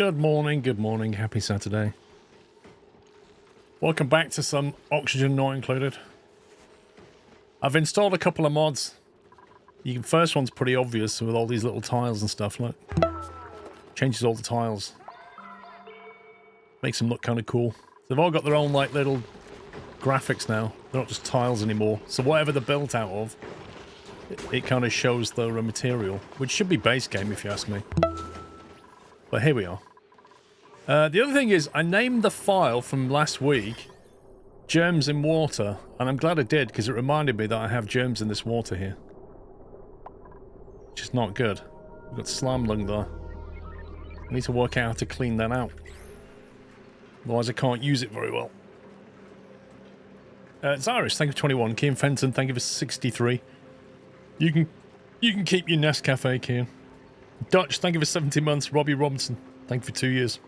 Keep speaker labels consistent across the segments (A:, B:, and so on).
A: Good morning, happy Saturday. Welcome back to some oxygen not included. I've installed a couple of mods. The first one's pretty obvious with all these little tiles and stuff, look. Changes all the tiles. Makes them look kind of cool. They've all got their own like little graphics now. They're not just tiles anymore. So whatever they're built out of, it kind of shows their material, which should be base game if you ask me. But here we are. The other thing is, I named the file from last week Germs in Water, and I'm glad I did, because it reminded me that I have germs in this water here. Which is not good. We've got slime lung there. I need to work out how to clean that out. Otherwise I can't use it very well. It's Irish, thank you for 21. Kian Fenton, thank you for 63. You can keep your Nescafe, Kian. Dutch, thank you for 70 months. Robbie Robinson, thank you for 2 years.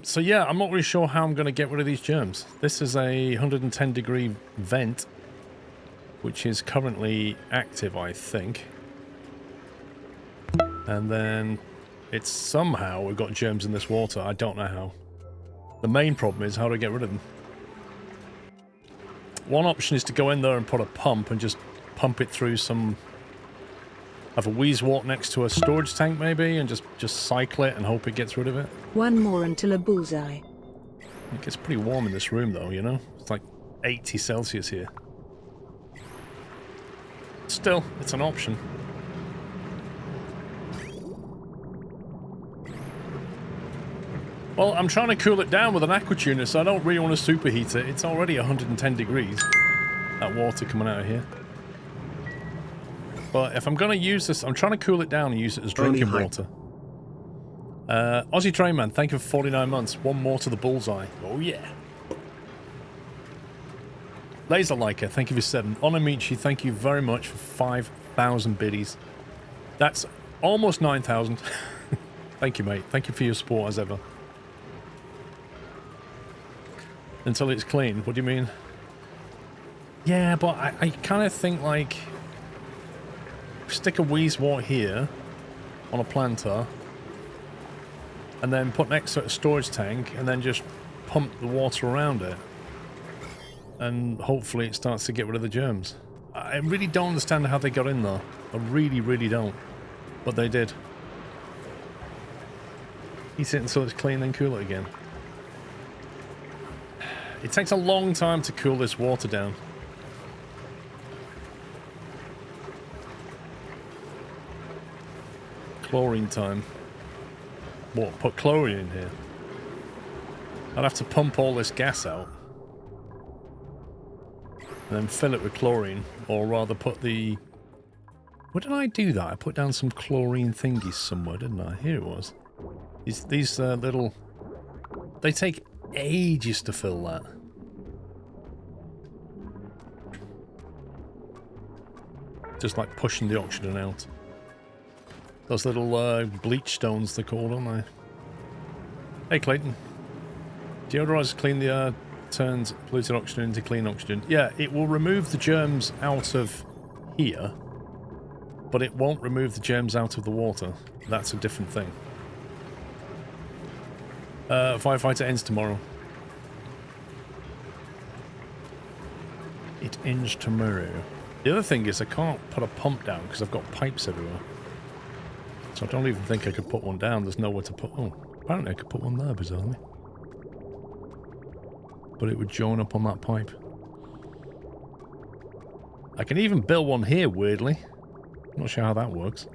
A: So yeah, I'm not really sure how I'm going to get rid of these germs. This is a 110 degree vent, which is currently active, I think. And then it's somehow we've got germs in this water. I don't know how. The main problem is how do I get rid of them? One option is to go in there and put a pump and just pump it through some... Have a wheezewort next to a storage tank maybe and just cycle it and hope it gets rid of it.
B: One more until a bullseye.
A: It gets pretty warm in this room though, you know? It's like 80 Celsius here. Still, it's an option. Well, I'm trying to cool it down with an aqua tuner, so I don't really want to superheat it. It's already 110 degrees, that water coming out of here. But if I'm going to use this, I'm trying to cool it down and use it as drinking water. Aussie Trainman, thank you for 49 months. One more to the bullseye. Oh yeah. Laser Leica, thank you for 7. Onamichi, thank you very much for 5,000 biddies. That's almost 9,000. Thank you, mate. Thank you for your support as ever. Until it's clean. What do you mean? Yeah, but I kind of think like... Stick a wheezewort here on a planter and then put next to it a storage tank and then just pump the water around it and hopefully it starts to get rid of the germs. I really don't understand how they got in there. I really don't. But they did. Heat it until it's clean then cool it again. It takes a long time to cool this water down. Chlorine time. What? Put chlorine in here? I'd have to pump all this gas out. And then fill it with chlorine. Or rather put the... Where did I do that? I put down some chlorine thingies somewhere, didn't I? Here it was. These little... They take ages to fill that. Just like pushing the oxygen out. Those little bleach stones they're called, aren't they? Hey Clayton. Deodorizer clean the turns polluted oxygen into clean oxygen. Yeah, it will remove the germs out of here, but it won't remove the germs out of the water. That's a different thing. Firefighter ends tomorrow. It ends tomorrow. The other thing is I can't put a pump down because I've got pipes everywhere. So I don't even think I could put one down. There's nowhere to put... Oh, apparently I could put one there, bizarrely. But it would join up on that pipe. I can even build one here, weirdly. Not sure how that works.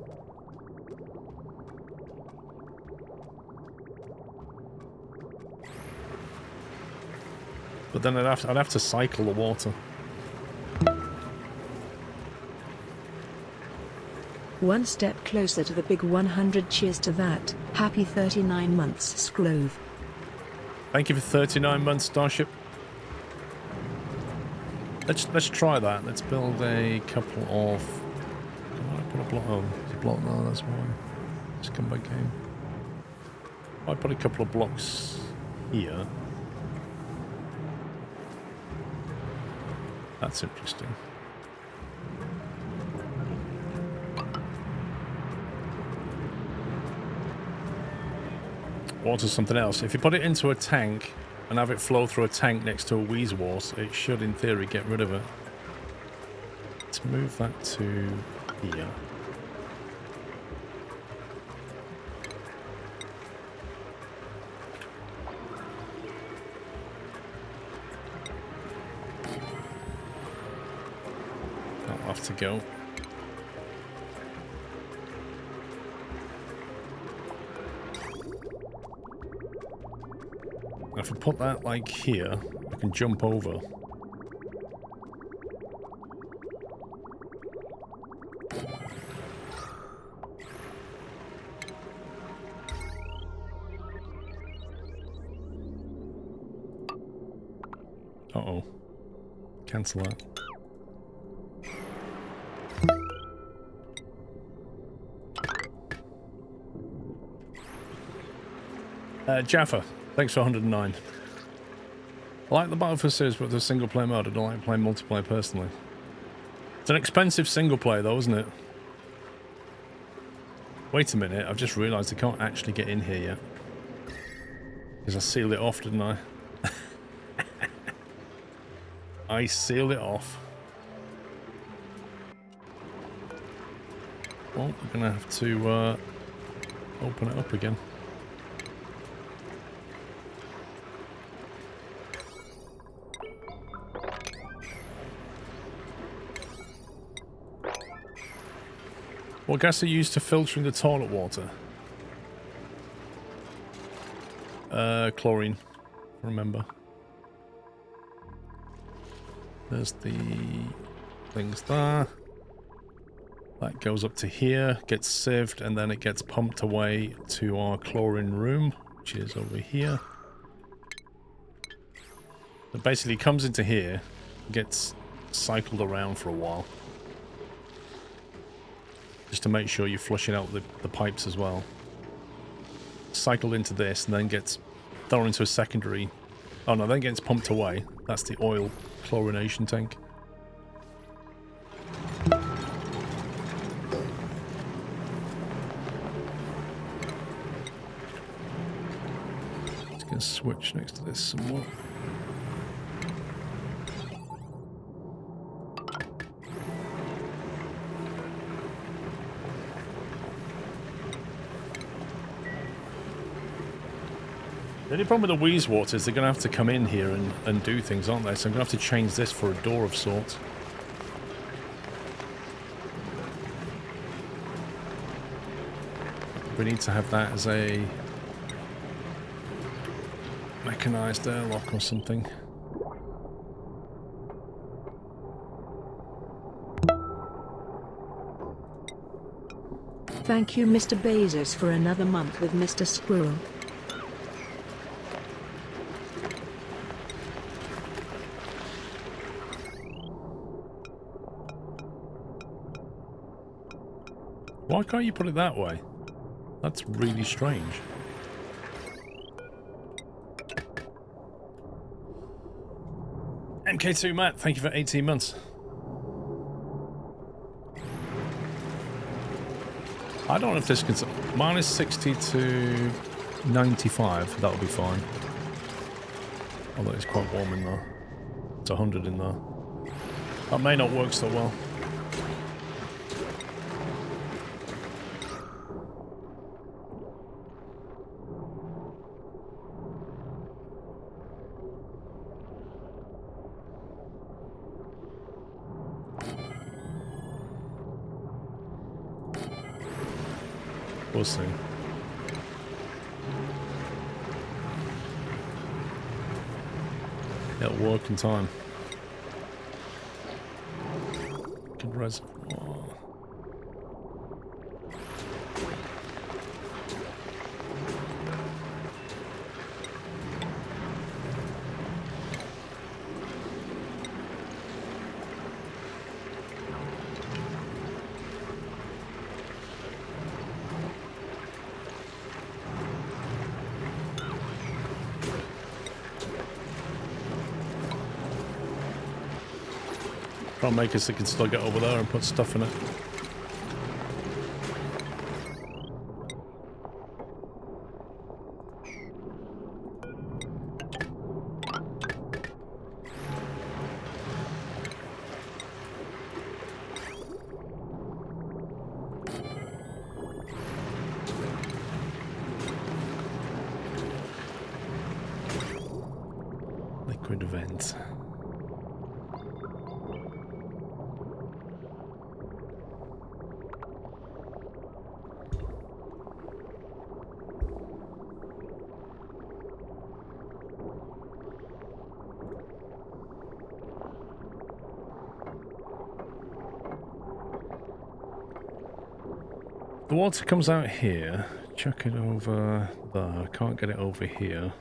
A: But then I'd have to cycle the water.
B: One step closer to the big 100. Cheers to that. Happy 39 months, Scrove.
A: Thank you for 39 months, Starship. Let's try that. Let's build a couple of... Can I put a block? Oh, there's a block there, that's why. Just come back in. I put a couple of blocks here. That's interesting. water's something else. If you put it into a tank and have it flow through a tank next to a Wheezewort, it should, in theory, get rid of it. Let's move that to here. That'll have to go. If I put that like here, I can jump over. Uh-oh. Cancel that. Jaffa, thanks for 109. I like the Battlefield series, but the single player mode, I don't like playing multiplayer personally. It's an expensive single player though, isn't it? Wait a minute, I've just realised I can't actually get in here yet. Because I sealed it off, didn't I? I sealed it off. Well, we're going to have to open it up again. What gas are used to filtering the toilet water? Chlorine, remember. There's the things there. That goes up to here, gets sieved, and then it gets pumped away to our chlorine room, which is over here. It basically comes into here, gets cycled around for a while. Just to make sure you're flushing out the pipes as well. Cycled into this and then gets thrown into a secondary... Oh no, then gets pumped away. That's the oil chlorination tank. Just gonna switch next to this some more. The only problem with the Wheezewort is they're going to have to come in here and do things, aren't they? So I'm going to have to change this for a door of sorts. We need to have that as a mechanized airlock or something.
B: Thank you, Mr. Bezos, for another month with Mr. Squirrel.
A: Why can't you put it that way? That's really strange. MK2 Matt, thank you for 18 months. I don't know if this can... Minus 60 to 95, that'll be fine. Although it's quite warm in there. It's 100 in there. That may not work so well. We'll see. It'll work in time. Good reservoir. Try and make us so we can still get over there and put stuff in it. liquid vent. The water comes out here. Chuck it over there. Can't get it over here.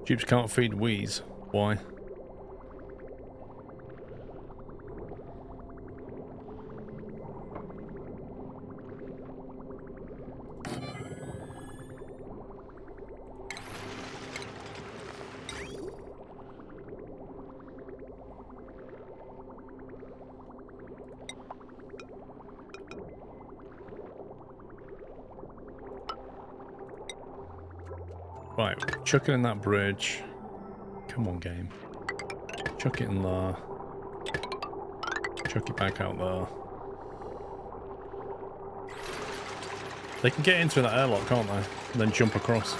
A: Jeeps can't feed wheeze. Why? Right, chuck it in that bridge. Come on, game. Chuck it in there. Chuck it back out there. They can get into that airlock, can't they? And then jump across.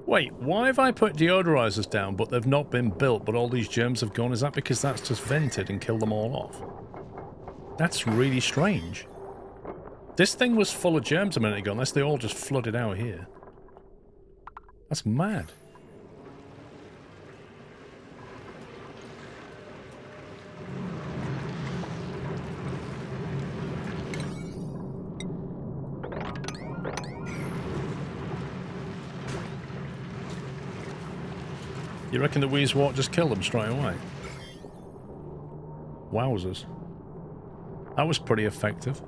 A: Wait, why have I put deodorizers down but they've not been built but all these germs have gone? Is that because that's just vented and killed them all off? That's really strange. This thing was full of germs a minute ago unless they all just flooded out here. That's mad. You reckon the wheeze wart just killed them straight away? Wowzers. That was pretty effective.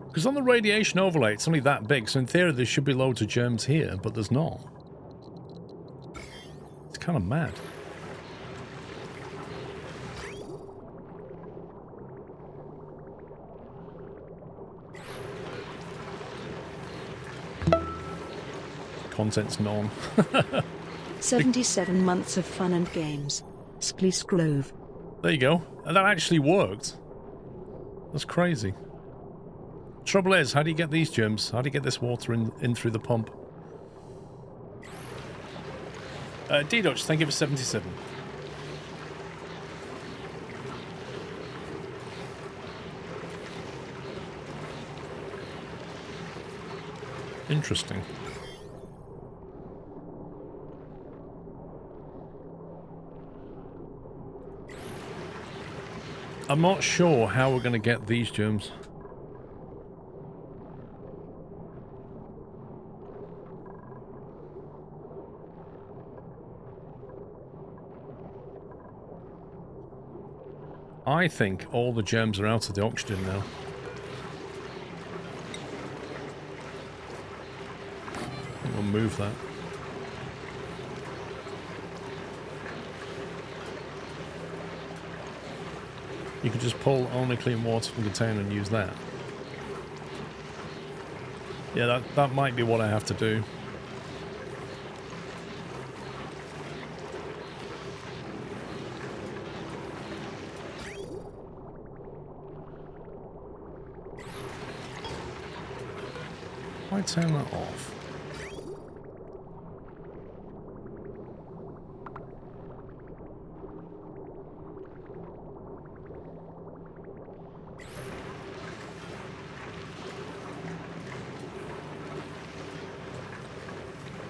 A: Because on the radiation overlay, it's only that big, so in theory there should be loads of germs here, but there's not. It's kind of mad. Content's none.
B: 77 months of fun and games. Spleece Grove.
A: There you go. And that actually worked. That's crazy. Trouble is, how do you get these germs? How do you get this water in through the pump? D-Dutch, thank you for 77. Interesting. I'm not sure how we're going to get these germs. I think all the germs are out of the oxygen now. We'll move that. You could just pull only clean water from the container and use that. Yeah, that might be what I have to do. Why turn that off?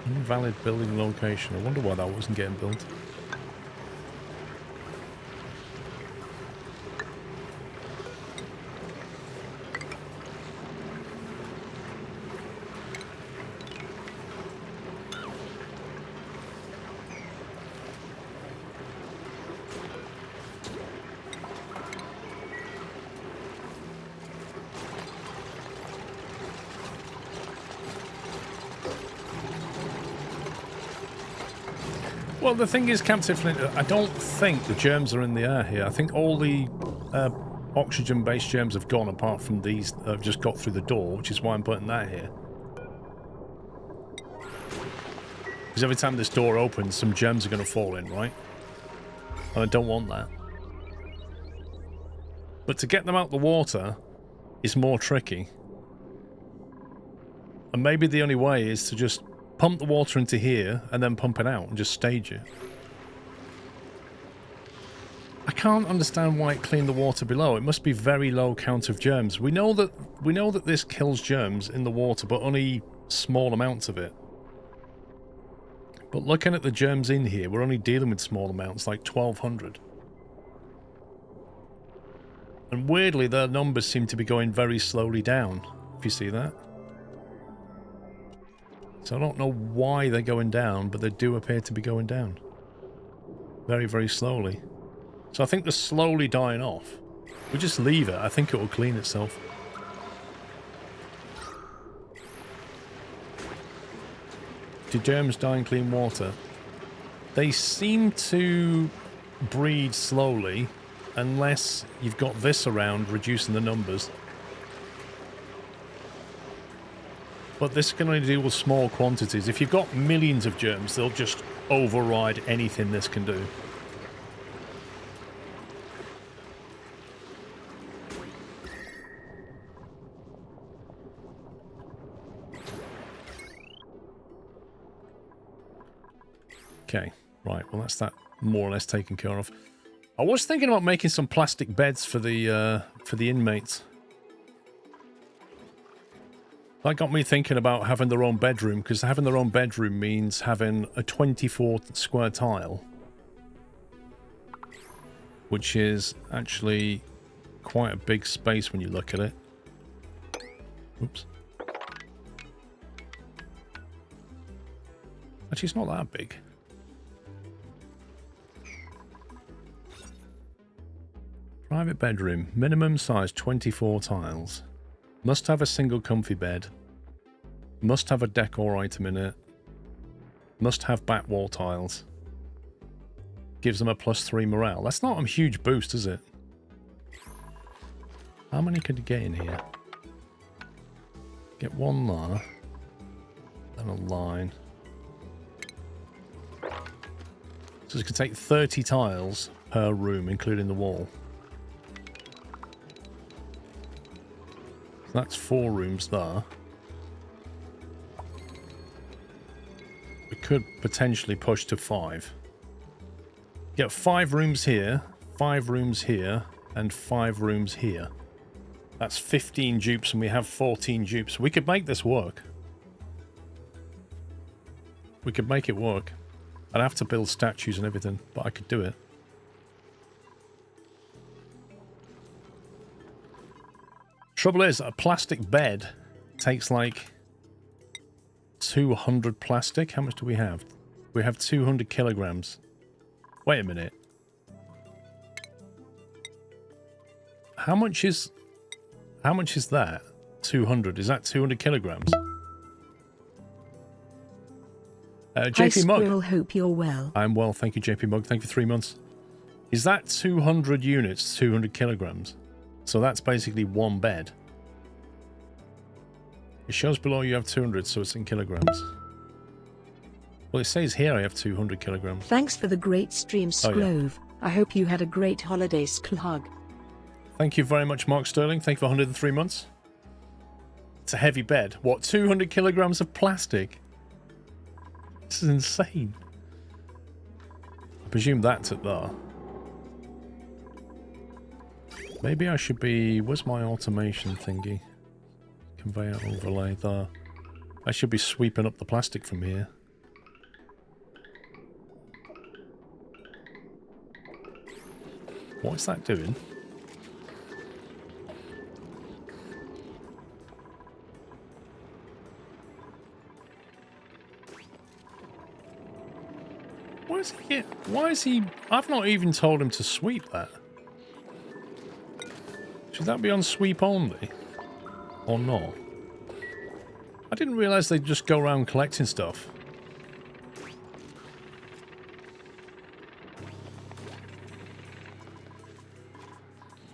A: Invalid building location. I wonder why that wasn't getting built. Well, the thing is, Captain Flint, I don't think the germs are in the air here. I think all the oxygen-based germs have gone, apart from these that have just got through the door, which is why I'm putting that here. Because every time this door opens, some germs are going to fall in, right? And I don't want that. But to get them out the water is more tricky. And maybe the only way is to just pump the water into here and then pump it out and just stage it. I can't understand why it cleaned the water below. It must be very low count of germs. We know that this kills germs in the water, but only small amounts of it. But looking at the germs in here, we're only dealing with small amounts, like 1,200. And weirdly, their numbers seem to be going very slowly down, if you see that. So I don't know why they're going down, but they do appear to be going down. Very, very slowly. So I think they're slowly dying off. We just leave it. I think it will clean itself. Do germs die in clean water? They seem to breed slowly, unless you've got this around reducing the numbers. But this can only deal with small quantities. If you've got millions of germs, they'll just override anything this can do. Okay, right, well that's that more or less taken care of. I was thinking about making some plastic beds for the inmates. That got me thinking about having their own bedroom, because having their own bedroom means having a 24 square tile. Which is actually quite a big space when you look at it. Oops. Actually, it's not that big. Private bedroom. Minimum size 24 tiles. Must have a single comfy bed. Must have a decor item in it. Must have back wall tiles. Gives them a +3 morale. That's not a huge boost, is it? How many could you get in here? Get one there. And a line. So it could take 30 tiles per room, including the wall. So that's 4 rooms there. We could potentially push to 5. Get 5 rooms here, 5 rooms here, and 5 rooms here. That's 15 dupes, and we have 14 dupes. We could make this work. We could make it work. I'd have to build statues and everything, but I could do it. Trouble is, a plastic bed takes like 200 plastic. How much do we have? We have 200 kilograms. Wait a minute. How much is that? 200. Is that 200 kilograms? JP Mug.
B: Squirrel, hope you're well.
A: I'm well, thank you, JP Mug. Thank you for 3 months. Is that 200 units, 200 kilograms? So that's basically one bed. It shows below you have 200, so it's in kilograms. Well, it says here I have 200 kilograms.
B: Thanks for the great stream, Squirrel. I hope you had a great holiday, Squirrel.
A: Thank you very much, Mark Sterling. Thank you for 103 months. It's a heavy bed. What, 200 kilograms of plastic? This is insane. I presume that's it there. Maybe I should be... Where's my automation thingy? Conveyor overlay there. I should be sweeping up the plastic from here. What is that doing? Why is he... I've not even told him to sweep that. Should that be on sweep only? Or not? I didn't realise they'd just go around collecting stuff.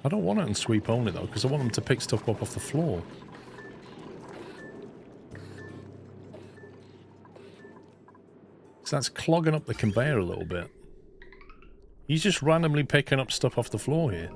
A: I don't want it on sweep only though, because I want them to pick stuff up off the floor. So that's clogging up the conveyor a little bit. He's just randomly picking up stuff off the floor here.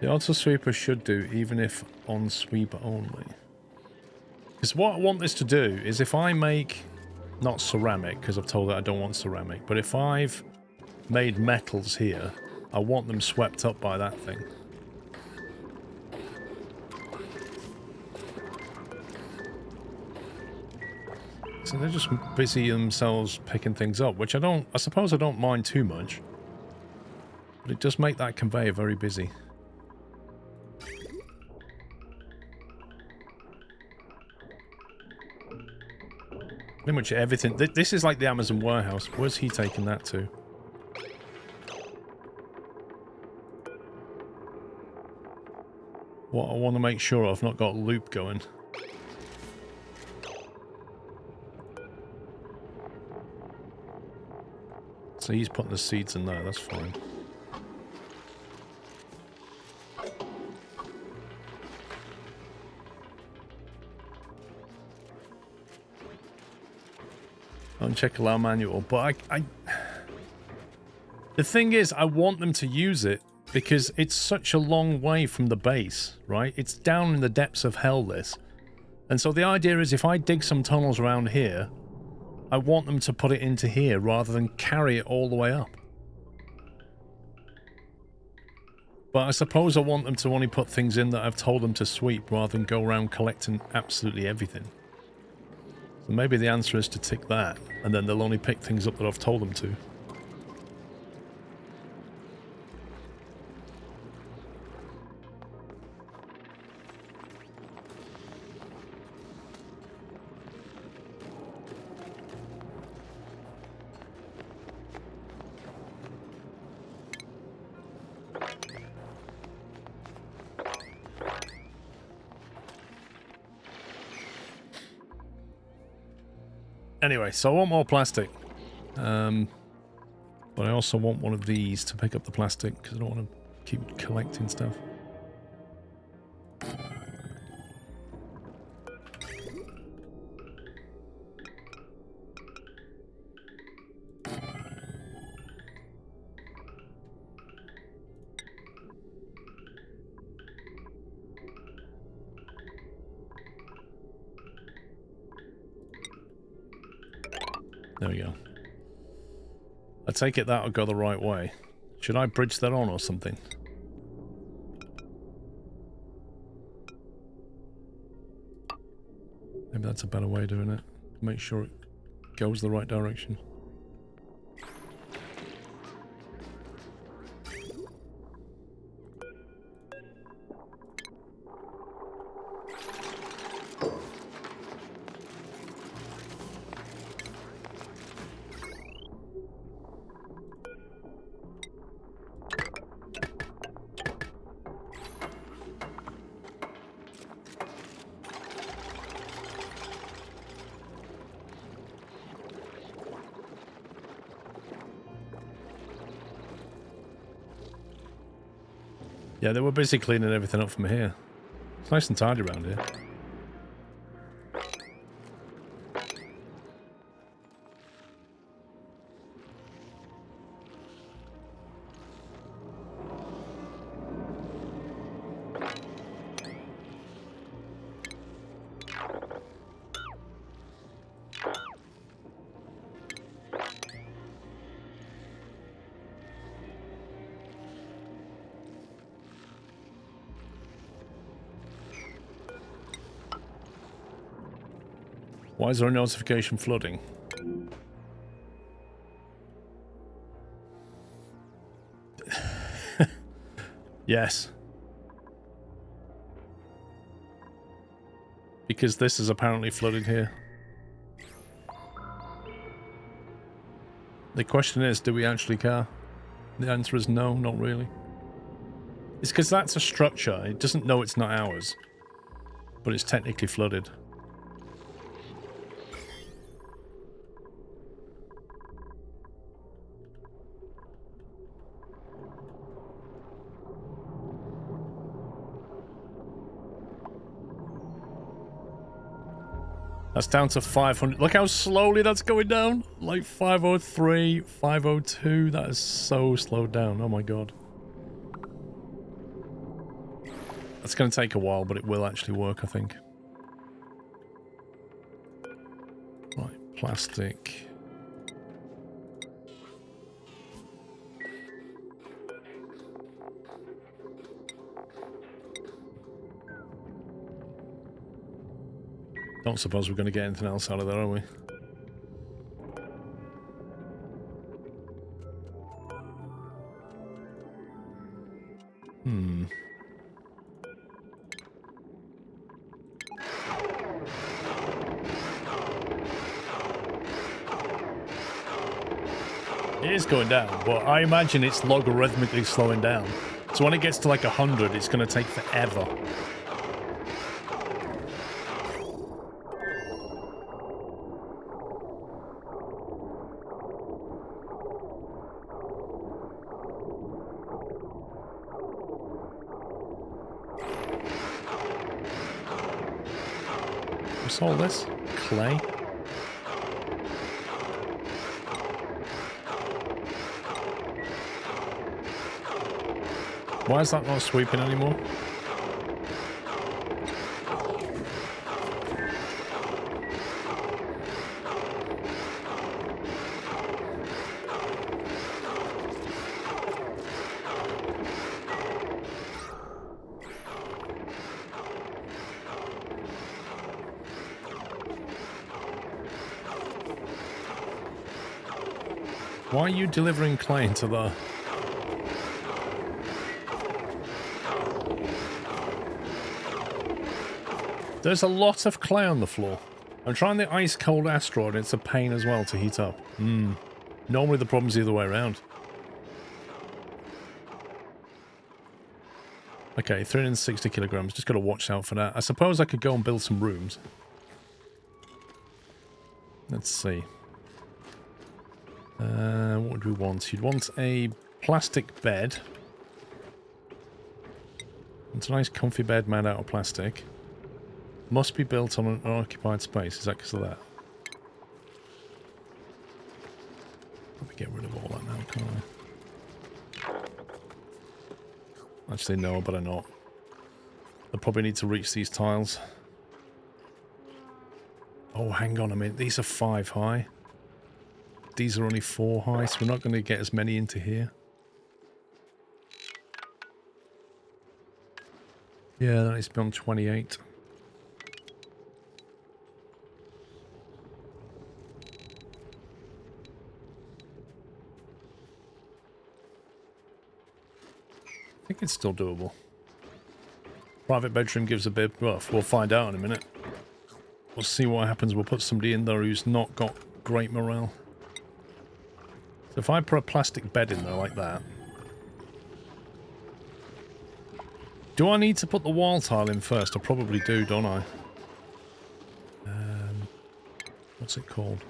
A: The auto sweeper should do, even if on sweep only. Because what I want this to do is if I make, not ceramic, because I've told it I don't want ceramic, but if I've made metals here, I want them swept up by that thing. So they're just busy themselves picking things up, which I suppose I don't mind too much. But it does make that conveyor very busy. Pretty much everything. This is like the Amazon warehouse. Where's he taking that to? What I want to make sure I've not got a loop going. So he's putting the seeds in there, that's fine. Uncheck allow manual, but the thing is, I want them to use it because it's such a long way from the base, right? It's down in the depths of hell, this. And so the idea is if I dig some tunnels around here, I want them to put it into here rather than carry it all the way up. But I suppose I want them to only put things in that I've told them to sweep rather than go around collecting absolutely everything. So maybe the answer is to tick that, and then they'll only pick things up that I've told them to. Anyway, so I want more plastic. But I also want one of these to pick up the plastic because I don't want to keep collecting stuff. There we go. I take it that'll go the right way. Should I bridge that on or something? Maybe that's a better way of doing it. Make sure it goes the right direction. Yeah, they were busy cleaning everything up from here. It's nice and tidy around here. Why is there a notification flooding? Yes. Because this is apparently flooded here. The question is, do we actually care? The answer is no, not really. It's because that's a structure. It doesn't know it's not ours. But it's technically flooded. That's down to 500. Look how slowly that's going down. Like 503, 502. That is so slowed down. Oh my god. That's going to take a while, but it will actually work, I think. Right, plastic. Don't suppose we're going to get anything else out of there, are we? It is going down, but I imagine it's logarithmically slowing down. So when it gets to like 100, it's going to take forever. What's all this? Clay? Why is that not sweeping anymore? Why are you delivering clay into the... There's a lot of clay on the floor. I'm trying the ice cold asteroid, and it's a pain as well to heat up. Normally the problem's the other way around. Okay, 360 kilograms. Just got to watch out for that. I suppose I could go and build some rooms. Let's see. What would we want? You'd want a plastic bed. It's a nice comfy bed made out of plastic. Must be built on an unoccupied space. Is that because of that? Let me get rid of all that now, can't I? Actually, no, but I'm not. I probably need to reach these tiles. Oh, hang on a minute. These are 5 high. These are only 4 high, so we're not going to get as many into here. Yeah, that is beyond 28. I think it's still doable. Private bedroom gives a bit... Well, we'll find out in a minute. We'll see what happens. We'll put somebody in there who's not got great morale. So if I put a plastic bed in there like that... Do I need to put the wall tile in first? I probably do, don't I? What's it called?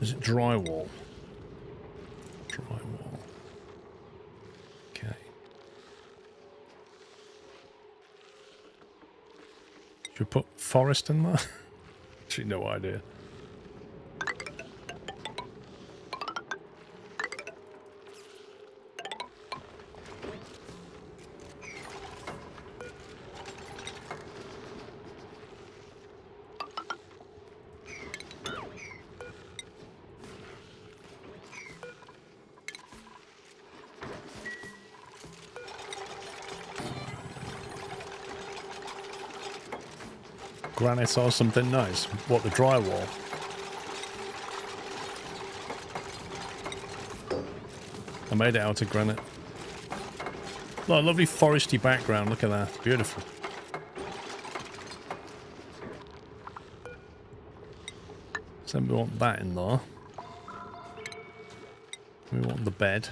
A: Is it drywall? Drywall. Okay. Should we put forest in there? Actually, no idea. Granite or something nice. What, the drywall? I made it out of granite. Oh, a lovely foresty background. Look at that. Beautiful. So we want that in there. We want the bed.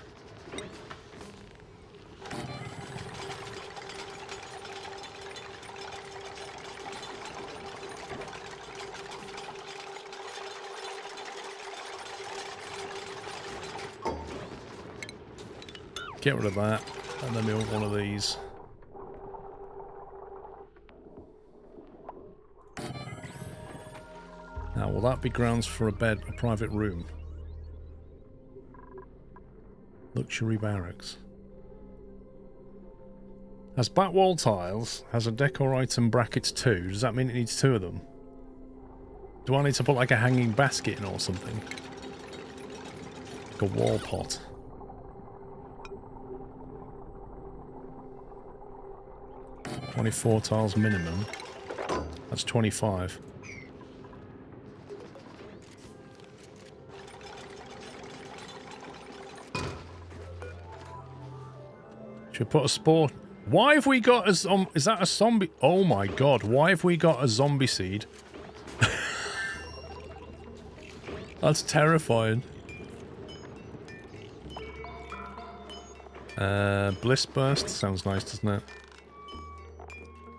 A: Get rid of that, and then we want one of these. Now, will that be grounds for a bed, a private room? Luxury barracks. Has back wall tiles, has a decor item brackets too. Does that mean it needs 2 of them? Do I need to put like a hanging basket in or something? Like a wall pot. $24 tiles minimum. That's 25. Should put a spore. Why have we got a is that a zombie? Oh my god, why have we got a zombie seed? That's terrifying. Bliss burst sounds nice, doesn't it?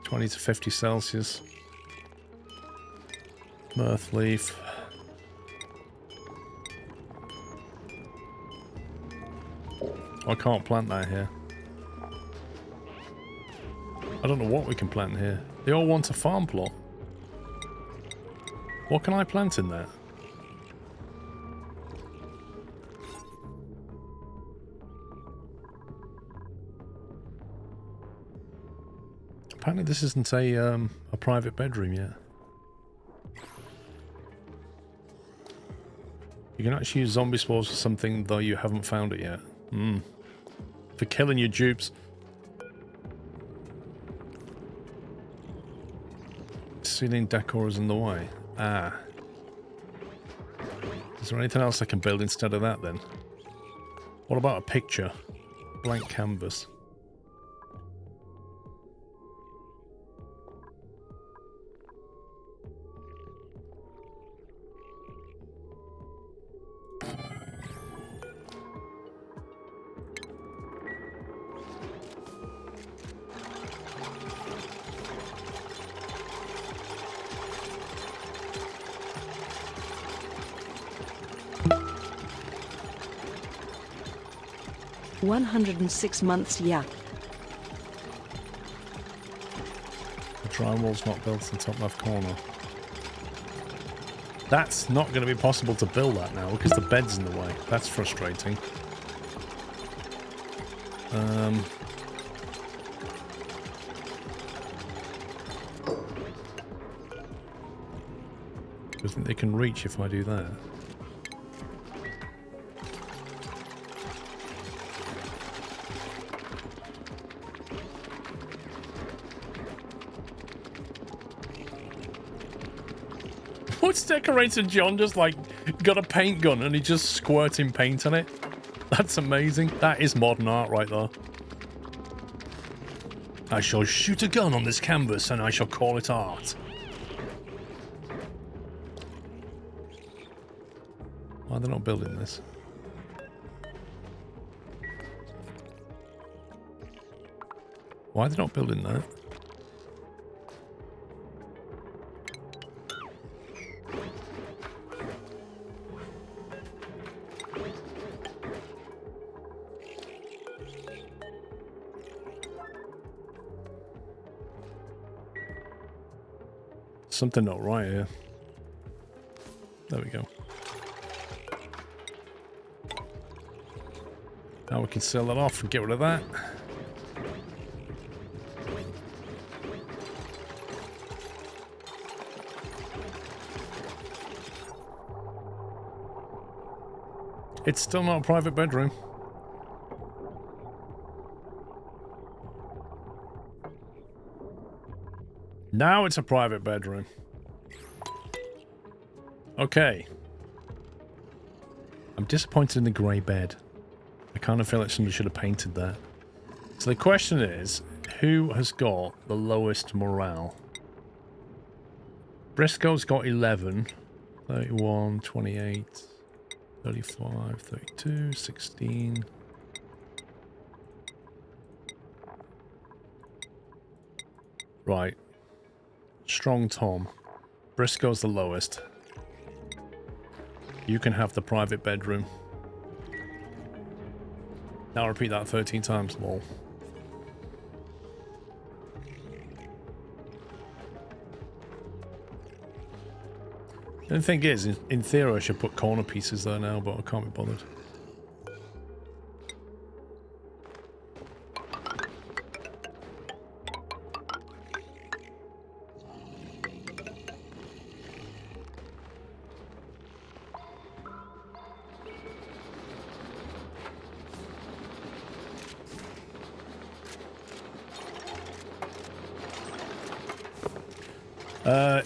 A: 20 to 50 Celsius. Mirth leaf. I can't plant that here. I don't know what we can plant here. They all want a farm plot. What can I plant in there? Apparently this isn't a private bedroom yet. You can actually use zombie spores for something, though you haven't found it yet. For killing your dupes. Ceiling decor is in the way. Ah. Is there anything else I can build instead of that then? What about a picture? Blank canvas.
B: $106 yeah.
A: The drywall's not built in the top left corner. That's not going to be possible to build that now because the bed's in the way. That's frustrating. I think they can reach if I do that. What's Decorator John just like got a paint gun and he's just squirting paint on it? That's amazing. That is modern art right there. I shall shoot a gun on this canvas and I shall call it art. Why are they not building this? Why are they not building that? Something not right here. There we go. Now we can sell that off and get rid of that. It's still not a private bedroom. Now it's a private bedroom. Okay. I'm disappointed in the grey bed. I kind of feel like somebody should have painted that. So the question is, who has got the lowest morale? Briscoe's got 11. 31, 28, 35, 32, 16. Right. Strong Tom. Briscoe's the lowest. You can have the private bedroom. Now repeat that 13 times, lol. The thing is, in theory I should put corner pieces there now, but I can't be bothered.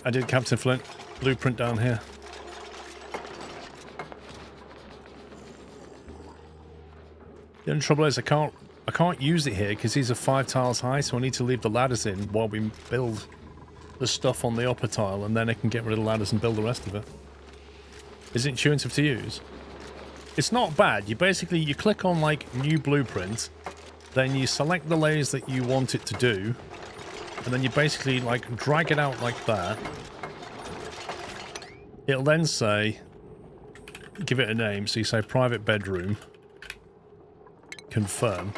A: I did Captain Flint blueprint down here. The only trouble is I can't use it here because these are 5 tiles high, so I need to leave the ladders in while we build the stuff on the upper tile, and then I can get rid of the ladders and build the rest of it. Is it intuitive to use? It's not bad. You click on like new blueprint, then you select the layers that you want it to do, and then you basically like drag it out like that. It'll then say, give it a name, so you say private bedroom, confirm.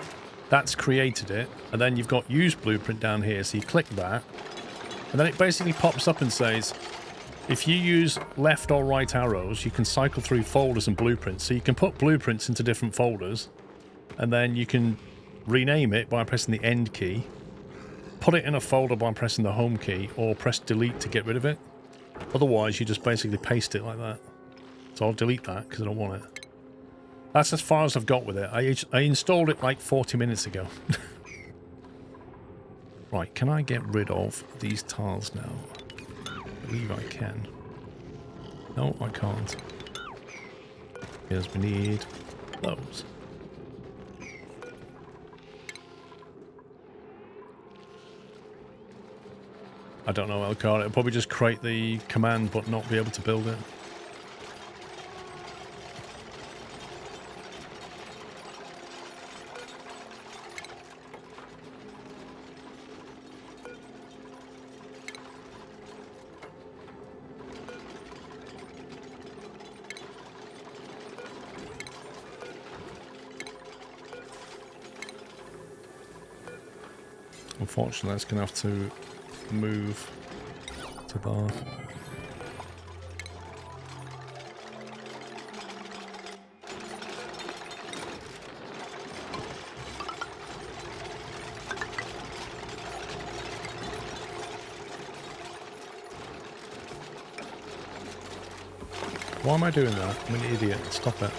A: That's created it, and then you've got use blueprint down here, so you click that, and then it basically pops up and says, if you use left or right arrows, you can cycle through folders and blueprints. So you can put blueprints into different folders, and then you can rename it by pressing the end key, put it in a folder by pressing the home key, or press delete to get rid of it. Otherwise, you just basically paste it like that. So I'll delete that because I don't want it. That's as far as I've got with it. I installed it like 40 minutes ago. Right, can I get rid of these tiles now? I believe I can. No, I can't. Because we need those. I don't know, Elcar. It'll probably just create the command but not be able to build it. Unfortunately, it's going to have to move to there. Why am I doing that? I'm an idiot. Stop it.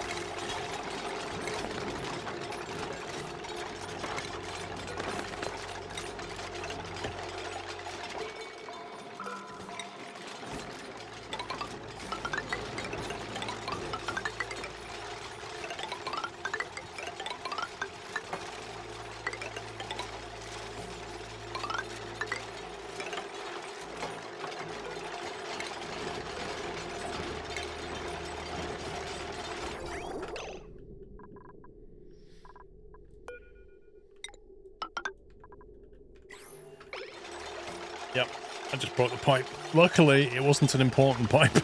A: Yep, I just broke the pipe. Luckily, it wasn't an important pipe.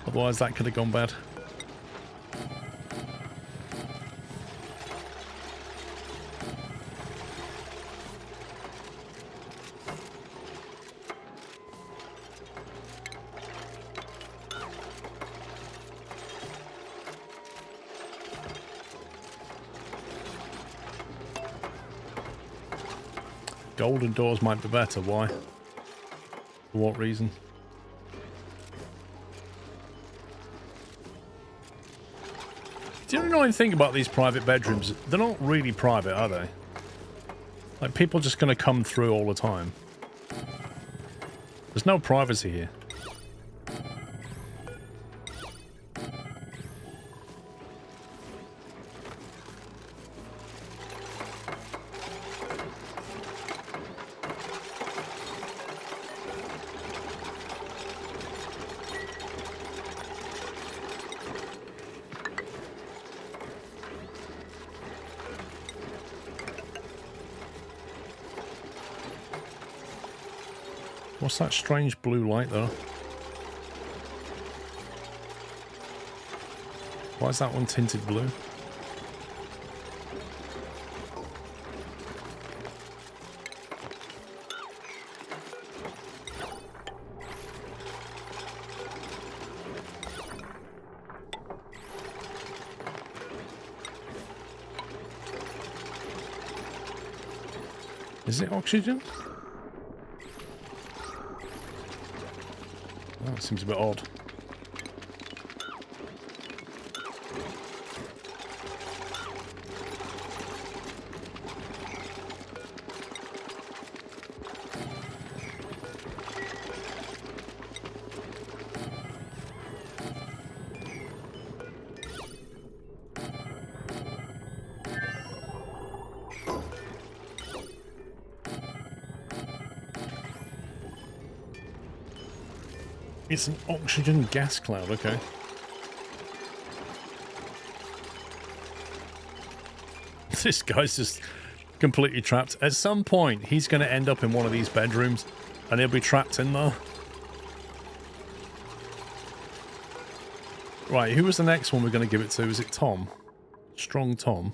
A: Otherwise, that could have gone bad. Golden doors might be better. Why? For what reason? Do you know anything about these private bedrooms? They're not really private, are they? Like, people just going to come through all the time. There's no privacy here. What's that strange blue light though? Why is that one tinted blue? Is it oxygen? Oh, it seems a bit odd. It's an oxygen gas cloud, okay. This guy's just completely trapped. At some point, he's going to end up in one of these bedrooms, and he'll be trapped in there. Right, who was the next one we're going to give it to? Is it Tom? Strong Tom.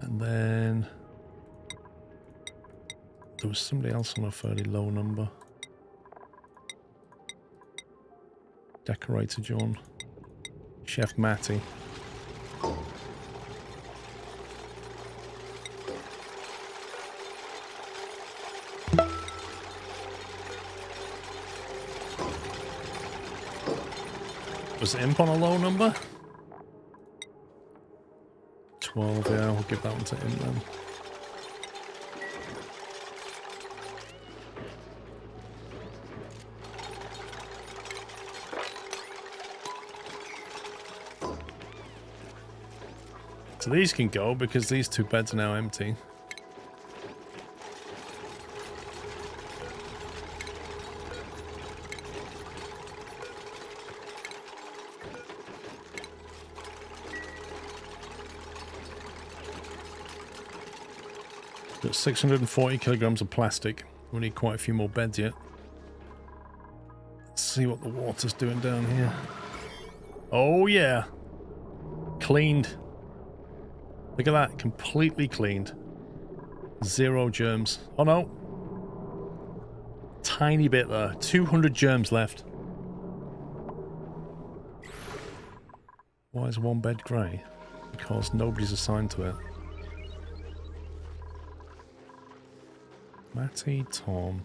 A: And then... there was somebody else on a fairly low number. Decorator John. Chef Matty. Was Imp on a low number? 12, yeah, I'll give that one to Imp then. So these can go because these two beds are now empty. Got 640 kilograms of plastic. We need quite a few more beds yet. Let's see what the water's doing down here. Oh yeah. Cleaned. Look at that, completely cleaned. 0 germs. Oh no. Tiny bit there. 200 germs left. Why is one bed grey? Because nobody's assigned to it. Matty, Tom.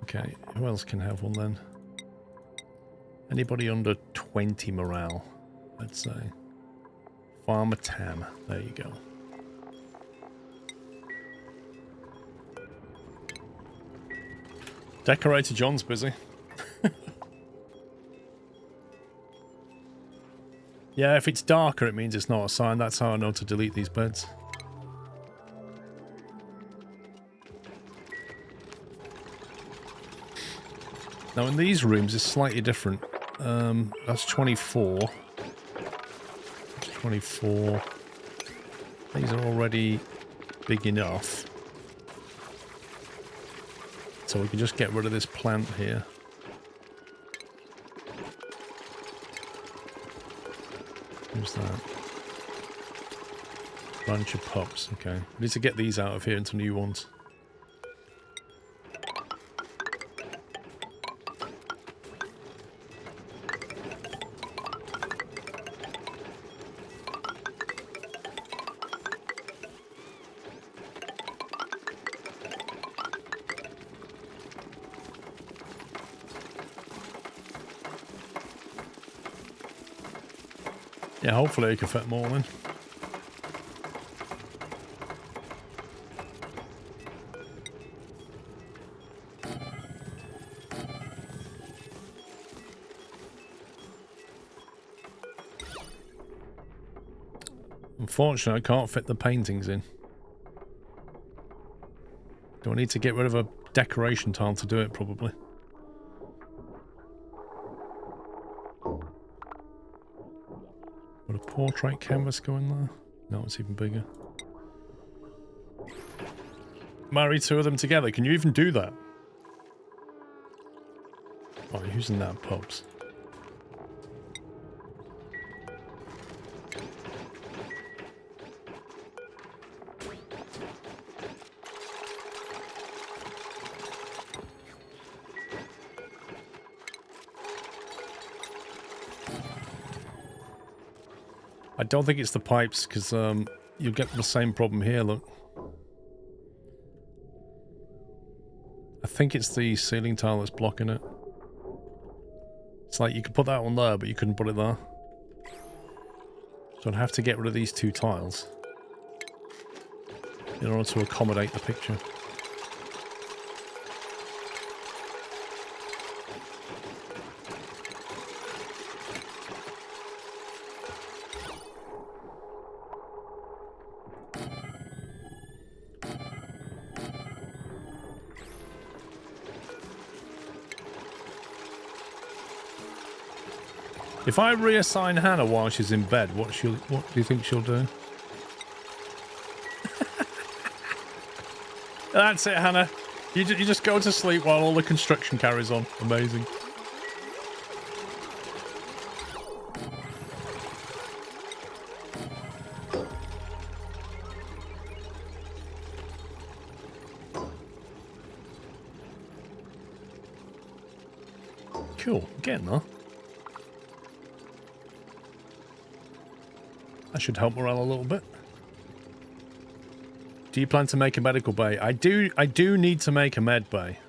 A: Okay, who else can have one then? Anybody under 20 morale, I'd say. Farmer Tam. There you go. Decorator John's busy. Yeah, if it's darker, it means it's not a sign. That's how I know to delete these beds. Now, in these rooms, it's slightly different. That's 24. 24. These are already big enough. So we can just get rid of this plant here. Who's that? Bunch of pups, okay. We need to get these out of here into new ones. Yeah, hopefully I can fit more in. Unfortunately, I can't fit the paintings in. Do I need to get rid of a decoration tile to do it, probably? Would a portrait canvas go in there? No, it's even bigger. Marry two of them together. Can you even do that? Right, who's in that pubs? I don't think it's the pipes, because you'll get the same problem here, look. I think it's the ceiling tile that's blocking it. It's like you could put that on there, but you couldn't put it there. So I'd have to get rid of these two tiles in order to accommodate the picture. If I reassign Hannah while she's in bed, what do you think she'll do? That's it, Hannah. You just go to sleep while all the construction carries on. Amazing. Cool. Getting there. That should help morale a little bit. Do you plan to make a medical bay? I do need to make a med bay.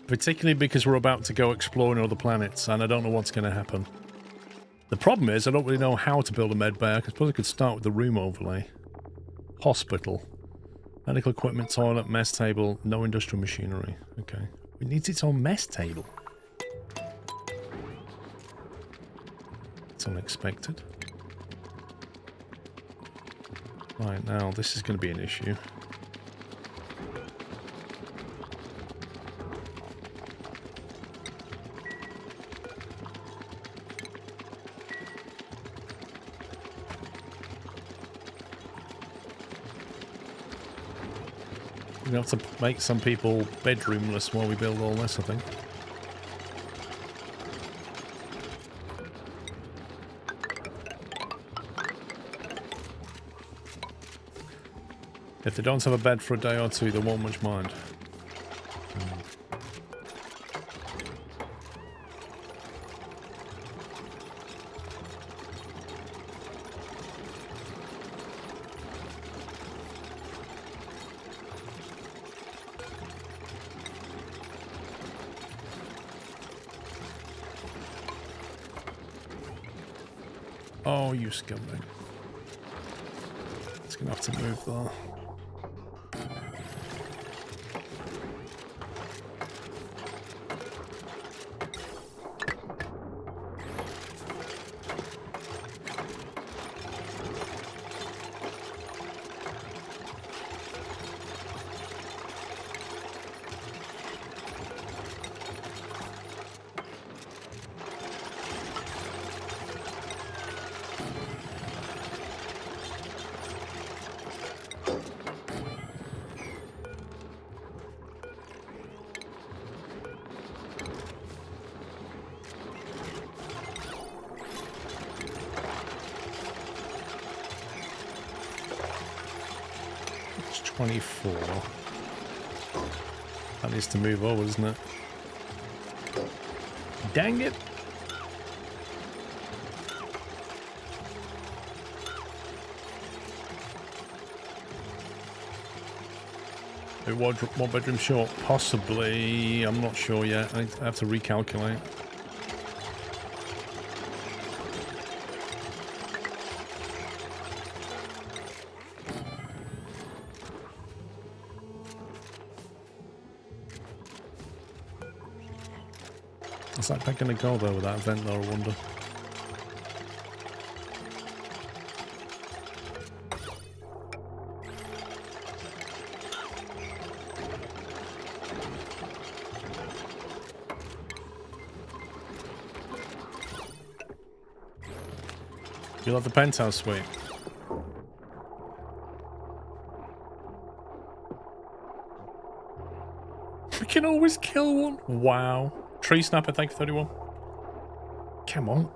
A: Particularly because we're about to go exploring other planets and I don't know what's going to happen. The problem is I don't really know how to build a med bay. I suppose I could start with the room overlay. Hospital. Medical equipment, toilet, mess table, no industrial machinery. Okay. It needs its own mess table. It's unexpected. Right, now this is going to be an issue. We're going to have to make some people bedroomless while we build all this, I think. If they don't have a bed for a day or two, they won't much mind. Oh, you scumbag. It's gonna have to move there. It's 24. That needs to move over, doesn't it? Dang it! One bedroom short? Possibly. I'm not sure yet. I have to recalculate. Is that going to go though with that vent though, I wonder? You'll have the penthouse suite. We can always kill one. Wow. Tree Snapper, thank you, 31. Come on.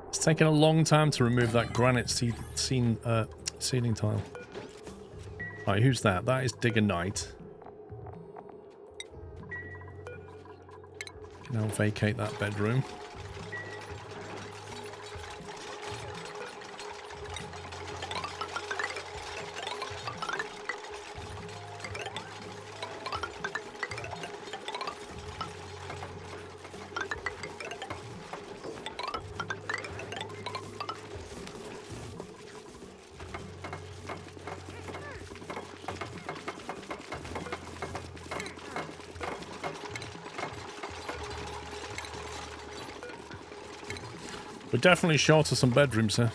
A: It's taken a long time to remove that granite ceiling tile. Alright, who's that? That is Digger Knight. Can now vacate that bedroom. We're definitely short of some bedrooms here.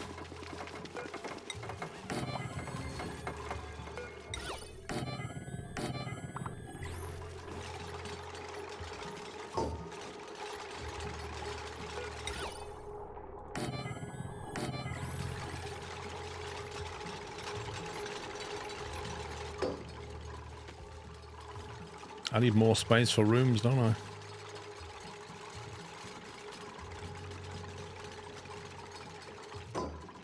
A: I need more space for rooms, don't I?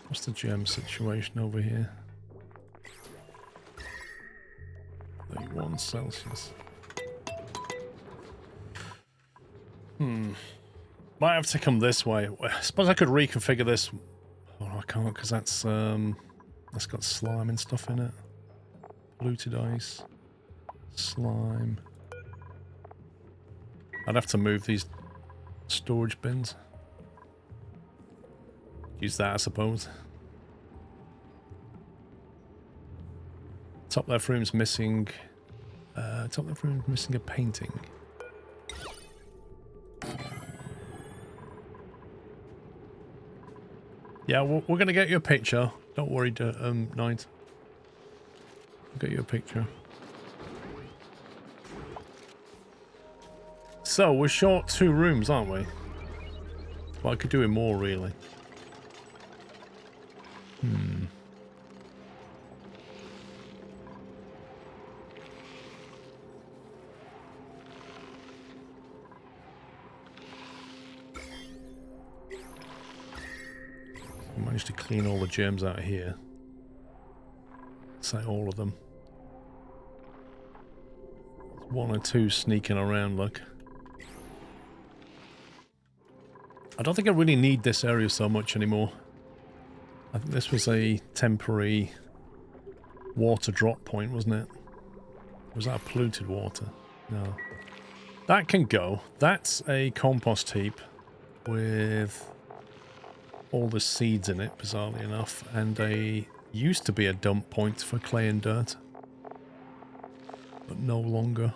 A: What's the gem situation over here? 31 Celsius. Might have to come this way. I suppose I could reconfigure this. Oh, I can't because that's got slime and stuff in it. Polluted ice. Slime. I'd have to move these storage bins. Use that, I suppose. Top left room's missing. Top left room's missing a painting. Yeah, we're gonna get you a picture. Don't worry, Knight. We'll get you a picture. So we're short 2 rooms, aren't we? Well, I could do it more, really. I managed to clean all the germs out of here. Say all of them. There's 1 or 2 sneaking around, look. I don't think I really need this area so much anymore. I think this was a temporary water drop point, wasn't it? Was that a polluted water? No. That can go. That's a compost heap with all the seeds in it, bizarrely enough, and used to be a dump point for clay and dirt, but no longer.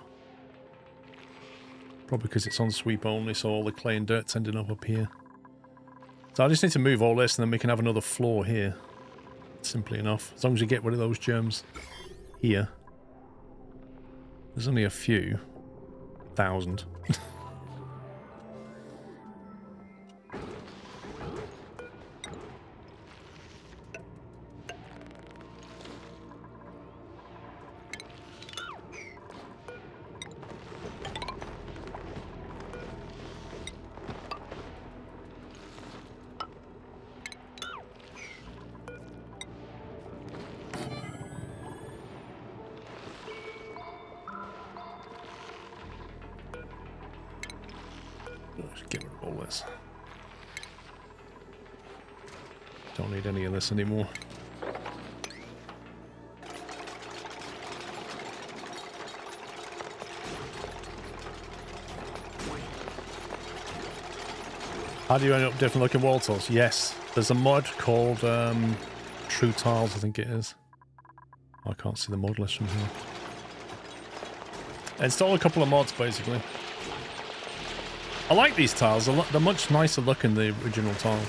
A: Probably because it's on sweep only, so all the clay and dirt's ending up here. So I just need to move all this and then we can have another floor here. Simply enough. As long as you get rid of those germs here. There's only a few. 1,000. Get rid of all this. Don't need any of this anymore. How do you end up different looking wall tiles? Yes, there's a mod called True Tiles, I think it is. I can't see the mod list from here. Install a couple of mods, basically. I like these tiles. They're much nicer looking than the original tiles.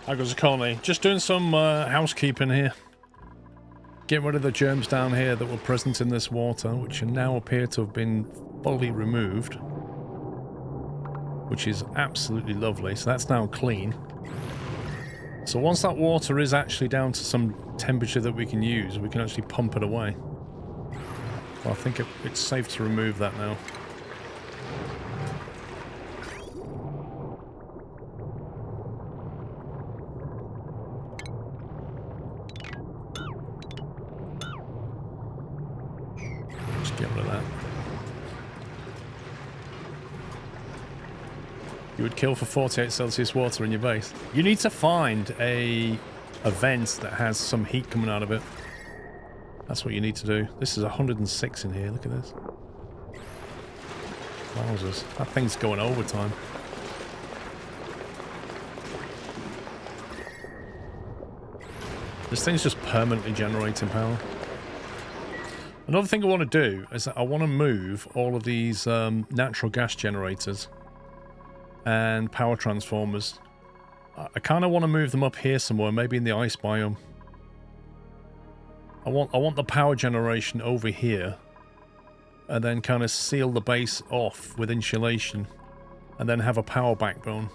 A: How goes the colony? Just doing some housekeeping here. Getting rid of the germs down here that were present in this water, which now appear to have been fully removed. Which is absolutely lovely. So that's now clean. So once that water is actually down to some temperature that we can use, we can actually pump it away. Well, I think it's safe to remove that now. Just get rid of that. You would kill for 48 Celsius water in your base. You need to find a vent that has some heat coming out of it. That's what you need to do. This is 106 in here. Look at this. Wowzers. That thing's going overtime. This thing's just permanently generating power. Another thing I want to do is that I want to move all of these natural gas generators and power transformers. I kind of want to move them up here somewhere, maybe in the ice biome. I want the power generation over here, and then kind of seal the base off with insulation, and then have a power backbone.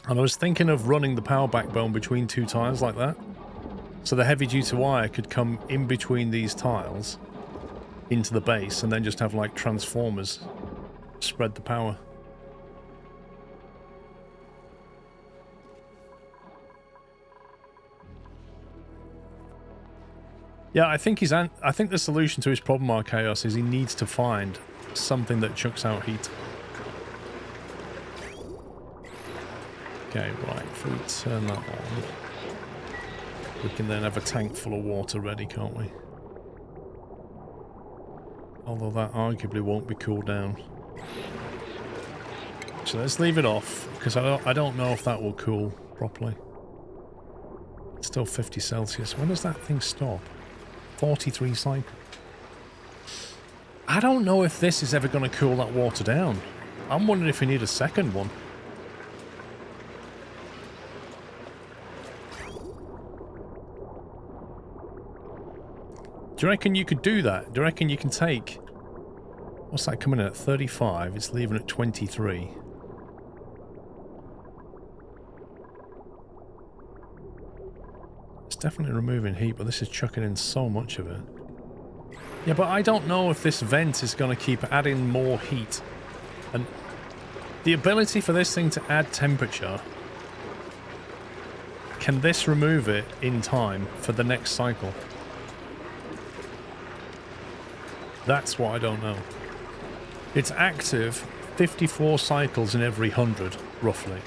A: And I was thinking of running the power backbone between two tiles like that, so the heavy duty wire could come in between these tiles into the base, and then just have like transformers spread the power. Yeah, I think the solution to his problem, Archaeos, is he needs to find something that chucks out heat. Okay, right, if we turn that on, we can then have a tank full of water ready, can't we? Although that arguably won't be cooled down. So let's leave it off, because I don't know if that will cool properly. It's still 50 Celsius. When does that thing stop? 43 cycles. I don't know if this is ever going to cool that water down. I'm wondering if we need a second one. Do you reckon you could do that? Do you reckon you can take... What's that coming in at? 35. It's leaving at 23. It's definitely removing heat, but this is chucking in so much of it. Yeah, but I don't know if this vent is going to keep adding more heat. And the ability for this thing to add temperature, can this remove it in time for the next cycle? That's what I don't know. It's active 54 cycles in every 100, roughly.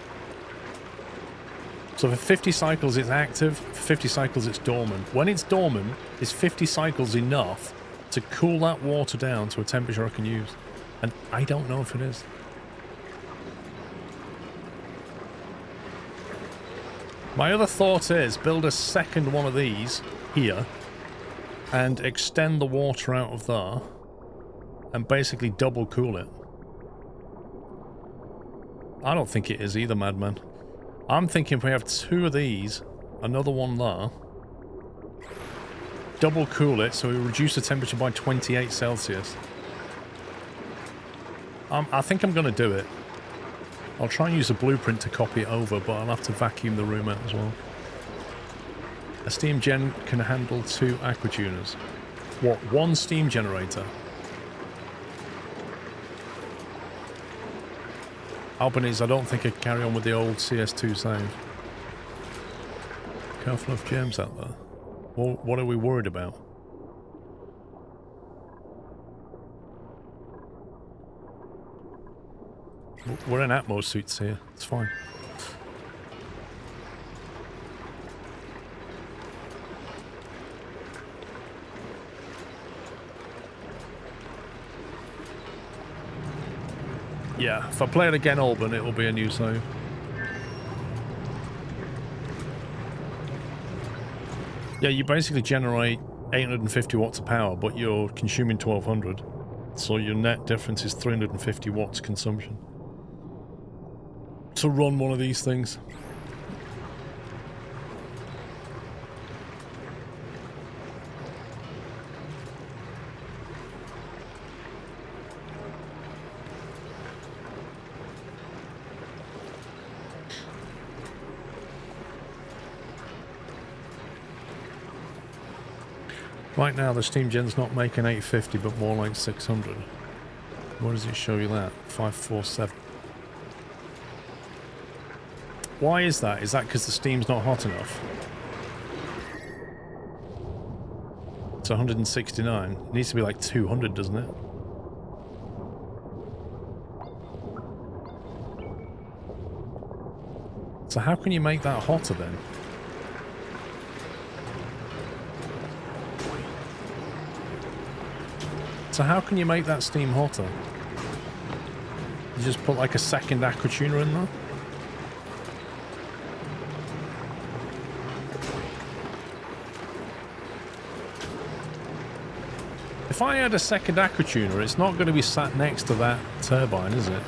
A: So for 50 cycles it's active, for 50 cycles it's dormant. When it's dormant, is 50 cycles enough to cool that water down to a temperature I can use? And I don't know if it is. My other thought is build a second one of these here and extend the water out of there and basically double cool it. I don't think it is either, madman. I'm thinking if we have two of these, another one there, double cool it so we reduce the temperature by 28 Celsius. I think I'm going to do it. I'll try and use a blueprint to copy it over, but I'll have to vacuum the room out as well. A steam gen can handle 2 aquatuners. What, 1 steam generator? Albanese, I don't think I can carry on with the old CS2 save. Careful of germs out there. Well, what are we worried about? We're in Atmos suits here. It's fine. Yeah, if I play it again, Alban, it will be a new save. Yeah, you basically generate 850 watts of power, but you're consuming 1200. So your net difference is 350 watts consumption to run one of these things. Right now the steam gen's not making 850 but more like 600. Where does it show you that? 547. Why is that? Is that because the steam's not hot enough? It's 169. It needs to be like 200, doesn't it? So how can you make that hotter then? So how can you make that steam hotter? You just put like a second aqua tuner in there? If I had a second aqua tuner, it's not going to be sat next to that turbine, is it?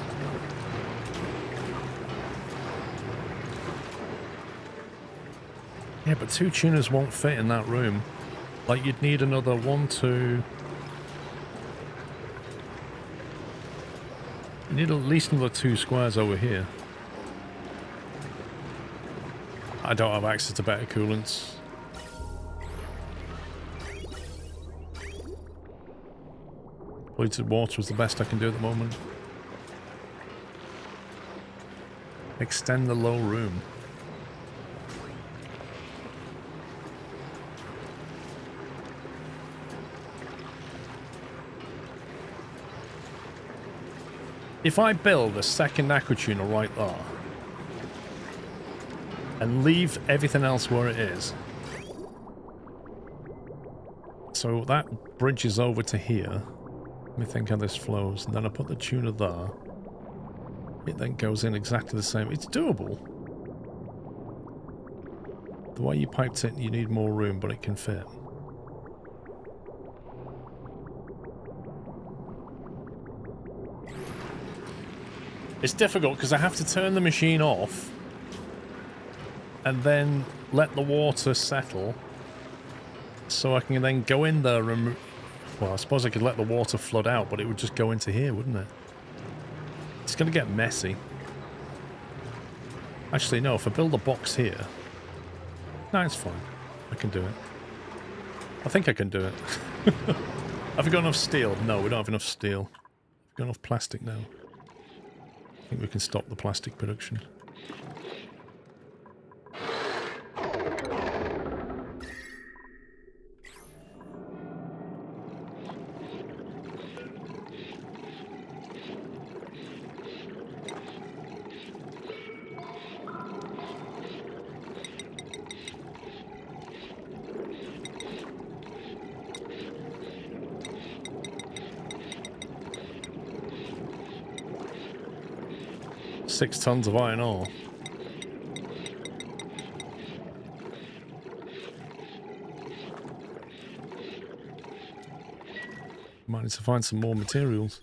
A: Yeah, but 2 tuners won't fit in that room. Like, you'd need another 1, 2... You need at least another 2 squares over here. I don't have access to better coolants. Polluted water is the best I can do at the moment. Extend the low room. If I build a second aqua tuner right there and leave everything else where it is, so that bridges over to here. Let me think how this flows, and then I put the tuner there. It then goes in exactly the same. It's doable. The way you piped it, you need more room, but it can fit. It's difficult because I have to turn the machine off and then let the water settle so I can then go in there and... Well, I suppose I could let the water flood out, but it would just go into here, wouldn't it? It's going to get messy. Actually, no, if I build a box here... No, it's fine. I can do it. I think I can do it. Have we got enough steel? No, we don't have enough steel. We've got enough plastic now. I think we can stop the plastic production. Six tons of iron ore. Might need to find some more materials.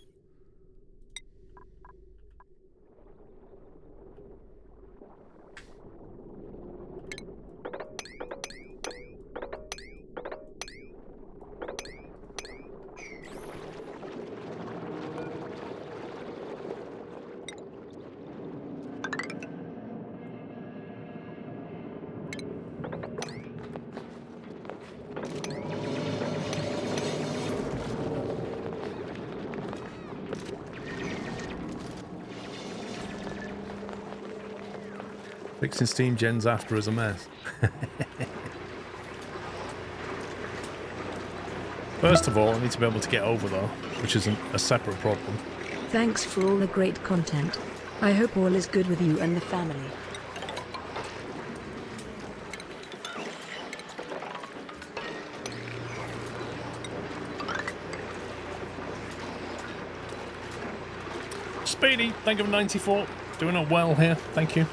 A: Fixing steam gens after is a mess. First of all, I need to be able to get over there, which is a separate problem.
B: Thanks for all the great content. I hope all is good with you and the family.
A: Speedy, thank you for 94. Doing it well here, thank you.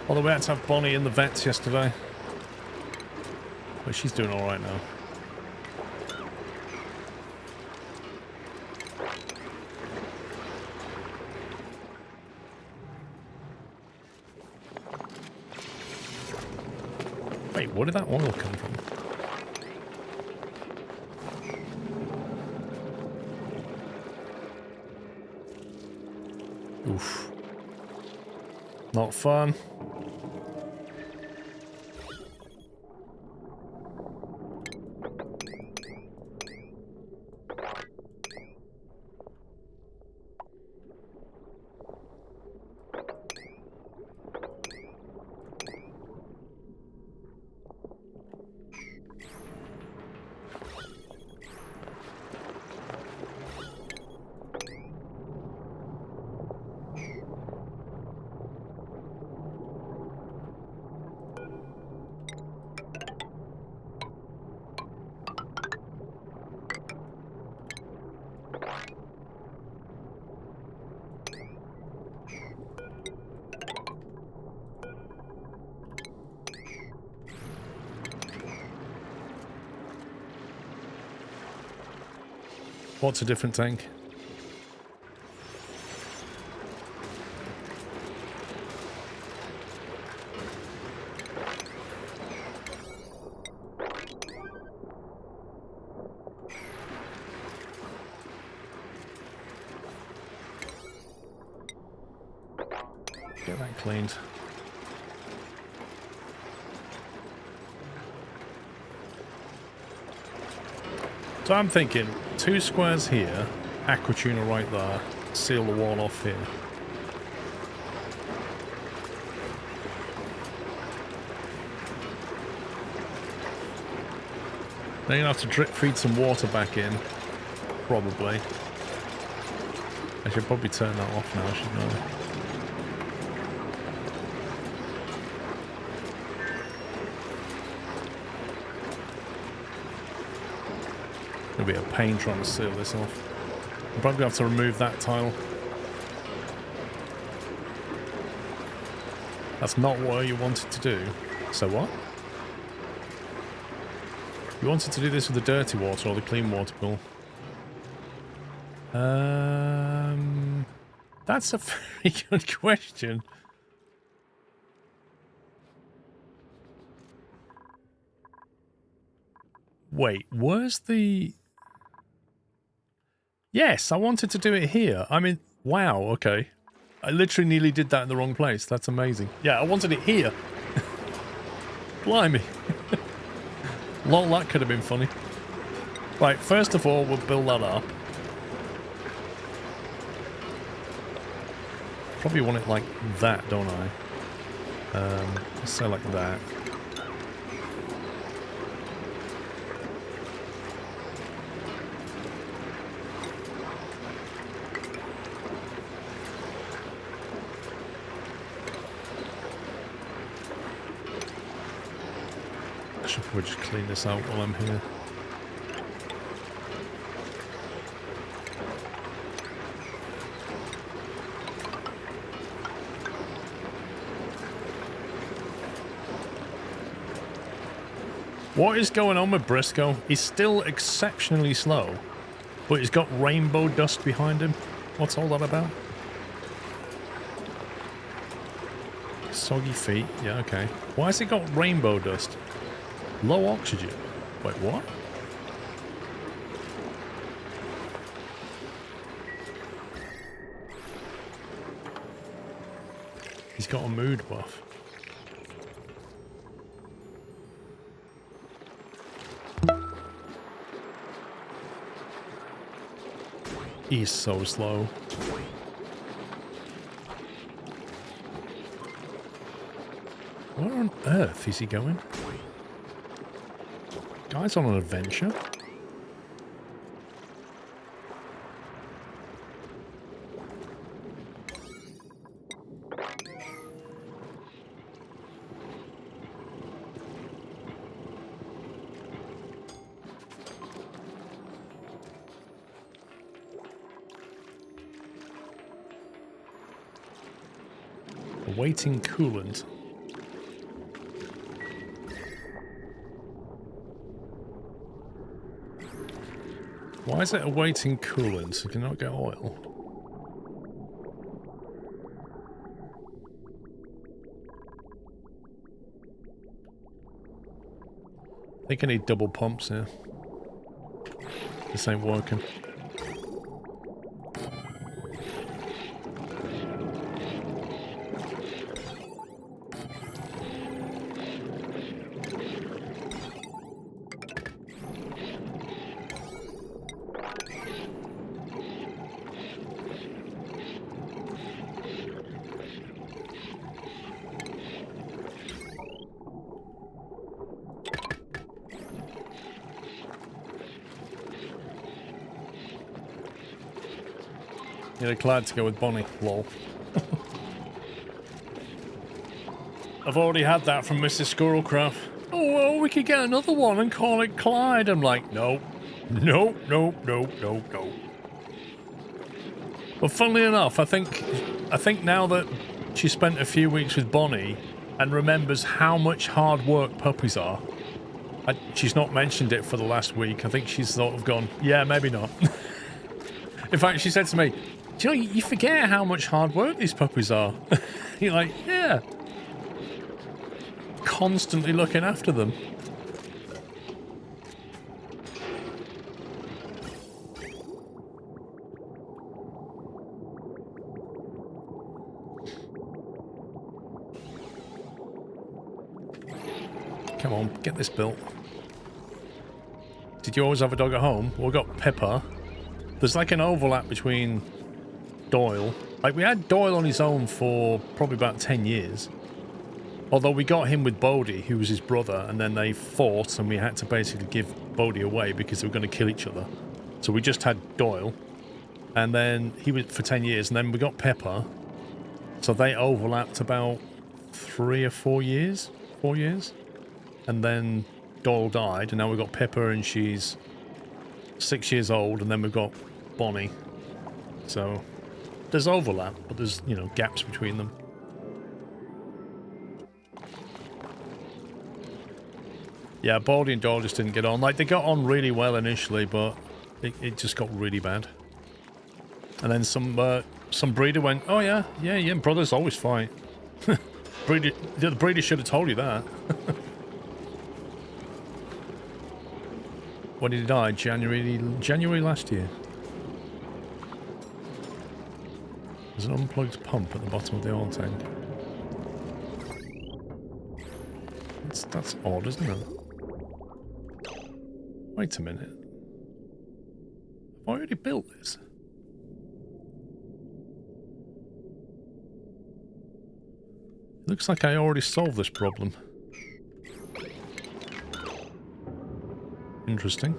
A: Although we had to have Bonnie in the vets yesterday. But she's doing alright now. Wait, where did that oil come from? Oof. Not fun. What's a different tank? Get that cleaned. So I'm thinking 2 squares here, aqua tuner right there, seal the wall off here. Then you'll have to drip feed some water back in, probably. I should probably turn that off now, shouldn't I? It'll be a pain trying to seal this off. I'm probably have to remove that tile. That's not what you wanted to do. So what? You wanted to do this with the dirty water or the clean water pool? That's a very good question. Wait, where's the... Yes, I wanted to do it here. I mean, wow, okay. I literally nearly did that in the wrong place. That's amazing. Yeah, I wanted it here. Blimey. Lol, that could have been funny. Right, first of all, we'll build that up. Probably want it like that, don't I? Let's say like that. I should probably just clean this out while I'm here. What is going on with Briscoe? He's still exceptionally slow, but he's got rainbow dust behind him. What's all that about? Soggy feet. Yeah, okay. Why has he got rainbow dust? Low oxygen. Wait, what? He's got a mood buff. He's so slow. Where on earth is he going? Guy's on an adventure. Awaiting coolant. Why is it awaiting coolant? You cannot get oil. I think I need double pumps here. This ain't working. You're glad to go with Bonnie, lol. I've already had that from Mrs. Squirrelcraft. Oh, well, we could get another one and call it Clyde. I'm like, nope. Nope, nope, nope, nope, nope. But funnily enough, I think now that she spent a few weeks with Bonnie and remembers how much hard work puppies are, she's not mentioned it for the last week. I think she's sort of gone, yeah, maybe not. In fact, she said to me, "Do you know, you forget how much hard work these puppies are." You're like, yeah. Constantly looking after them. Come on, get this built. Did you always have a dog at home? Well, we got Pippa. There's like an overlap between Doyle. Like, we had Doyle on his own for probably about 10 years. Although we got him with Bodhi, who was his brother, and then they fought, and we had to basically give Bodhi away because they were going to kill each other. So we just had Doyle. And then he was for 10 years, and then we got Pippa. So they overlapped about 3 or 4 years. 4 years. And then Doyle died, and now we've got Pippa, and she's 6 years old, and then we've got Bonnie. So there's overlap, but there's, you know, gaps between them. Yeah, Baldy and Doyle just didn't get on. Like, they got on really well initially, but it just got really bad. And then some breeder went, "Oh yeah, brothers always fight." The breeder should have told you that. When did he die? January last year. There's an unplugged pump at the bottom of the oil tank. That's odd, isn't it? Wait a minute. Have I already built this? Looks like I already solved this problem. Interesting.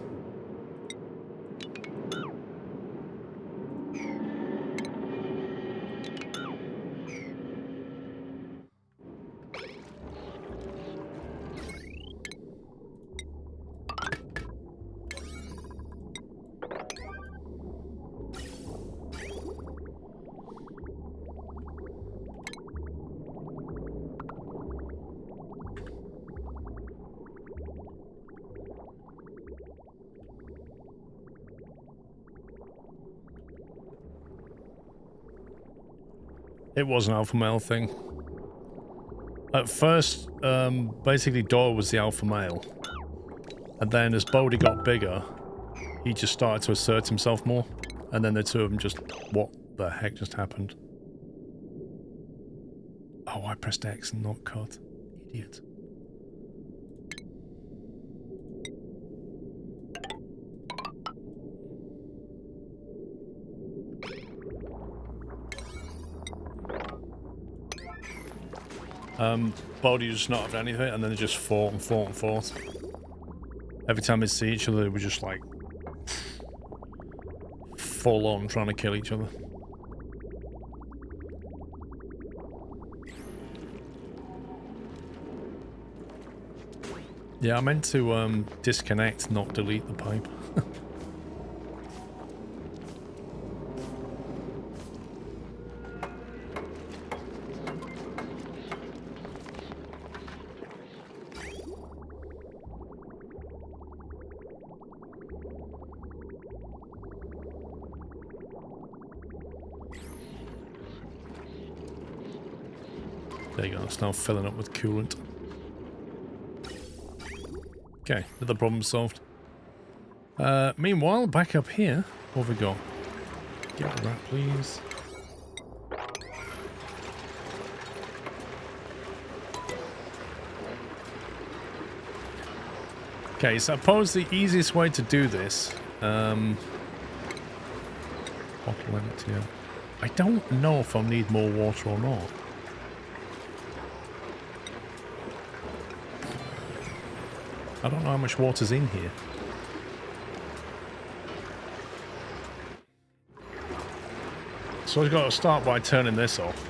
A: It was an alpha male thing. At first, basically Doyle was the alpha male. And then as Bodhi got bigger, he just started to assert himself more. And then the two of them just... What the heck just happened? Oh, I pressed X and not cut. Idiot. Bodhi just not have anything, and then they just fought and fought and fought. Every time they see each other, they were just like full on trying to kill each other. Yeah, I meant to disconnect, not delete the pipe. There you go, it's now filling up with coolant. Okay, another problem solved. Meanwhile, back up here, what have we got? Get that, please. Okay, so I suppose the easiest way to do this... bottle empty. I don't know if I'll need more water or not. I don't know how much water's in here. So I've got to start by turning this off.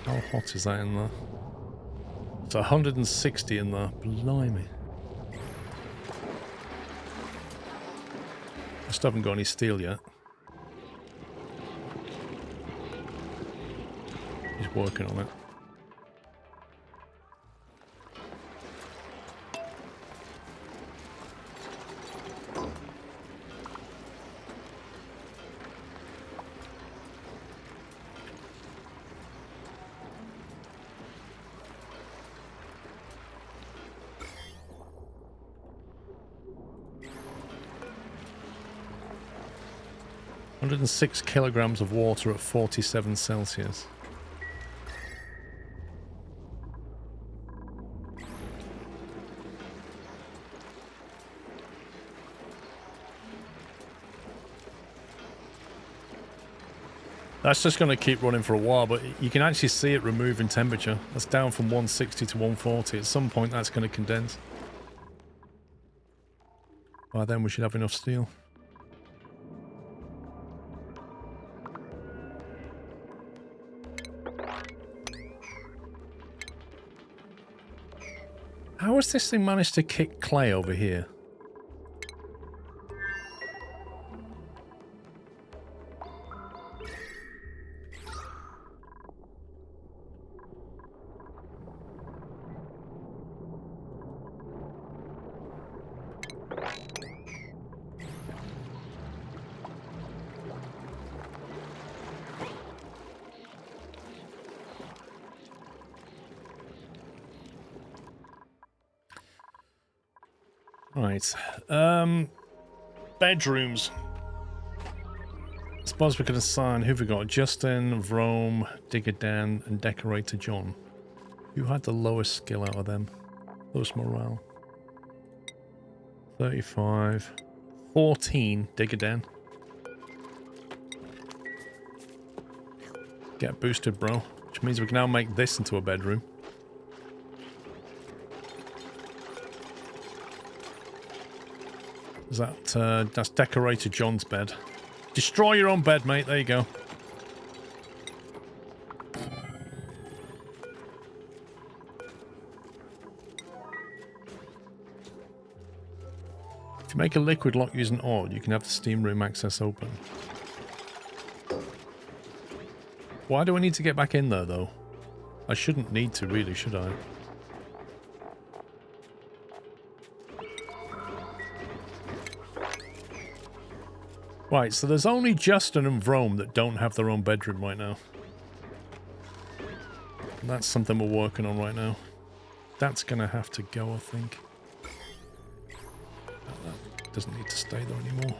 A: How hot is that in there? It's 160 in there. Blimey. I still haven't got any steel yet. He's working on it. $106 kilograms of water at 47 Celsius. That's just going to keep running for a while, but you can actually see it removing temperature. That's down from 160 to 140. At some point, that's going to condense. By then, we should have enough steel. How has this thing managed to kick clay over here? Right. Bedrooms. I suppose we could assign, who have we got? Justin, Rome, Digger Dan, and Decorator John. Who had the lowest skill out of them? Lowest morale. 35. 14, Digger Dan. Get boosted, bro. Which means we can now make this into a bedroom. Is that, that's Decorator John's bed. Destroy your own bed, mate. There you go. If you make a liquid lock using oil, you can have the steam room access open. Why do I need to get back in there, though? I shouldn't need to, really, should I? Right, so there's only Justin and Rome that don't have their own bedroom right now. And that's something we're working on right now. That's gonna have to go, I think. That doesn't need to stay there anymore.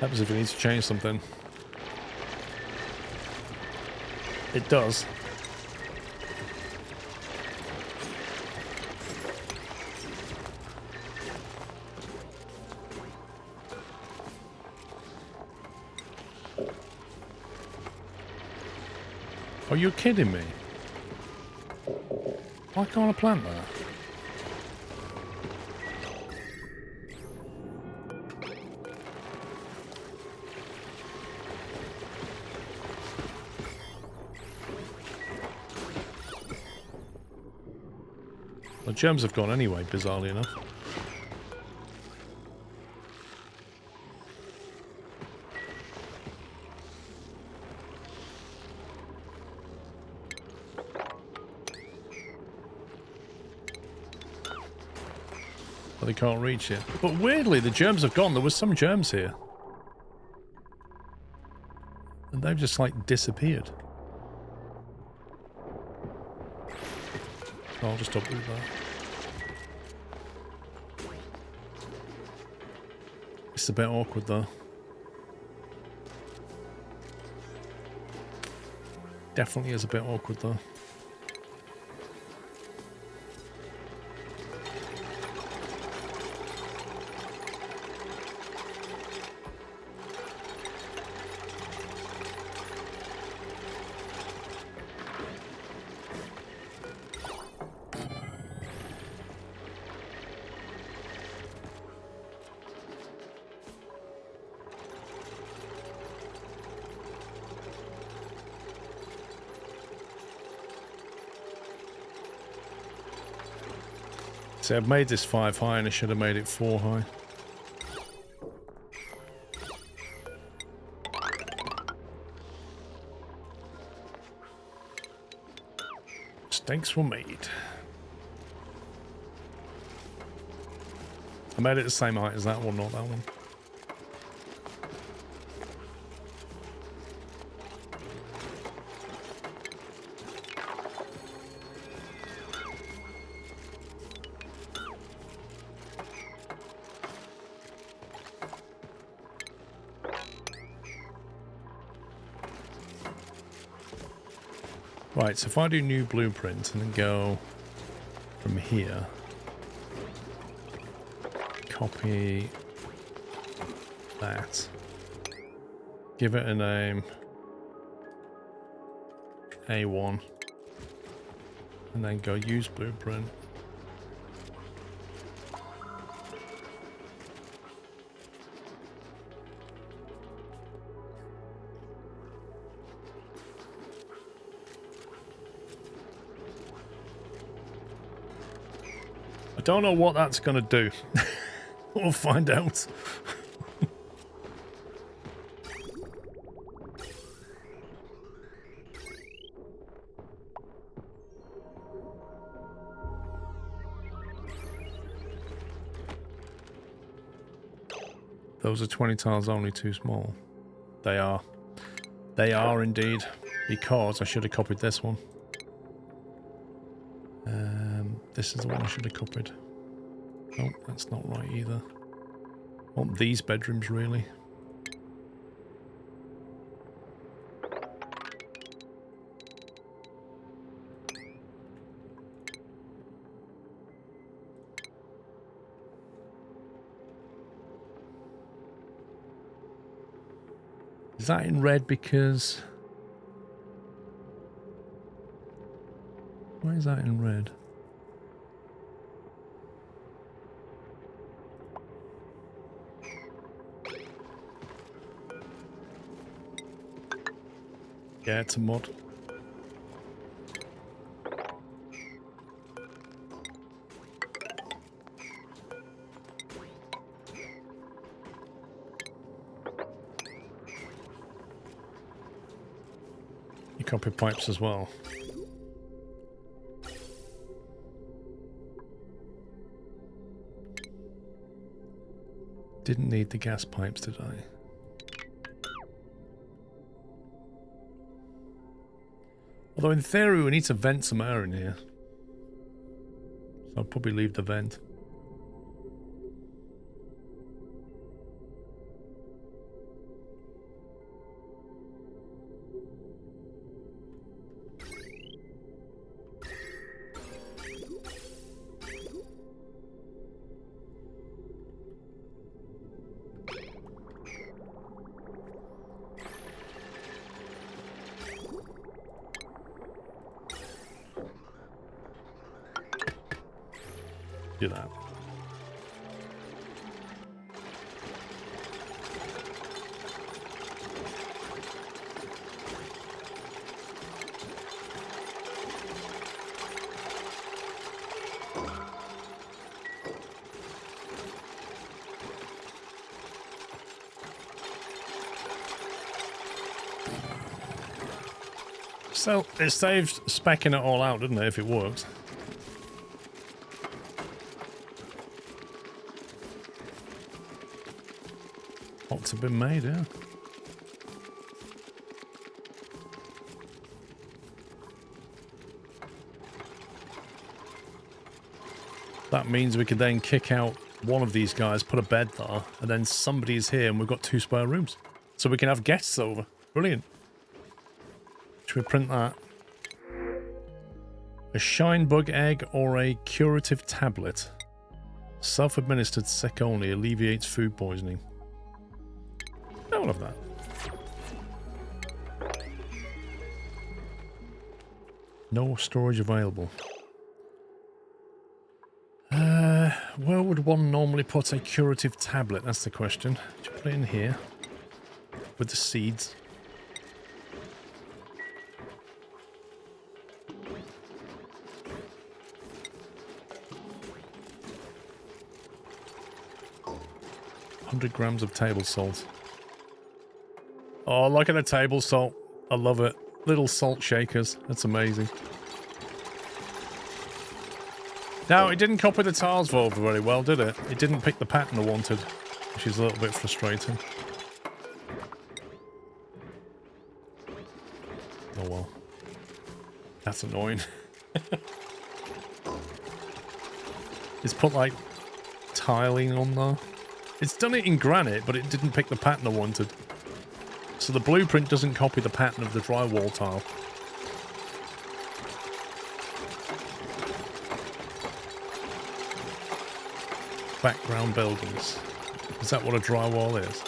A: Happens if we need to change something. It does. Are you kidding me? Why can't I plant that? The germs have gone anyway, bizarrely enough. But they can't reach it. But weirdly, the germs have gone. There was some germs here. And they've just, like, disappeared. So I'll just uproot that. It's a bit awkward, though. Definitely is a bit awkward, though. See, I've made this 5 high and I should have made it 4 high. Mistakes were made. I made it the same height as that one, not that one. Right, so if I do new blueprint and then go from here, copy that, give it a name, A1, and then go use blueprint. I don't know what that's going to do. We'll find out. Those are 20 tiles only too small. They are. They are indeed. Because I should have copied this one. This is the one I should have copied. Oh, that's not right either. I want these bedrooms, really. Is that in red because... Why is that in red? Yeah, it's a mod. You copy pipes as well. Didn't need the gas pipes, did I? Although in theory we need to vent some air in here. So I'll probably leave the vent. Do that. So it saved speccing it all out, didn't it, if it works? Lots have been made, yeah. That means we could then kick out one of these guys, put a bed there, and then somebody's here and we've got 2 spare rooms. So we can have guests over. Brilliant. Should we print that? A shine bug egg or a curative tablet. Self-administered, sick only, alleviates food poisoning. All of that. No storage available. Where would one normally put a curative tablet? That's the question. Should put it in here with the seeds. 100 grams of table salt. Oh, look at the table salt. I love it. Little salt shakers. That's amazing. Now, it didn't copy the tiles over very well, did it? It didn't pick the pattern I wanted, which is a little bit frustrating. Oh well. That's annoying. It's put like tiling on there. It's done it in granite, but it didn't pick the pattern I wanted. So the blueprint doesn't copy the pattern of the drywall tile. Background buildings. Is that what a drywall is?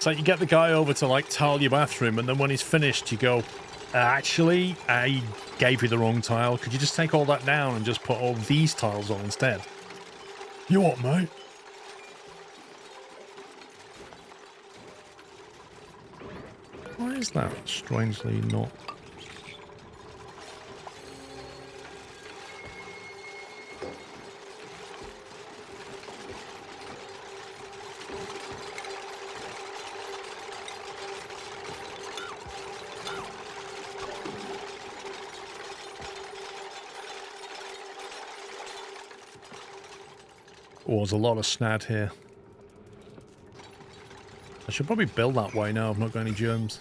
A: So you get the guy over to like tile your bathroom, and then when he's finished you go, actually, I gave you the wrong tile. Could you just take all that down and just put all these tiles on instead? You what, mate? Why is that strangely not? Oh, there's a lot of snad here. I should probably build that way now. I've not got any germs.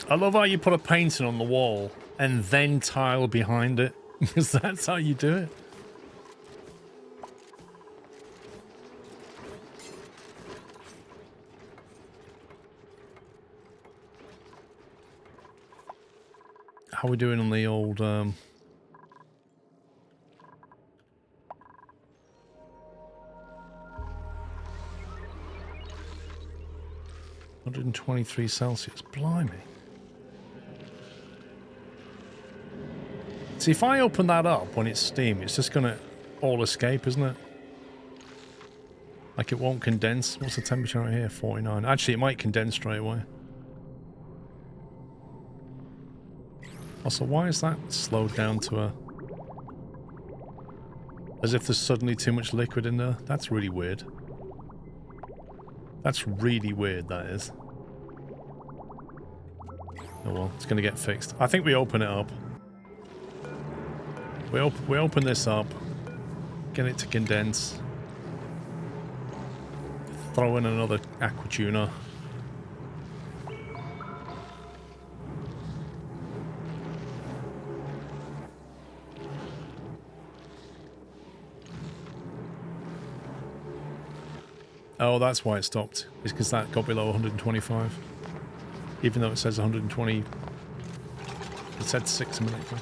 A: I love how you put a painting on the wall and then tile behind it, because that's how you do it. How are we doing on the old... 123 Celsius, blimey. See, if I open that up when it's steam, it's just gonna all escape, isn't it? Like it won't condense. What's the temperature out here? 49. Actually, it might condense straight away. Also, why is that slowed down to a... as if there's suddenly too much liquid in there? That's really weird. That's really weird, that is. Oh well, it's gonna get fixed. I think we open it up. We open this up, get it to condense, throw in another aqua tuner. Oh, that's why it stopped. It's because that got below 125. Even though it says 120. It said 6 a minute ago.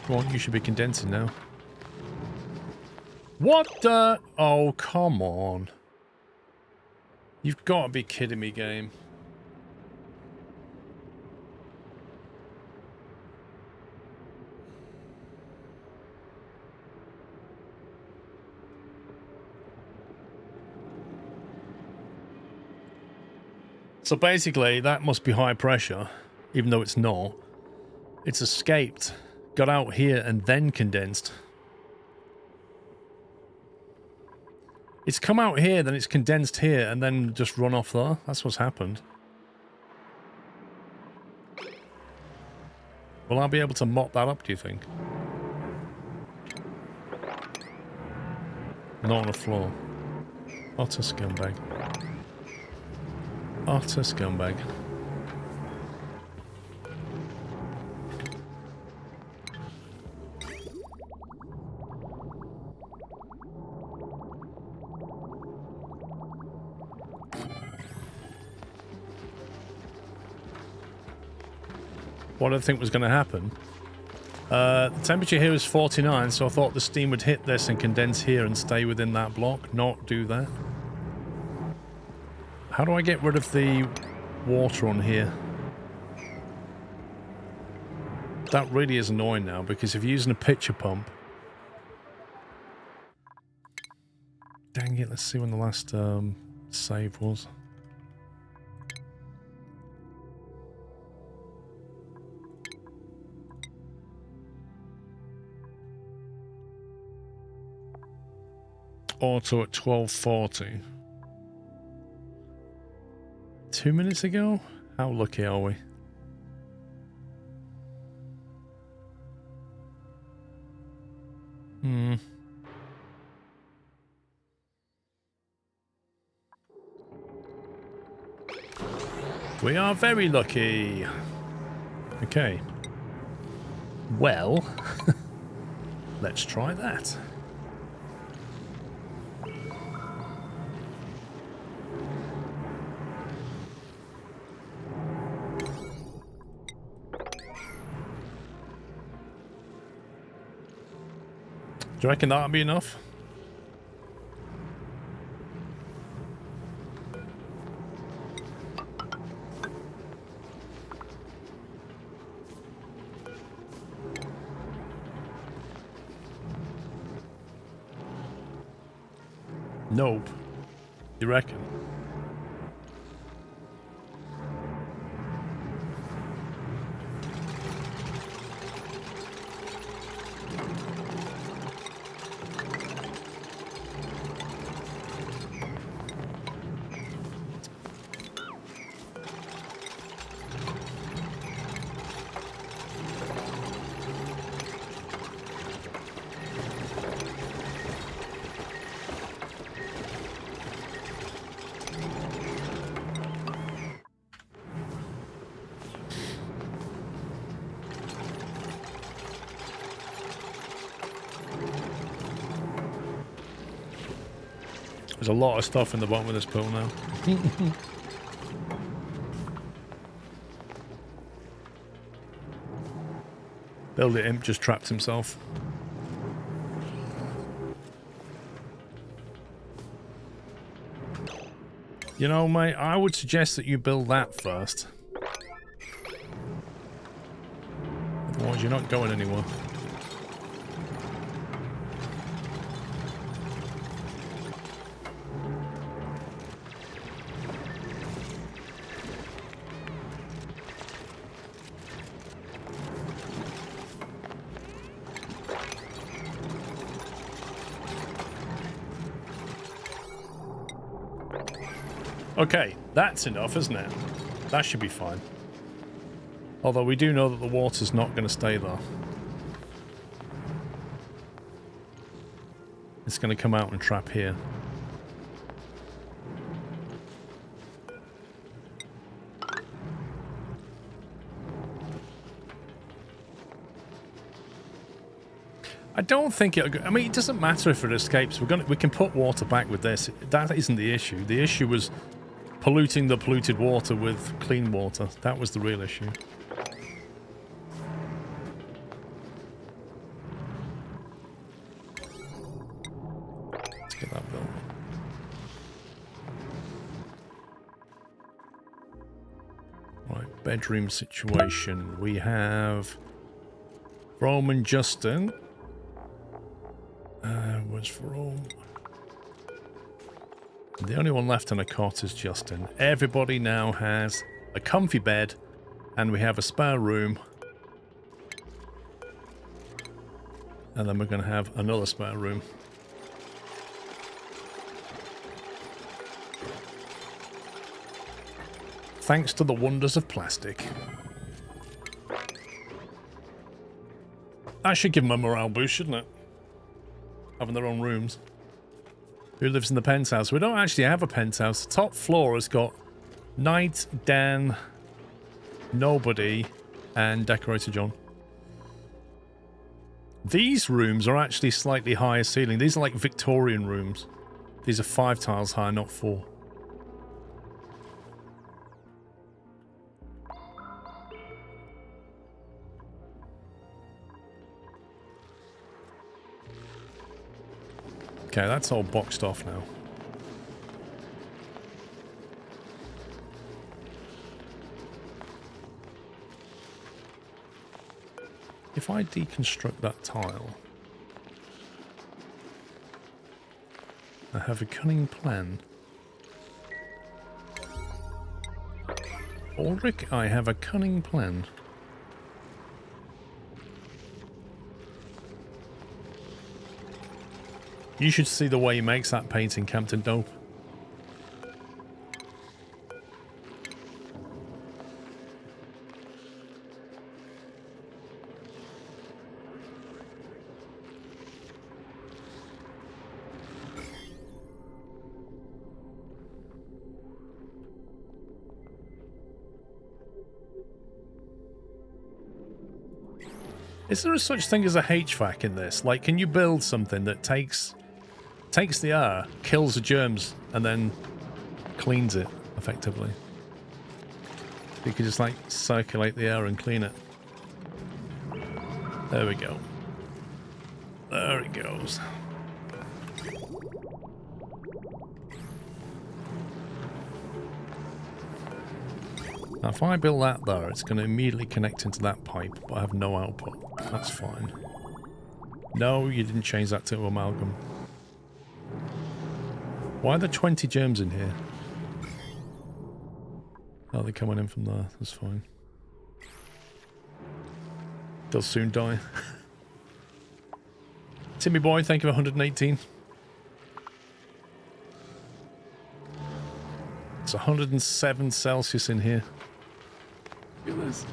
A: Come on, you should be condensing now. What the? Oh, come on. You've got to be kidding me, game. So basically, that must be high pressure, even though it's not. It's escaped, got out here, and then condensed. It's come out here, then it's condensed here, and then just run off there. That's what's happened. Will I be able to mop that up, do you think? Not on the floor. Utter scumbag. Utter scumbag. What did I think was going to happen? The temperature here is 49, so I thought the steam would hit this and condense here and stay within that block, not do that. How do I get rid of the water on here? That really is annoying now, because if you're using a pitcher pump... Dang it, let's see when the last save was. Auto at 12:40. 2 minutes ago? How lucky are we? We are very lucky. Okay. Well, let's try that. Do you reckon that'll be enough? Nope. You reckon? There's a lot of stuff in the bottom of this pool now. Build it, imp just trapped himself. You know, mate, I would suggest that you build that first. Otherwise, you're not going anywhere. Okay, that's enough, isn't it? That should be fine. Although we do know that the water's not going to stay there. It's going to come out and trap here. I don't think it. I mean, it doesn't matter if it escapes. We can put water back with this. That isn't the issue. The issue was polluting the polluted water with clean water. That was the real issue. Let's get that built. Right, bedroom situation. We have Rome and Justin. Where's Rome? The only one left in a cot is Justin. Everybody now has a comfy bed, and we have a spare room. And then we're going to have another spare room. Thanks to the wonders of plastic. That should give them a morale boost, shouldn't it? Having their own rooms. Who lives in the penthouse? We don't actually have a penthouse. The top floor has got Knight, Dan, Nobody, and Decorator John. These rooms are actually slightly higher ceiling. These are like Victorian rooms. These are 5 tiles high, not 4. Okay, that's all boxed off now. If I deconstruct that tile, I have a cunning plan. Ulrich, I have a cunning plan. You should see the way he makes that painting, Captain Dope. Is there a such thing as a HVAC in this? Like, can you build something that takes the air, kills the germs, and then cleans it effectively? You could just like circulate the air and clean it. There we go. There it goes. Now if I build that there, it's going to immediately connect into that pipe, but I have no output. That's fine. No, you didn't change that to amalgam. Why are there 20 germs in here? Oh, they're coming in from there. That's fine. They'll soon die. Timmy boy, thank you for 118. It's 107 Celsius in here. Look at this.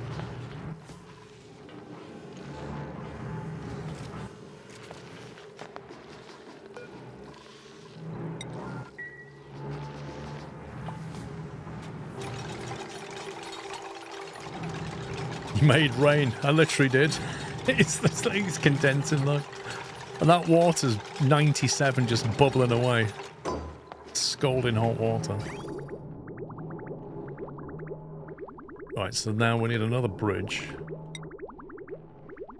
A: You made rain. I literally did. It's this thing's condensing though. And that water's 97 just bubbling away. Scalding hot water. Right, so now we need another bridge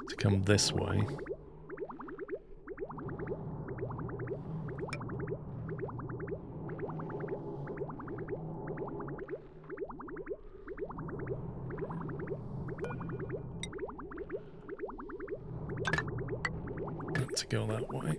A: to come this way. To go that way.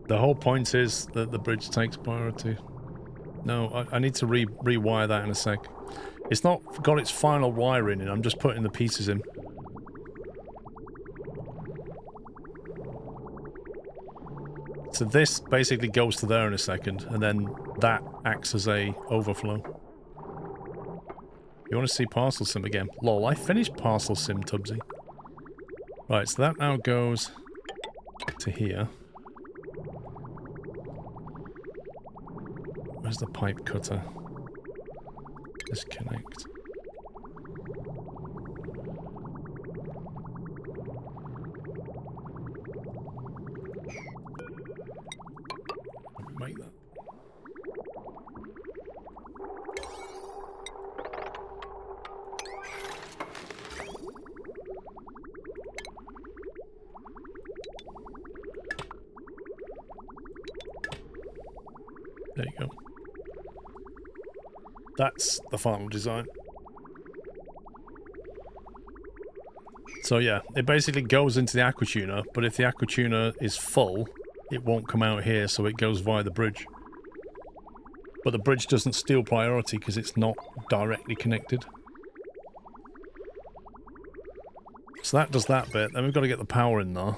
A: The whole point is that the bridge takes priority. No, I need to rewire that in a sec. It's not got its final wiring in, I'm just putting the pieces in. So this basically goes to there in a second, and then that acts as a overflow. You want to see parcel sim again? Lol, I finished parcel sim, Tubbsy. Right, so that now goes to here. Where's the pipe cutter? Disconnect. Make that. There you go. That's the final design. So yeah, it basically goes into the aqua tuner, but if the aqua tuner is full, it won't come out here, so it goes via the bridge. But the bridge doesn't steal priority because it's not directly connected. So that does that bit. Then we've got to get the power in there.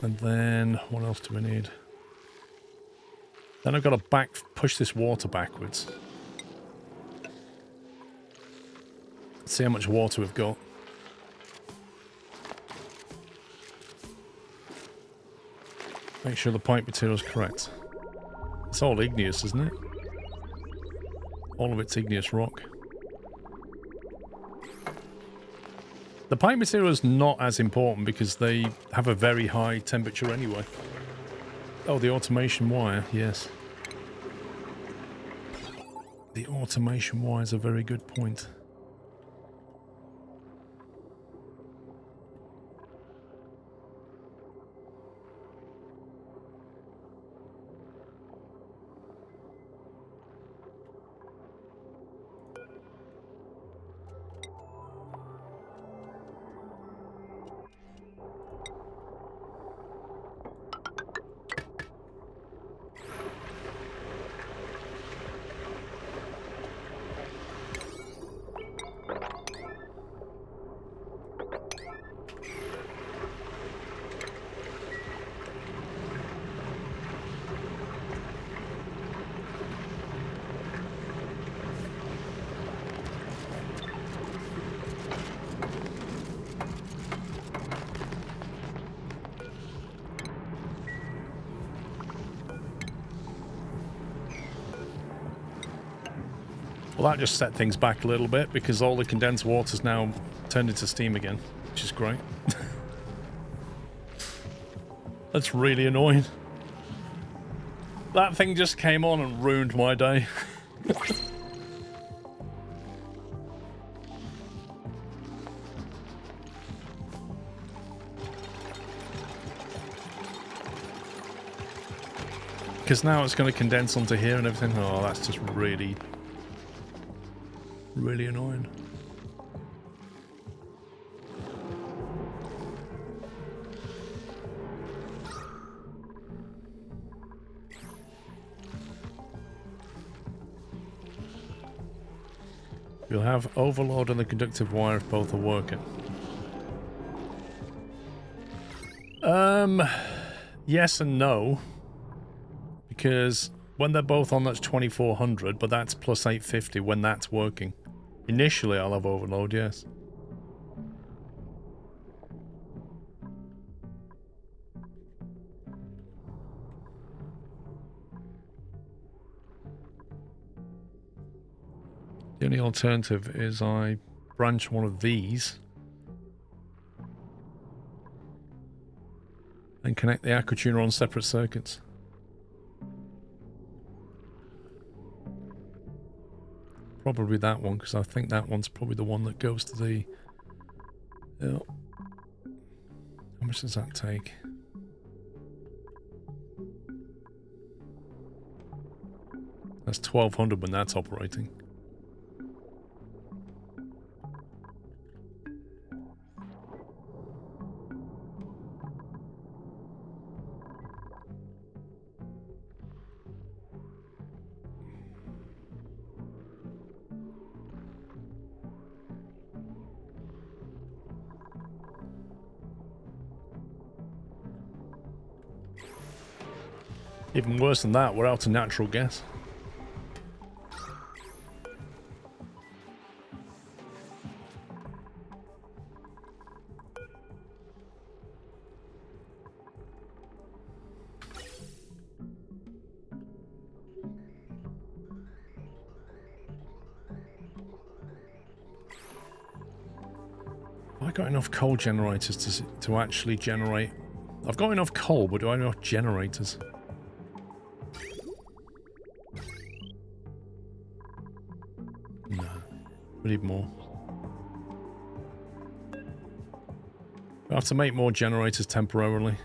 A: And then, what else do we need? Then I've got to push this water backwards. Let's see how much water we've got. Make sure the pipe material is correct. It's all igneous, isn't it? All of it's igneous rock. The pipe material is not as important because they have a very high temperature anyway. Oh, the automation wire, yes. The automation wire is a very good point. Well, that just set things back a little bit because all the condensed water's now turned into steam again, which is great. That's really annoying. That thing just came on and ruined my day. Because now it's going to condense onto here and everything. Oh, that's just really... really annoying. You'll have overload on the conductive wire if both are working. Yes and no. Because when they're both on, that's 2400, but that's plus 850 when that's working. Initially, I'll have overload, yes. The only alternative is I branch one of these and connect the aqua tuner on separate circuits. Probably that one, because I think that one's probably the one that goes to the... Yeah. How much does that take? That's 1200 when that's operating. Even worse than that, we're out of natural gas. Have I got enough coal generators to actually generate? I've got enough coal, but do I have enough generators? No. We need more. I have to make more generators temporarily.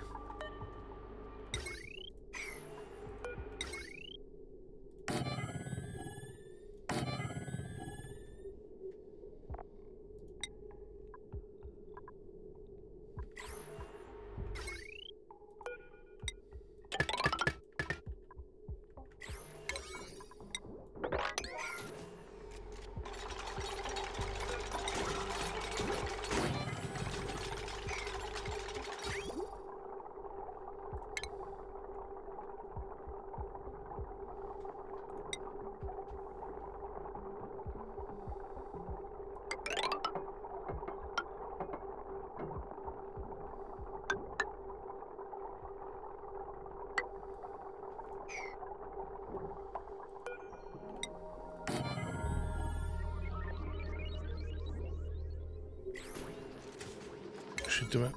A: Should do it.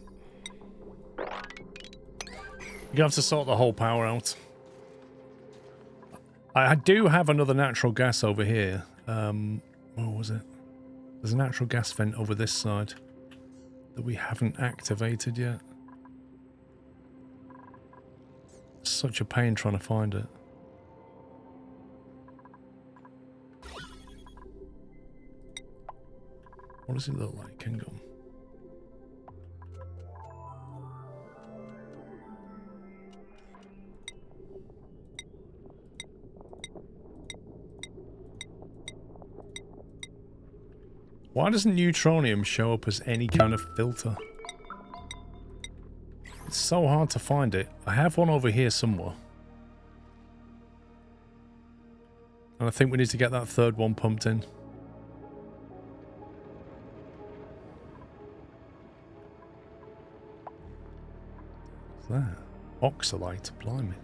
A: You have to sort the whole power out. I do have another natural gas over here. What was it? There's a natural gas vent over this side that we haven't activated yet. Such a pain trying to find it. What does it look like? Hang on. Why doesn't neutronium show up as any kind of filter? It's so hard to find it. I have one over here somewhere. And I think we need to get that third one pumped in. What's that? Oxalate, blimey.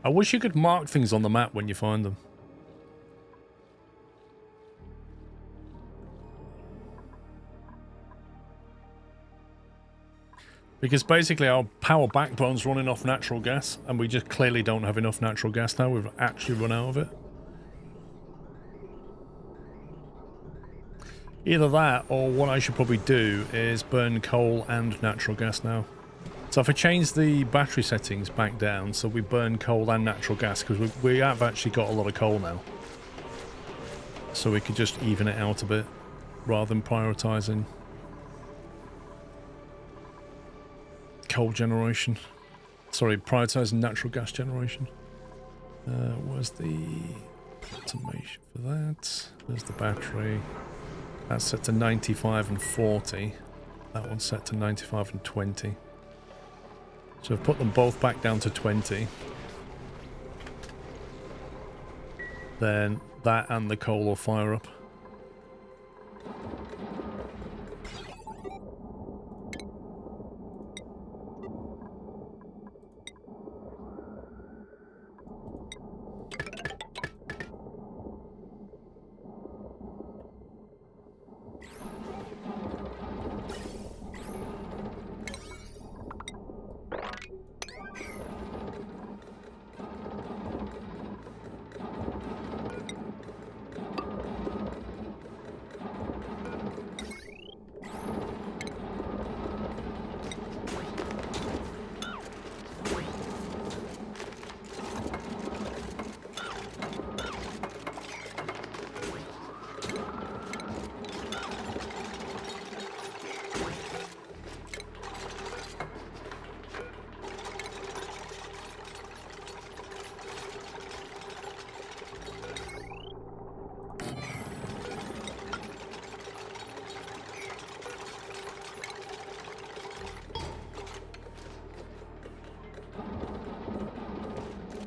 A: I wish you could mark things on the map when you find them. Because basically our power backbone's running off natural gas, and we just clearly don't have enough natural gas now. We've actually run out of it. Either that, or what I should probably do is burn coal and natural gas now. So if I change the battery settings back down, so we burn coal and natural gas, because we have actually got a lot of coal now. So we could just even it out a bit, rather than prioritising coal generation. Sorry, prioritising natural gas generation. Where's the automation for that? There's the battery. That's set to 95 and 40. That one's set to 95 and 20. So I've put them both back down to 20. Then that and the coal will fire up.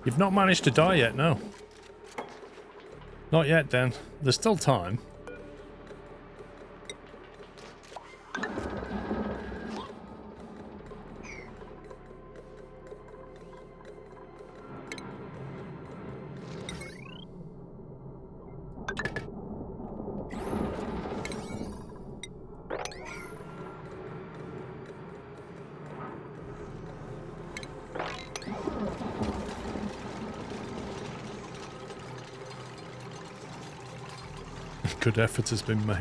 A: You've not managed to die yet, no. Not yet, Dan. There's still time. Good effort has been made.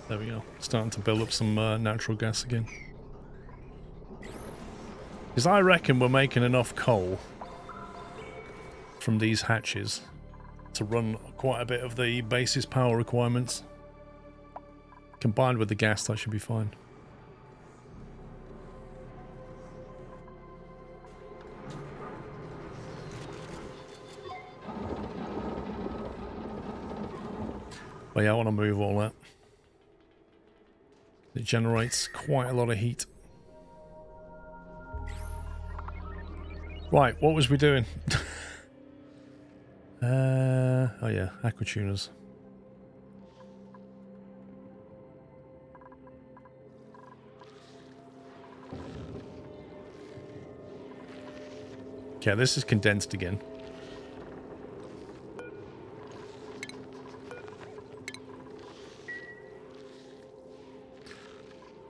A: There we go. Starting to build up some natural gas again. Because I reckon we're making enough coal from these hatches to run quite a bit of the base's power requirements. Combined with the gas, that should be fine. But yeah, I want to move all that. It generates quite a lot of heat. Right, what was we doing? Oh yeah, aquatuners. Okay, this is condensed again.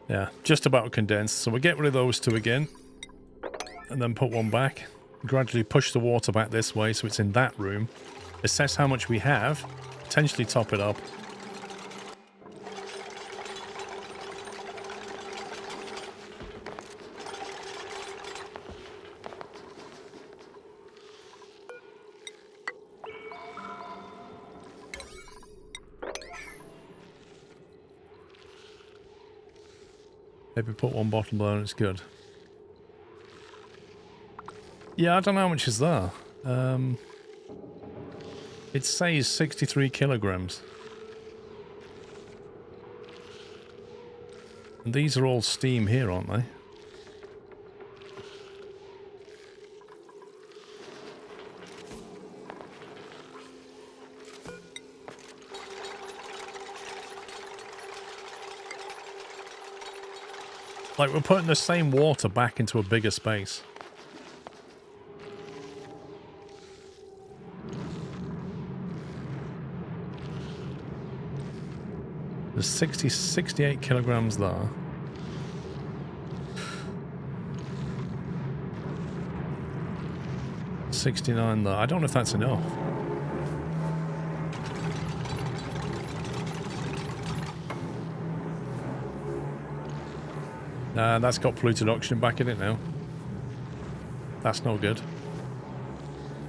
A: Yeah, just about condensed. So we'll get rid of those two again. And then put one back. Gradually push the water back this way so it's in that room. Assess how much we have. Potentially top it up. Maybe put one bottle there and it's good. Yeah, I don't know how much is there. It says 63 kilograms. And these are all steam here, aren't they? Like, we're putting the same water back into a bigger space. There's 68 kilograms there. $69 there. I don't know if that's enough. Nah, that's got polluted oxygen back in it now. That's no good.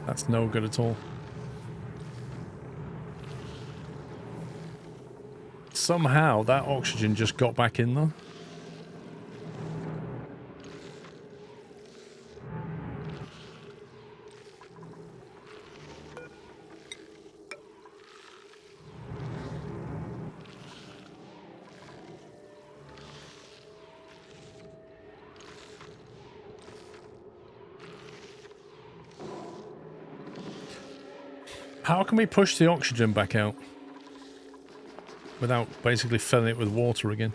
A: That's no good at all. Somehow that oxygen just got back in there. How can we push the oxygen back out without basically filling it with water again?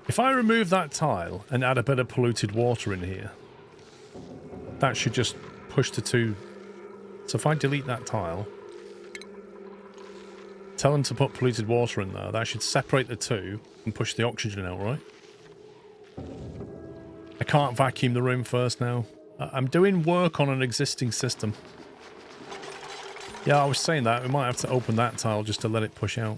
A: If I remove that tile and add a bit of polluted water in here, that should just push the two. So if I delete that tile, tell them to put polluted water in there, that should separate the two and push the oxygen out, right? I can't vacuum the room first now. I'm doing work on an existing system. Yeah, I was saying that. We might have to open that tile just to let it push out.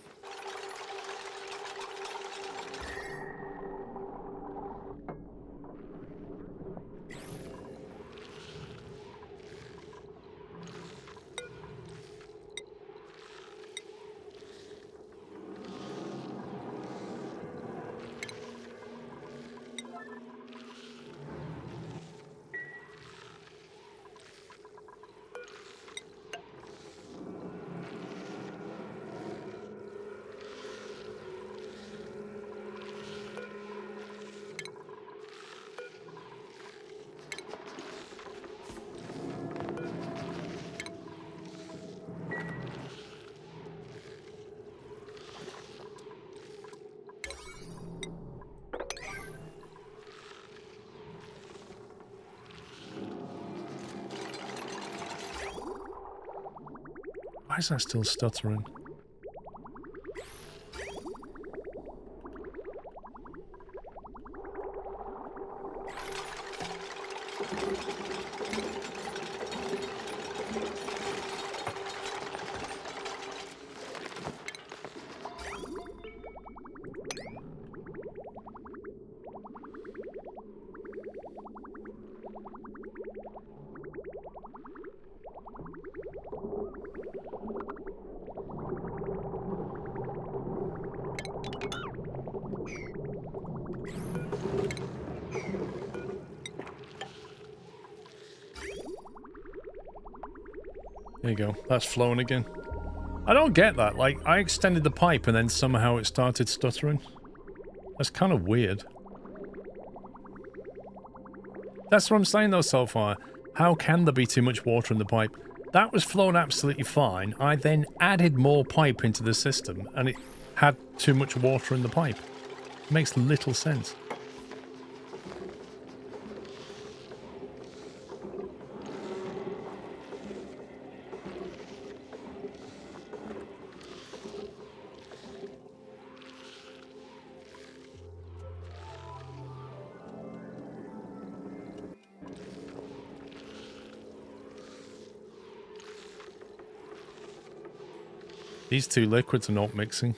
A: Why is that still stuttering? There you go. That's flowing again. I don't get that. Like, I extended the pipe and then somehow it started stuttering. That's kind of weird. That's what I'm saying though so far. How can there be too much water in the pipe? That was flowing absolutely fine. I then added more pipe into the system and it had too much water in the pipe. It makes little sense. These two liquids are not mixing.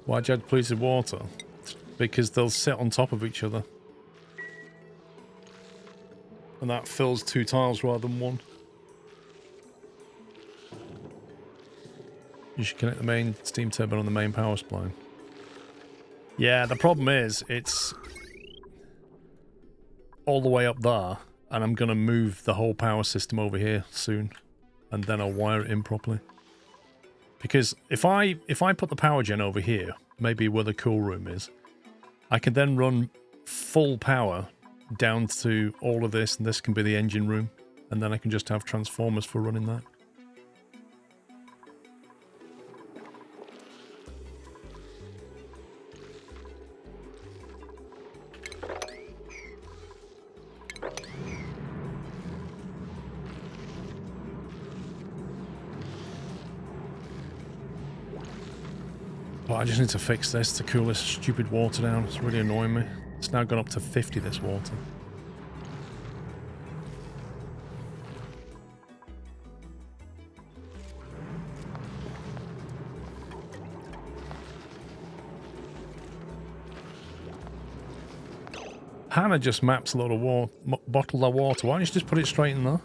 A: Why'd you add polluted water? Because they'll sit on top of each other. And that fills 2 tiles rather than 1. You should connect the main steam turbine on the main power supply. Yeah, the problem is, it's all the way up there, and I'm going to move the whole power system over here soon, and then I'll wire it in properly. Because if I put the power gen over here, maybe where the cool room is, I can then run full power down to all of this, and this can be the engine room, and then I can just have transformers for running that. But I just need to fix this to cool this stupid water down. It's really annoying me. It's now gone up to 50, this water. Hannah just maps a lot of water, bottled of water. Why don't you just put it straight in there?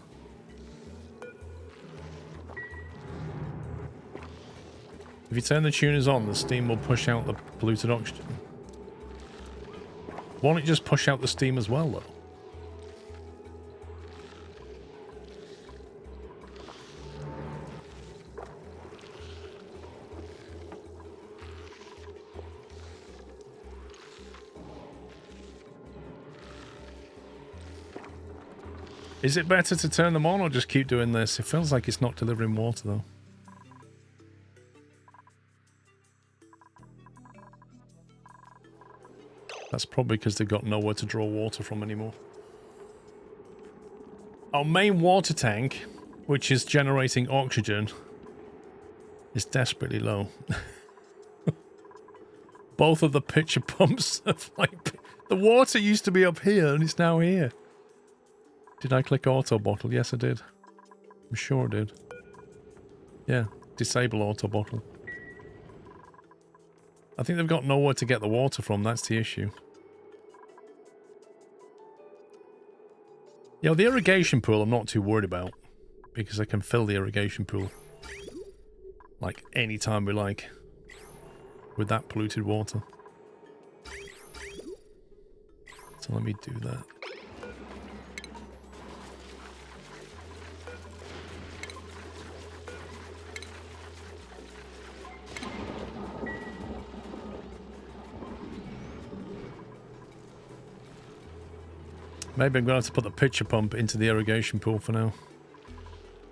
A: If you turn the tuners on, the steam will push out the polluted oxygen. Won't it just push out the steam as well, though? Is it better to turn them on or just keep doing this? It feels like it's not delivering water, though. That's probably because they've got nowhere to draw water from anymore. Our main water tank, which is generating oxygen, is desperately low. Both of the pitcher pumps have like... The water used to be up here and it's now here. Did I click auto bottle? Yes, I did. I'm sure I did. Yeah, disable auto bottle. I think they've got nowhere to get the water from, that's the issue. You know, the irrigation pool I'm not too worried about, because I can fill the irrigation pool like any time we like with that polluted water. So let me do that. Maybe I'm going to have to put the pitcher pump into the irrigation pool for now.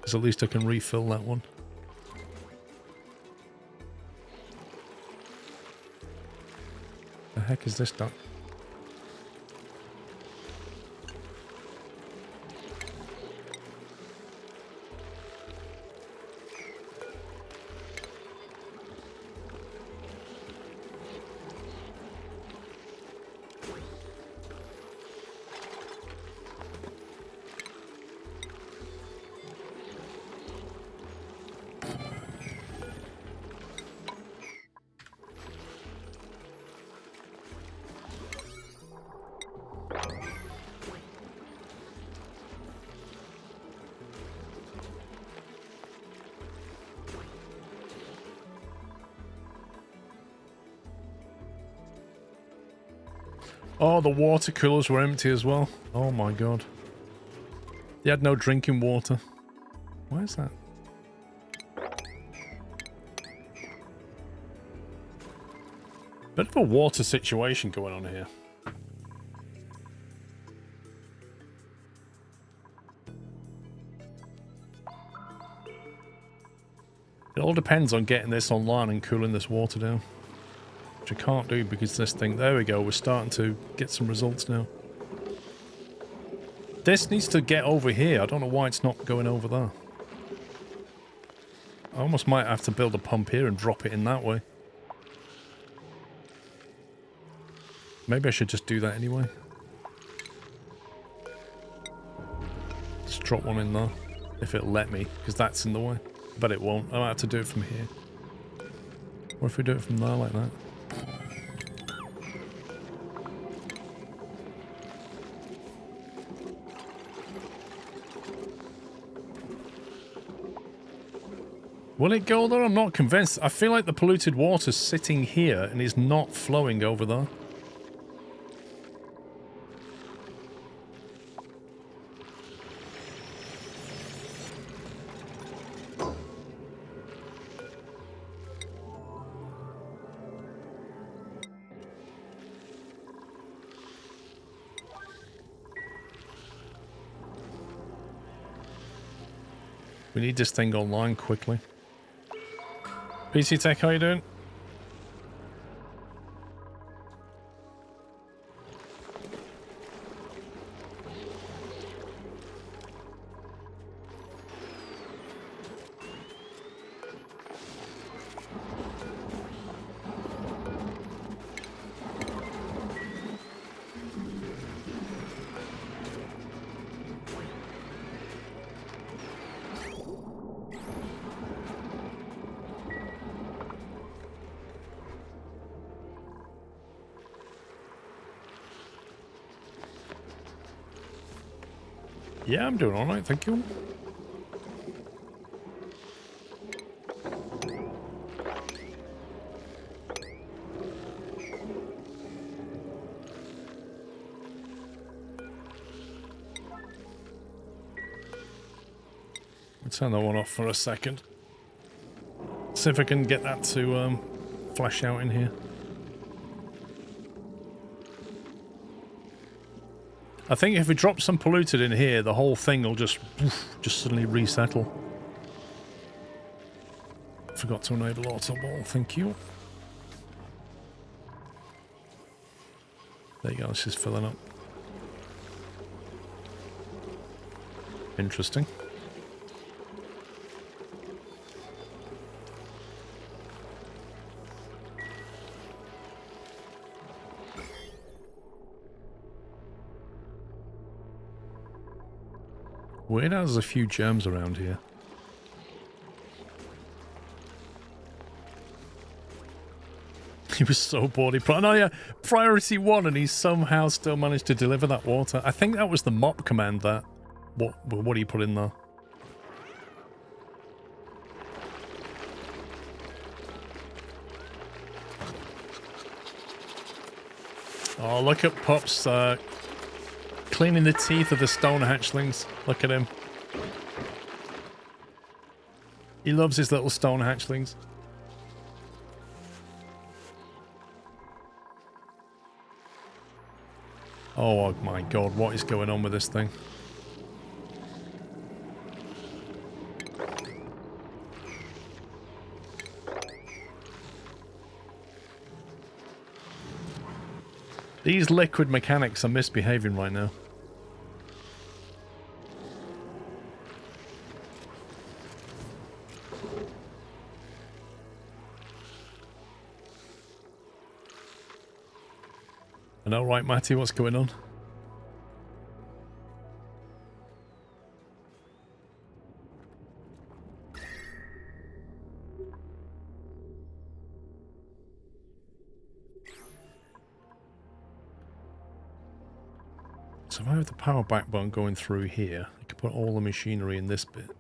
A: Because at least I can refill that one. heck is this duck? Oh, the water coolers were empty as well. Oh my god. They had no drinking water. Why is that? Bit of a water situation going on here. It all depends on getting this online and cooling this water down. Which I can't do because this thing... There we go, we're starting to get some results now. This needs to get over here. I don't know why it's not going over there. I almost might have to build a pump here and drop it in that way. Maybe I should just do that anyway. Just drop one in there. If it'll let me, because that's in the way. But it won't. I might have to do it from here. What if we do it from there like that? Will it go there? I'm not convinced. I feel like the polluted water's sitting here and is not flowing over there. We need this thing online quickly. PC Tech, how you doing? Yeah, I'm doing alright, thank you. Let's turn that one off for a second. See if I can get that to flash out in here. I think if we drop some polluted in here, the whole thing will just suddenly resettle. Forgot to enable auto ball, thank you. There you go, this is filling up. Interesting. Weird how there's a few germs around here. He was so bored. Oh yeah, priority 1, and he somehow still managed to deliver that water. I think that was the mop command that. What do you put in there? Oh, look at Pups cleaning the teeth of the stone hatchlings. Look at him. He loves his little stone hatchlings. Oh my god, what is going on with this thing? These liquid mechanics are misbehaving right now. I know, right, Matty? What's going on? So if I have the power backbone going through here, I can put all the machinery in this bit.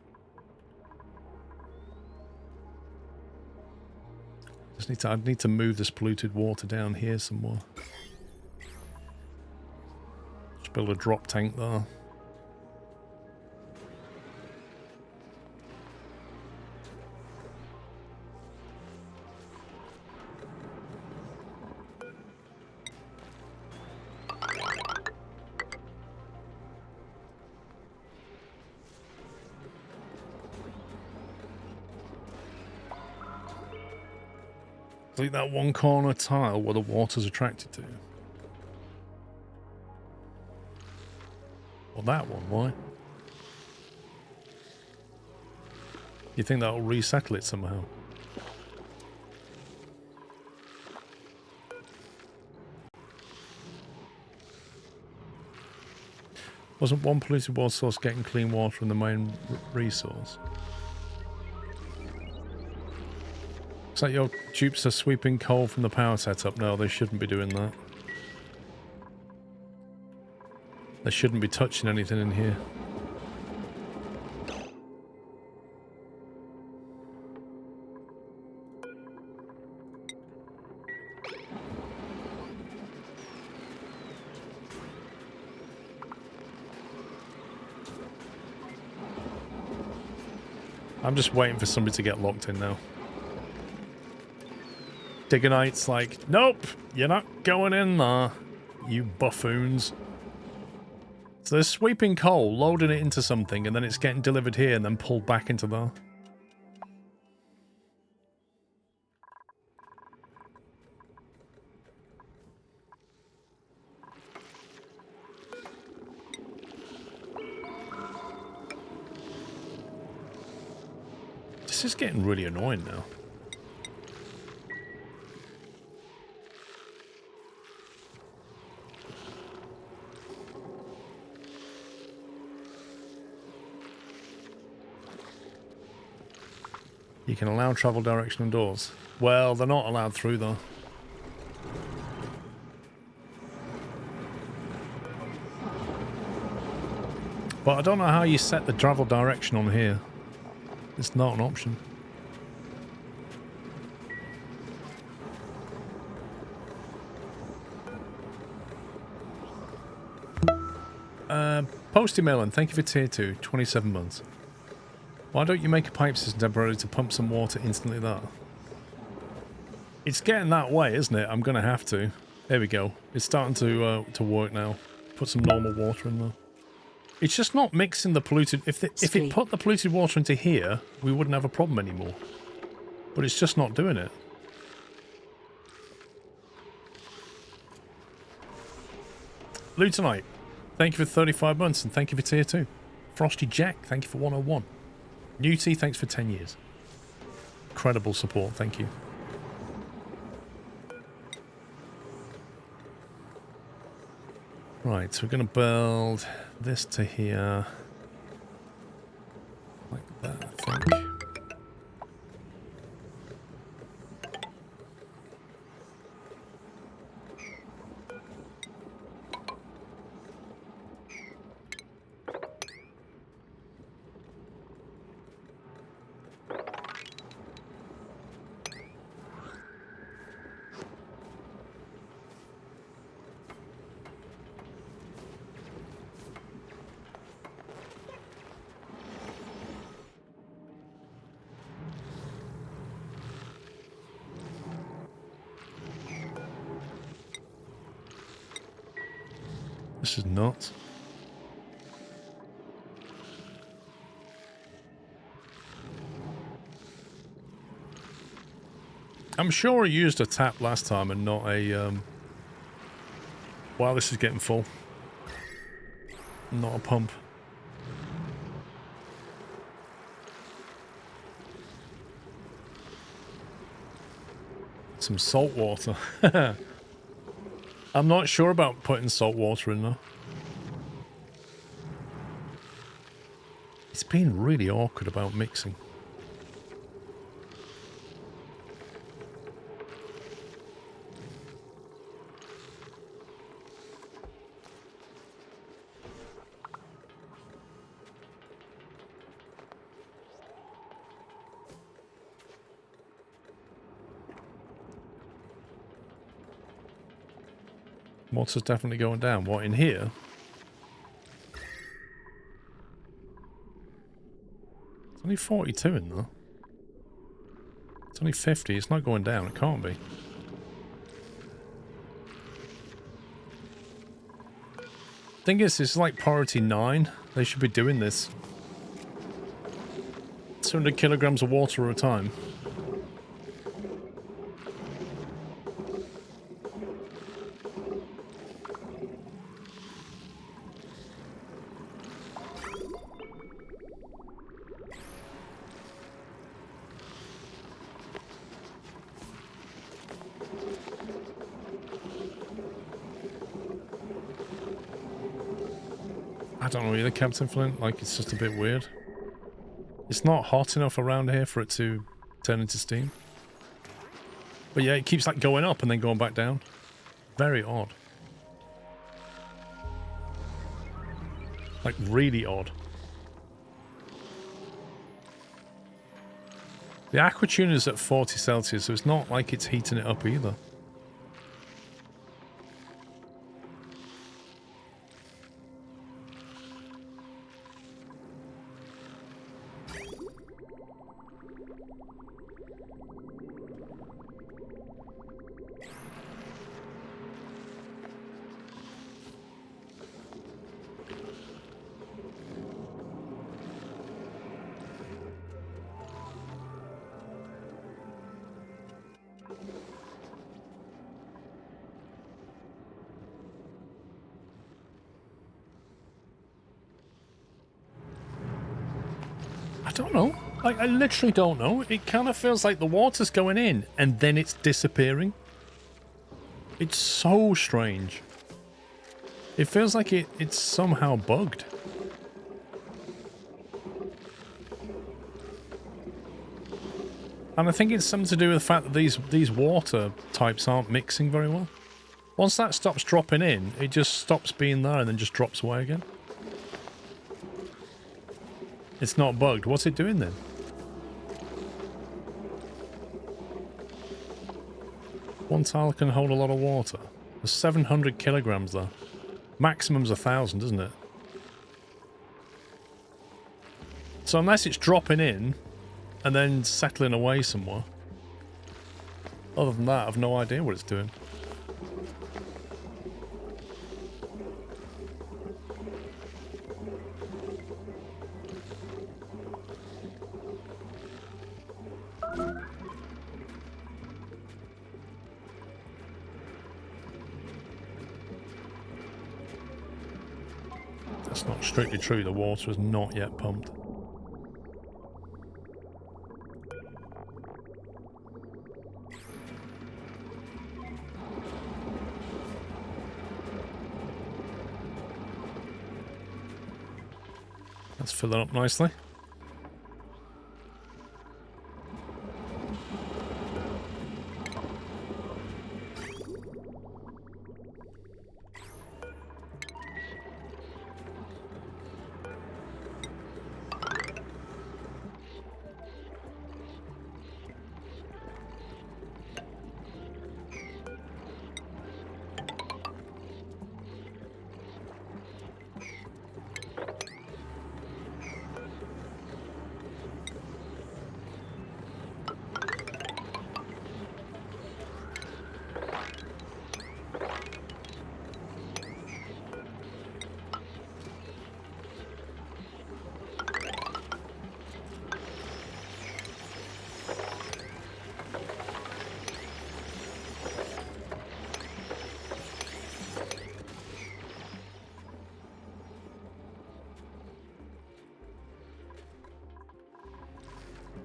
A: I'd need to move this polluted water down here some more. Just build a drop tank there. Delete that one corner tile where the water's attracted to. Well, that one, why? You think that'll resettle it somehow? Wasn't one polluted water source getting clean water from the main resource? Looks like your dupes are sweeping coal from the power setup. No, they shouldn't be doing that. They shouldn't be touching anything in here. I'm just waiting for somebody to get locked in now. Diggonite's like, nope, you're not going in there, you buffoons. So they're sweeping coal, loading it into something, and then it's getting delivered here and then pulled back into there. This is getting really annoying now. You can allow travel direction indoors. Well, they're not allowed through though. But I don't know how you set the travel direction on here. It's not an option. Posty Melon, thank you for tier 2, 27 months. Why don't you make a pipe system temporarily to pump some water instantly there? It's getting that way, isn't it? I'm going to have to. There we go. It's starting to work now. Put some normal water in there. It's just not mixing the polluted... If it put the polluted water into here, we wouldn't have a problem anymore. But it's just not doing it. Lutonite, thank you for 35 months and thank you for tier 2. Frosty Jack, thank you for 101. Newty, thanks for 10 years. Incredible support, thank you. Right, so we're going to build this to here. Like that, I think. This is nuts. I'm sure I used a tap last time and not a Wow, this is getting full. Not a pump. Some salt water. I'm not sure about putting salt water in there. It's been really awkward about mixing. Water's definitely going down. What, in here? It's only 42 in there. It's only 50. It's not going down. It can't be. Thing is, this is like priority 9. They should be doing this. 200 kilograms of water at a time. I don't know either, Captain Flint. Like, it's just a bit weird. It's not hot enough around here for it to turn into steam. But yeah, it keeps like going up and then going back down. Very odd. Like, really odd. The aqua tuner's at 40 Celsius, so it's not like it's heating it up either. I don't know. Like, I literally don't know. It kind of feels like the water's going in and then it's disappearing. It's so strange. It feels like it's somehow bugged. And I think it's something to do with the fact that these water types aren't mixing very well. Once that stops dropping in, it just stops being there and then just drops away again. It's not bugged. What's it doing then? One tile can hold a lot of water. There's 700 kilograms there. Maximum's 1,000, isn't it? So unless it's dropping in and then settling away somewhere. Other than that, I've no idea what it's doing. That's not strictly true. The water is not yet pumped. Let's fill it up nicely.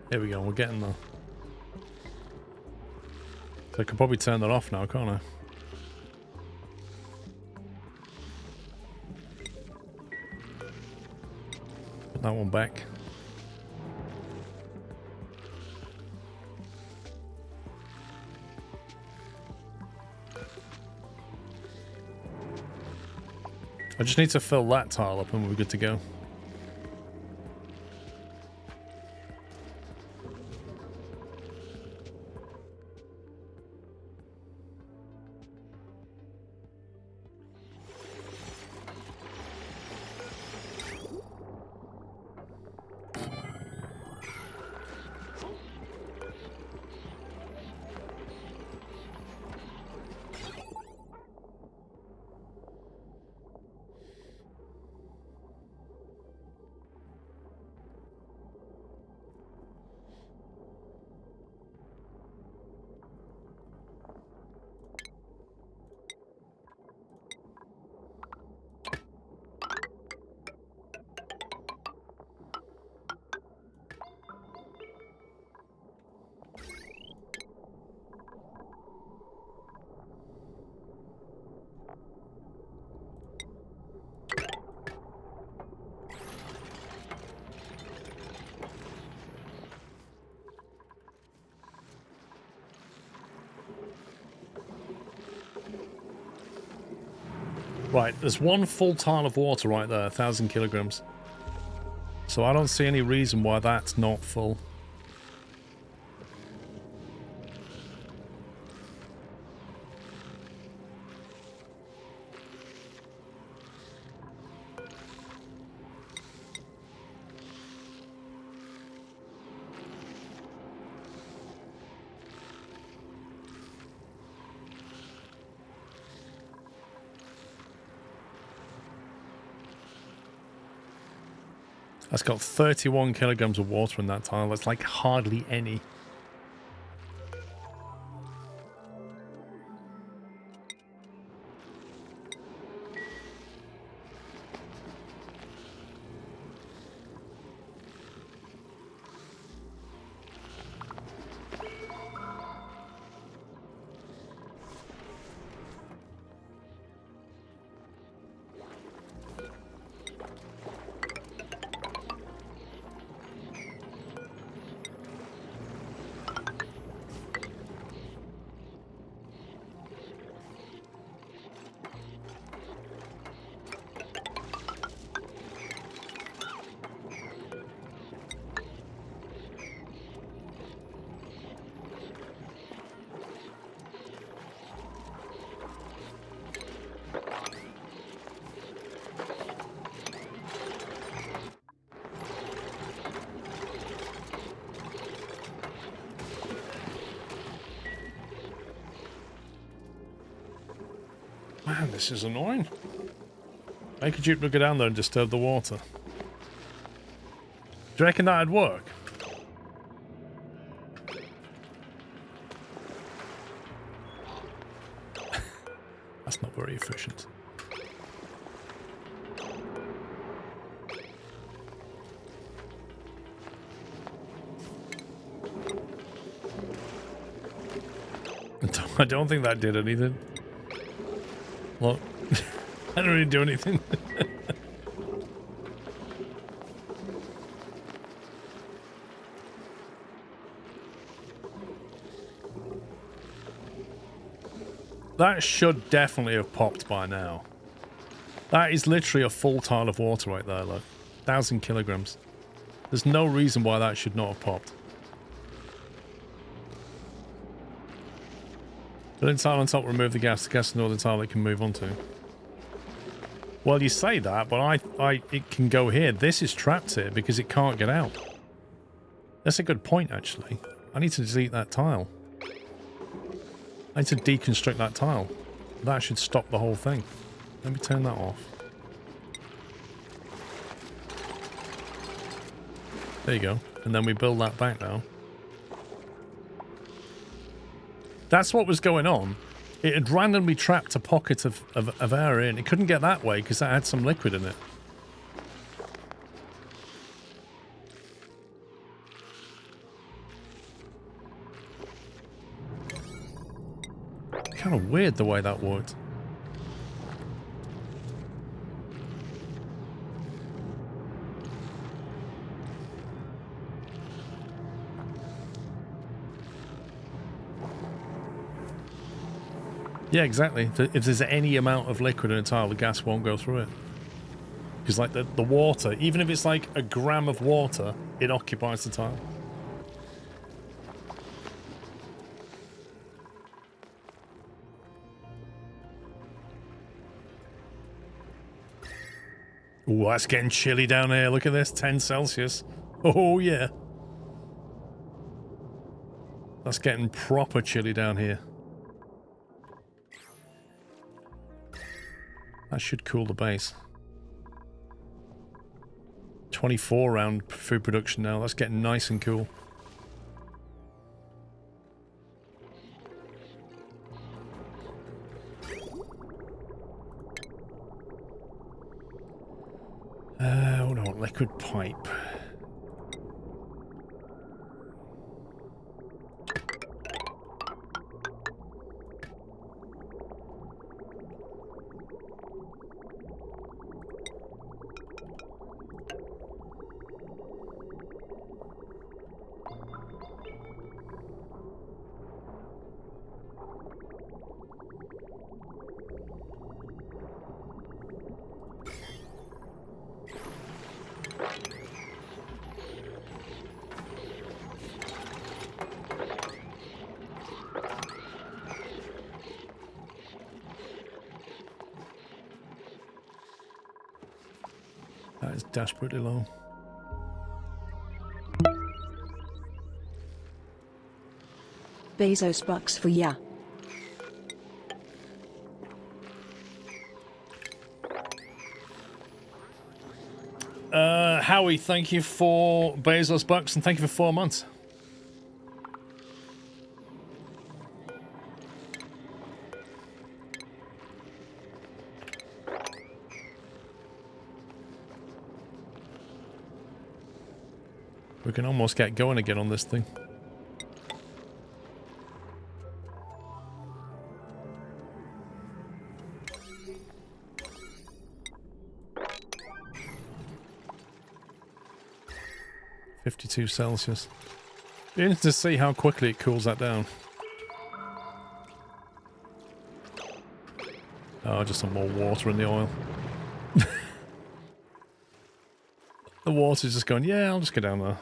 A: Here we go, we're getting there. So I can probably turn that off now, can't I? Put that one back. I just need to fill that tile up and we're good to go. Right, there's one full tile of water right there, 1,000 kilograms. So I don't see any reason why that's not full. That's got 31 kilograms of water in that tile. That's like hardly any. Man, this is annoying. Make a duplicate go down there and disturb the water. Do you reckon that'd work? That's not very efficient. I don't think that did anything. Look, I don't really do anything. That should definitely have popped by now. That is literally a full tile of water right there, look. 1,000 kilograms. There's no reason why that should not have popped. Fill in tile on top, remove the gas. The gas is another tile it can move on to. Well, you say that, but it can go here. This is trapped here because it can't get out. That's a good point, actually. I need to delete that tile. I need to deconstruct that tile. That should stop the whole thing. Let me turn that off. There you go. And then we build that back now. That's what was going on. It had randomly trapped a pocket of air in. It couldn't get that way because that had some liquid in it. Kind of weird the way that worked. Yeah, exactly. If there's any amount of liquid in a tile, the gas won't go through it. Because like the water, even if it's like a gram of water, it occupies the tile. Ooh, that's getting chilly down here. Look at this, 10 Celsius. Oh yeah. That's getting proper chilly down here. That should cool the base. 24 round food production now. That's getting nice and cool. Oh no, liquid pipe. That is desperately low.
B: Bezos bucks for ya.
A: Howie, thank you for Bezos bucks and thank you for 4 months. We can almost get going again on this thing. (52 Celsius). Be interesting to see how quickly it cools that down. Oh, just some more water in the oil. The water's just going, yeah, I'll just go down there.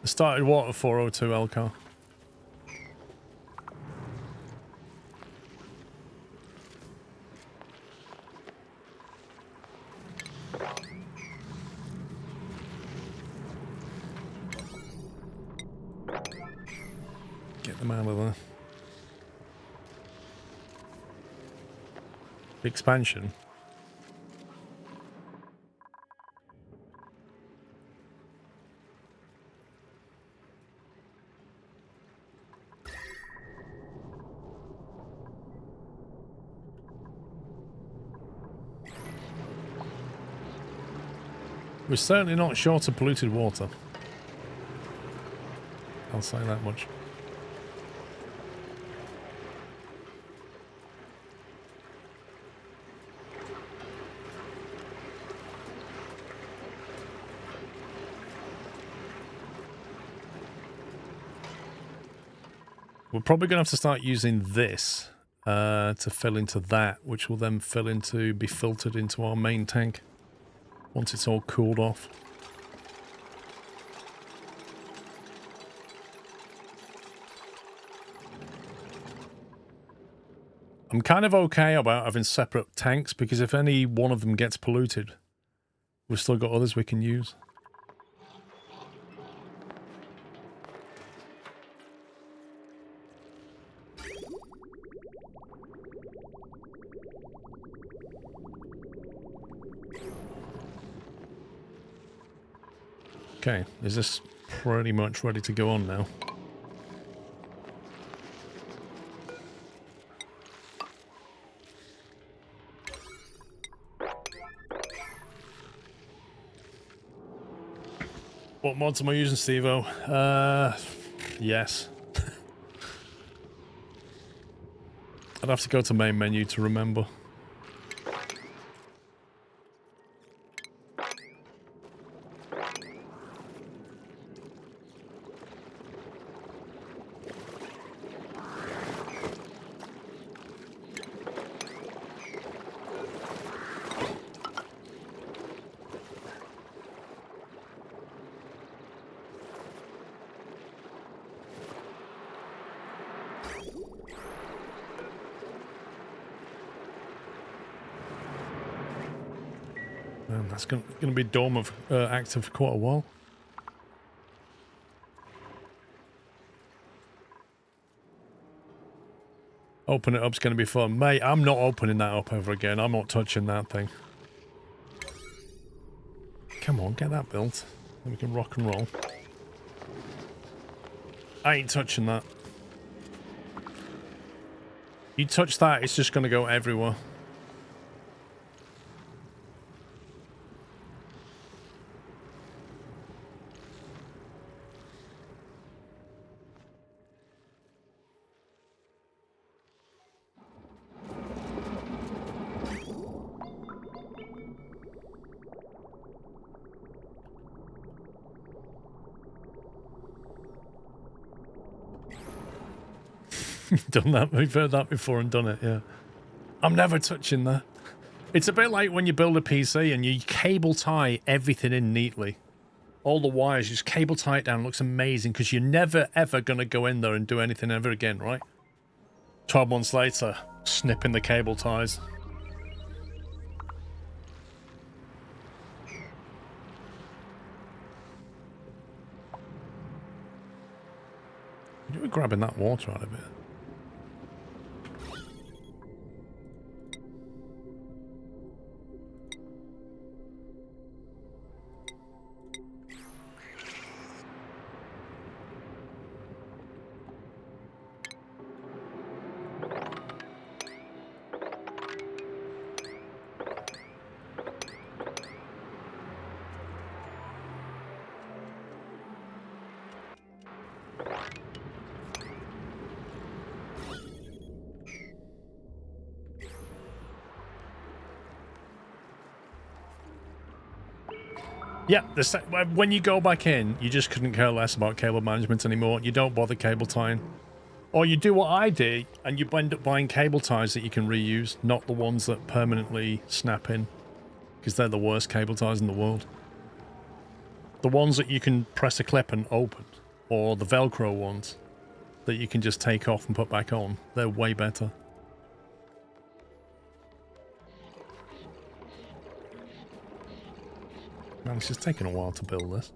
A: The started water 402 Elcar. Get them out of there. Expansion. We're certainly not short of polluted water. I'll say that much. We're probably going to have to start using this to fill into that, which will then fill into, be filtered into our main tank once it's all cooled off. I'm kind of okay about having separate tanks because if any one of them gets polluted, we've still got others we can use. Okay, is this pretty much ready to go on now? What mods am I using, Stevo? Yes. I'd have to go to main menu to remember. Man, that's going to be dormant, active for quite a while. Open it up's going to be fun. Mate, I'm not opening that up ever again. I'm not touching that thing. Come on, get that built. Then we can rock and roll. I ain't touching that. You touch that, it's just going to go everywhere. Done that. We've heard that before and done it, yeah. I'm never touching that. It's a bit like when you build a PC and you cable tie everything in neatly. All the wires, you just cable tie it down. It looks amazing because you're never, ever going to go in there and do anything ever again, right? 12 months later, snipping the cable ties. You were grabbing that water out of it. Yeah, when you go back in, you just couldn't care less about cable management anymore. You don't bother cable tying. Or you do what I did, and you end up buying cable ties that you can reuse, not the ones that permanently snap in. Because they're the worst cable ties in the world. The ones that you can press a clip and open, or the Velcro ones that you can just take off and put back on, they're way better. Man, it's just taking a while to build this.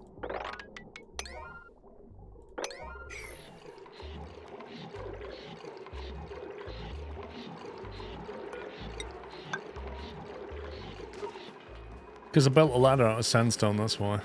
A: Because I built a ladder out of sandstone, that's why.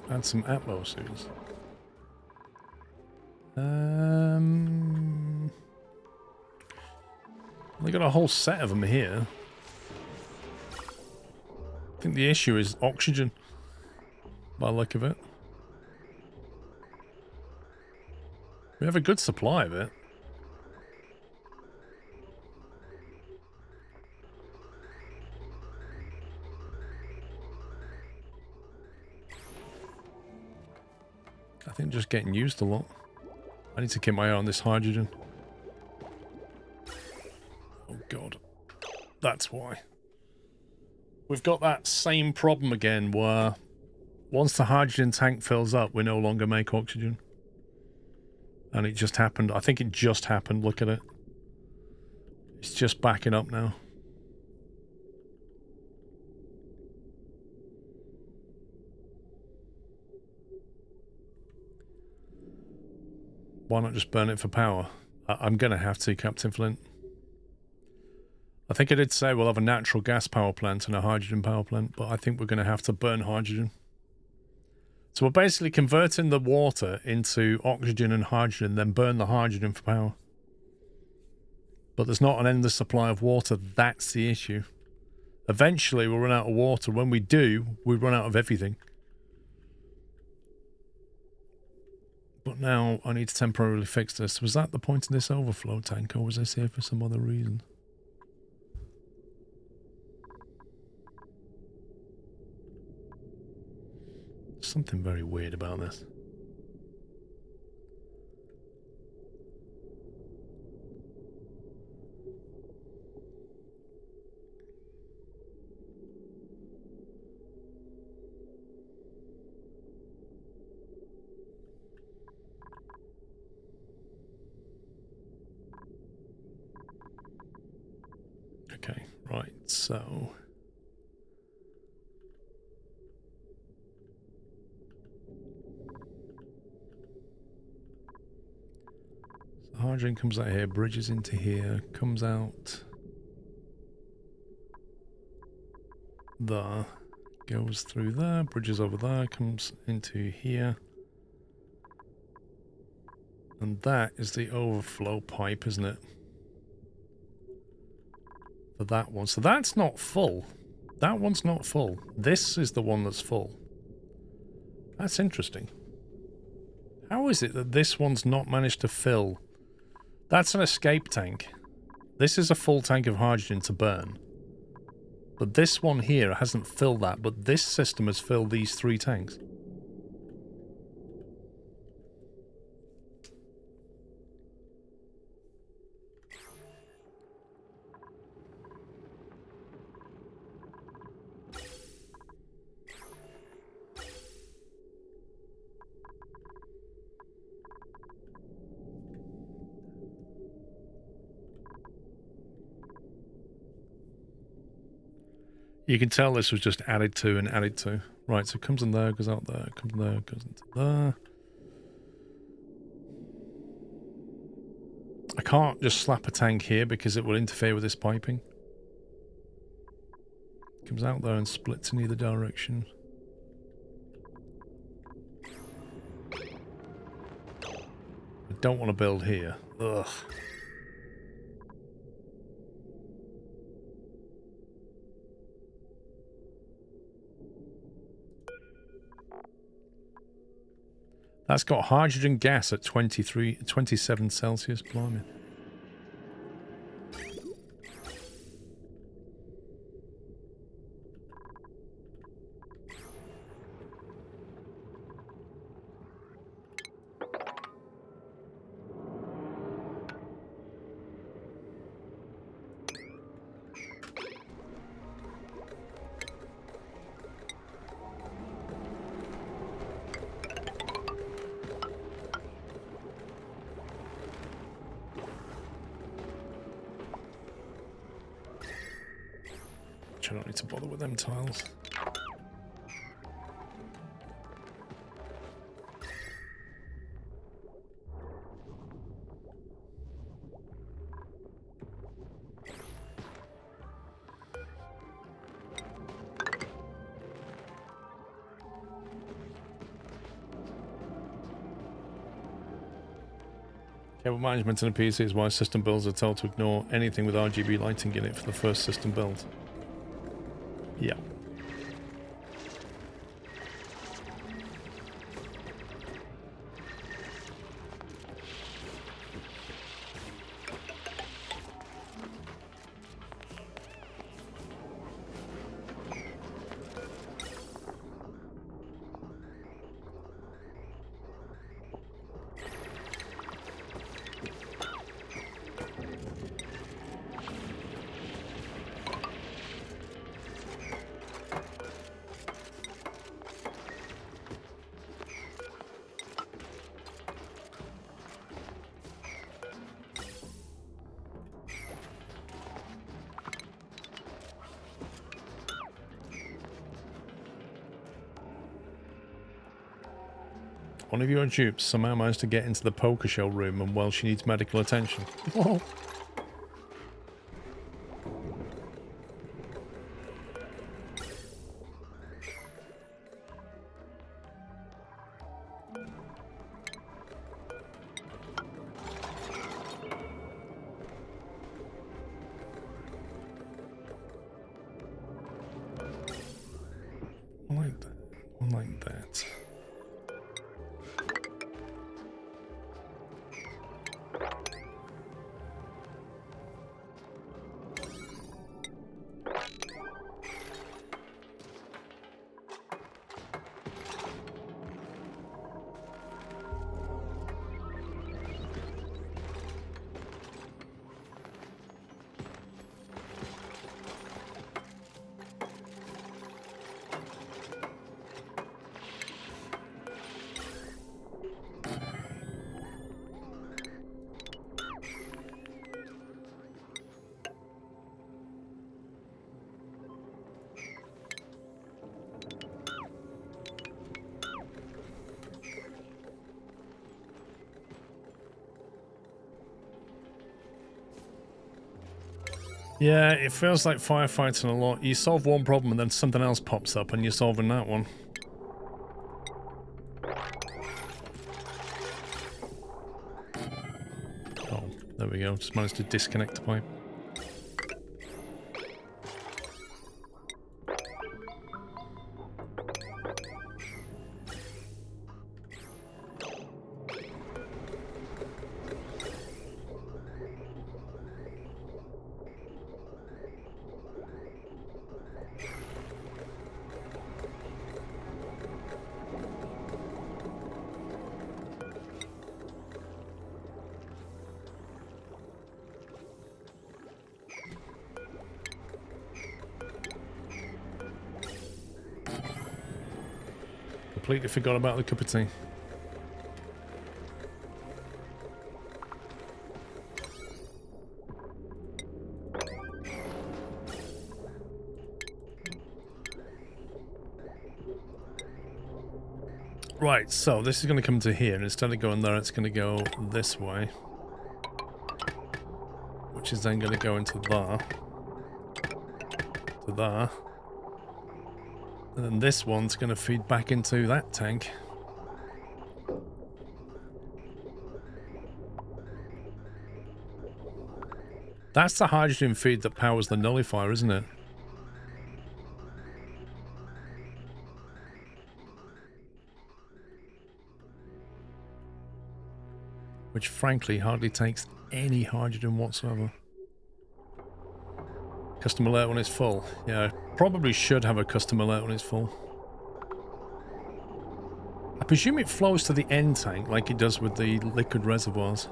A: Add some atmospheres. They got a whole set of them here. I think the issue is oxygen, by the look of it. We have a good supply of it. I think just getting used a lot. I need to keep my eye on this hydrogen. Oh god. That's why. We've got that same problem again where once the hydrogen tank fills up, we no longer make oxygen. And it just happened. I think it just happened. Look at it. It's just backing up now. Why not just burn it for power? I'm going to have to, Captain Flint. I think I did say we'll have a natural gas power plant and a hydrogen power plant, but I think we're going to have to burn hydrogen. So we're basically converting the water into oxygen and hydrogen, then burn the hydrogen for power. But there's not an endless supply of water. That's the issue. Eventually, we'll run out of water. When we do, we run out of everything. But now I need to temporarily fix this. Was that the point of this overflow tank, or was this here for some other reason? Something very weird about this. Okay, right, so... hydrogen comes out here, bridges into here, comes out there, goes through there, bridges over there, comes into here. And that is the overflow pipe, isn't it? For that one. So that's not full. That one's not full. This is the one that's full. That's interesting. How is it that this one's not managed to fill? That's an escape tank. This is a full tank of hydrogen to burn. But this one here hasn't filled that, but this system has filled these 3 tanks. You can tell this was just added to and added to. Right, so it comes in there, goes out there, comes in there, goes into there. I can't just slap a tank here because it will interfere with this piping. Comes out there and splits in either direction. I don't want to build here. Ugh. That's got hydrogen gas at 27 Celsius. Blimey. I don't need to bother with them tiles. Cable management in a PC is why system builds are told to ignore anything with RGB lighting in it for the first system build. Yeah. One of your dupes somehow managed to get into the poker show room and, well, she needs medical attention. Oh. Yeah, it feels like firefighting a lot. You solve one problem and then something else pops up and you're solving that one. Oh, there we go. Just managed to disconnect the pipe. Completely forgot about the cup of tea. Right, so this is going to come to here, and instead of going there, it's going to go this way. Which is then going to go into there. To there. And then this one's going to feed back into that tank. That's the hydrogen feed that powers the nullifier, isn't it? Which frankly hardly takes any hydrogen whatsoever. Custom alert when it's full. Yeah, probably should have a custom alert when it's full. I presume it flows to the end tank like it does with the liquid reservoirs.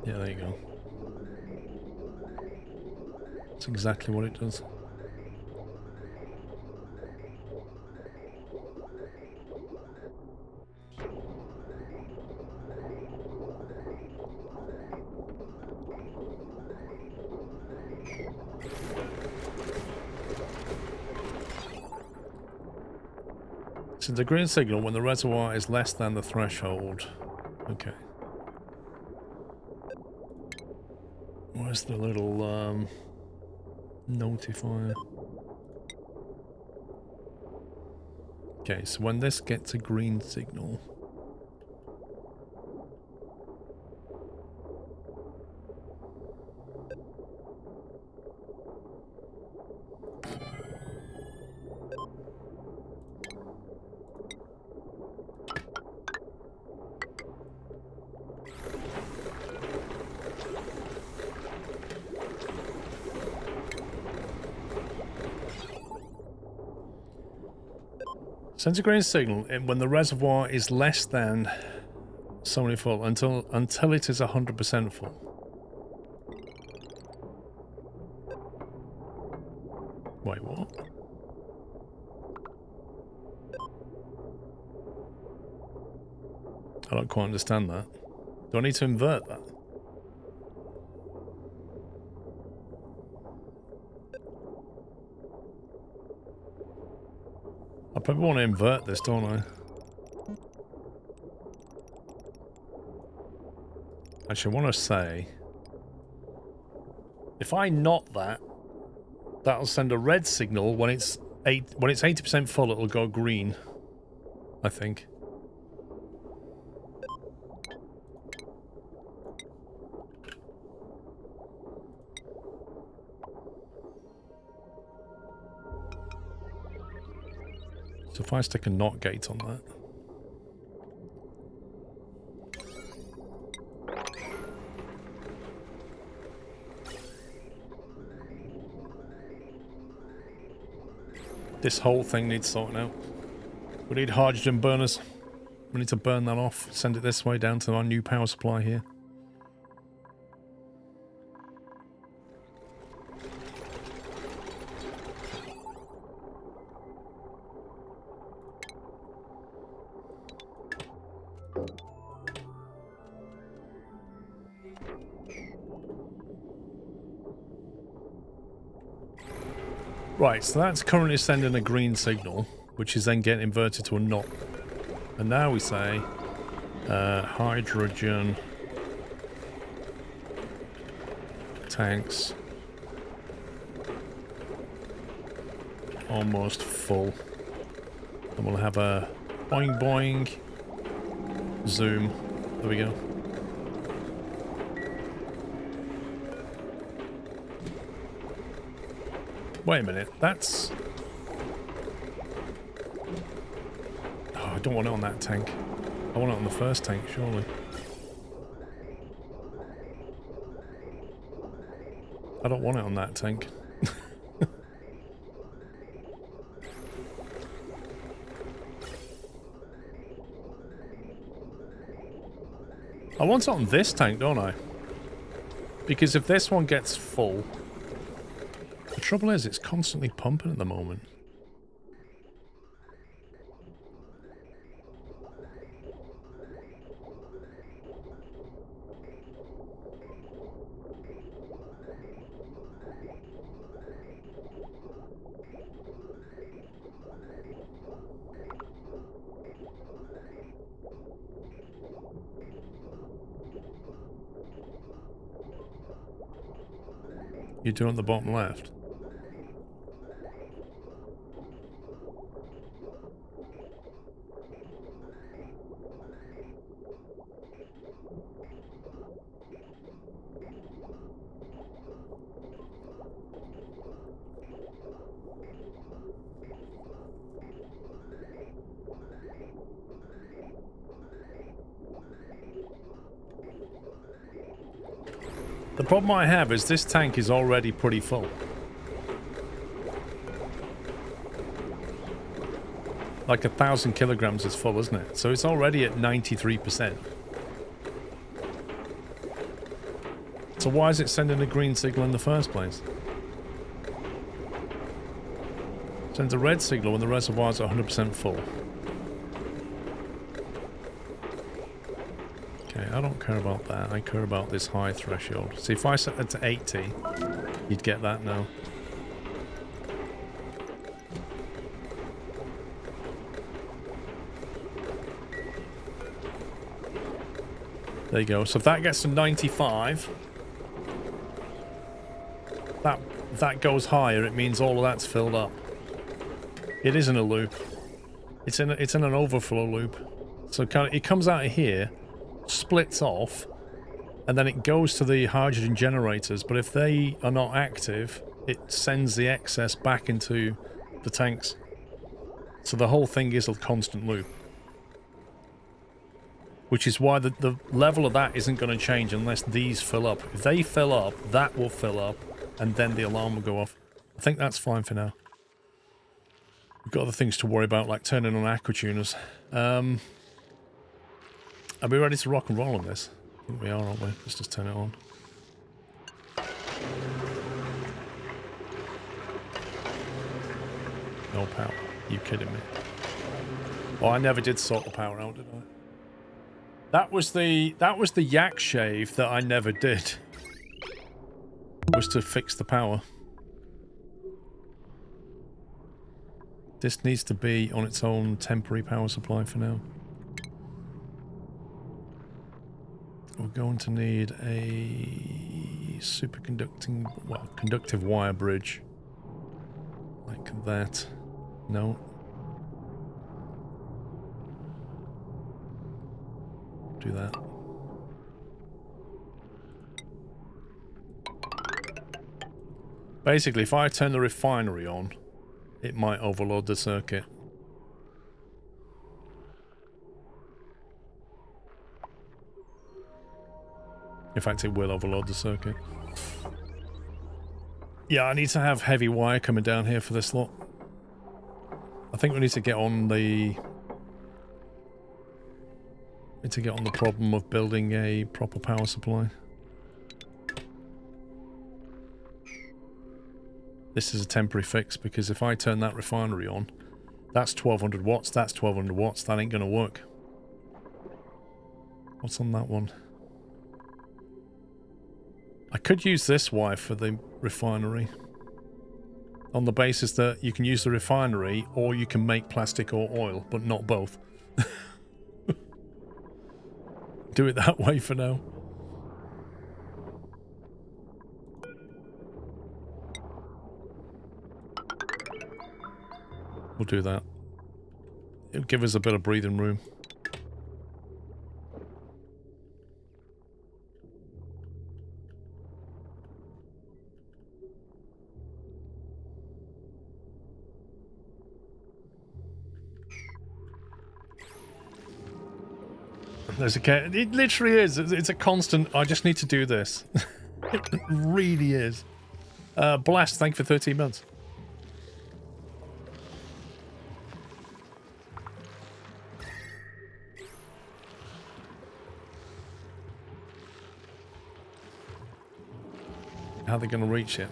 A: Yeah, there you go. That's exactly what it does. So the green signal when the reservoir is less than the threshold. Okay. Where's the little notifier? Okay, so when this gets a green signal, sends a green signal when the reservoir is less than so many full until it is 100% full. Wait, what? I don't quite understand that. Do I need to invert that? I probably want to invert this, don't I? Actually, I want to say, if I knot that, that'll send a red signal. When it's 80% full, it'll go green, I think. So if I stick a NOT gate on that. This whole thing needs sorting out. We need hydrogen burners. We need to burn that off, send it this way down to our new power supply here. Right, so that's currently sending a green signal, which is then getting inverted to a not. And now we say hydrogen tanks almost full. And we'll have a boing boing zoom. There we go. Wait a minute, that's... Oh, I don't want it on that tank. I want it on the first tank, surely. I don't want it on that tank. I want it on this tank, don't I? Because if this one gets full... The trouble is, it's constantly pumping at the moment. You do it on the bottom left. The problem I have is this tank is already pretty full. Like 1,000 kilograms is full, isn't it? So it's already at 93%. So why is it sending a green signal in the first place? It sends a red signal when the reservoirs are 100% full. Okay, I don't care about that. I care about this high threshold. See, if I set it to 80, you'd get that now. There you go. So if that gets to 95, if that goes higher, it means all of that's filled up. It is in a loop. It's in an overflow loop. So it comes out of here, splits off, and then it goes to the hydrogen generators. But if they are not active, it sends the excess back into the tanks. So the whole thing is a constant loop. Which is why the level of that isn't going to change unless these fill up. If they fill up, that will fill up, and then the alarm will go off. I think that's fine for now. We've got other things to worry about, like turning on aquatuners. Are we ready to rock and roll on this? I think we are, aren't we? Let's just turn it on. No power. Are you kidding me? Oh, I never did sort the power out, did I? That was the yak shave that I never did. Was to fix the power. This needs to be on its own temporary power supply for now. We're going to need a conductive wire bridge. Like that. No. Do that. Basically, if I turn the refinery on, it might overload the circuit. In fact, it will overload the circuit. Yeah, I need to have heavy wire coming down here for this lot. I think we need to get on the... problem of building a proper power supply. This is a temporary fix because if I turn that refinery on, that's 1200 watts, that's 1200 watts, that ain't gonna work. What's on that one? I could use this wire for the refinery. on the basis that you can use the refinery or you can make plastic or oil, but not both. Do it that way for now. We'll do that. It'll give us a bit of breathing room. There's a cat. It literally is. It's a constant. I just need to do this. It really is. Blast, thank you for 13 months. How are they going to reach it?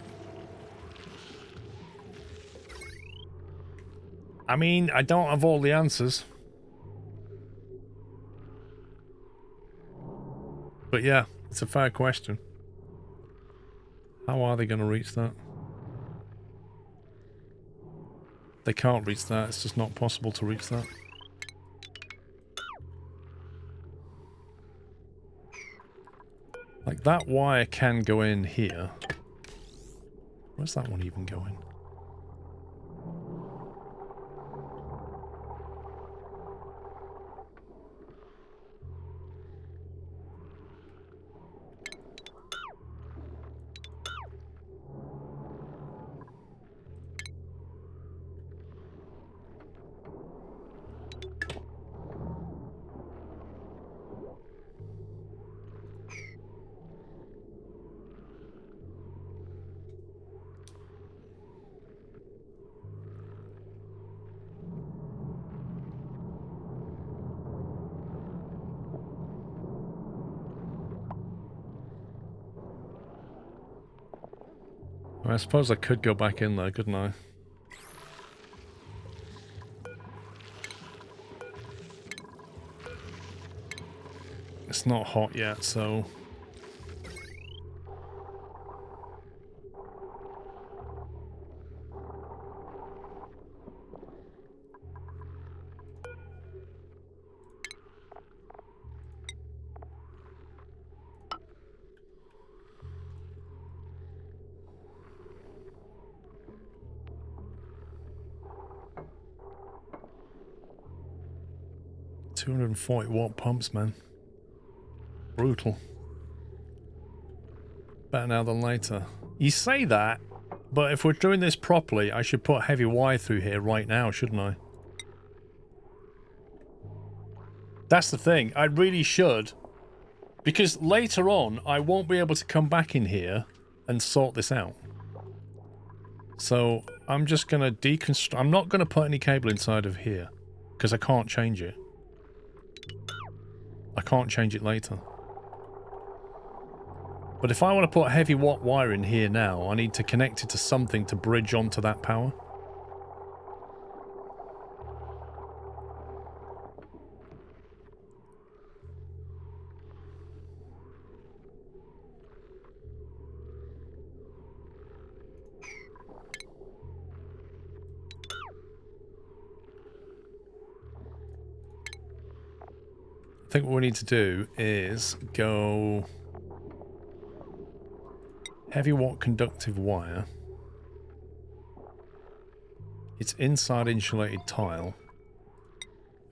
A: I mean, I don't have all the answers. But yeah, it's a fair question. How are they going to reach that? They can't reach that. It's just not possible to reach that. Like, that wire can go in here. Where's that one even going? I suppose I could go back in there, couldn't I? It's not hot yet, so... $240-watt pumps, man. Brutal. Better now than later. You say that, but if we're doing this properly, I should put heavy wire through here right now, shouldn't I? That's the thing. I really should. Because later on, I won't be able to come back in here and sort this out. So, I'm just going to deconstruct... I'm not going to put any cable inside of here. Because I can't change it. I can't change it later. But if I want to put heavy watt wire in here now, I need to connect it to something to bridge onto that power. I think what we need to do is go heavy watt conductive wire. It's inside insulated tile.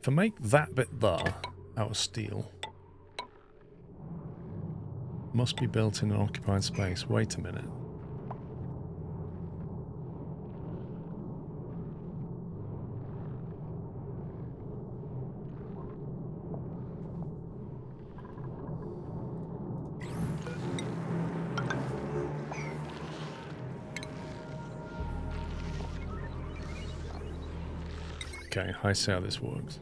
A: If I make that bit there out of steel, must be built in an occupied space. Wait a minute. Okay, I see how this works.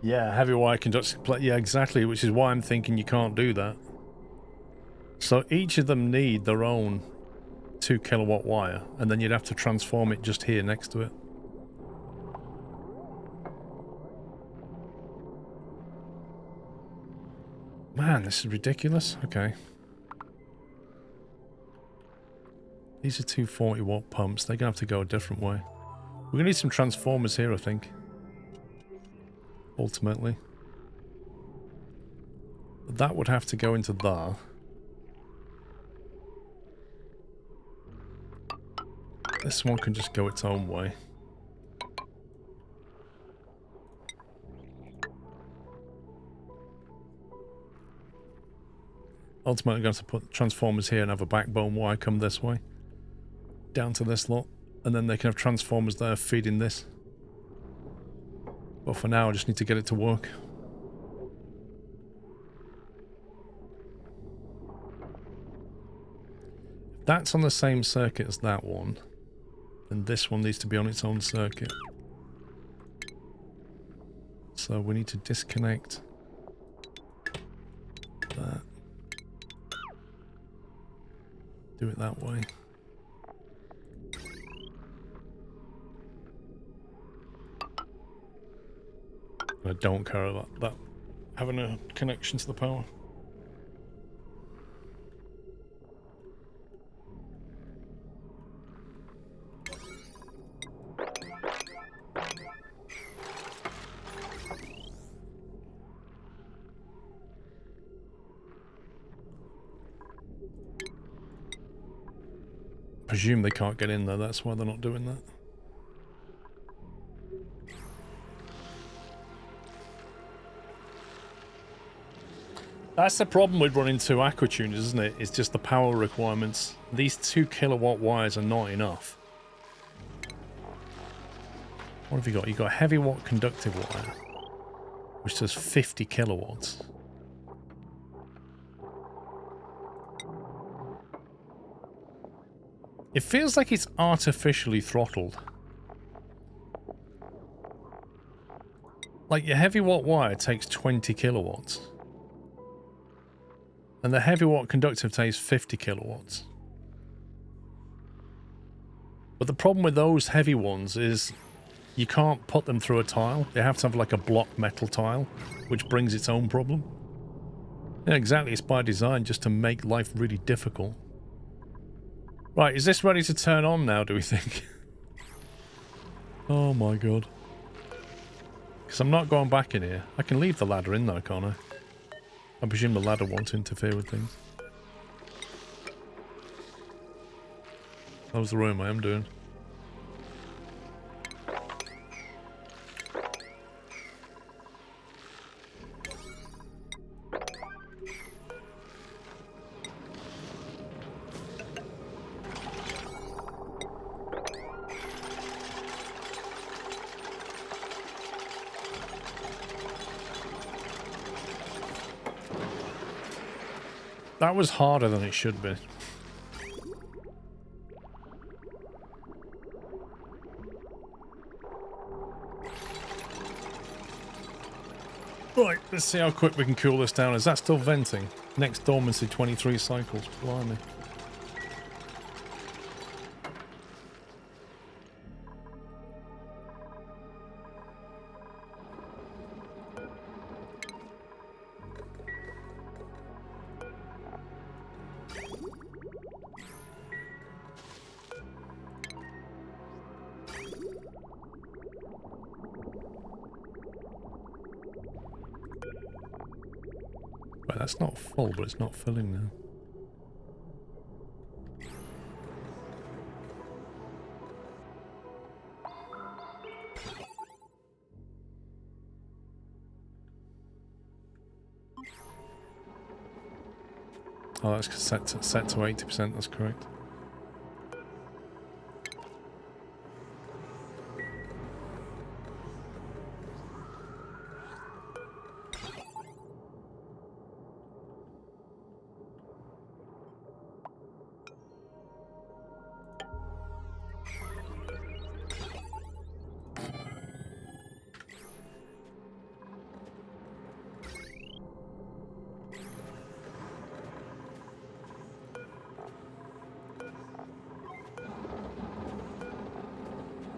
A: Yeah, heavy wire conducts... Yeah, exactly, which is why I'm thinking you can't do that. So each of them need their own 2 kilowatt wire, and then you'd have to transform it just here next to it. Man, this is ridiculous. Okay. These are 240 watt pumps. They're going to have to go a different way. We're going to need some transformers here, I think. Ultimately. That would have to go into there. This one can just go its own way. Ultimately, I'm going to have to put transformers here and have a backbone wire come this way. Down to this lot. And then they can have transformers there feeding this. But for now, I just need to get it to work. If that's on the same circuit as that one, then this one needs to be on its own circuit. So we need to disconnect that. Do it that way. I don't care about that having a connection to the power. Presume they can't get in there, that's why they're not doing that. That's the problem with running two aquatuners, isn't it? It's just the power requirements. These 2 kilowatt wires are not enough. What have you got? You've got heavy watt conductive wire, which does 50 kilowatts. It feels like it's artificially throttled. Like your heavy watt wire takes 20 kilowatts. And the heavy watt conductive takes 50 kilowatts. But the problem with those heavy ones is you can't put them through a tile. They have to have like a block metal tile, which brings its own problem. Yeah, exactly. It's by design just to make life really difficult. Right, is this ready to turn on now, do we think? Oh my god. Because I'm not going back in here. I can leave the ladder in there, can't I? I presume the ladder won't interfere with things. That was the room I am doing. That was harder than it should be. Right, let's see how quick we can cool this down. Is that still venting? Next dormancy 23 cycles. Blimey. That's not full, but it's not filling now. Oh, that's set to 80%, that's correct.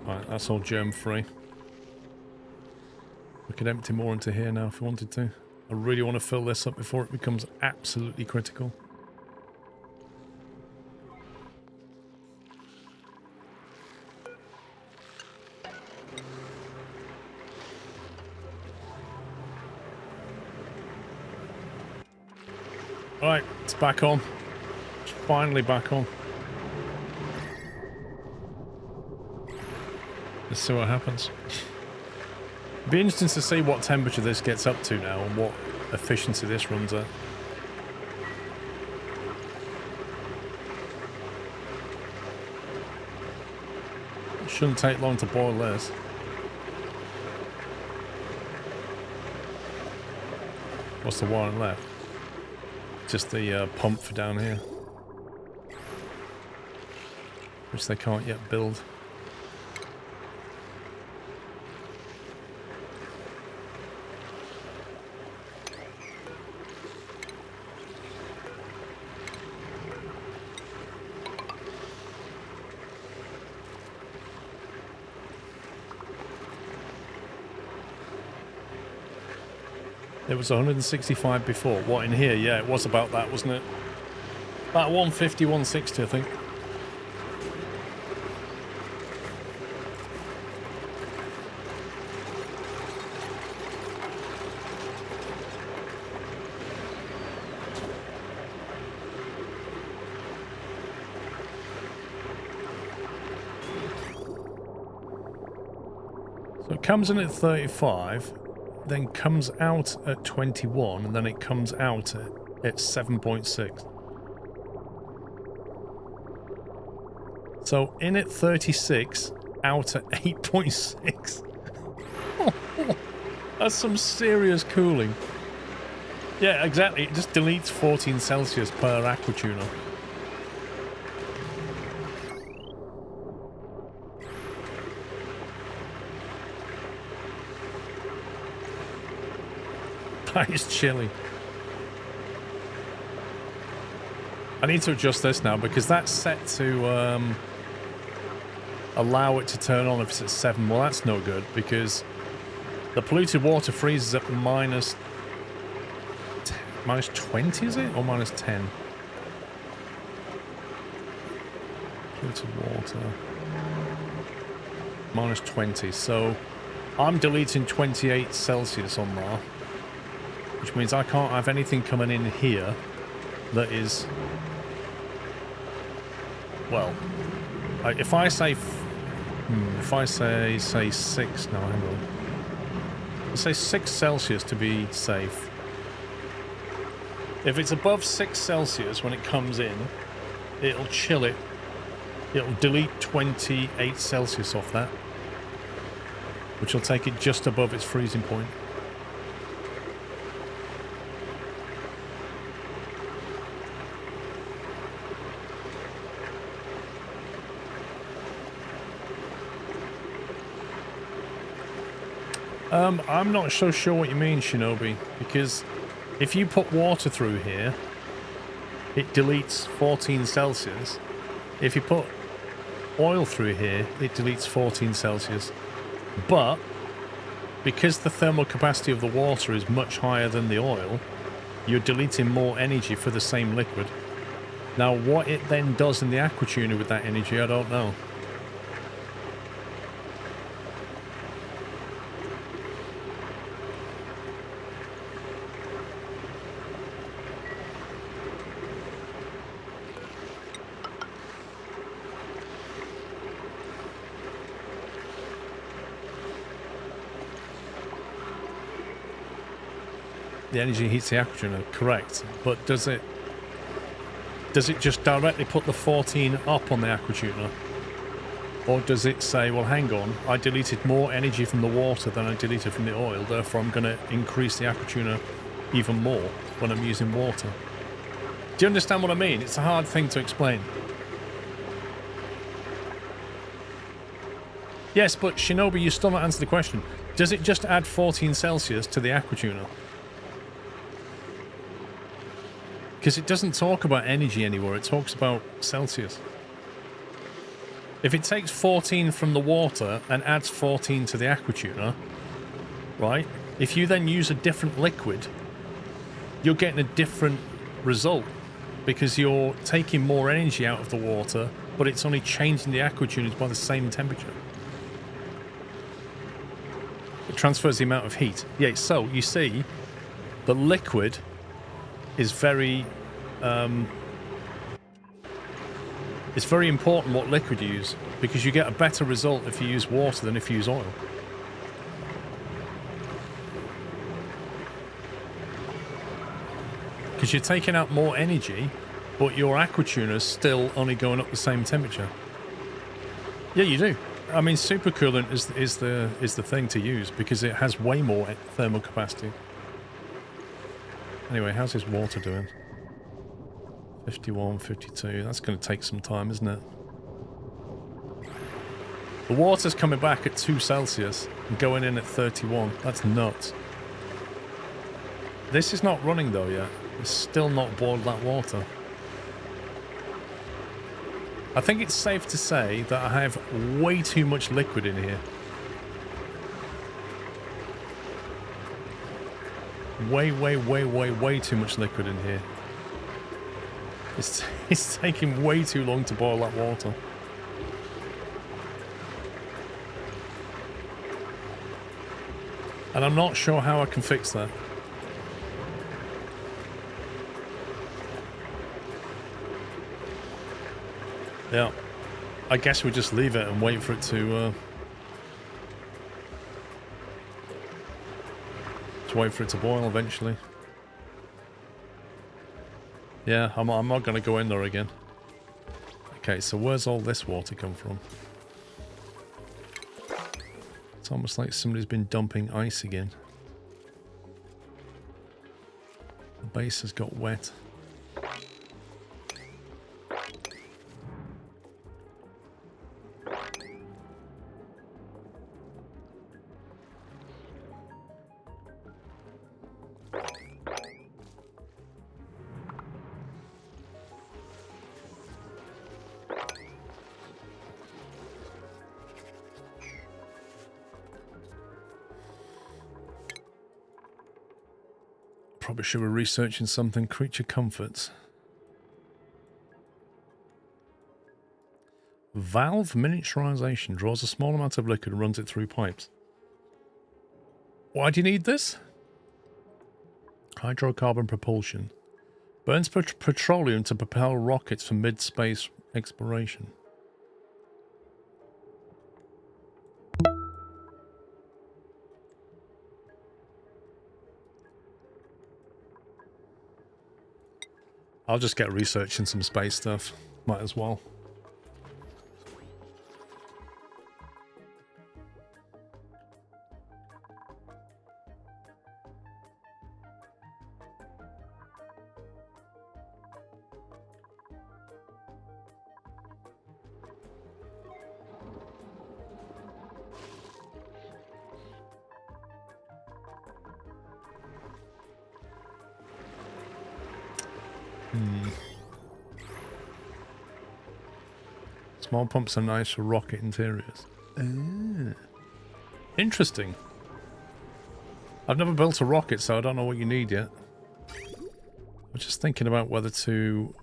A: Right, that's all germ free. We could empty more into here now if we wanted to. I really want to fill this up before it becomes absolutely critical. Alright, it's back on. It's finally back on. Let's see what happens. It'd be interesting to see what temperature this gets up to now and what efficiency this runs at. It shouldn't take long to boil this. What's the warrant left? Just the pump for down here, which they can't yet build. It was 165 before. What, in here? Yeah, it was about that, wasn't it? About 150, 160, I think. So it comes in at 35. Then comes out at 21, and then it comes out at 7.6. So in at 36, out at 8.6. That's some serious cooling. Yeah, exactly. It just deletes 14 Celsius per aqua tuner. That is chilly. I need to adjust this now because that's set to allow it to turn on if it's at 7. Well, that's no good because the polluted water freezes at minus 20, is it? Or minus 10? Polluted water. Minus 20. So I'm deleting 28 Celsius on there. Which means I can't have anything coming in here that is... Well, if I say... if I say 6... No, hang on. Let's say 6 Celsius to be safe. If it's above 6 Celsius when it comes in, it'll chill it. It'll delete 28 Celsius off that. Which will take it just above its freezing point. I'm not so sure what you mean, Shinobi, because if you put water through here, it deletes 14 Celsius. If you put oil through here, it deletes 14 Celsius. But, because the thermal capacity of the water is much higher than the oil, you're deleting more energy for the same liquid. Now, what it then does in the aqua tuner with that energy, I don't know. The energy heats the aqua tuner, correct. But does it just directly put the 14 up on the aqua tuner? Or does it say, well, hang on, I deleted more energy from the water than I deleted from the oil, therefore I'm going to increase the aqua tuner even more when I'm using water? Do you understand what I mean? It's a hard thing to explain. Yes, but Shinobi, you still not answered the question. Does it just add 14 Celsius to the aqua tuner? Because it doesn't talk about energy anymore, it talks about Celsius. If it takes 14 from the water and adds 14 to the aqua tuner, right? If you then use a different liquid, you're getting a different result because you're taking more energy out of the water, but it's only changing the aqua tuners by the same temperature. It transfers the amount of heat. Yeah, so you see, the liquid is very it's very important what liquid you use, because you get a better result if you use water than if you use oil. Because you're taking out more energy, but your aquatuner's still only going up the same temperature. Yeah, you do. I mean, supercoolant is the thing to use because it has way more thermal capacity. Anyway, how's his water doing? 51, 52. That's going to take some time, isn't it? The water's coming back at 2 Celsius and going in at 31. That's nuts. This is not running though yet. It's still not boiled that water. I think it's safe to say that I have way too much liquid in here. Way too much liquid in here. It's taking way too long to boil that water. And I'm not sure how I can fix that. Yeah, I guess we'll just leave it and wait for it to wait for it to boil eventually. Yeah, I'm not going to go in there again. Okay, so where's all this water come from? It's almost like somebody's been dumping ice again. The base has got wet. Probably should be researching something. Creature comforts. Valve miniaturization draws a small amount of liquid and runs it through pipes. Why do you need this? Hydrocarbon propulsion. Burns petroleum to propel rockets for mid-space exploration. I'll just get researching some space stuff. Might as well. Small pumps are nice for rocket interiors. Interesting. I've never built a rocket, so I don't know what you need yet. I'm just thinking about whether to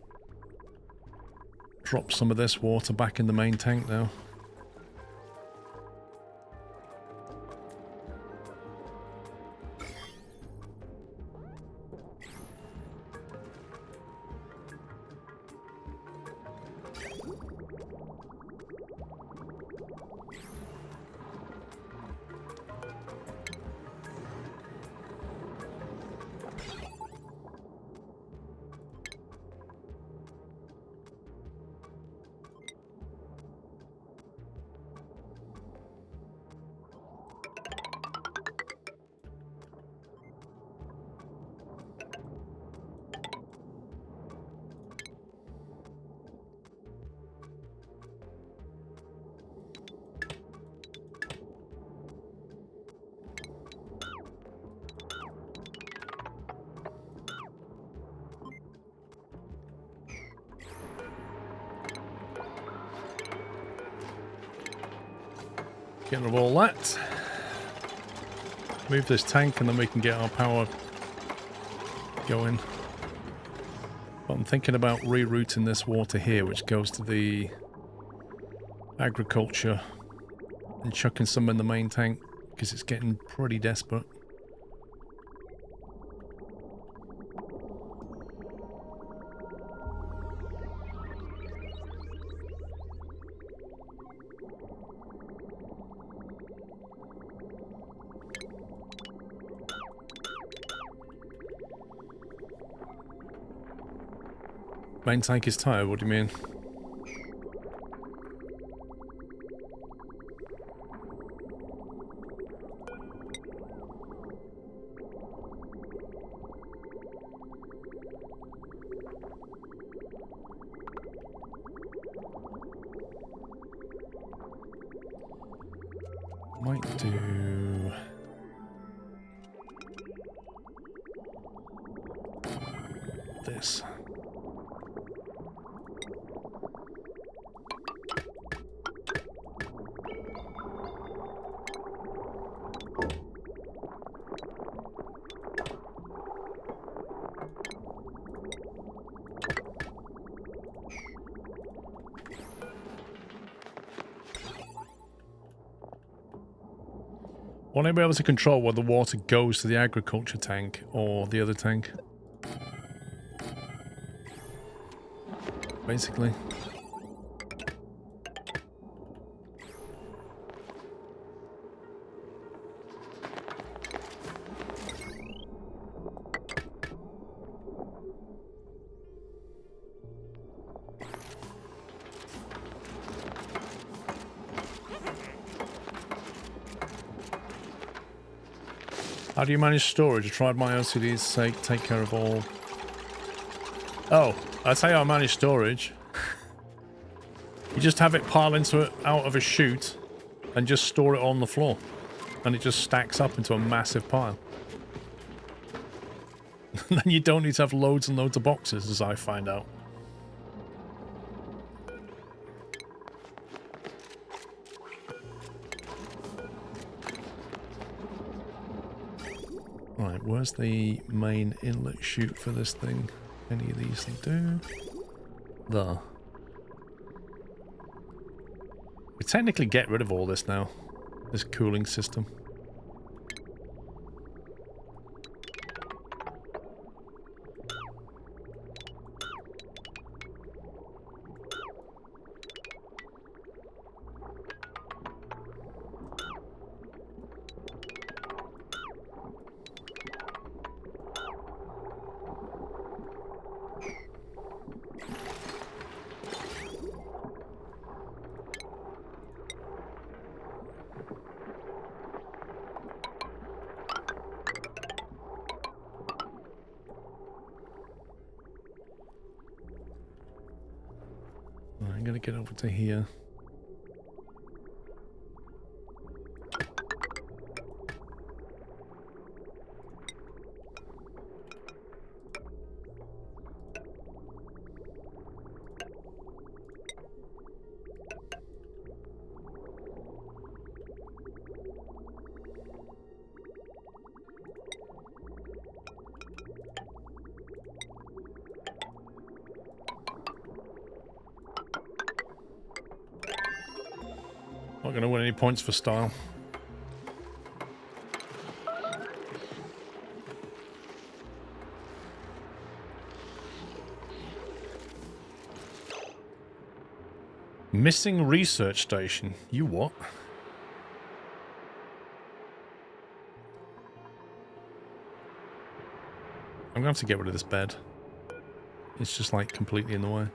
A: drop some of this water back in the main tank now. Getting rid of all that. Move this tank and then we can get our power going. But I'm thinking about rerouting this water here, which goes to the agriculture, and chucking some in the main tank because it's getting pretty desperate. Main tank is tired, what do you mean? Might do... this. Want to be able to control whether the water goes to the agriculture tank or the other tank. Basically. How do you manage storage? I tried my OCD's sake, take care of all. Oh, that's how I manage storage. You just have it pile into it out of a chute and just store it on the floor. And it just stacks up into a massive pile. Then you don't need to have loads and loads of boxes, as I find out. Right, where's the main inlet chute for this thing? Any of these will do. There. We technically get rid of all this now. This cooling system. I'm gonna get over to here. Not going to win any points for style. Missing research station. You what? I'm going to have to get rid of this bed. It's just like completely in the way.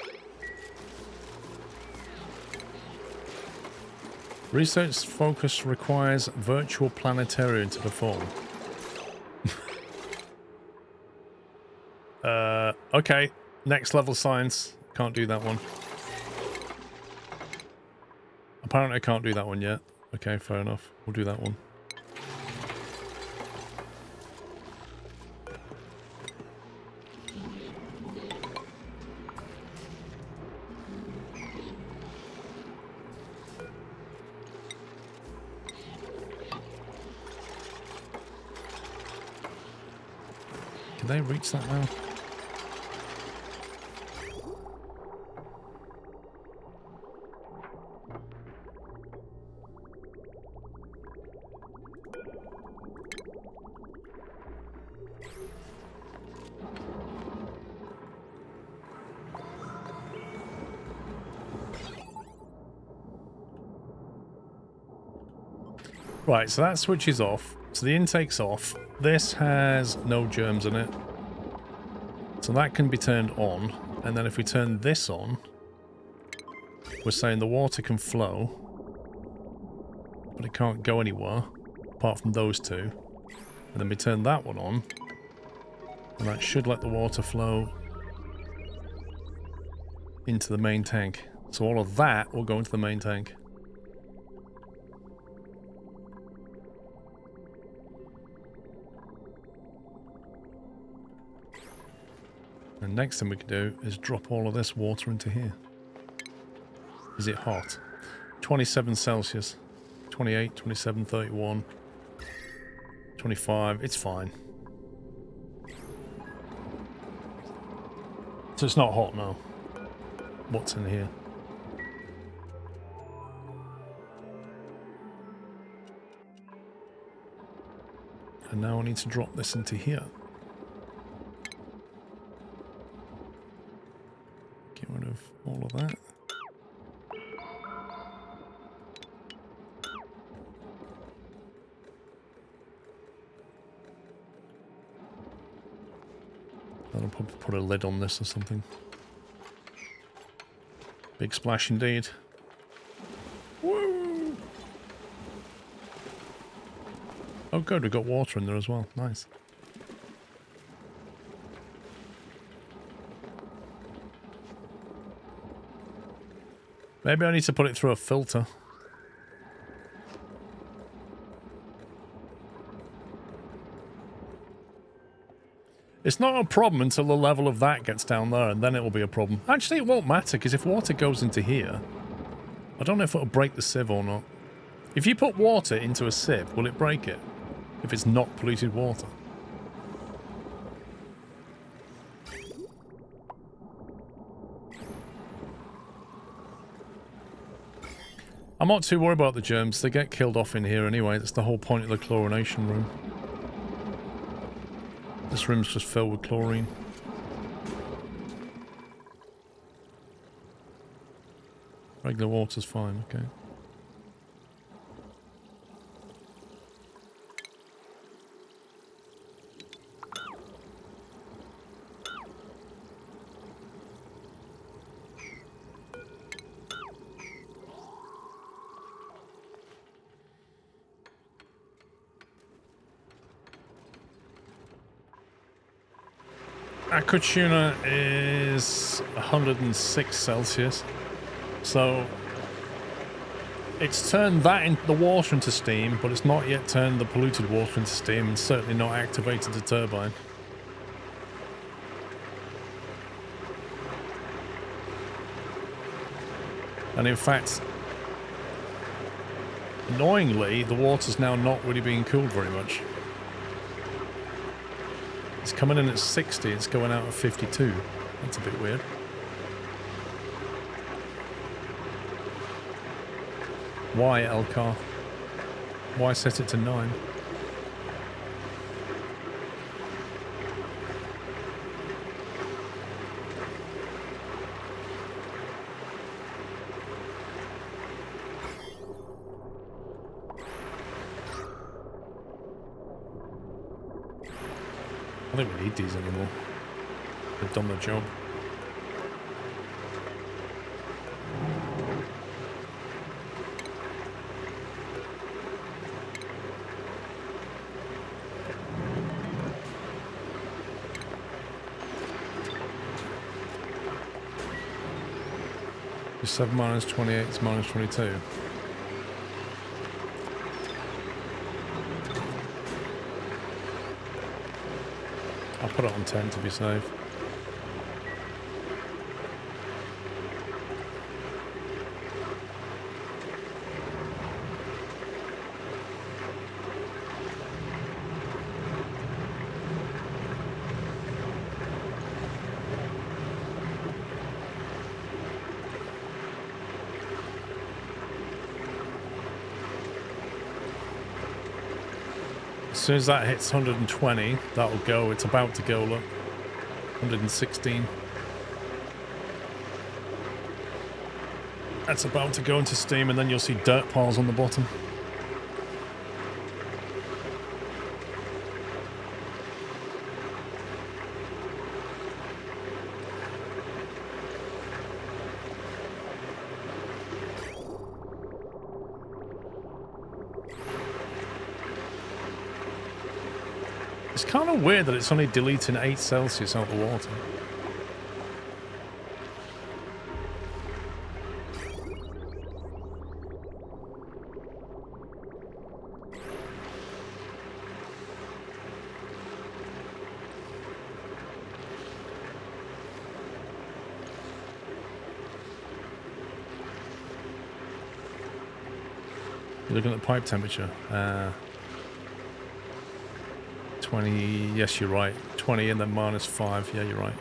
A: Research focus requires virtual planetarium to perform. Okay. Next level science. Can't do that one. Apparently I can't do that one yet. Okay, fair enough. We'll do that one. Can they reach that now? Right, so that switch is off. So the intake's off. This has no germs in it. So that can be turned on. And then if we turn this on, we're saying the water can flow, but it can't go anywhere apart from those two. And then we turn that one on, and that should let the water flow into the main tank. So all of that will go into the main tank. And next thing we can do is drop all of this water into here. Is it hot? 27 Celsius. 28, 27, 31. 25. It's fine. So it's not hot now. What's in here? And now I need to drop this into here. Get rid of all of that. I'll probably put a lid on this or something. Big splash indeed. Woo! Oh good, we've got water in there as well. Nice. Maybe I need to put it through a filter. It's not a problem until the level of that gets down there, and then it will be a problem. Actually, it won't matter, because if water goes into here, I don't know if it'll break the sieve or not. If you put water into a sieve, will it break it? If it's not polluted water? I'm not too worried about the germs. They get killed off in here anyway. That's the whole point of the chlorination room. This room's just filled with chlorine. Regular water's fine, okay. Aqua tuna is 106 Celsius, so it's turned that into the water into steam, but it's not yet turned the polluted water into steam, and certainly not activated the turbine. And in fact, annoyingly, the water's now not really being cooled very much. It's coming in at 60, it's going out at 52. That's a bit weird. Why, Elcar? Why set it to 9? I don't really need these anymore. They've done their job. It's 7 minus 28 is minus 22. I'll put it on 10 to be safe. As soon as that hits 120, that'll go. It's about to go, look. 116. That's about to go into steam, and then you'll see dirt piles on the bottom. It's kind of weird that it's only deleting 8 Celsius out of the water. You're looking at the pipe temperature. 20, yes, you're right. 20 and then -5. Yeah, you're right.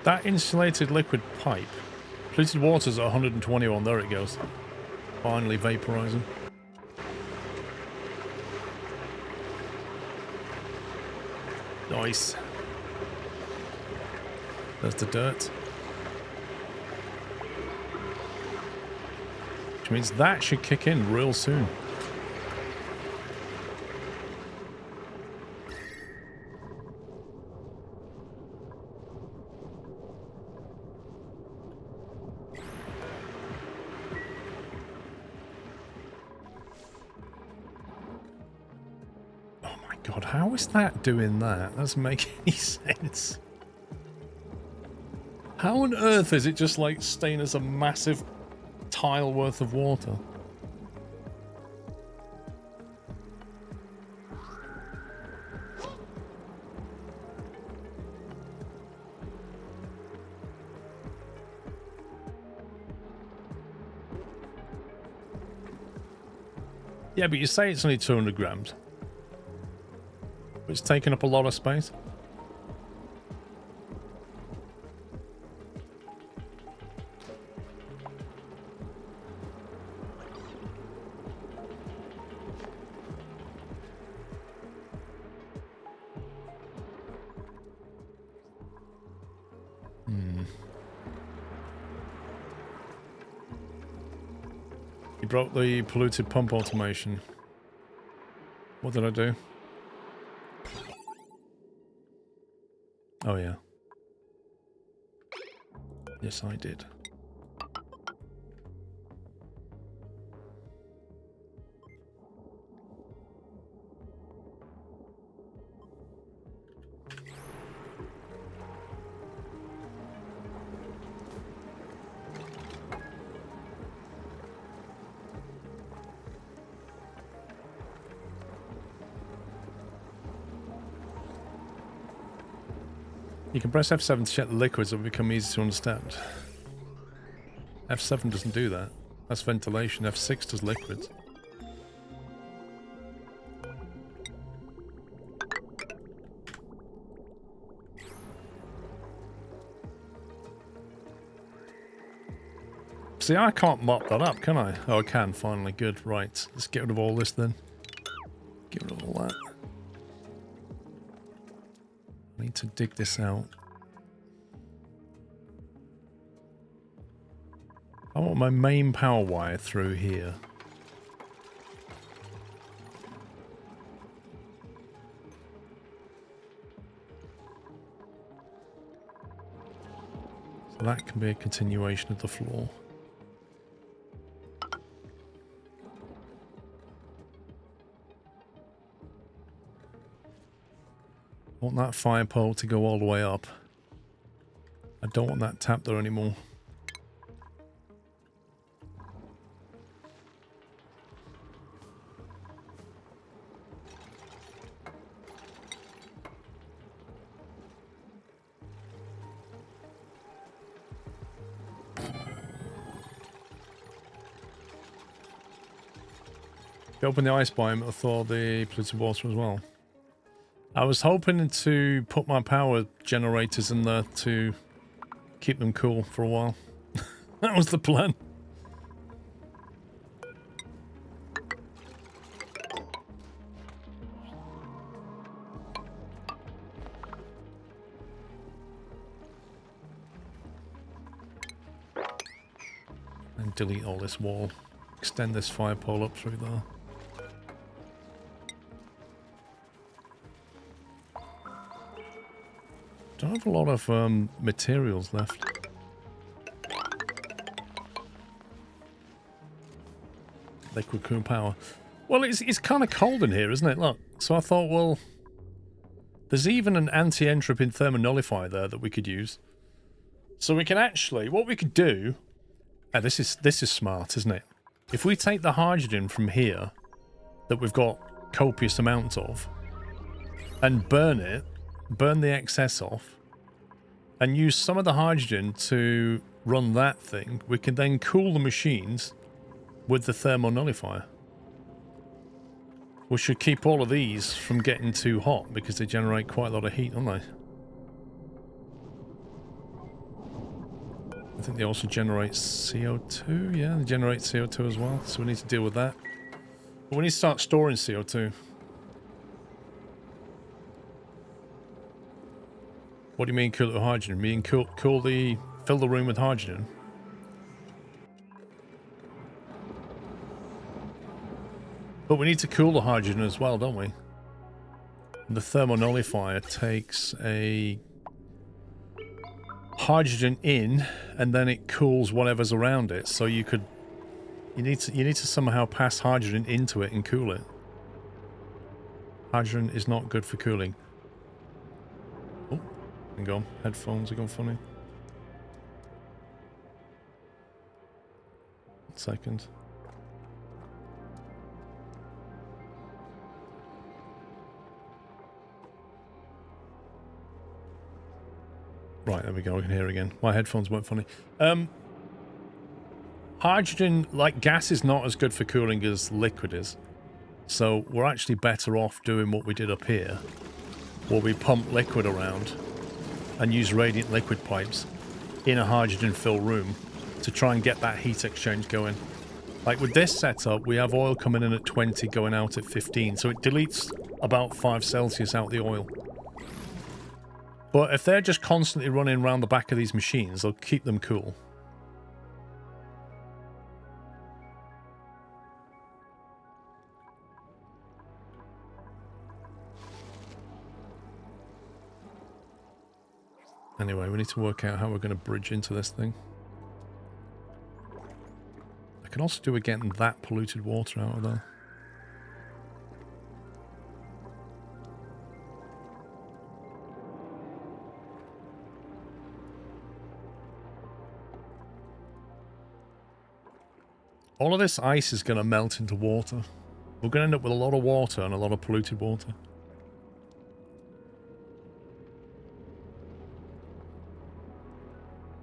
A: That insulated liquid pipe. Polluted water's at 121. There it goes. Finally vaporizing. Nice. There's the dirt. Which means that should kick in real soon. Oh my god, how is that doing that? That doesn't make any sense. How on earth is it just like staying as a massive tile worth of water? Yeah, but you say it's only 200 grams. But it's taking up a lot of space. You broke the polluted pump automation. What did I do? Oh yeah. Yes, I did. You can press F7 to check the liquids, it will become easy to understand. F7 doesn't do that. That's ventilation. F6 does liquids. See, I can't mop that up, can I? Oh, I can, finally. Good, right. Let's get rid of all this then. Get rid of all that. I need to dig this out. I want my main power wire through here. So that can be a continuation of the floor. I want that fire pole to go all the way up. I don't want that tap there anymore. If you open the ice biome, it'll thaw the polluted water as well. I was hoping to put my power generators in there to keep them cool for a while. That was the plan. And delete all this wall. Extend this fire pole up through there. Don't have a lot of materials left. Liquid cool power. Well, it's kind of cold in here, isn't it? Look. So I thought, well, there's even an anti-entropy thermonullifier there that we could use. So we can actually, what we could do, this is smart, isn't it? If we take the hydrogen from here, that we've got copious amounts of, and burn it, burn the excess off, and use some of the hydrogen to run that thing, we can then cool the machines with the thermonullifier. We should keep all of these from getting too hot because they generate quite a lot of heat, don't they? I think they also generate CO2. Yeah, they generate CO2 as well, so we need to deal with that. But we need to start storing CO2. What do you mean cool it with hydrogen? You mean fill the room with hydrogen? But we need to cool the hydrogen as well, don't we? The thermonullifier takes a hydrogen in, and then it cools whatever's around it. So you need to somehow pass hydrogen into it and cool it. Hydrogen is not good for cooling. Oh, hang on. Headphones are going funny. 1 second. Right, there we go. I can hear again. My headphones weren't funny. Hydrogen, like gas, is not as good for cooling as liquid is. So we're actually better off doing what we did up here, where we pump liquid around and use radiant liquid pipes in a hydrogen-filled room to try and get that heat exchange going. Like with this setup, we have oil coming in at 20, going out at 15, so it deletes about 5 Celsius out the oil. But if they're just constantly running around the back of these machines, they'll keep them cool. Anyway, we need to work out how we're going to bridge into this thing. I can also do with getting that polluted water out of there. All of this ice is going to melt into water. We're going to end up with a lot of water and a lot of polluted water.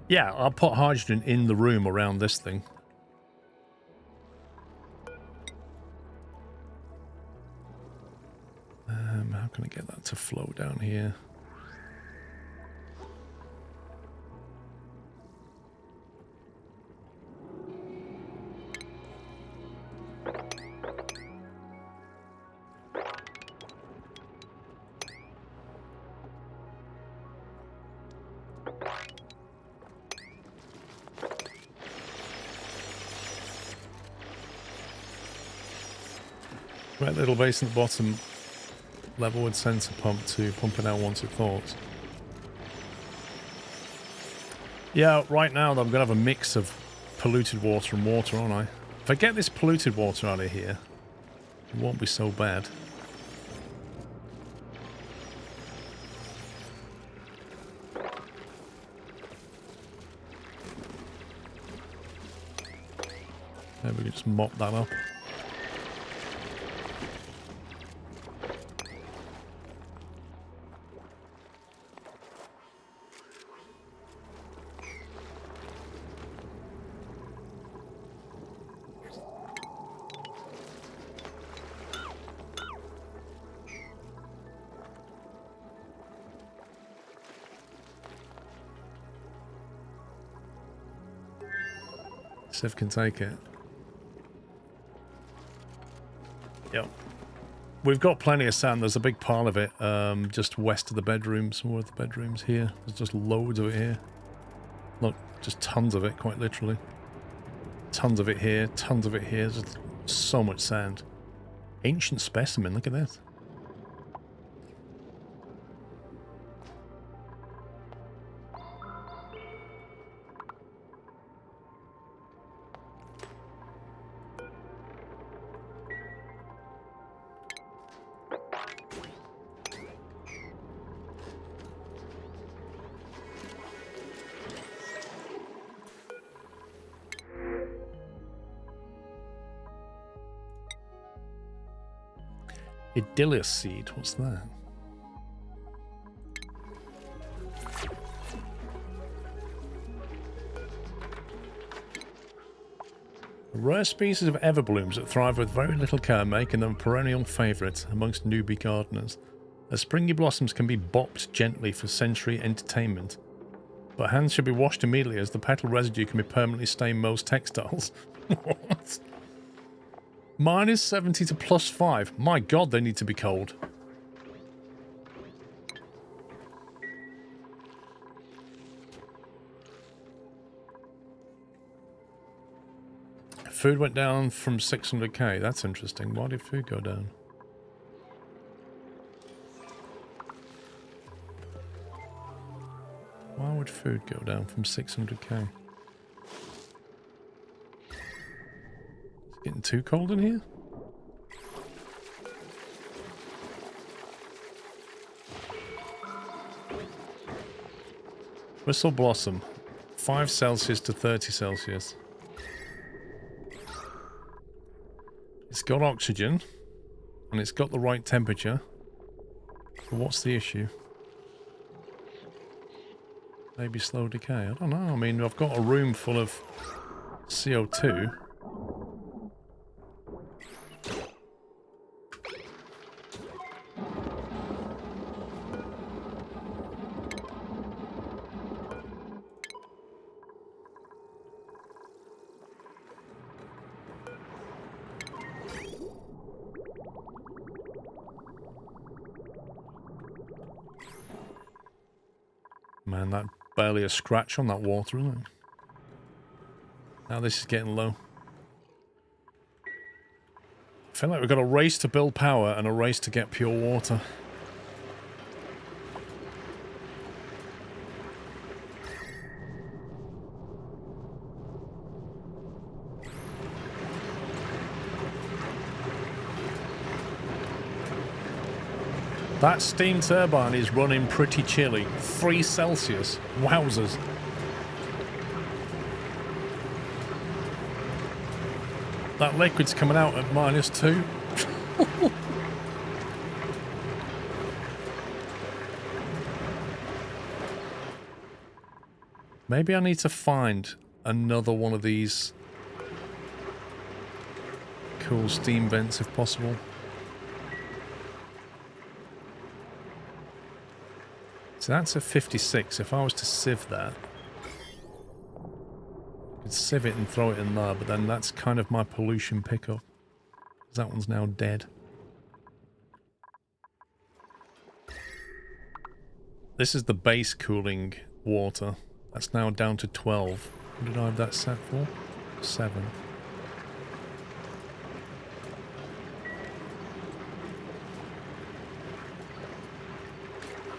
A: Yeah, I'll put hydrogen in the room around this thing. How can I get that to flow down here? Right, little base in the bottom, level with sensor pump to pump it out once it thaws. Yeah, right now I'm going to have a mix of polluted water and water, aren't I? If I get this polluted water out of here, it won't be so bad. There, we can just mop that up. Sieve can take it. Yep. We've got plenty of sand. There's a big pile of it just west of the bedrooms. More of the bedrooms here. There's just loads of it here. Look, just tons of it, quite literally. Tons of it here, tons of it here. There's just so much sand. Ancient specimen, look at this. Idyllus seed, what's that? A rare species of everblooms that thrive with very little care, making them a perennial favourite amongst newbie gardeners. Their springy blossoms can be bopped gently for sensory entertainment, but hands should be washed immediately as the petal residue can be permanently stain most textiles. What? -70 to +5. My god, they need to be cold. Food went down from 600k. That's interesting. Why did food go down? Why would food go down from 600k? It's getting too cold in here? Whistle blossom. 5 Celsius to 30 Celsius. It's got oxygen, and it's got the right temperature. But what's the issue? Maybe slow decay. I don't know. I mean, I've got a room full of CO2. Man, that barely a scratch on that water, isn't it? Now this is getting low. I feel like we've got a race to build power and a race to get pure water. That steam turbine is running pretty chilly. 3 Celsius. Wowzers. That liquid's coming out at -2. Maybe I need to find another one of these cool steam vents if possible. So that's a 56. If I was to sieve that, I could sieve it and throw it in there, but then that's kind of my pollution pickup. That one's now dead. This is the base cooling water. That's now down to 12. What did I have that set for? 7.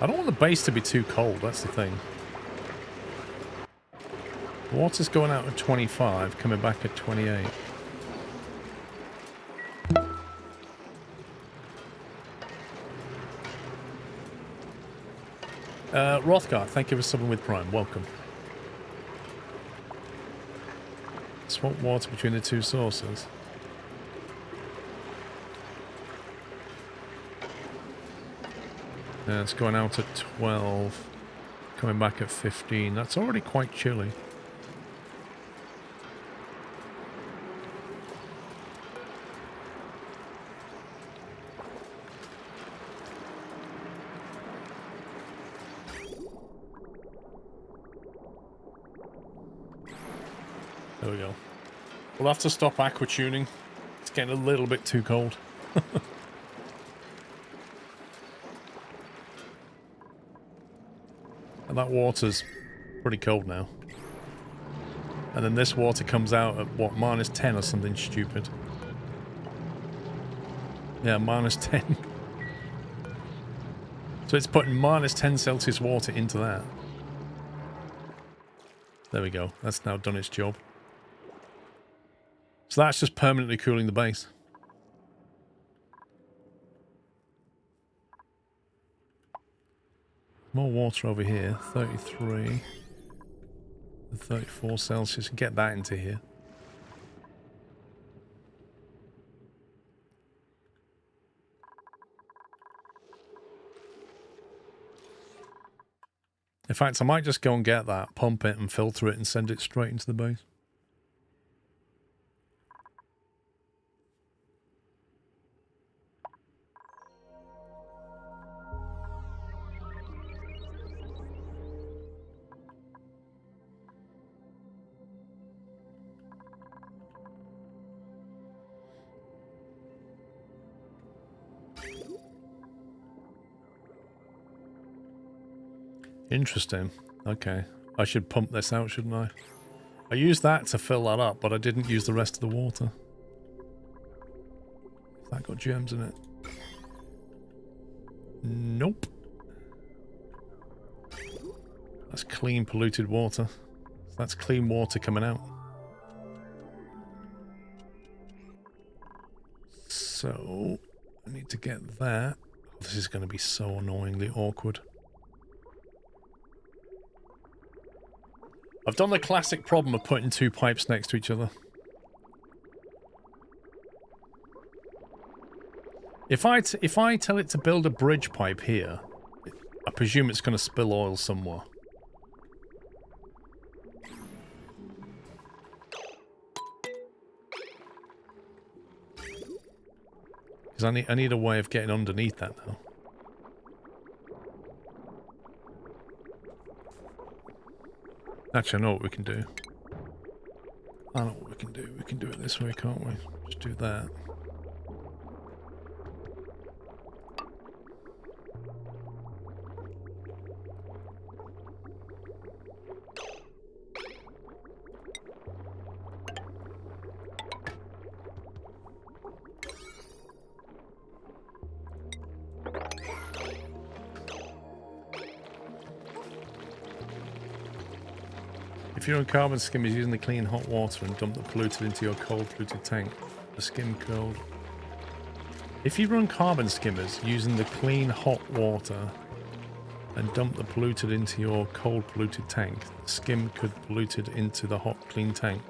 A: I don't want the base to be too cold, that's the thing. Water's going out at 25, coming back at 28. Rothgar, thank you for subbing with Prime. Welcome. Swap water between the two sources. Yeah, it's going out at 12, coming back at 15. That's already quite chilly. There we go. We'll have to stop aqua tuning. It's getting a little bit too cold. And that water's pretty cold now. And then this water comes out at, what, -10 or something stupid. Yeah, -10. So it's putting -10 Celsius water into that. There we go. That's now done its job. So that's just permanently cooling the base. More water over here. 33. 34 Celsius. Get that into here. In fact, I might just go and get that, pump it and filter it and send it straight into the base. Interesting. Okay. I should pump this out, shouldn't I? I used that to fill that up, but I didn't use the rest of the water. That got germs in it. Nope. That's clean polluted water. That's clean water coming out. So, I need to get that. This is going to be so annoyingly awkward. I've done the classic problem of putting two pipes next to each other. If I tell it to build a bridge pipe here, I presume it's going to spill oil somewhere. Because I need a way of getting underneath that now. Actually, I know what we can do. I know what we can do. We can do it this way, can't we? Just do that. If you run carbon skimmers using the clean hot water and dump the polluted into your cold polluted tank, the skim cold. If you run carbon skimmers using the clean hot water and dump the polluted into your cold polluted tank, the skim could polluted into the hot clean tank.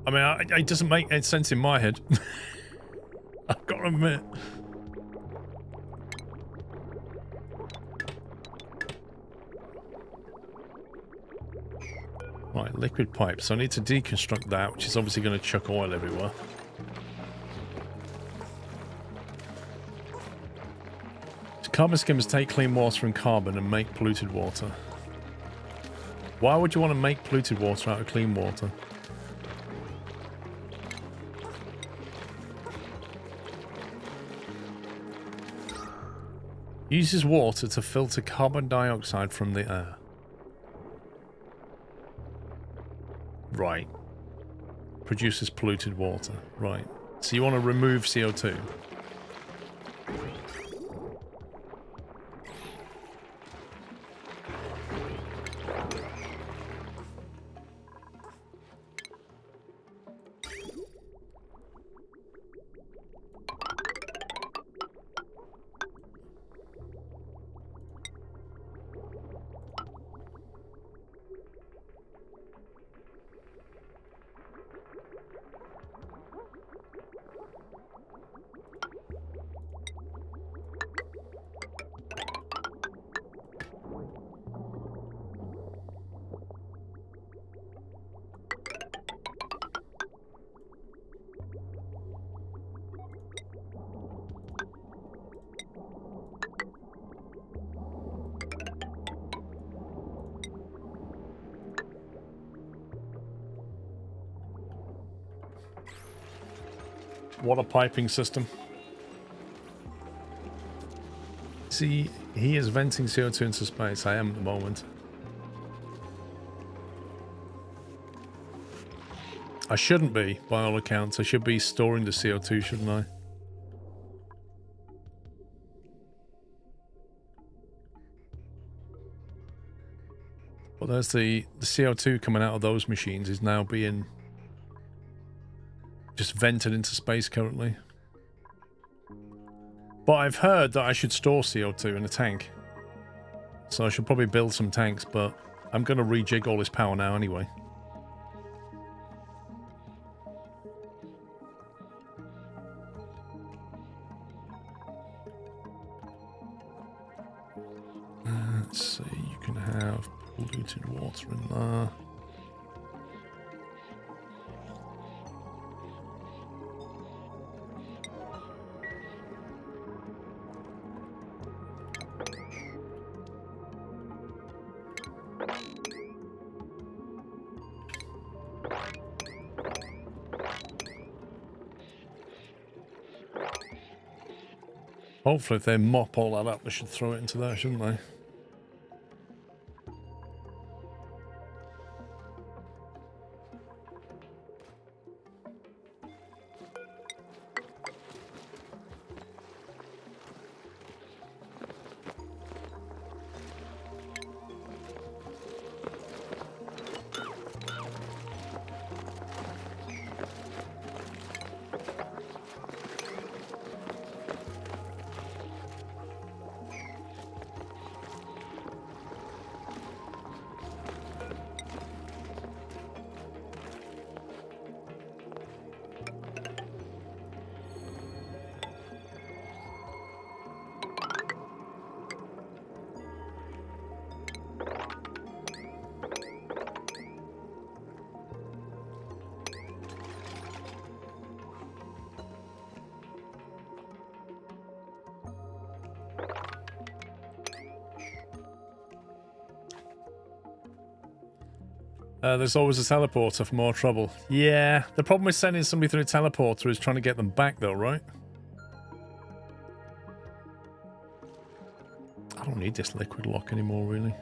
A: I mean, it doesn't make any sense in my head. I've got to admit. Right, liquid pipe. So I need to deconstruct that, which is obviously going to chuck oil everywhere. So carbon skimmers take clean water and carbon and make polluted water. Why would you want to make polluted water out of clean water? Uses water to filter carbon dioxide from the air. Right. Produces polluted water. Right. So you want to remove CO2. Water piping system. See, he is venting CO2 into space. I am at the moment. I shouldn't be, by all accounts. I should be storing the CO2, shouldn't I? But there's the CO2 coming out of those machines is now being just vented into space currently. But I've heard that I should store CO2 in a tank. So I should probably build some tanks, but I'm going to rejig all this power now anyway. Let's see, you can have polluted water in there. Hopefully if they mop all that up, they should throw it into there, shouldn't they? There's always a teleporter for more trouble. Yeah, the problem with sending somebody through a teleporter is trying to get them back though, right? I don't need this liquid lock anymore, really.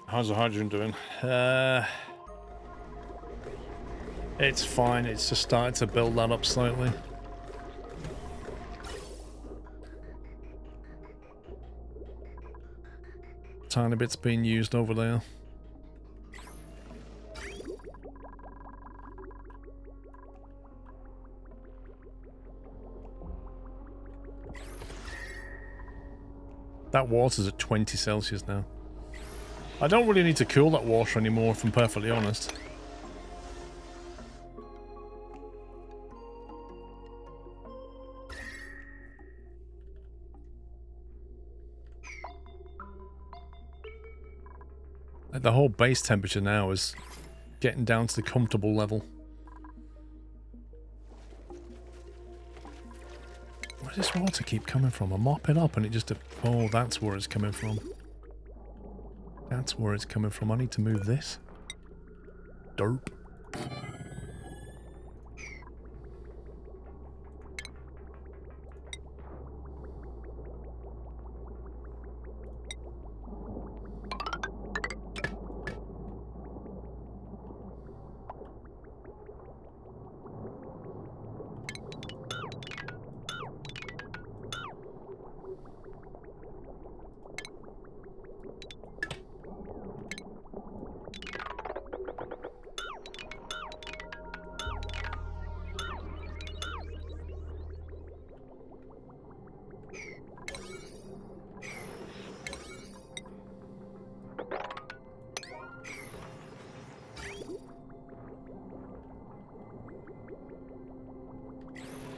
A: How's the hydrogen doing? It's fine. It's just starting to build that up slightly. Tiny bits being used over there. That water's at 20 Celsius now. I don't really need to cool that water anymore, if I'm perfectly honest. Like the whole base temperature now is getting down to the comfortable level. Where does this water keep coming from? I mop it up and it just... Oh, that's where it's coming from. That's where it's coming from. I need to move this. Derp.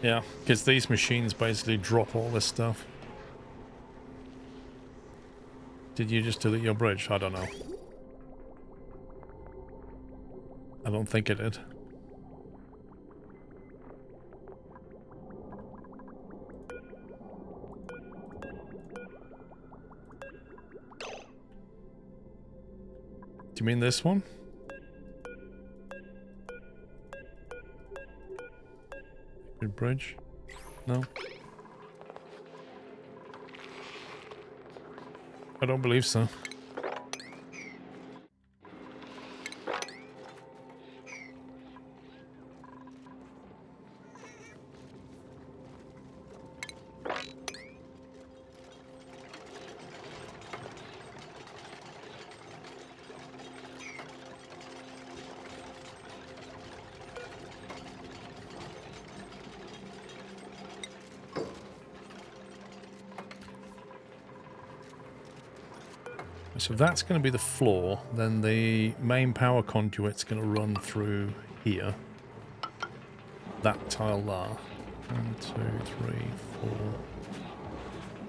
A: Yeah, because these machines basically drop all this stuff. Did you just delete your bridge? I don't know. I don't think it did. Do you mean this one? Good bridge? No? I don't believe so. So if that's going to be the floor, then the main power conduit's going to run through here. That tile there. 1, 2, 3, 4.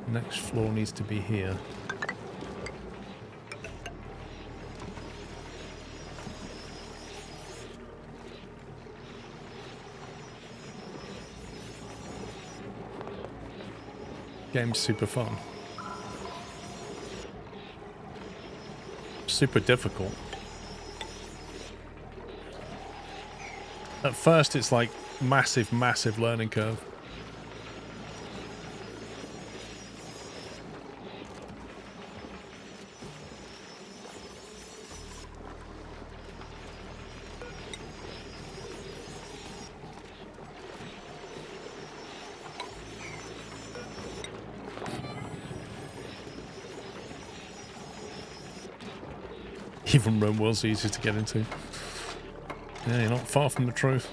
A: Next floor needs to be here. Game's super fun. Super difficult. At first it's like massive learning curve. Even Rome was easy to get into. Yeah, you're not far from the truth.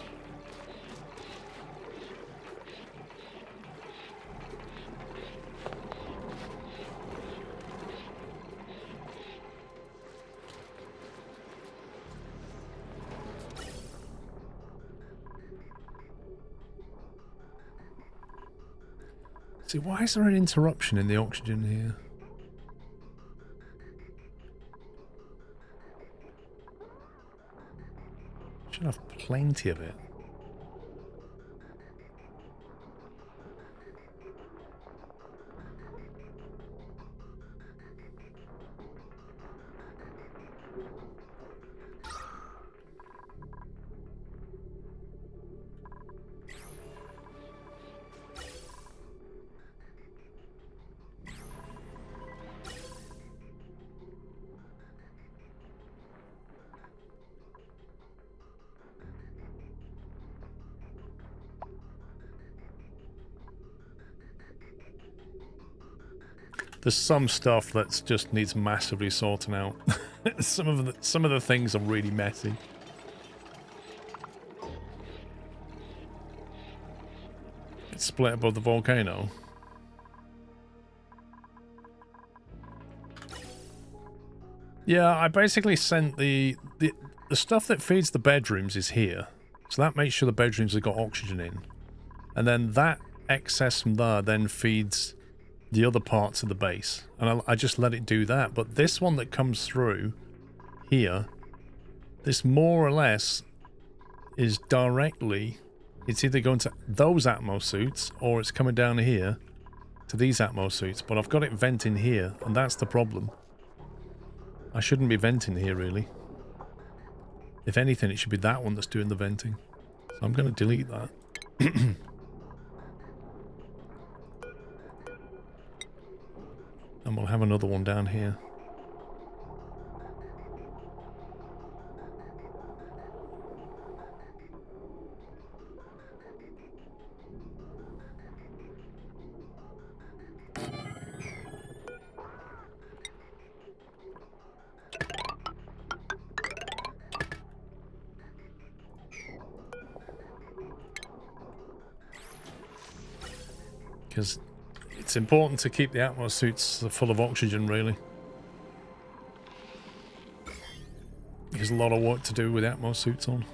A: See, why is there an interruption in the oxygen here? Should have plenty of it. There's some stuff that just needs massively sorting out. some of the things are really messy. It's split above the volcano. Yeah, I basically sent the stuff that feeds the bedrooms is here. So that makes sure the bedrooms have got oxygen in. And then that excess from there then feeds the other parts of the base. And I just let it do that. But this one that comes through here, this more or less is directly, it's either going to those Atmo suits or it's coming down here to these Atmo suits. But I've got it venting here, and that's the problem. I shouldn't be venting here, really. If anything, it should be that one that's doing the venting. So I'm going to delete that. And we'll have another one down here. Because it's important to keep the Atmos suits full of oxygen, really. There's a lot of work to do with Atmos suits on.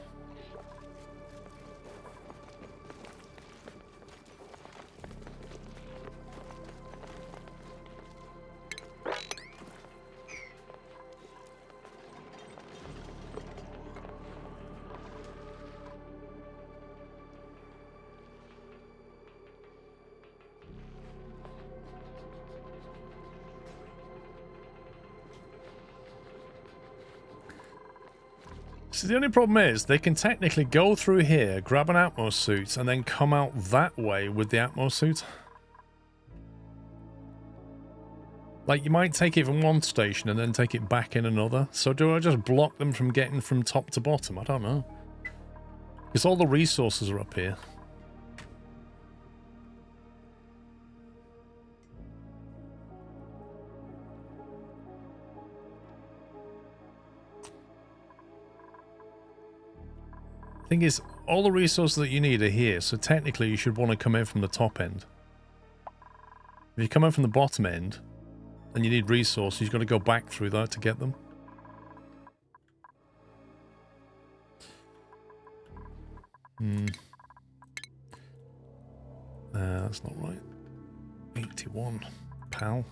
A: So the only problem is they can technically go through here, grab an Atmos suit, and then come out that way with the Atmos suit. Like, you might take it from one station and then take it back in another. So do I just block them from getting from top to bottom? I don't know. Because all the resources are up here. Thing is, all the resources that you need are here, so technically you should want to come in from the top end. If you come in from the bottom end, and you need resources, you've got to go back through that to get them. That's not right. 81, pal.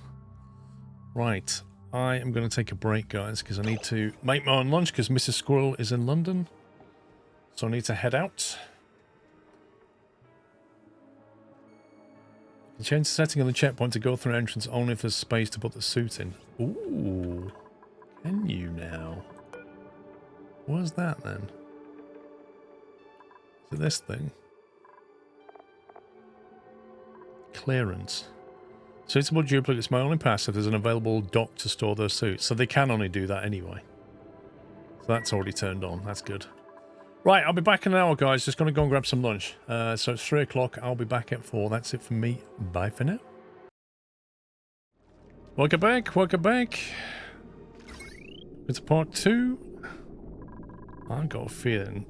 A: Right, I am going to take a break, guys, because I need to make my own lunch, because Mrs. Squirrel is in London. So I need to head out. Change the setting on the checkpoint to go through entrance only if there's space to put the suit in. Ooh. Can you now? What's that then? Is it this thing? Clearance. Suitable duplicates may only pass if there's an available dock to store their suits. So they can only do that anyway. So that's already turned on. That's good. Right, I'll be back in an hour, guys. Just going to go and grab some lunch. So it's 3 o'clock. I'll be back at 4. That's it from me. Bye for now. Welcome back. Welcome back. It's part 2. I've got a feeling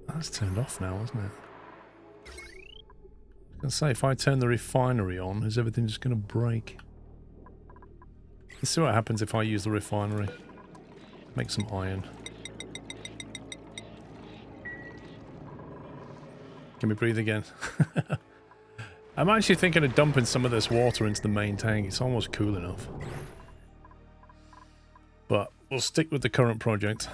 A: that's turned off now, isn't it? I was going to say, if I turn the refinery on, is everything just going to break? Let's see what happens if I use the refinery. Make some iron. Can we breathe again? I'm actually thinking of dumping some of this water into the main tank. It's almost cool enough. But we'll stick with the current project.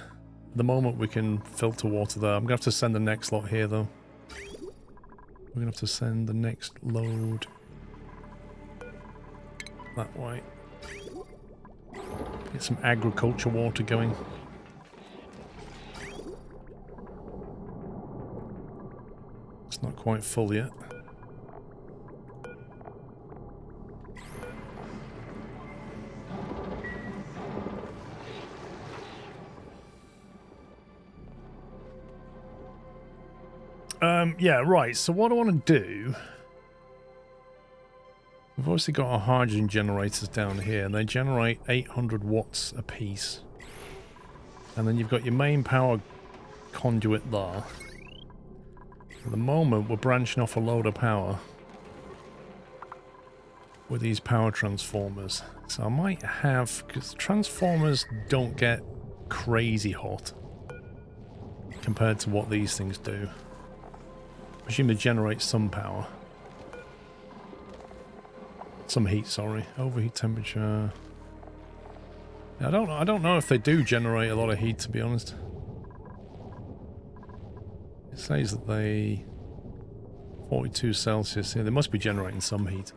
A: At the moment we can filter water there. I'm going to have to send the next lot here though. We're going to have to send the next load that way. Get some agriculture water going. It's not quite full yet. Yeah, right. So what I want to do... We've obviously got our hydrogen generators down here, and they generate 800 watts a piece. And then you've got your main power conduit there. At the moment, we're branching off a load of power with these power transformers. So I might have... because transformers don't get crazy hot compared to what these things do. I presume they generate some power. Some heat, sorry. Overheat temperature. I don't know if they do generate a lot of heat, to be honest. It says that they... 42 Celsius. Yeah, they must be generating some heat.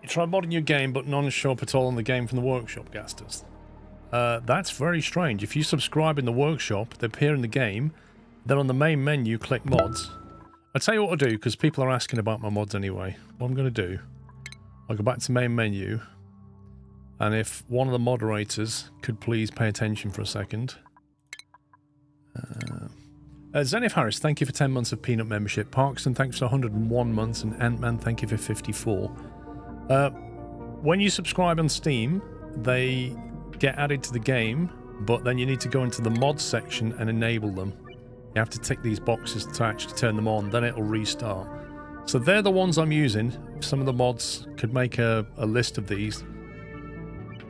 A: You try modding your game, but none show up at all in the game from the workshop, Gasters. That's very strange. If you subscribe in the workshop, they appear in the game. Then on the main menu, click mods. I'll tell you what to do, because people are asking about my mods anyway. What I'm going to do, I'll go back to main menu, and if one of the moderators could please pay attention for a second. Zenith Harris, thank you for 10 months of Peanut membership. Parkson, thanks for 101 months, and Ant-Man, thank you for 54. When you subscribe on Steam, they get added to the game, but then you need to go into the mods section and enable them. You have to tick these boxes to actually turn them on, then it'll restart. So they're the ones I'm using. Some of the mods could make a list of these.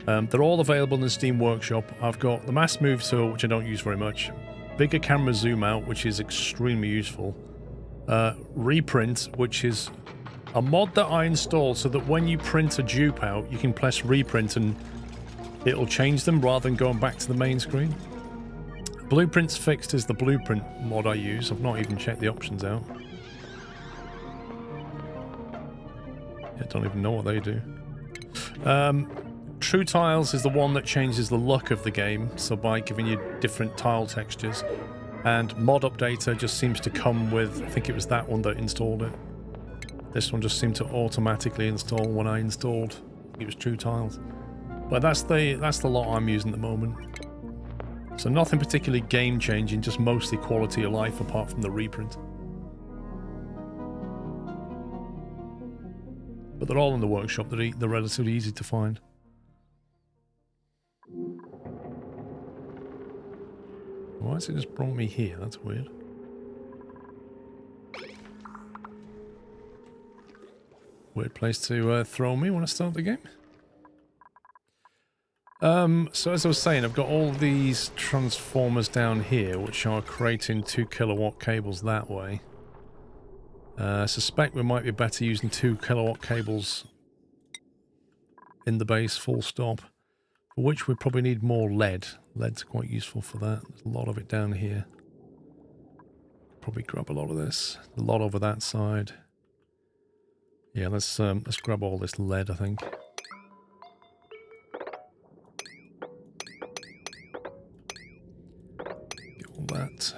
A: They're all available in the Steam Workshop. I've got the Mass Move tool, which I don't use very much. Bigger camera zoom out, which is extremely useful. Reprint, which is a mod that I installed so that when you print a dupe out, you can press reprint and it'll change them rather than going back to the main screen. Blueprints Fixed is the blueprint mod I use. I've not even checked the options out. I don't even know what they do. True Tiles is the one that changes the look of the game, so by giving you different tile textures. And Mod Updater just seems to come with, I think it was that one that installed it. This one just seemed to automatically install when I installed. It was True Tiles. But that's the lot I'm using at the moment. So nothing particularly game changing, just mostly quality of life apart from the reprint. But they're all in the workshop, they're relatively easy to find. Why has it just brought me here? That's weird. Weird place to throw me when I start the game. So as I was saying, I've got all these transformers down here, which are creating 2 kilowatt cables that way. I suspect we might be better using 2 kilowatt cables in the base, full stop. For which we probably need more lead. Lead's quite useful for that. There's a lot of it down here. Probably grab a lot of this. A lot over that side. Yeah, let's grab all this lead, I think. Get all that.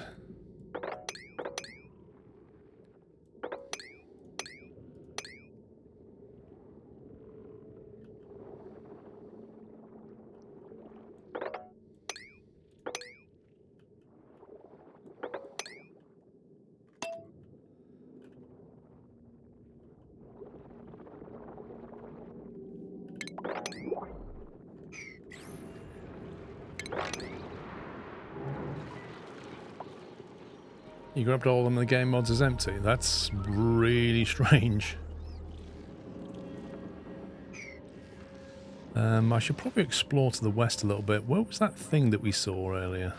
A: You grabbed all of them and the game mods is empty. That's really strange. I should probably explore to the west a little bit. Where was that thing that we saw earlier?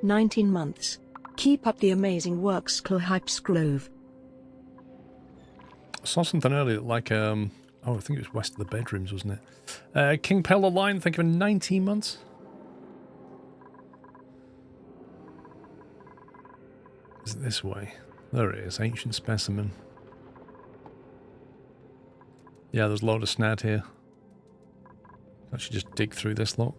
B: 19 months. Keep up the amazing work, SquirrelPlus.
A: I saw something earlier like, oh, I think it was west of the bedrooms, wasn't it? King Pellar Line, think of 19 months? Is it this way? There it is, ancient specimen. Yeah, there's a load of snad here. I should just dig through this lot.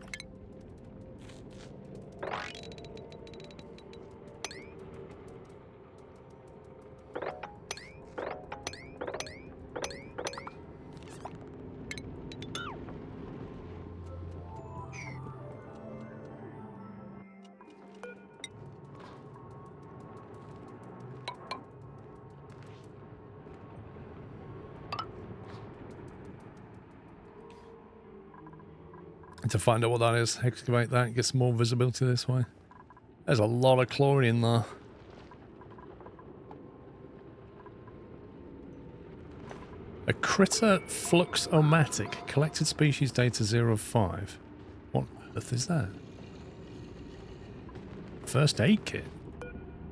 A: To find out what that is, excavate that, get some more visibility this way. There's a lot of chlorine there. A critter fluxomatic, collected species data 05. What on earth is that? First aid kit.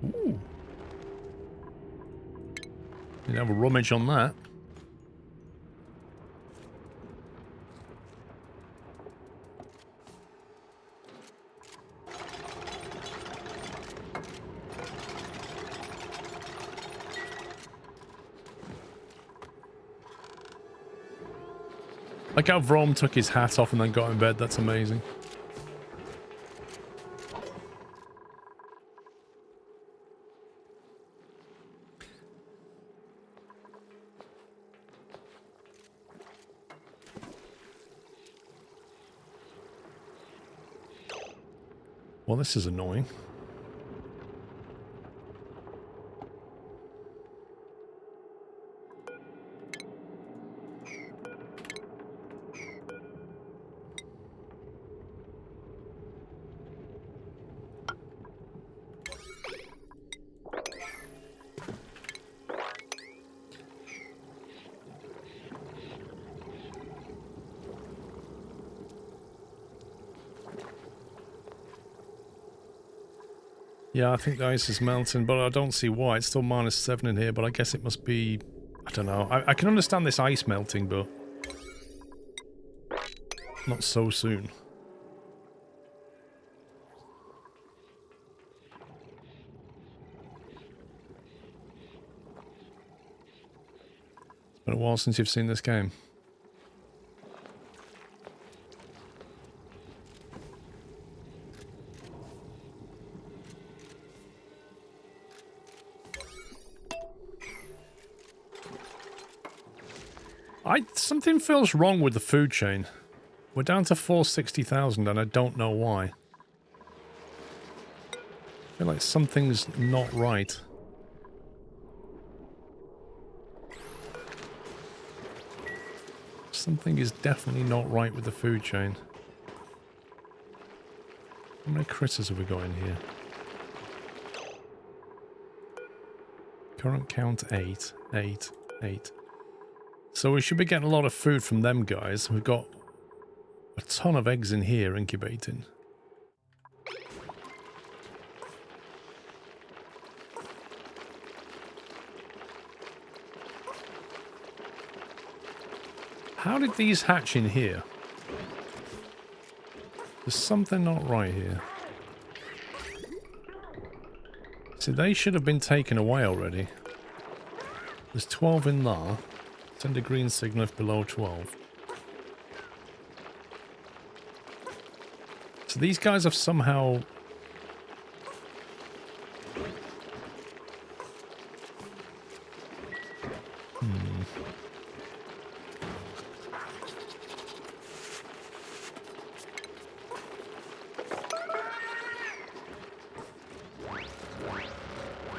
A: Ooh. Didn't have a rummage on that. Like how Vroom took his hat off and then got in bed, that's amazing. Well, this is annoying. Yeah, I think the ice is melting, but I don't see why. It's still -7 in here, but I guess it must be... I don't know. I can understand this ice melting, but... not so soon. Been a while since you've seen this game. Something feels wrong with the food chain. We're down to 460,000 and I don't know why. I feel like something's not right. Something is definitely not right with the food chain. How many critters have we got in here? Current count 8, 8, 8. So we should be getting a lot of food from them guys. We've got a ton of eggs in here incubating. How did these hatch in here? There's something not right here. See, they should have been taken away already. There's 12 in there. Send a green signal if below 12. So these guys have somehow...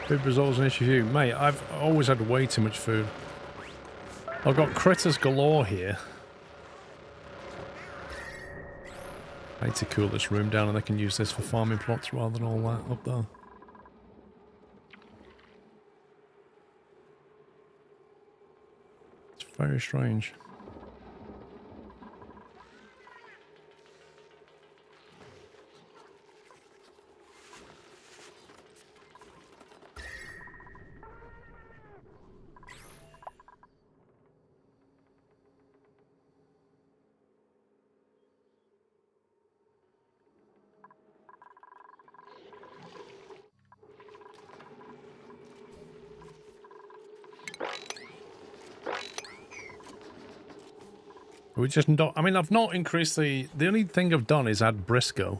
A: Food resolves an issue. Mate, I've always had way too much food. I've got critters galore here. I need to cool this room down and I can use this for farming plots rather than all that up there. It's very strange. We just don't... I mean, I've not increased the... The only thing I've done is add Briscoe.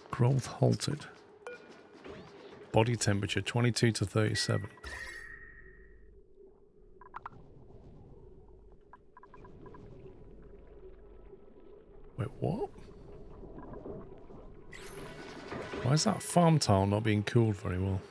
A: Growth halted. Body temperature 22 to 37. Wait, what? Why is that farm tile not being cooled very well?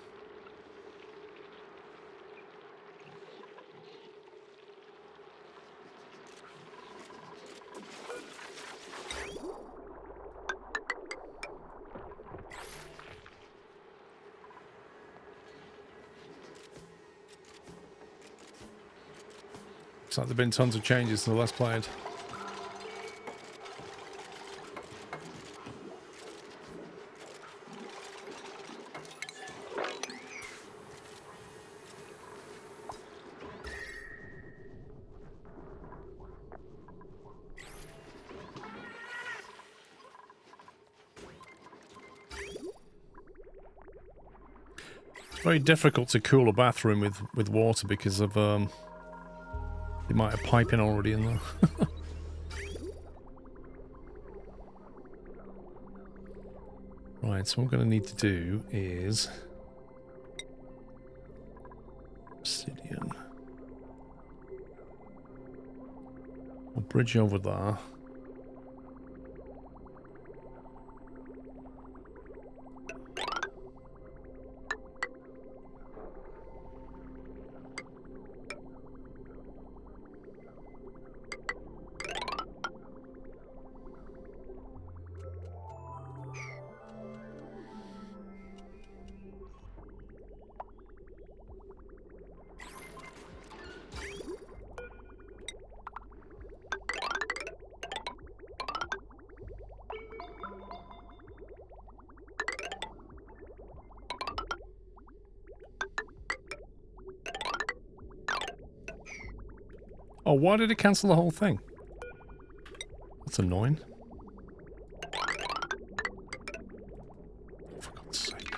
A: Looks like there have been tons of changes since the last played. It's very difficult to cool a bathroom with water because of you might have piping already in there. Right, so what I'm going to need to do is obsidian. We'll bridge over there. Oh, why did it cancel the whole thing? That's annoying. For God's sake.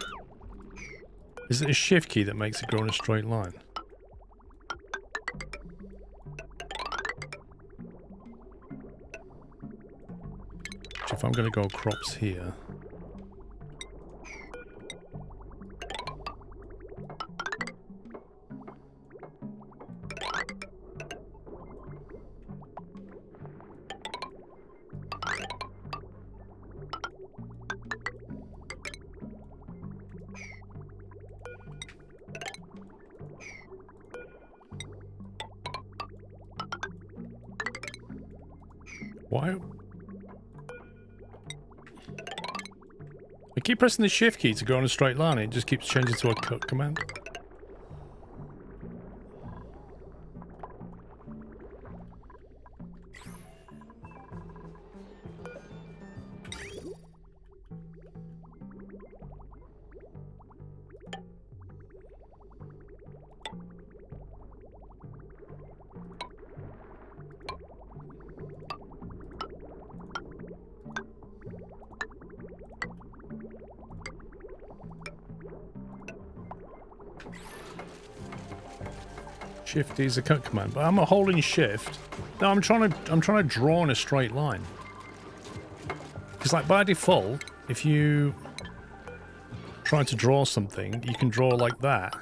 A: Is it a shift key that makes it go in a straight line? If I'm going to go crops here... Why? I keep pressing the shift key to go on a straight line. It just keeps changing to a cut command. Shift is a cut command, but I'm holding shift. No, I'm trying to draw in a straight line. Because like by default, if you try to draw something, you can draw like that.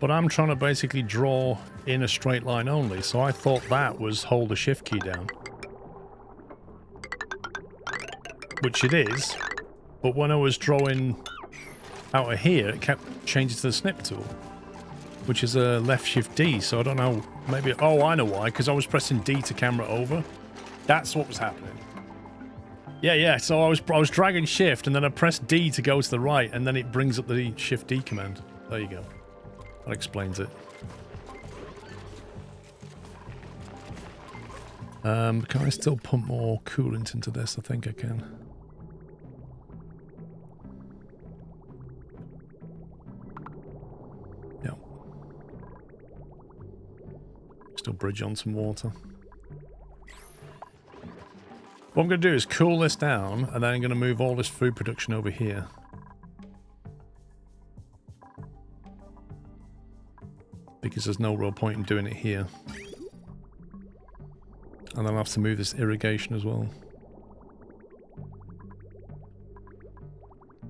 A: But I'm trying to basically draw in a straight line only, so I thought that was hold the shift key down. Which it is, but when I was drawing out of here, it kept changing to the snip tool. Which is a left shift D, so I don't know, maybe... Oh, I know why, because I was pressing D to camera over. That's what was happening. Yeah, so I was dragging shift, and then I pressed D to go to the right, and then it brings up the shift D command. There you go. That explains it. Can I still pump more coolant into this? I think I can. Still bridge on some water. What I'm going to do is cool this down, and then I'm going to move all this food production over here. Because there's no real point in doing it here. And then I'll have to move this irrigation as well.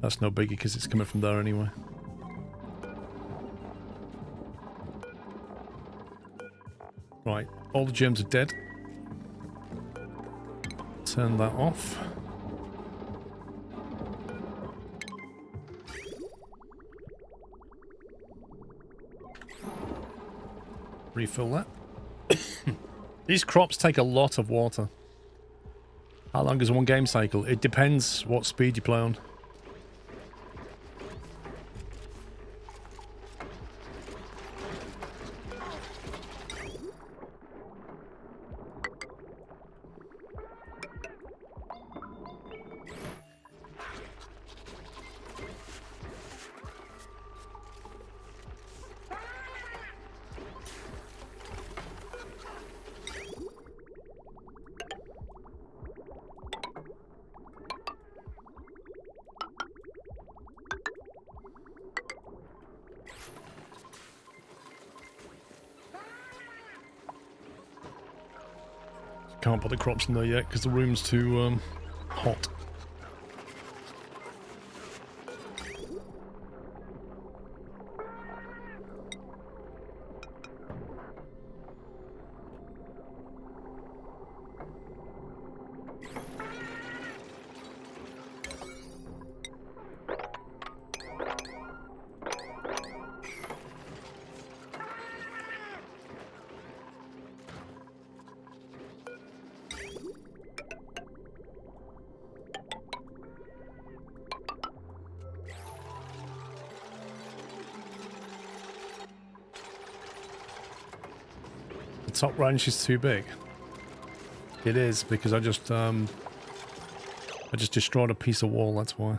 A: That's no biggie because it's coming from there anyway. Right, all the germs are dead. Turn that off. Refill that. These crops take a lot of water. How long is one game cycle? It depends what speed you play on. Can't put the crops in there yet because the room's too hot. Top ranch is too big. It is because I just destroyed a piece of wall, that's why.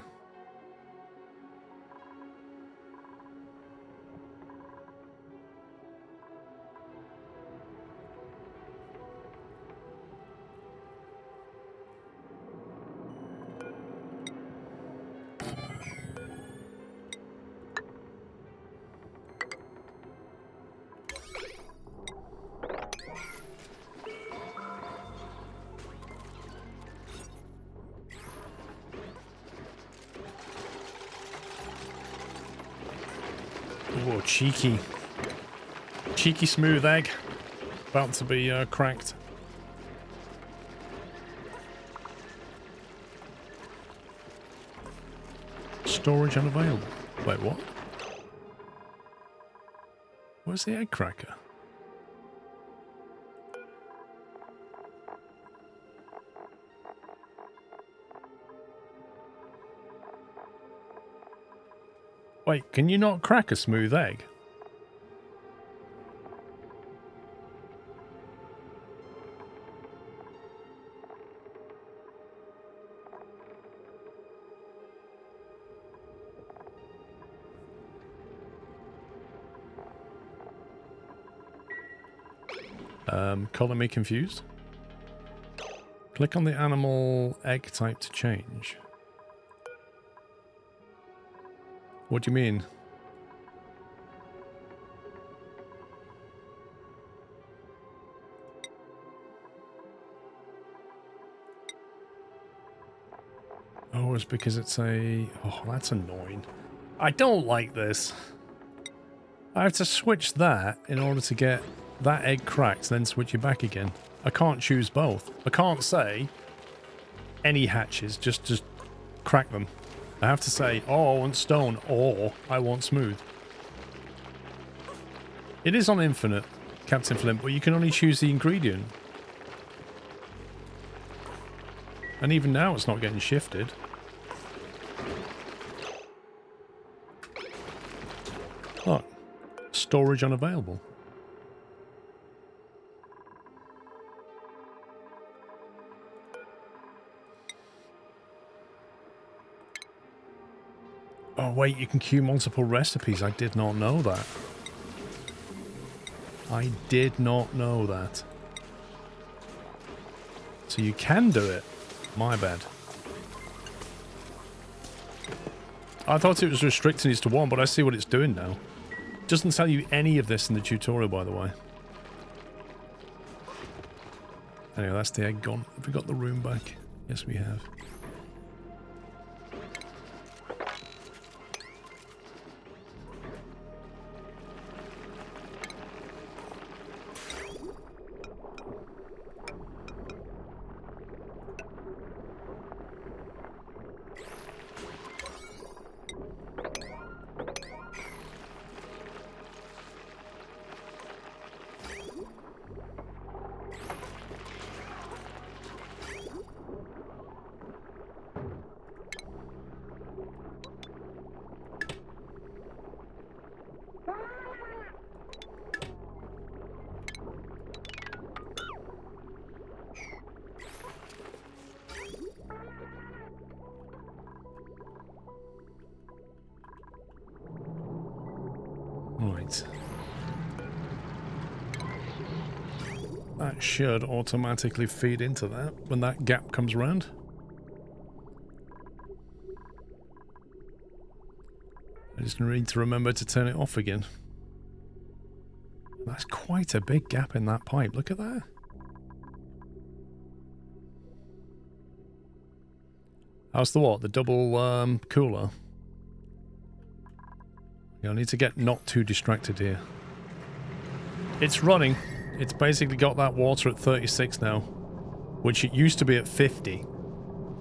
A: Oh, cheeky. Cheeky smooth egg. About to be cracked. Storage unavailable. Wait, what? Where's the egg cracker? Wait, can you not crack a smooth egg? Calling me confused. Click on the animal egg type to change. What do you mean? Oh, it's because it's a... Oh, that's annoying. I don't like this. I have to switch that in order to get that egg cracked, then switch it back again. I can't choose both. I can't say any hatches, just crack them. I have to say, oh, I want stone, or I want smooth. It is on infinite, Captain Flint, but you can only choose the ingredient. And even now it's not getting shifted. Look, storage unavailable. Oh wait, you can queue multiple recipes. I did not know that. I did not know that. So you can do it. My bad. I thought it was restricting us to one, but I see what it's doing now. It doesn't tell you any of this in the tutorial, by the way. Anyway, that's the egg gone. Have we got the room back? Yes, we have. Right. That should automatically feed into that when that gap comes around. I just need to remember to turn it off again. That's quite a big gap in that pipe. Look at that. How's the what? The double cooler? I need to get not too distracted here. It's running. It's basically got that water at 36 now, which it used to be at 50.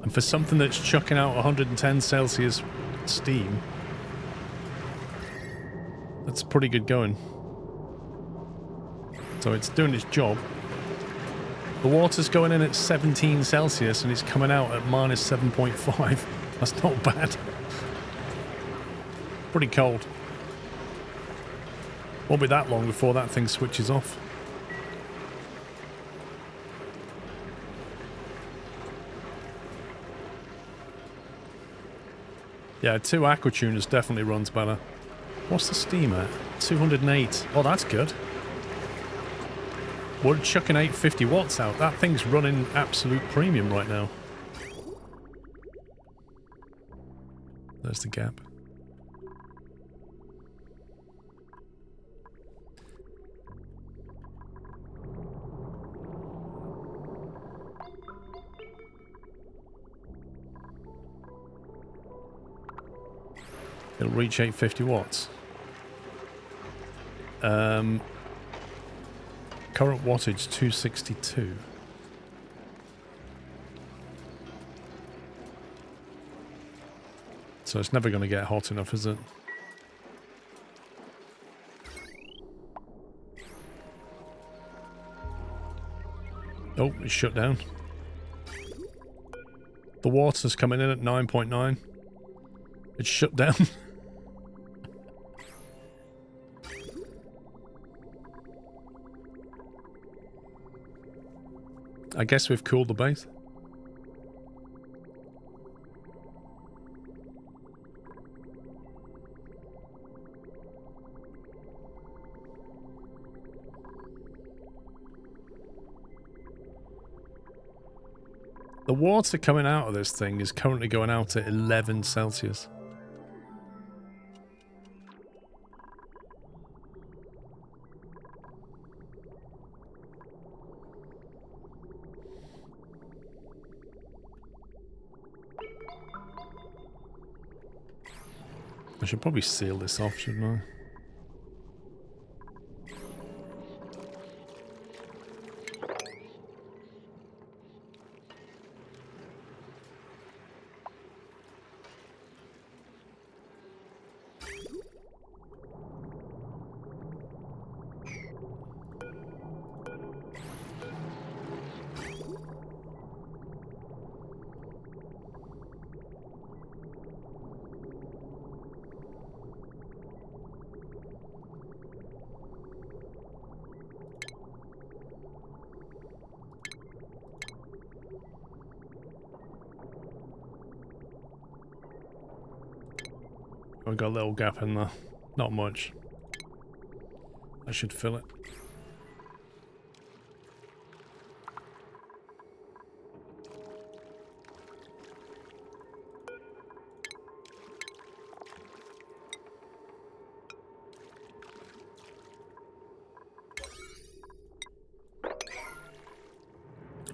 A: And for something that's chucking out 110 Celsius steam, that's pretty good going. So it's doing its job. The water's going in at 17 Celsius and it's coming out at minus 7.5. That's not bad. Pretty cold. Won't be that long before that thing switches off. Yeah, 2 aquatuners definitely runs better. What's the steam at? 208. Oh, that's good. We're chucking 850 watts out. That thing's running absolute premium right now. There's the gap. It'll reach 850 watts. Current wattage 262. So it's never going to get hot enough, is it? Oh, it's shut down. The water's coming in at 9.9. It's shut down. I guess we've cooled the base. The water coming out of this thing is currently going out at 11 Celsius. I should probably seal this off, shouldn't I? We've got a little gap in there. Not much. I should fill it.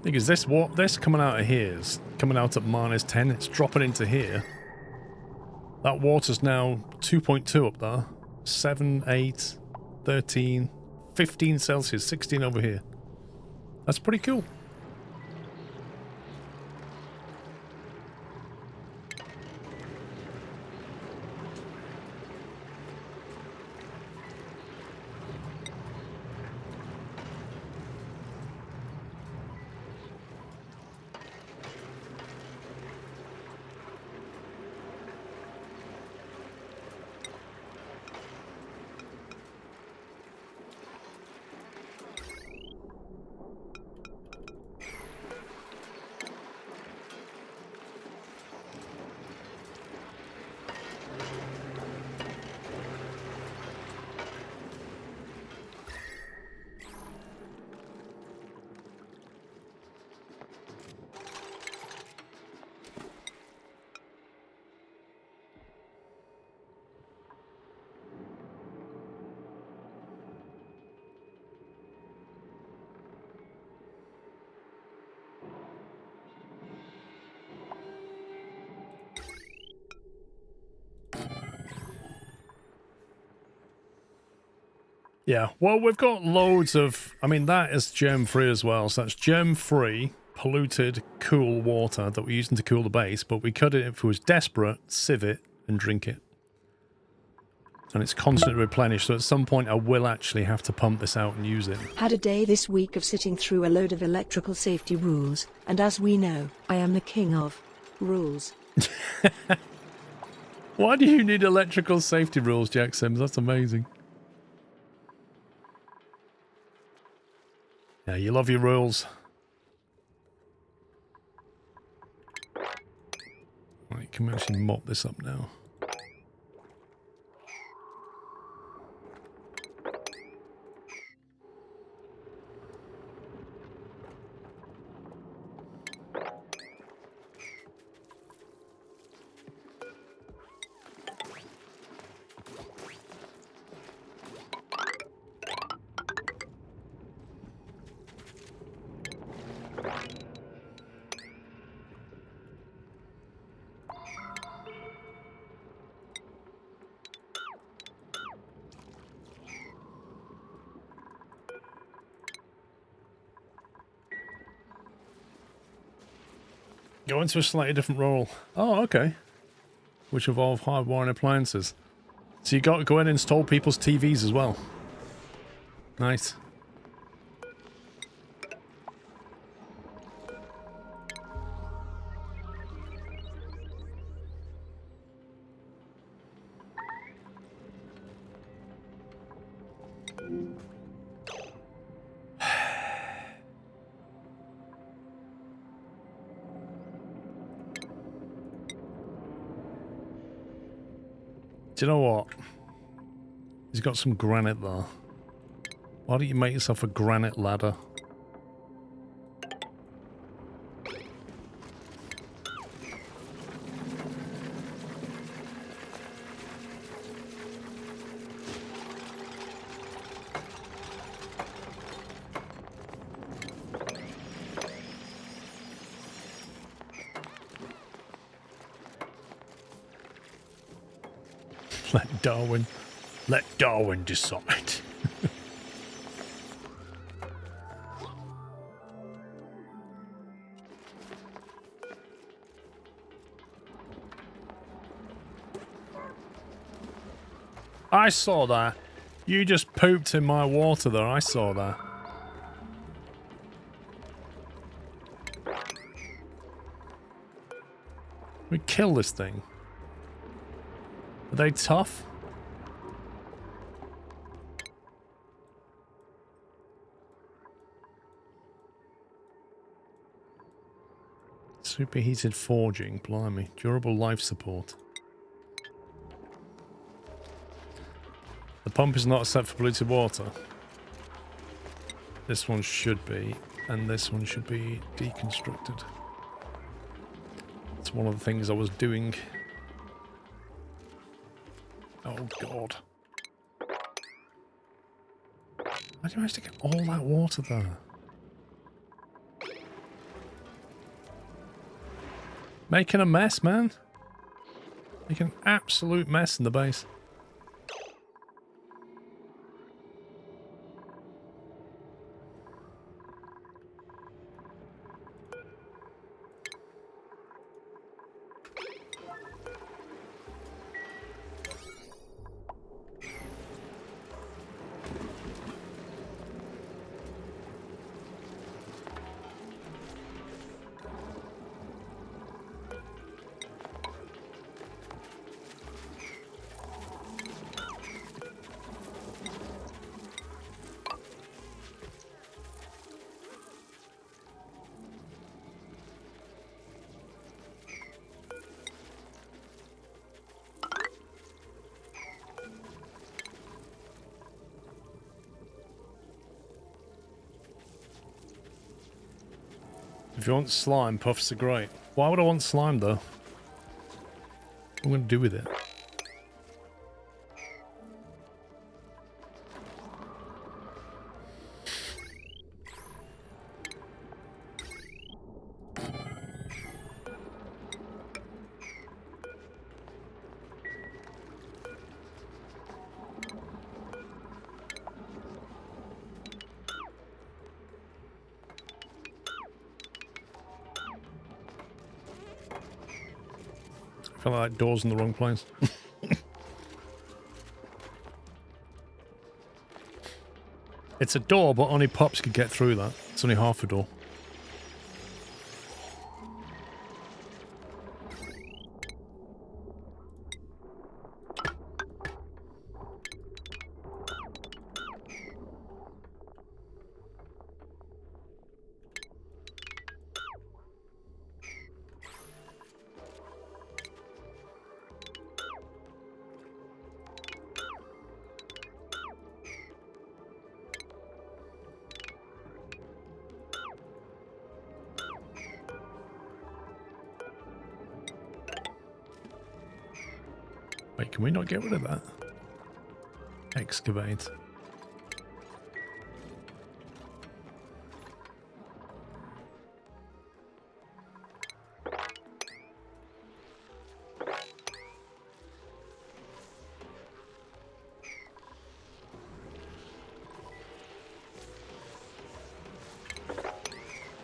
A: Thing is, this coming out of here is coming out at -10. It's dropping into here. That water's now 2.2 up there. 7, 8, 13, 15 Celsius, 16 over here. That's pretty cool. Yeah, well, we've got loads of... I mean, that is germ-free as well. So that's germ-free, polluted, cool water that we're using to cool the base. But we could, if we was desperate, sieve it and drink it. And it's constantly replenished. So at some point, I will actually have to pump this out and use it.
B: Had a day this week of sitting through a load of electrical safety rules. And as we know, I am the king of rules.
A: Why do you need electrical safety rules, Jack Sims? That's amazing. Yeah, you love your rules. Right, can we actually mop this up now? Go into a slightly different role. Oh, okay. Which involve hardwiring appliances. So you got to go in and install people's TVs as well. Nice. Do you know what? He's got some granite there. Why don't you make yourself a granite ladder? Let Darwin decide. I saw that. You just pooped in my water there. I saw that. We kill this thing. Are they tough? Superheated forging, blimey. Durable life support. The pump is not set for polluted water. This one should be, and this one should be deconstructed. It's one of the things I was doing. Oh god. How do you manage to get all that water there? Making a mess, man. Making an absolute mess in the base. If you want slime, puffs are great. Why would I want slime, though? What am I going to do with it? I feel like door's in the wrong place. It's a door, but only pups could get through that. It's only half a door. Wait, can we not get rid of that? Excavate.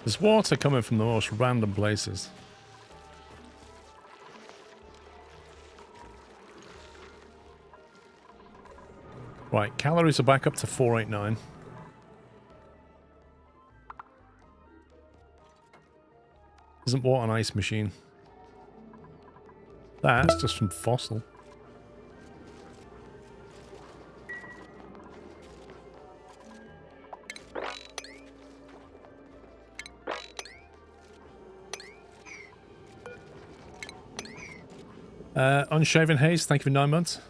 A: There's water coming from the most random places. Right, calories are back up to 489. Isn't water an ice machine? That's just from fossil. Unshaven Haze, thank you for 9 months.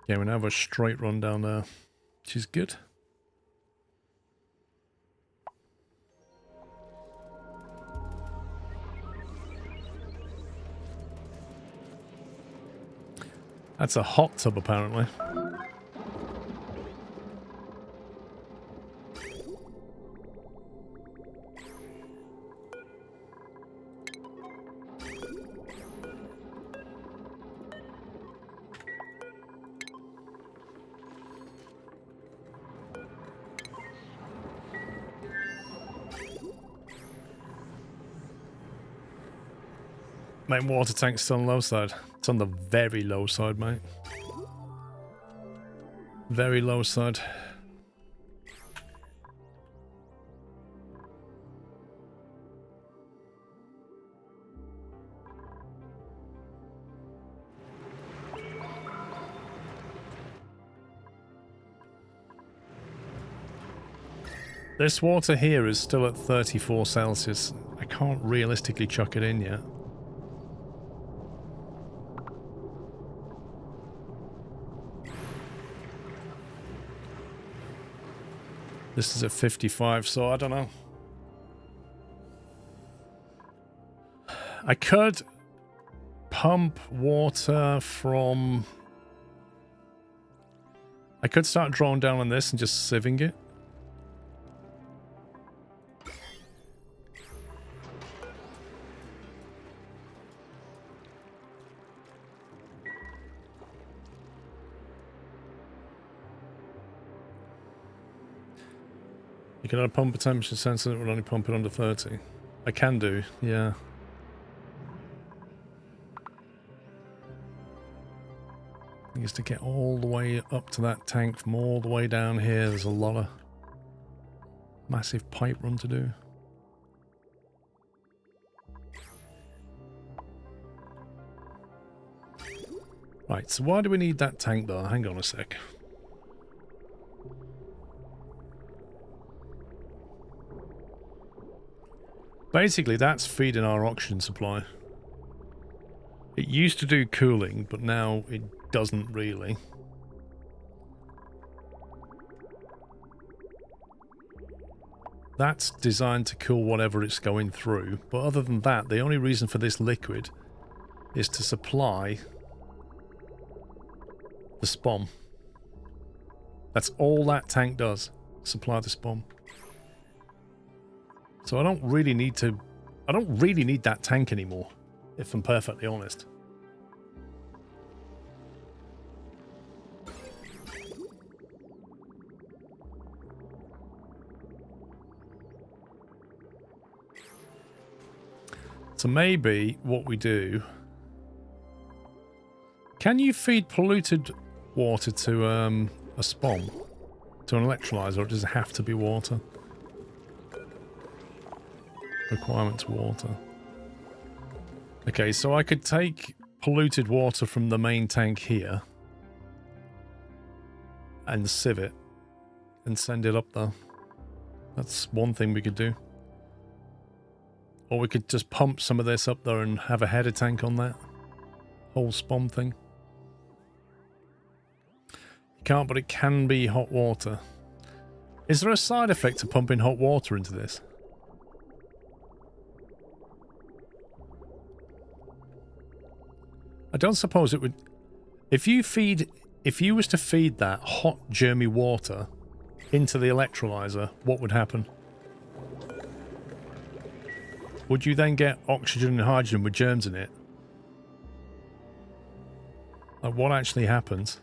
A: Yeah, we now have a straight run down there, which is good. That's a hot tub, apparently. Mate, water tank's still on the low side. It's on the very low side, mate. Very low side. This water here is still at 34 Celsius. I can't realistically chuck it in yet. This is at 55, so I don't know. I could pump water from... I could start drawing down on this and just sieving it. You can add pump a temperature sensor that will only pump it under 30. I can do, yeah. I used to get all the way up to that tank from all the way down here. There's a lot of massive pipe run to do. Right, so why do we need that tank though? Hang on a sec. Basically, that's feeding our oxygen supply. It used to do cooling, but now it doesn't really. That's designed to cool whatever it's going through, but other than that, the only reason for this liquid is to supply the SPOM. That's all that tank does, supply the SPOM. So I don't really need that tank anymore, if I'm perfectly honest. So maybe what we do... Can you feed polluted water to a SPOM? To an electrolyzer, or does it have to be water? Requirement to water. Okay, so I could take polluted water from the main tank here and sieve it and send it up there. That's one thing we could do. Or we could just pump some of this up there and have a header tank on that whole SPOM thing. You can't, but it can be hot water. Is there a side effect to pumping hot water into this? I don't suppose it would... If you was to feed that hot, germy water into the electrolyzer, what would happen? would you then get oxygen and hydrogen with germs in it? Like, what actually happens?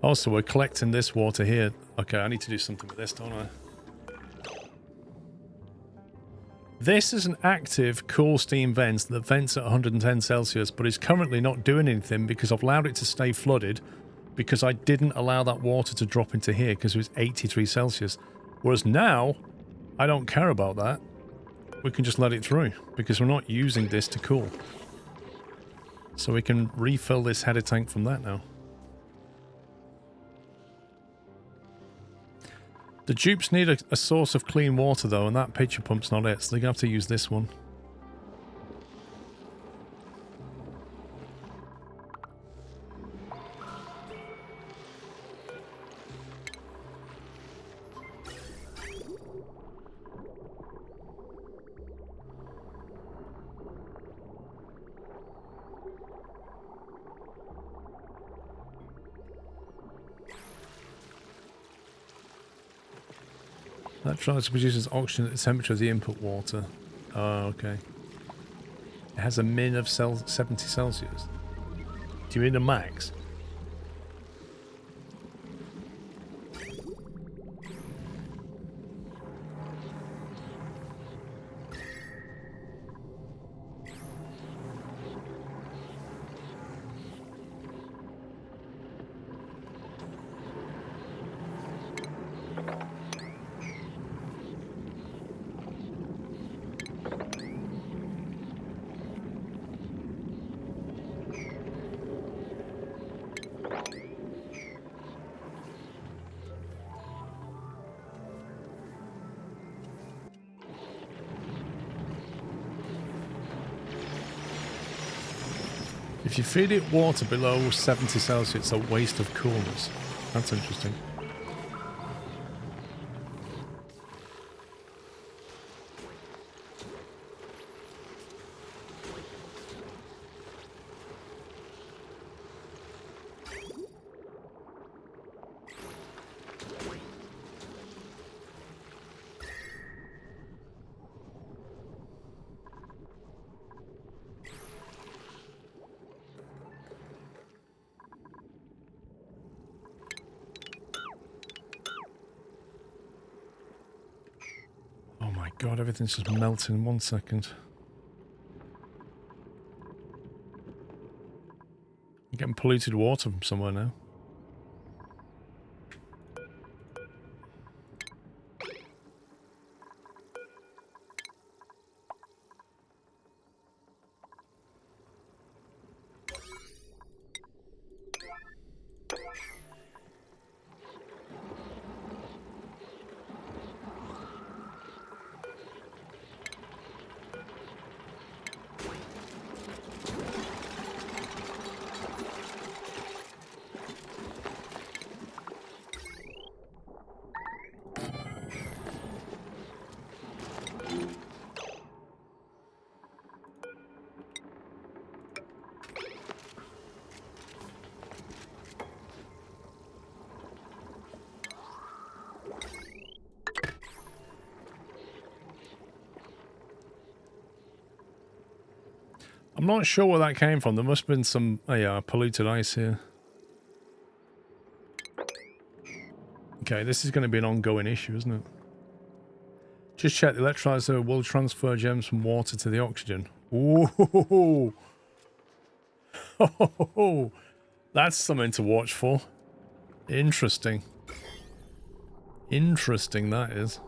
A: Also, we're collecting this water here. Okay, I need to do something with this, don't I? This is an active cool steam vent that vents at 110 Celsius, but is currently not doing anything because I've allowed it to stay flooded because I didn't allow that water to drop into here because it was 83 Celsius. Whereas now, I don't care about that. We can just let it through because we're not using this to cool. So we can refill this header tank from that now. The dupes need a source of clean water though, and that pitcher pump's not it, so they're going to have to use this one. Electrolyzer produces oxygen at the temperature of the input water. Oh, okay. It has a min of 70 Celsius. Do you mean a max? If you feed it water below 70 Celsius, it's a waste of coolness. That's interesting. God, everything's just melting in 1 second. I'm getting polluted water from somewhere now. I'm not sure where that came from. There must have been some polluted ice here. Okay, this is going to be an ongoing issue, isn't it? Just check the electrolyzer will transfer germs from water to the oxygen. Ooh. Oh, that's something to watch for. Interesting. Interesting, that is.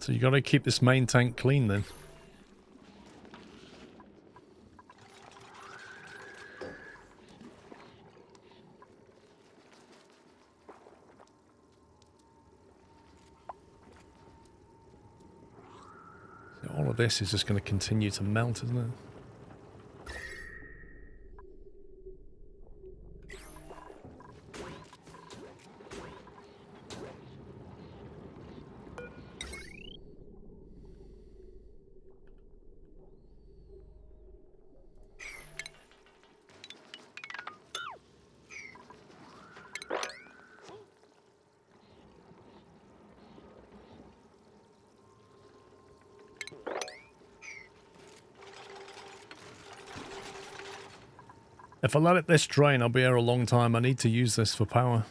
A: So you got to keep this main tank clean then. So all of this is just going to continue to melt, isn't it? If I let it this drain, I'll be here a long time. I need to use this for power.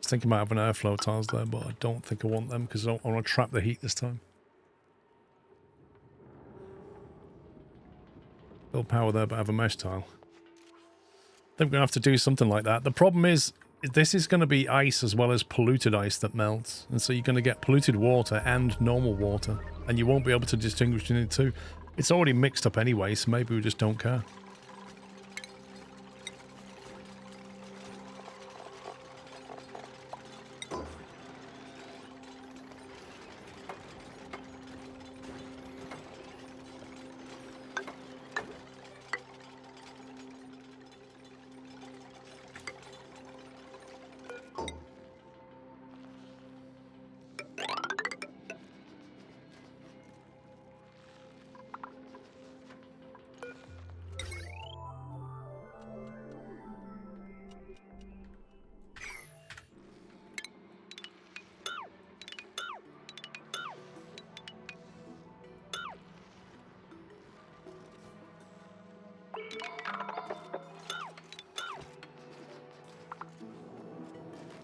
A: Thinking about having airflow tiles there, but I don't think I want them because I want to trap the heat this time. Build power there, but have a mesh tile. I think we're going to have to do something like that. The problem is, this is going to be ice as well as polluted ice that melts. And so you're going to get polluted water and normal water. And you won't be able to distinguish between the two. It's already mixed up anyway, so maybe we just don't care.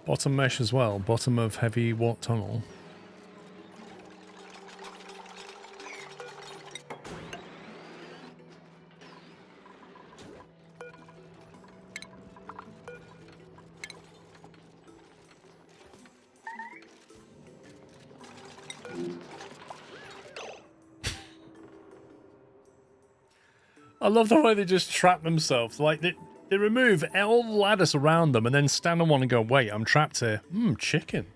A: Bottom mesh as well, bottom of heavy watt tunnel. I love the way they just trap themselves. Like, they remove all the ladders around them and then stand on one and go, wait, I'm trapped here. Chicken.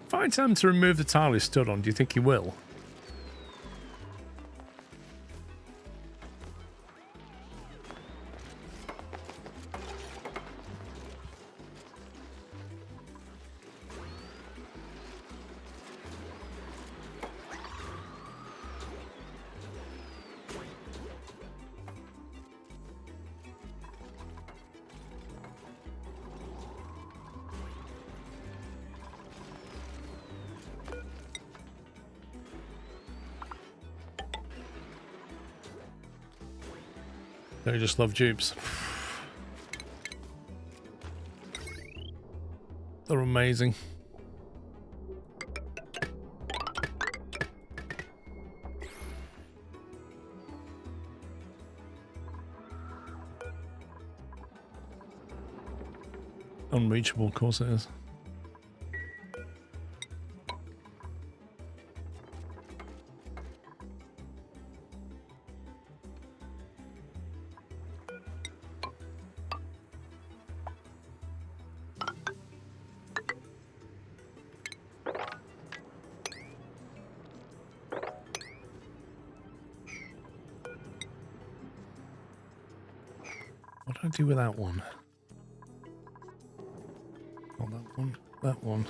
A: If I tell him to remove the tile he stood on, do you think he will? They just love dupes. They're amazing. Unreachable, of course it is. What do I do with that one? Oh, that one. That one.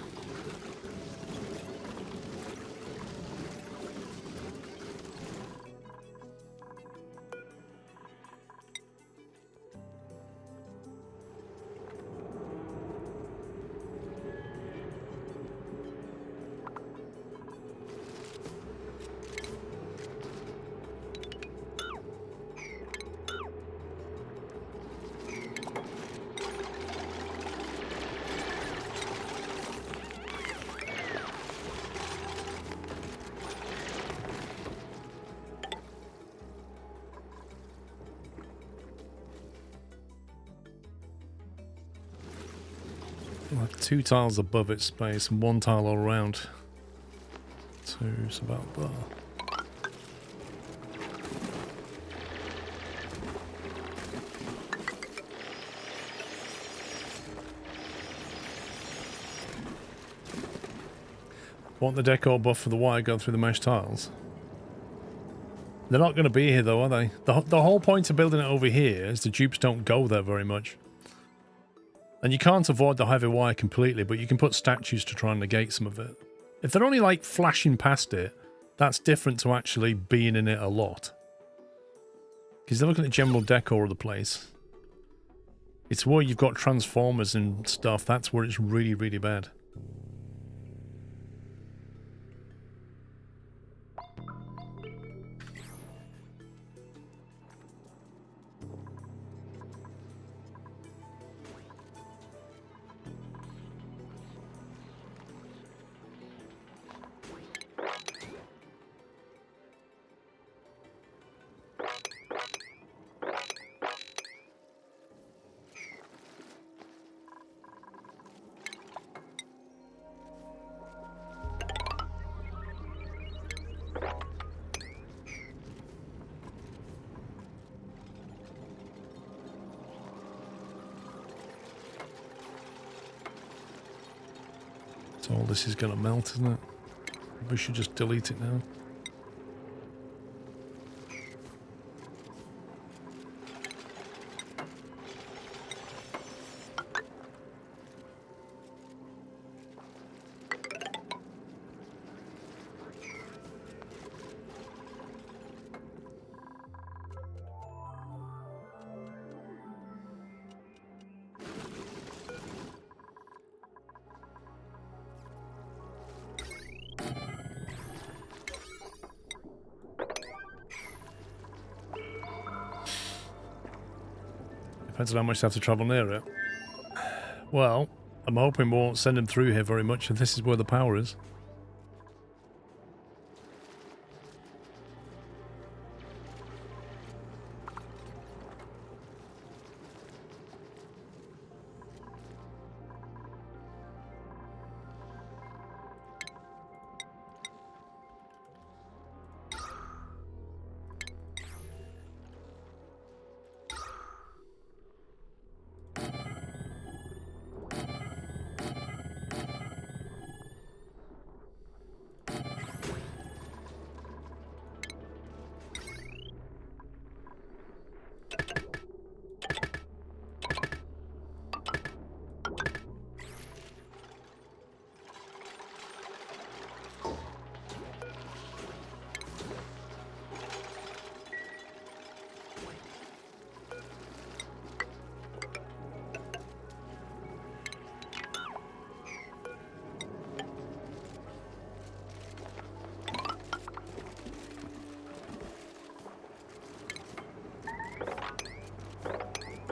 A: We'll have 2 tiles above its space and 1 tile all around. 2, so about there. Want the decor buff for the wire going through the mesh tiles? They're not going to be here though, are they? The whole point of building it over here is the dupes don't go there very much. And you can't avoid the heavy wire completely, but you can put statues to try and negate some of it. If they're only like flashing past it, that's different to actually being in it a lot. Because they're looking at the general decor of the place. It's where you've got transformers and stuff, that's where it's really, really bad. So all this is going to melt, isn't it? We should just delete it now. Depends on how much they have to travel near it. Well, I'm hoping we won't send them through here very much, and this is where the power is.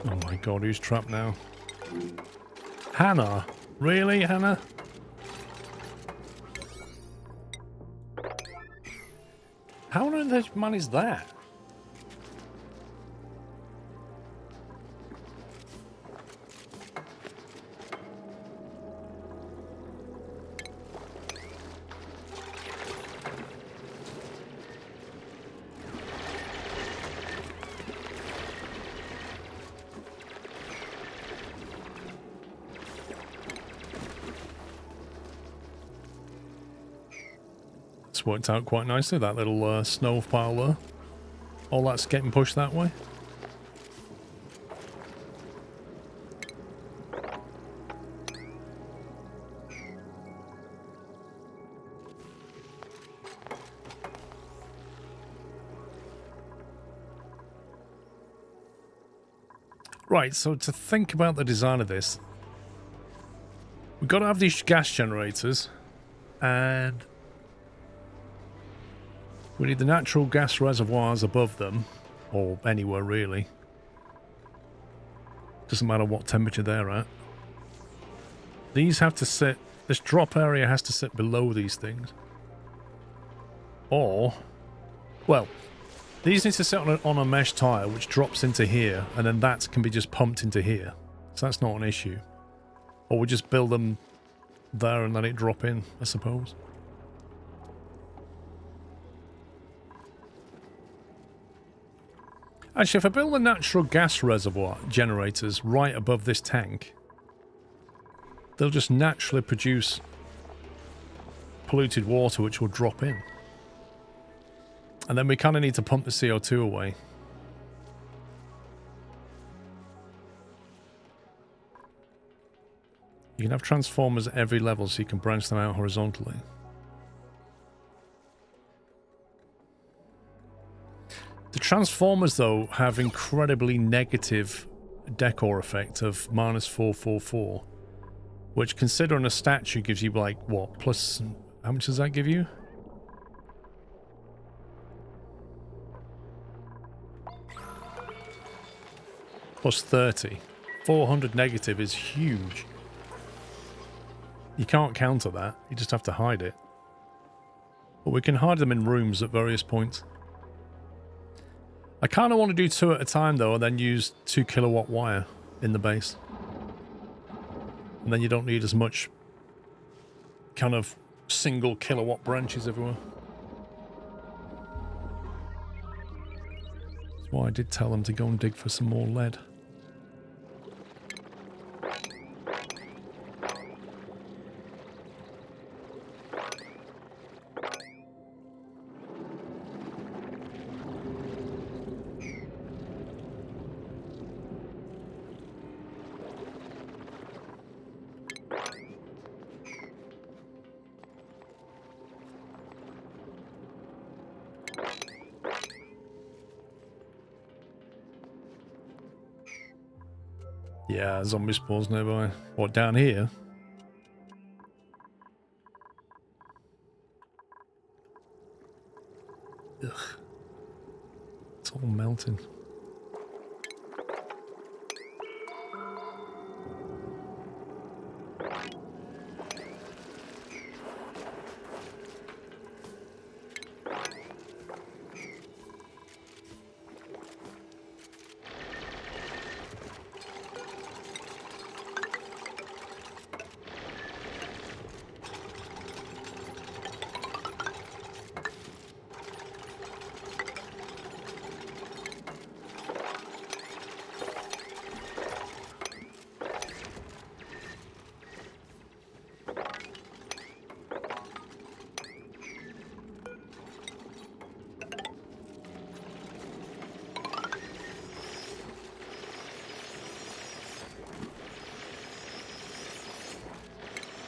A: Oh my god, who's trapped now? Hannah? Really, Hannah? How on earth has managed that? Worked out quite nicely, that little snow pile there. All that's getting pushed that way. Right, so to think about the design of this, we've got to have these gas generators, and we need the natural gas reservoirs above them, or anywhere really. Doesn't matter what temperature they're at. These have to sit, this drop area has to sit below these things. Or, well, these need to sit on a mesh tile which drops into here, and then that can be just pumped into here. So that's not an issue. Or we just build them there and let it drop in, I suppose. Actually, if I build the natural gas reservoir generators right above this tank, they'll just naturally produce polluted water which will drop in. And then we kind of need to pump the CO2 away. You can have transformers at every level so you can branch them out horizontally. The transformers, though, have incredibly negative decor effect of -444, which, considering a statue, gives you, like, what, plus... How much does that give you? Plus 30. 400 negative is huge. You can't counter that. You just have to hide it. But we can hide them in rooms at various points. I kind of want to do 2 at a time, though, and then use 2 kilowatt wire in the base. And then you don't need as much kind of single kilowatt branches everywhere. That's why I did tell them to go and dig for some more lead. Yeah, zombie spawns nearby. What, down here? Ugh. It's all melting.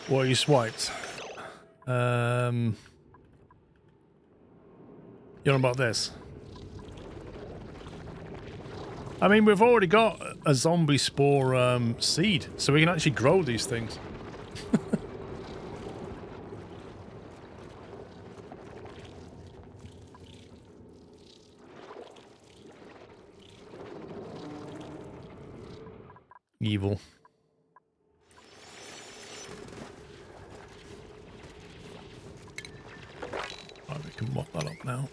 A: What you swiped? You're on about this? I mean, we've already got a zombie spore seed, so we can actually grow these things. Evil. Right, we can mop that up now.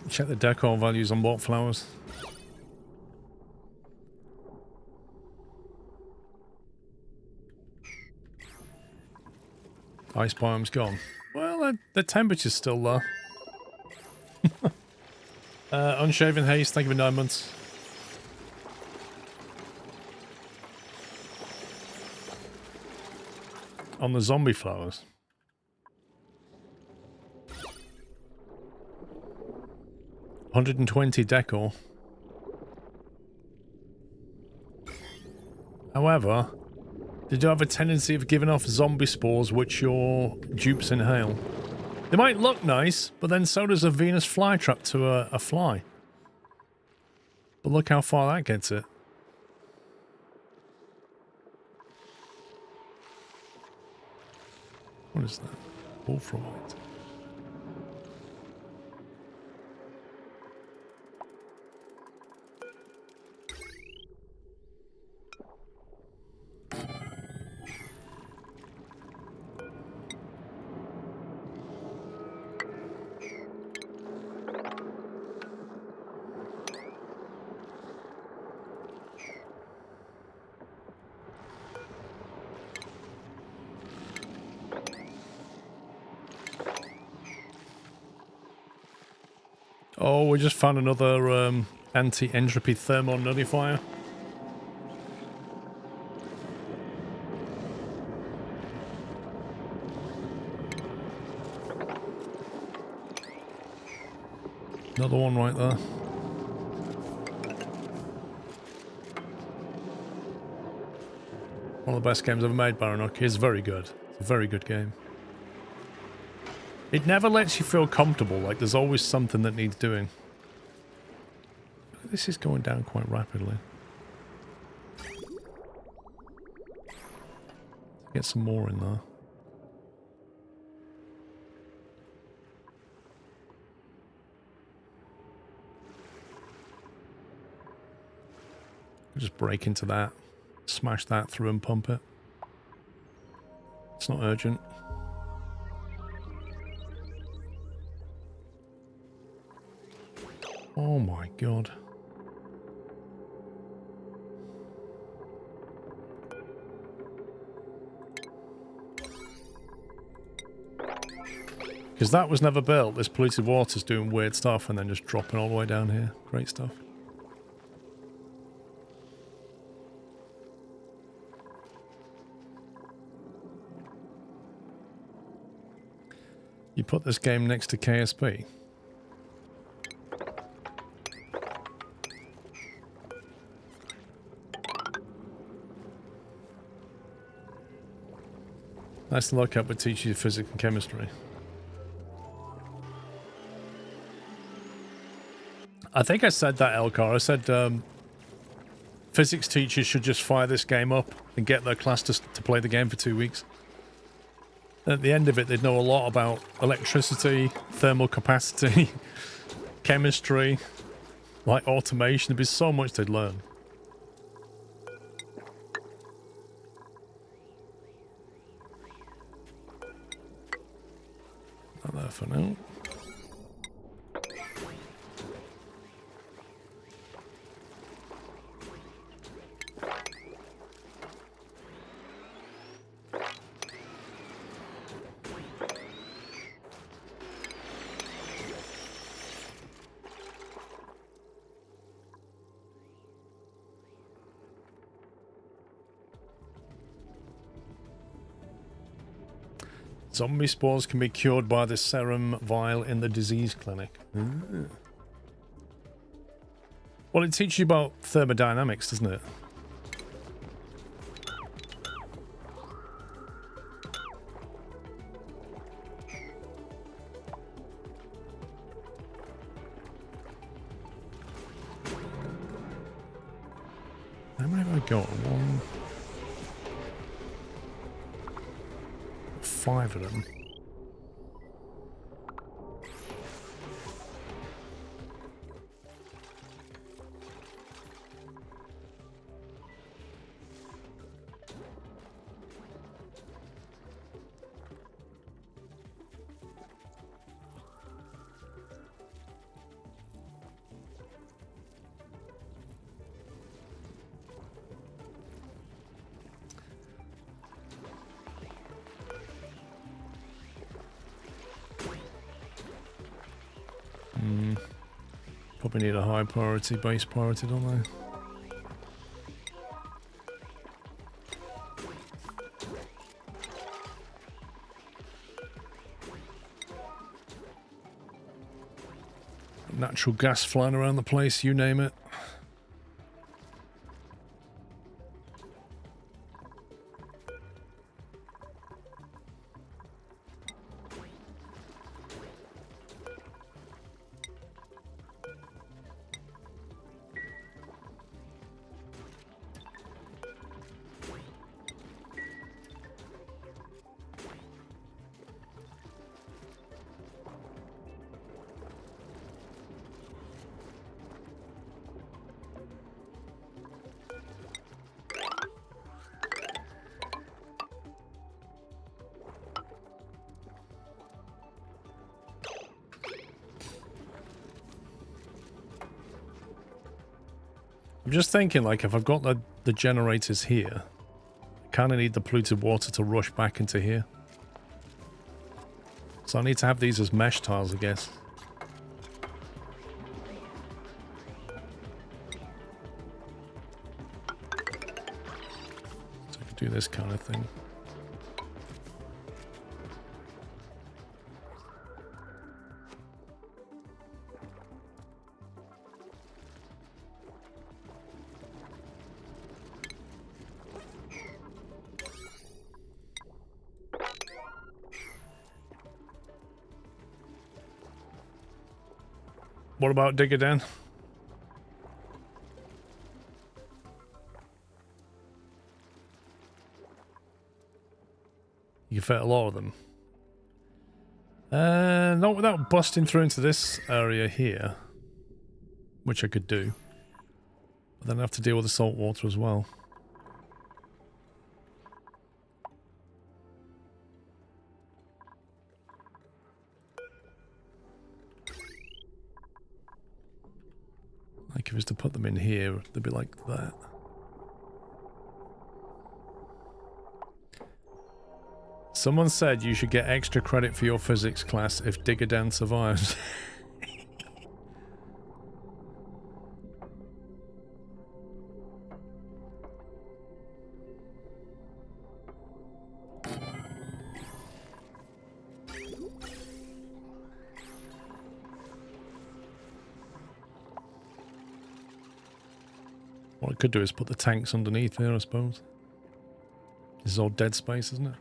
A: Check the decor values on bot flowers. Ice biome's gone. Well, the temperature's still low. Unshaven Haste, thank you for 9 months. On the zombie flowers. $120 decor. However, they do have a tendency of giving off zombie spores which your dupes inhale. They might look nice, but then so does a Venus flytrap to a fly. But look how far that gets it. What is that? Wolframite. Oh, we just found another anti-entropy thermal nullifier. Another one right there. One of the best games ever made, Baranok. It's very good. It's a very good game. It never lets you feel comfortable, like there's always something that needs doing. This is going down quite rapidly. Get some more in there. Just break into that, smash that through and pump it. It's not urgent. Oh my god. Because that was never built. This polluted water's doing weird stuff and then just dropping all the way down here. Great stuff. You put this game next to KSP. Nice to look up, but teach you physics and chemistry. I think I said that, Elcar. I said physics teachers should just fire this game up and get their class to play the game for 2 weeks. At the end of it, they'd know a lot about electricity, thermal capacity, chemistry, like automation. There'd be so much they'd learn. Not there for now. Zombie spores can be cured by the serum vial in the disease clinic. Mm. Well, it teaches you about thermodynamics, doesn't it? How many have I got? 1... 5 of them. Probably need a high priority, base priority, don't they? Natural gas flying around the place, you name it. I'm just thinking, like, if I've got the generators here, I kind of need the polluted water to rush back into here. So I need to have these as mesh tiles, I guess. So I could do this kind of thing. What about Digger Den? You can fit a lot of them. Not without busting through into this area here. Which I could do. But then I have to deal with the salt water as well. Like if I was to put them in here, they'd be like that. Someone said you should get extra credit for your physics class if Digger Dan survives. What I could do is put the tanks underneath here, I suppose. This is all dead space, isn't it?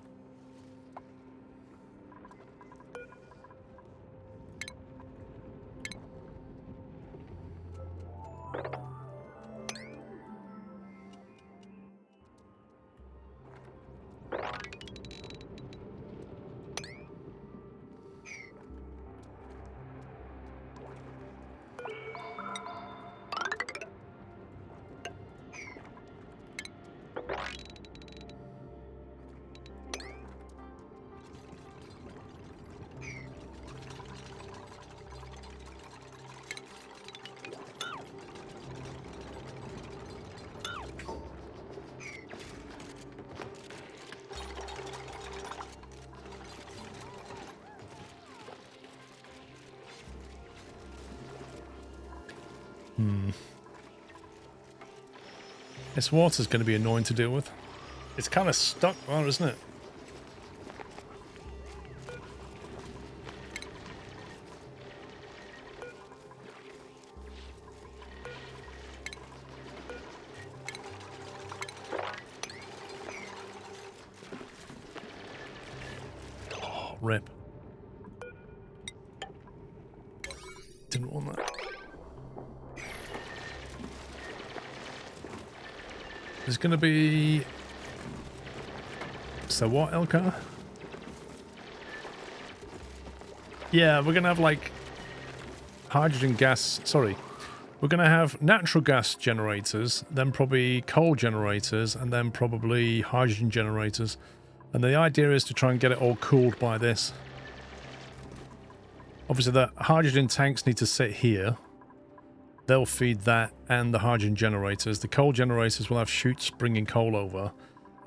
A: This water's going to be annoying to deal with. It's kind of stuck there, isn't it? Oh, rip. Didn't want that. There's going to be... So what, Elka? Yeah, we're going to have like hydrogen gas... Sorry. We're going to have natural gas generators, then probably coal generators, and then probably hydrogen generators. And the idea is to try and get it all cooled by this. Obviously the hydrogen tanks need to sit here. They'll feed that and the hydrogen generators. The coal generators will have chutes bringing coal over.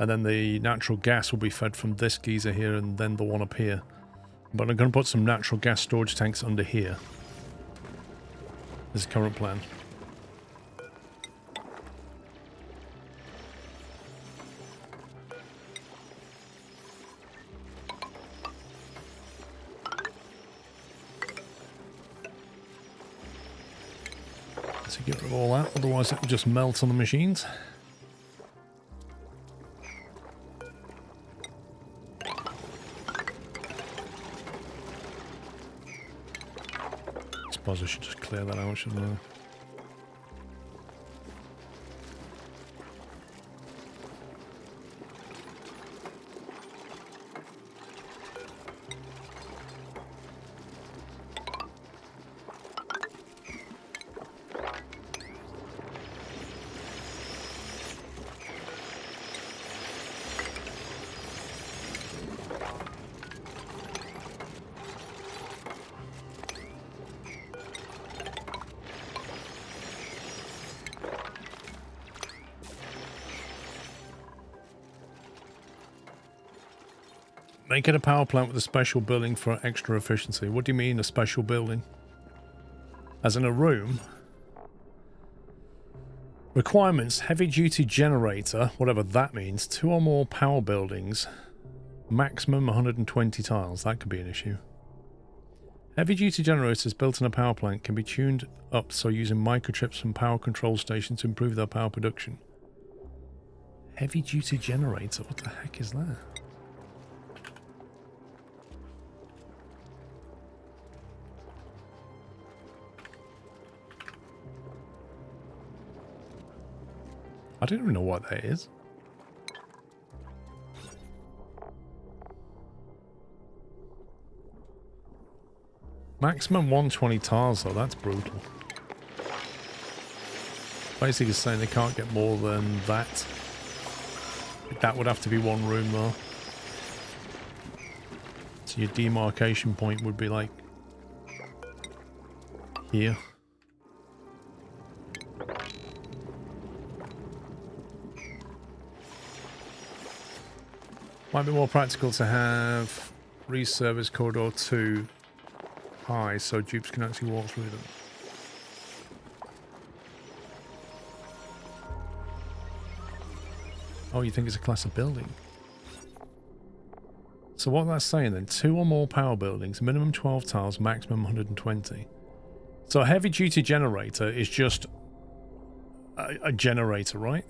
A: And then the natural gas will be fed from this geyser here and then the one up here. But I'm going to put some natural gas storage tanks under here. This is the current plan. To get rid of all that, otherwise it will just melt on the machines. I suppose I should just clear that out, shouldn't I? Make it a power plant with a special building for extra efficiency. What do you mean a special building? As in a room? Requirements, heavy duty generator, whatever that means, 2 or more power buildings, maximum 120 tiles. That could be an issue. Heavy duty generators built in a power plant can be tuned up so using microchips from power control stations to improve their power production. Heavy duty generator, what the heck is that? I don't even know what that is. Maximum 120 tiles though, that's brutal. Basically saying they can't get more than that. That would have to be one room though. So your demarcation point would be like here. Might be more practical to have reservice corridor 2 high so dupes can actually walk through them. Oh, you think it's a class of building? So what that's saying then, 2 or more power buildings, minimum 12 tiles, maximum 120. So a heavy duty generator is just a generator, right?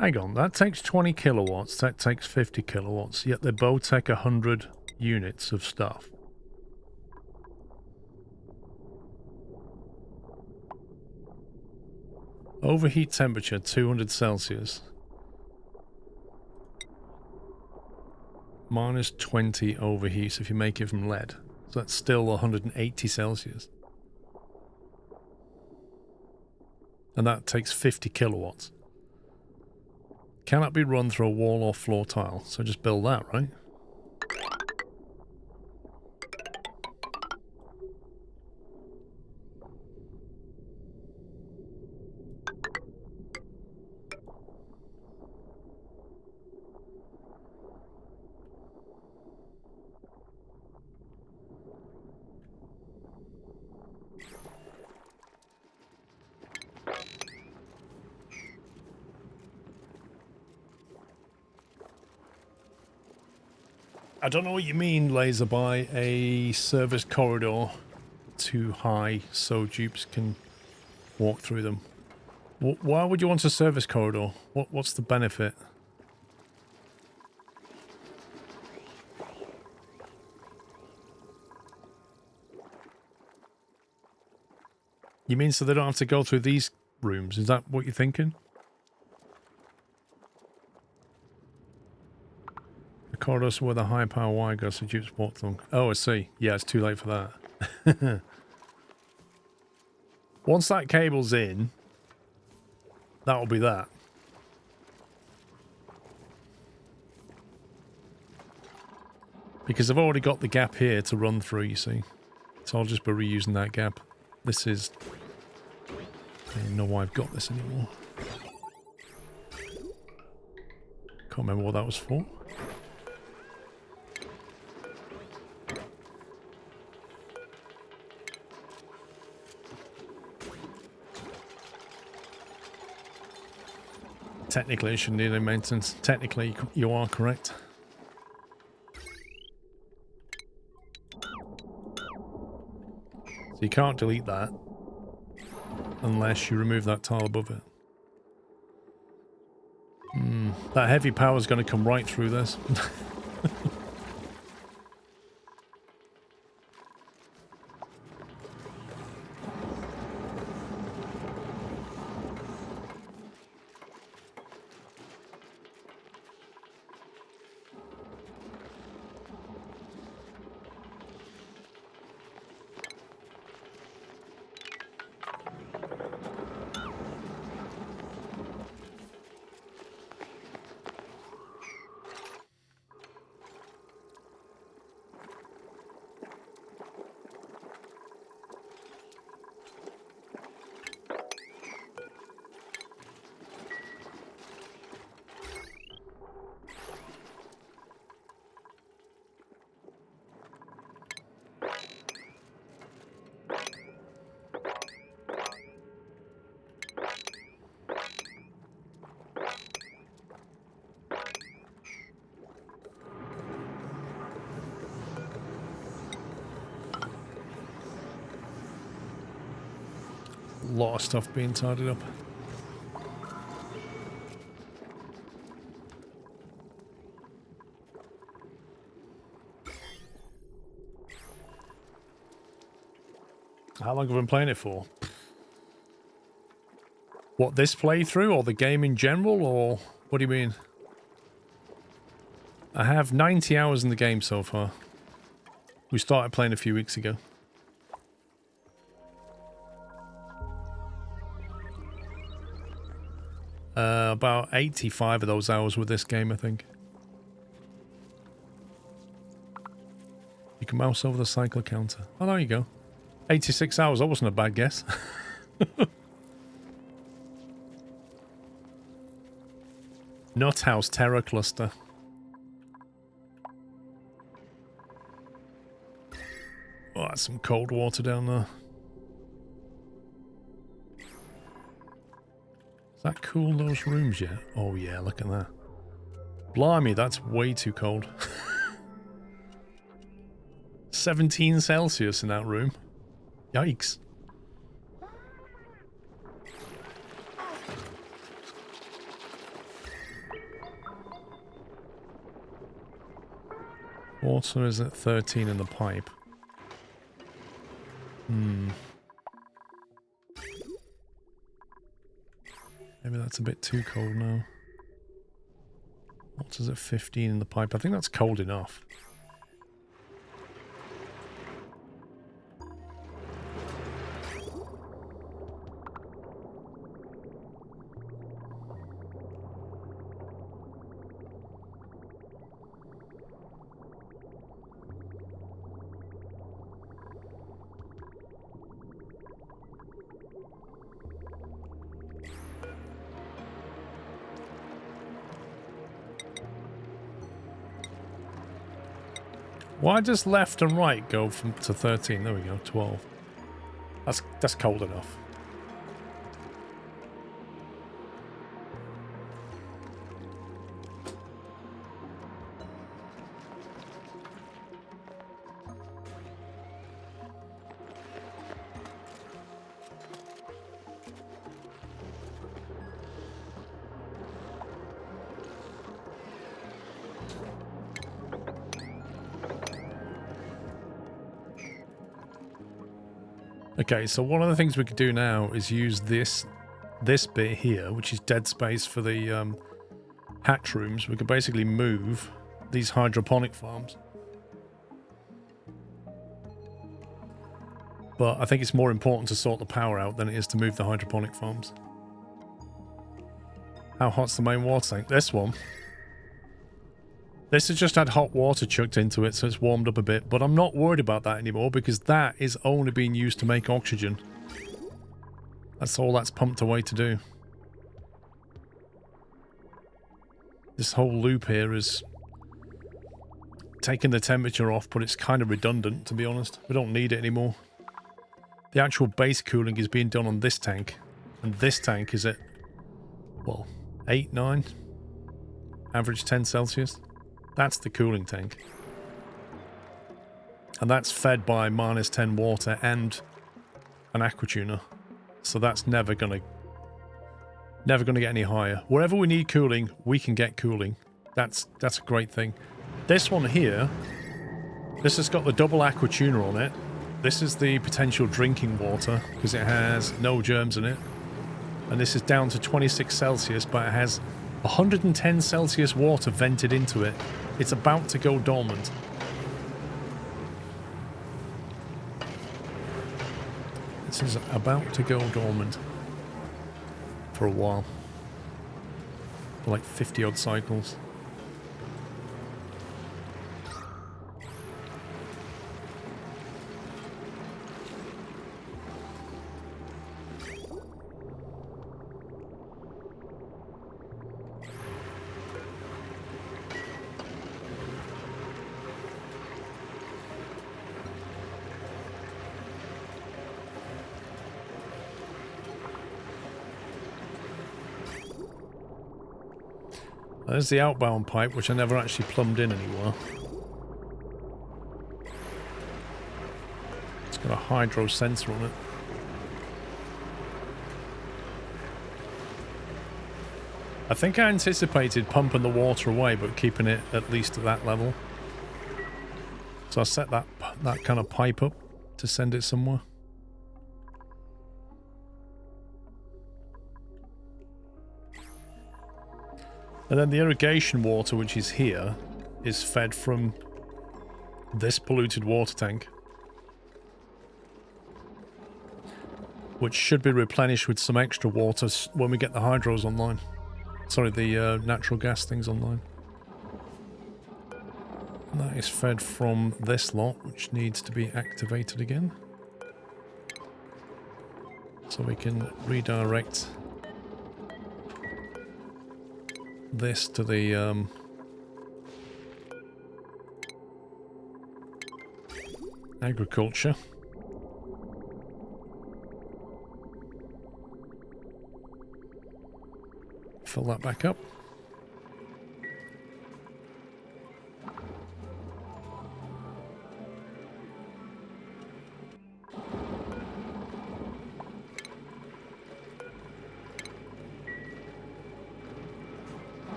A: Hang on, that takes 20 kilowatts, that takes 50 kilowatts, yet they both take 100 units of stuff. Overheat temperature, 200 Celsius. Minus 20 overheat if you make it from lead. So that's still 180 Celsius. And that takes 50 kilowatts. Cannot be run through a wall or floor tile, so just build that, right? I don't know what you mean, Laser, by a service corridor too high so dupes can walk through them. Why would you want a service corridor? What's the benefit? You mean so they don't have to go through these rooms? Is that what you're thinking? Corridors with a high power wire goes so dupes walk them. Oh, I see. Yeah, it's too late for that. Once that cable's in, that'll be that. Because I've already got the gap here to run through, you see. So I'll just be reusing that gap. This is... I don't even know why I've got this anymore. Can't remember what that was for. Technically, it shouldn't need any maintenance. Technically, you are correct. So you can't delete that unless you remove that tile above it. That heavy power is going to come right through this. lot of stuff being tidied up. How long have I been playing it for? What, this playthrough or the game in general, or what do you mean? I have 90 hours in the game so far. We started playing a few weeks ago. About 85 of those hours with this game, I think. You can mouse over the cycle counter. Oh, there you go. 86 hours, that wasn't a bad guess. Nuthouse Terror Cluster. Oh, that's some cold water down there. Does that cool those rooms yet? Oh yeah, look at that. Blimey, that's way too cold. 17 Celsius in that room. Yikes. Water is at 13 in the pipe. Maybe that's a bit too cold now. Water's at 15 in the pipe. I think that's cold enough. Why does left and right go from to 13? There we go, 12. That's cold enough. Okay, so one of the things we could do now is use this bit here, which is dead space for the hatch rooms. We could basically move these hydroponic farms. But I think it's more important to sort the power out than it is to move the hydroponic farms. How hot's the main water tank? This one. This has just had hot water chucked into it, so it's warmed up a bit. But I'm not worried about that anymore, because that is only being used to make oxygen. That's all that's pumped away to do. This whole loop here is taking the temperature off, but it's kind of redundant, to be honest. We don't need it anymore. The actual base cooling is being done on this tank. And this tank is at, well, 8, 9? Average 10 Celsius. That's the cooling tank. And that's fed by -10 water and an aqua tuner. So that's never gonna get any higher. Wherever we need cooling, we can get cooling. That's a great thing. This one here, this has got the double aqua tuner on it. This is the potential drinking water, because it has no germs in it. And this is down to 26 Celsius, but it has 110 Celsius water vented into it. It's about to go dormant. This is about to go dormant. For a while. For like 50 odd cycles. There's the outbound pipe, which I never actually plumbed in anywhere. It's got a hydro sensor on it. I think I anticipated pumping the water away, but keeping it at least at that level. So I set that kind of pipe up to send it somewhere. And then the irrigation water, which is here, is fed from this polluted water tank, which should be replenished with some extra water when we get the hydros online. Sorry, the natural gas things online. And that is fed from this lot, which needs to be activated again. So we can redirect this to the agriculture. Fill that back up.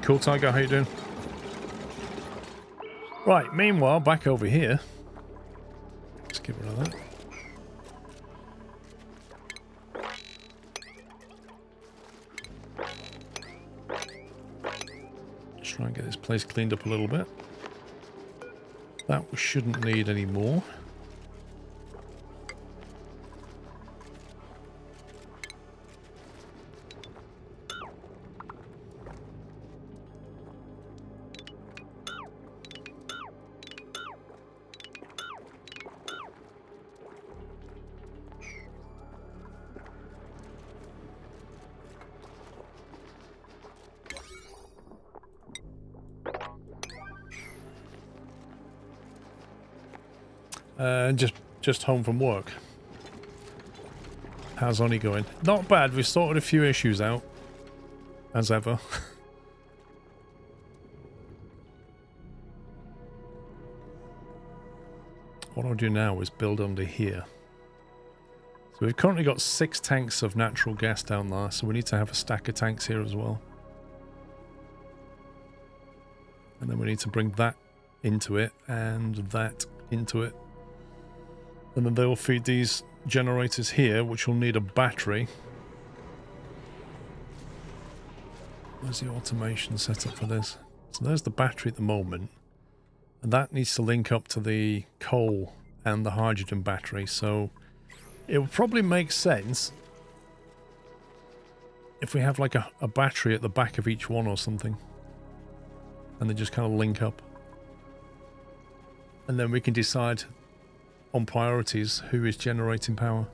A: Cool, Tiger, how you doing? Right, meanwhile, back over here. Let's get rid of that. Try and get this place cleaned up a little bit. That we shouldn't need any more. Just home from work. How's Oni going? Not bad. We've sorted a few issues out, as ever. What I'll do now is build under here. So we've currently got 6 tanks of natural gas down there, so we need to have a stack of tanks here as well. And then we need to bring that into it and that into it. And then they'll feed these generators here, which will need a battery. Where's the automation set up for this? So there's the battery at the moment. And that needs to link up to the coal and the hydrogen battery. So it would probably make sense if we have like a battery at the back of each one or something. And they just kind of link up. And then we can decide on priorities who is generating power.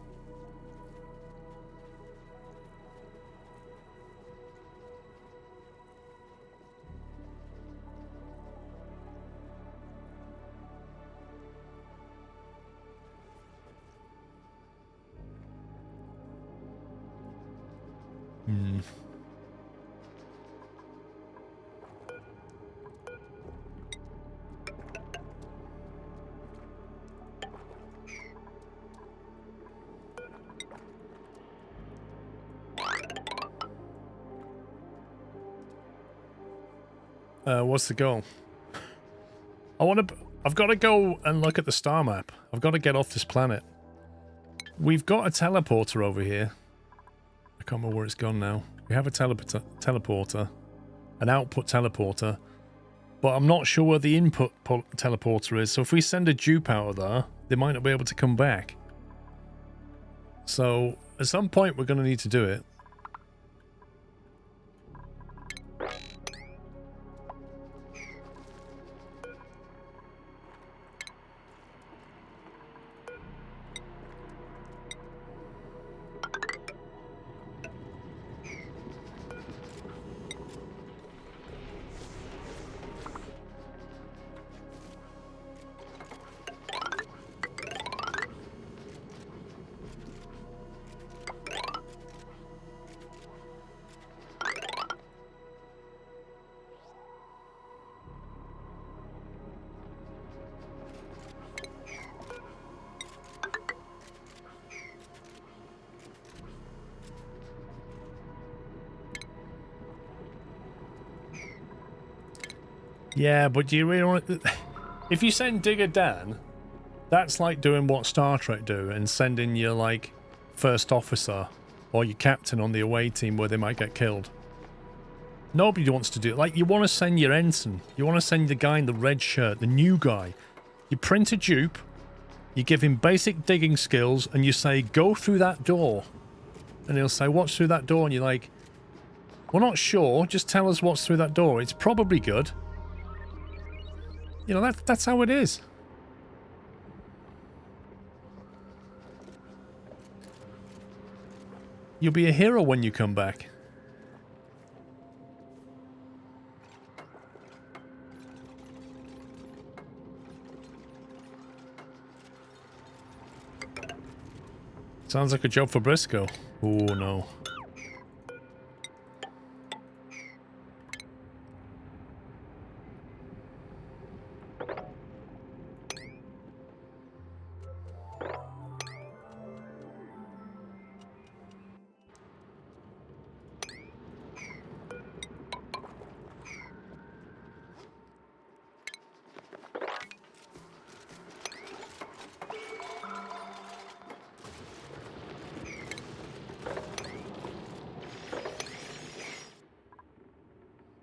A: What's the goal? I've got to go and look at the star map. I've got to get off this planet. We've got a teleporter over here. I can't remember where it's gone now. We have a teleporter, an output teleporter, but I'm not sure where the input teleporter is. So if we send a dupe out of there, they might not be able to come back. So at some point we're going to need to do it. Yeah, but do you really want to... If you send Digger Dan, that's like doing what Star Trek do and sending your, like, first officer or your captain on the away team where they might get killed. Nobody wants to do it. Like, you want to send your ensign. You want to send the guy in the red shirt, the new guy. You print a dupe, you give him basic digging skills, and you say, go through that door. And he'll say, what's through that door? And you're like, we're not sure, just tell us what's through that door. It's probably good. You know, that's how it is. You'll be a hero when you come back. Sounds like a job for Briscoe. Oh no.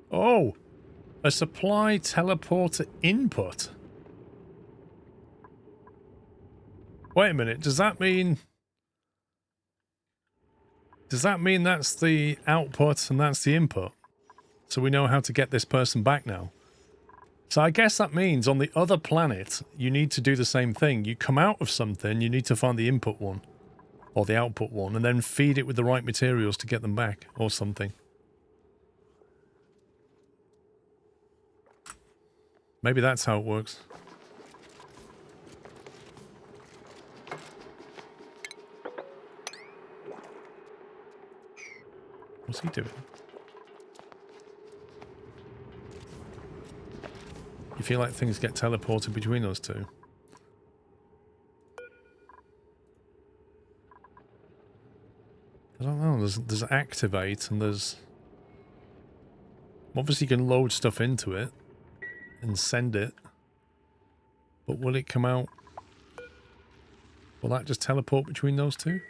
A: Oh, a supply teleporter input. Wait a minute, does that mean that's the output and that's the input? So we know how to get this person back now. So I guess that means on the other planet, you need to do the same thing. You come out of something, you need to find the input one, or the output one, and then feed it with the right materials to get them back, or something. Maybe that's how it works. What's he doing? You feel like things get teleported between those two? I don't know. There's activate and there's... Obviously you can load stuff into it and send it. But will it come out? Will that just teleport between those two?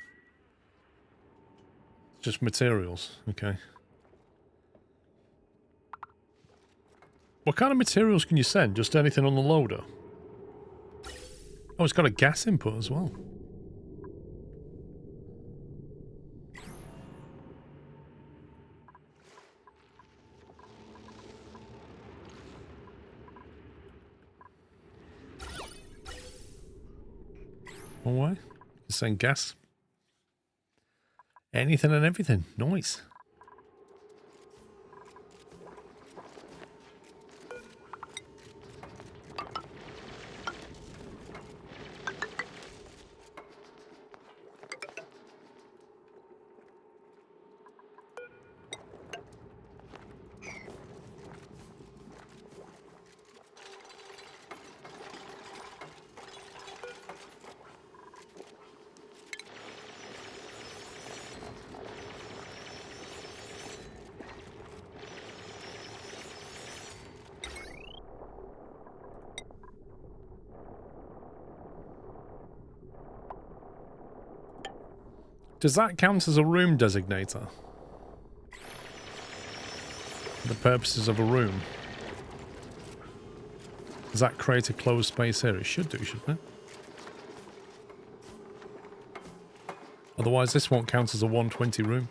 A: Just materials. Okay. What kind of materials can you send? Just anything on the loader? Oh, it's got a gas input as well. Oh, why? You can send gas. Anything and everything. Nice. Does that count as a room designator? For the purposes of a room. Does that create a closed space here? It should do, shouldn't it? Otherwise this won't count as a 120 room.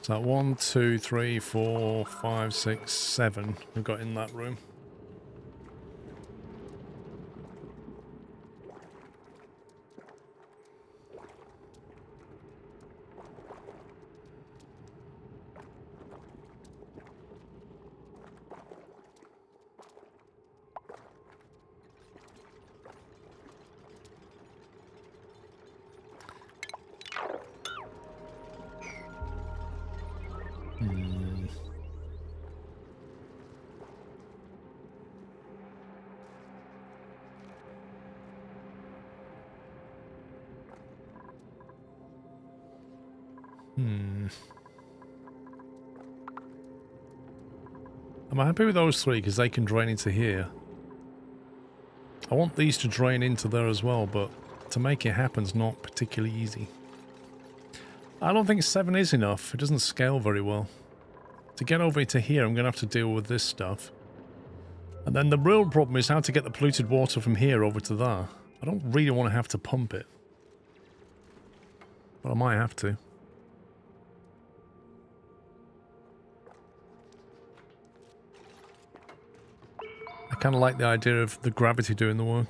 A: So 1, 2, 3, 4, 5, 6, 7 we've got in that room. I'm happy with those three because they can drain into here. I want these to drain into there as well, but to make it happen is not particularly easy. I don't think 7 is enough. It doesn't scale very well. To get over to here, I'm going to have to deal with this stuff. And then the real problem is how to get the polluted water from here over to there. I don't really want to have to pump it. But I might have to. I kind of like the idea of the gravity doing the work.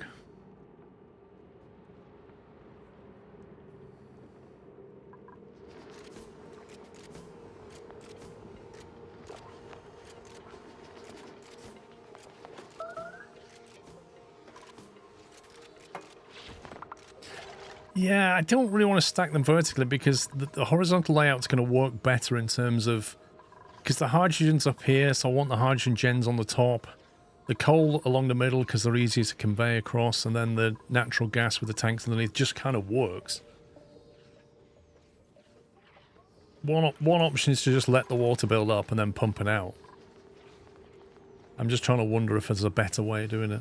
A: Yeah, I don't really want to stack them vertically because the horizontal layout's going to work better in terms of... Because the hydrogen's up here, so I want the hydrogen gens on the top. The coal along the middle because they're easier to convey across, and then the natural gas with the tanks underneath just kind of works. One option is to just let the water build up and then pump it out. I'm just trying to wonder if there's a better way of doing it.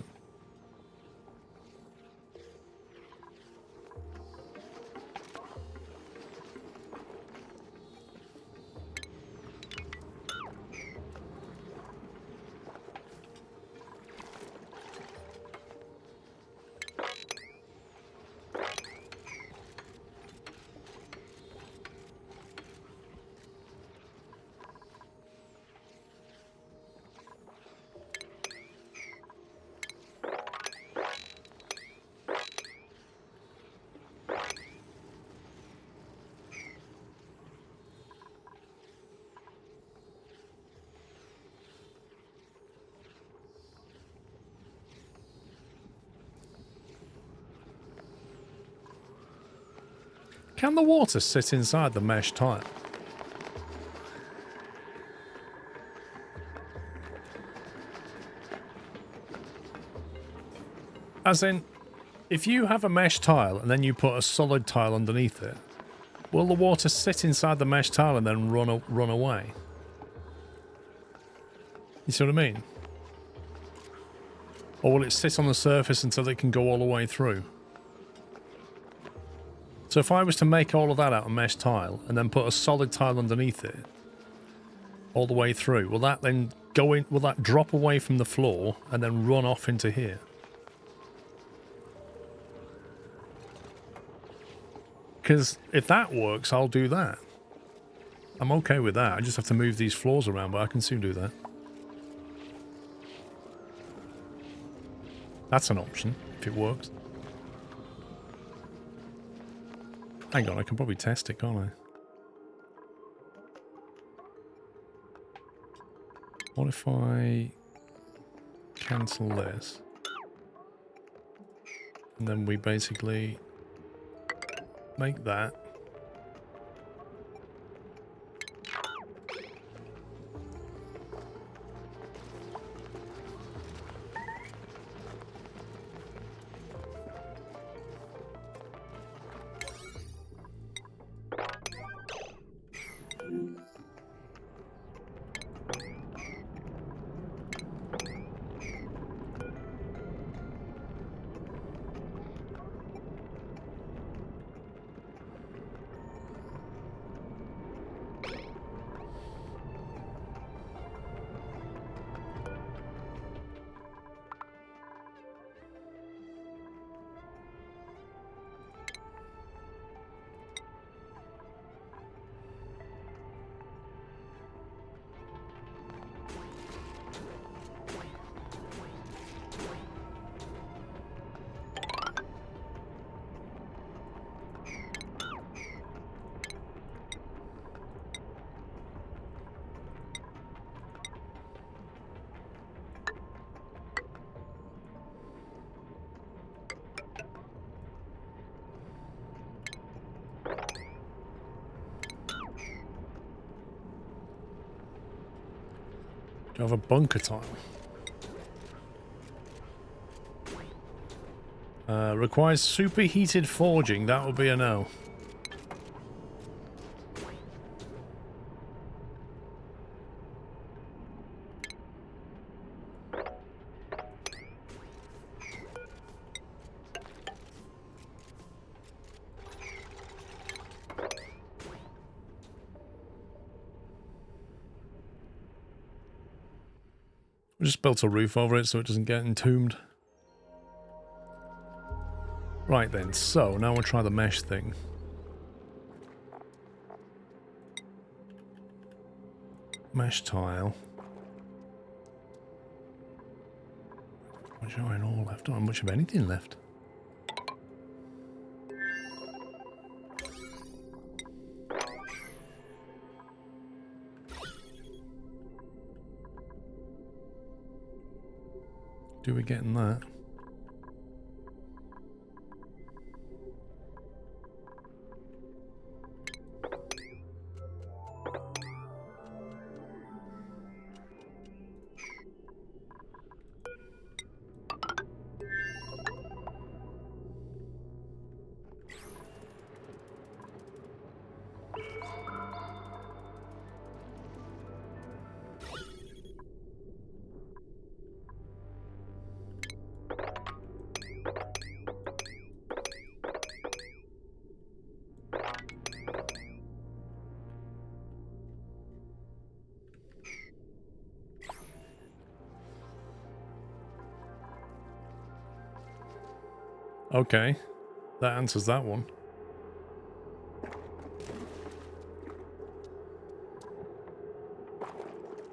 A: Can the water sit inside the mesh tile? As in, if you have a mesh tile and then you put a solid tile underneath it, will the water sit inside the mesh tile and then run away? You see what I mean? Or will it sit on the surface until it can go all the way through? So if I was to make all of that out of mesh tile and then put a solid tile underneath it all the way through, will that then go in, will that drop away from the floor and then run off into here? Because if that works, I'll do that. I'm okay with that. I just have to move these floors around, but I can soon do that. That's an option, if it works. Hang on, I can probably test it, can't I? What if I cancel this? And then we basically make that. Do I have a bunker tile? Requires superheated forging. That would be a no. We just built a roof over it so it doesn't get entombed. Right then, so now we'll try the mesh thing. Mesh tile. Much iron ore left? Not much of anything left. Do we get in that? Okay, that answers that one.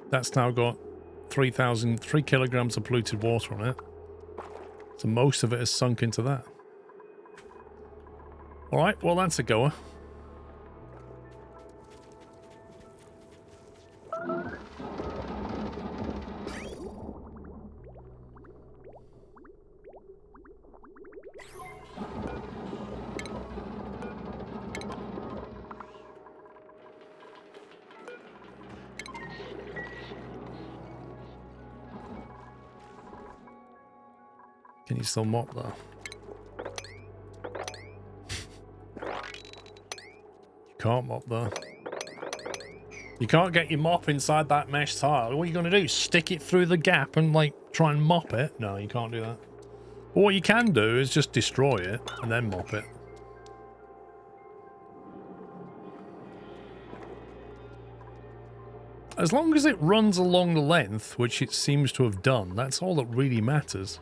A: That's now got 3 kilograms of polluted water on it. So most of it has sunk into that. Alright, well that's a goer. Can you still mop though? You can't mop though. You can't get your mop inside that mesh tile. What are you going to do? Stick it through the gap and like try and mop it? No, you can't do that. But what you can do is just destroy it and then mop it. As long as it runs along the length, which it seems to have done, that's all that really matters.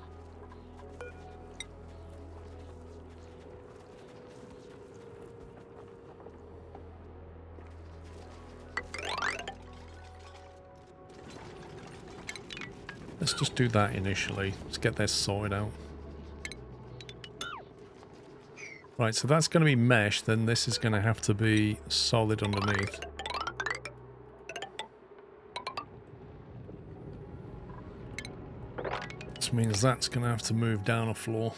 A: Let's just do that initially. Let's get this sorted out. Right, so that's going to be mesh, then this is going to have to be solid underneath. This means that's going to have to move down a floor.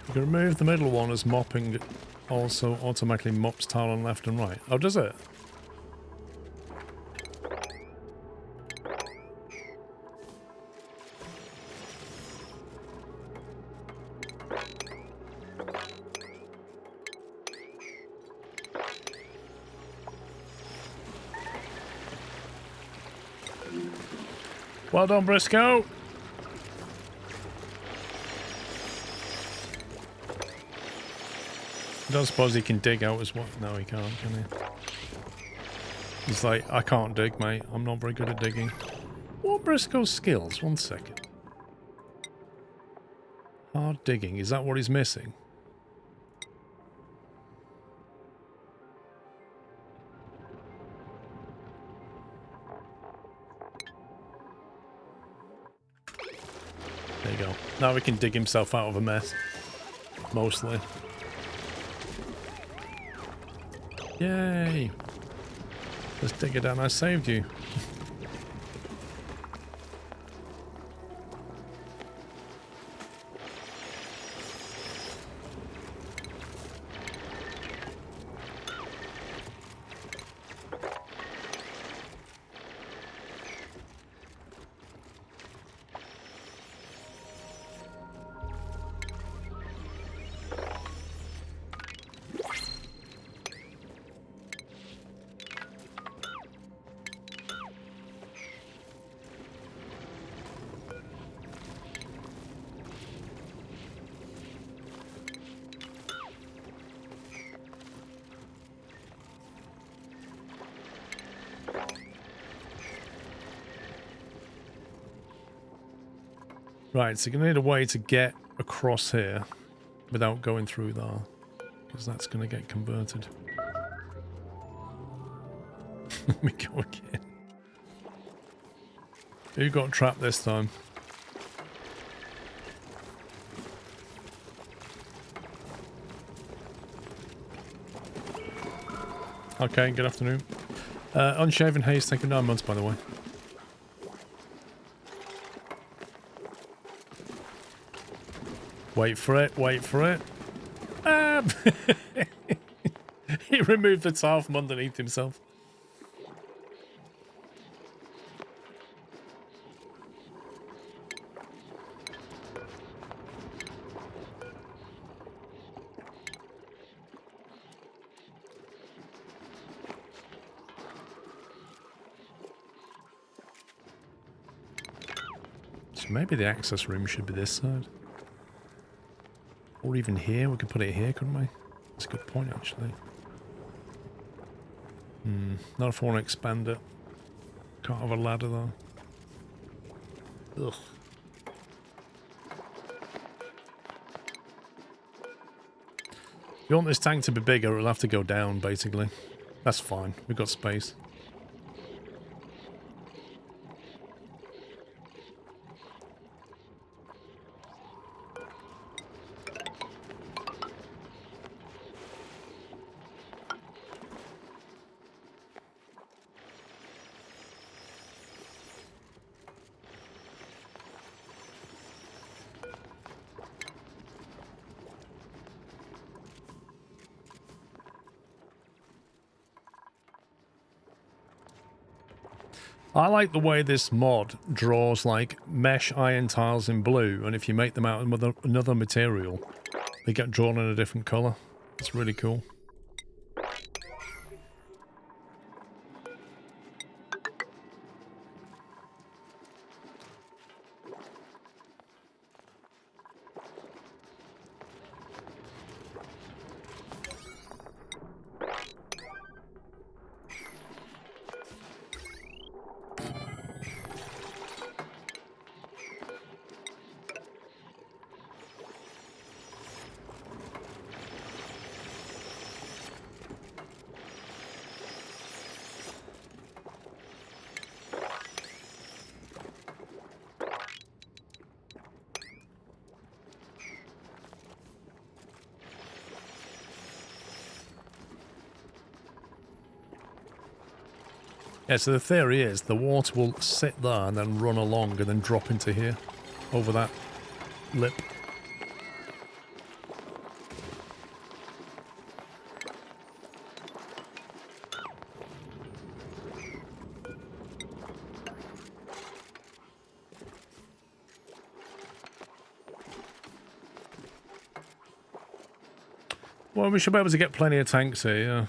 A: You can remove the middle one as mopping also automatically mops tile on left and right. Oh, does it? Well done, Briscoe. I don't suppose he can dig out as well. No, he can't, can he? He's like, I can't dig, mate. I'm not very good at digging. What Briscoe's skills? 1 second. Hard digging. Is that what he's missing? There you go. Now he can dig himself out of a mess. Mostly. Yay! Let's dig it down. I saved you. Right, so you're going to need a way to get across here without going through there, because that's going to get converted. Let me go again. Who got trapped this time? Okay, good afternoon. Unshaven Haze, thank you 9 months, by the way. Wait for it, wait for it. He removed the tile from underneath himself. So maybe the access room should be this side. Or even here, we could put it here, couldn't we? That's a good point, actually. Not if I want to expand it. Can't have a ladder, though. Ugh. If you want this tank to be bigger, it'll have to go down, basically. That's fine. We've got space. I like the way this mod draws like mesh iron tiles in blue, and if you make them out of another material, they get drawn in a different color. It's really cool. Yeah, so the theory is the water will sit there and then run along and then drop into here, over that lip. Well, we should be able to get plenty of tanks here, yeah.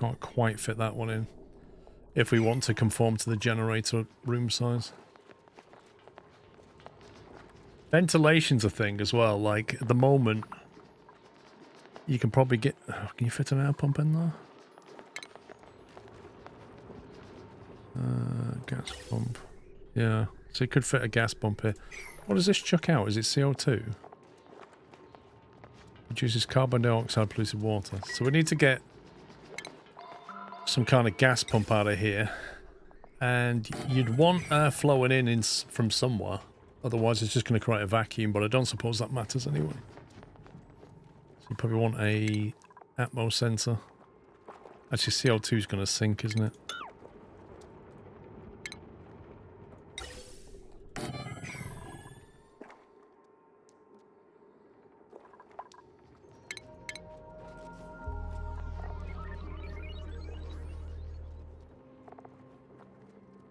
A: Can't quite fit that one in. If we want to conform to the generator room size. Ventilation's a thing as well. Like, at the moment, you can probably get... Oh, can you fit an air pump in there? Gas pump. Yeah, so you could fit a gas pump here. What does this chuck out? Is it CO2? Produces carbon dioxide, polluted water. So we need to get some kind of gas pump out of here. And you'd want air flowing in from somewhere. Otherwise it's just going to create a vacuum, but I don't suppose that matters anyway. So you probably want a atmo sensor. Actually, CO2 is going to sink, isn't it?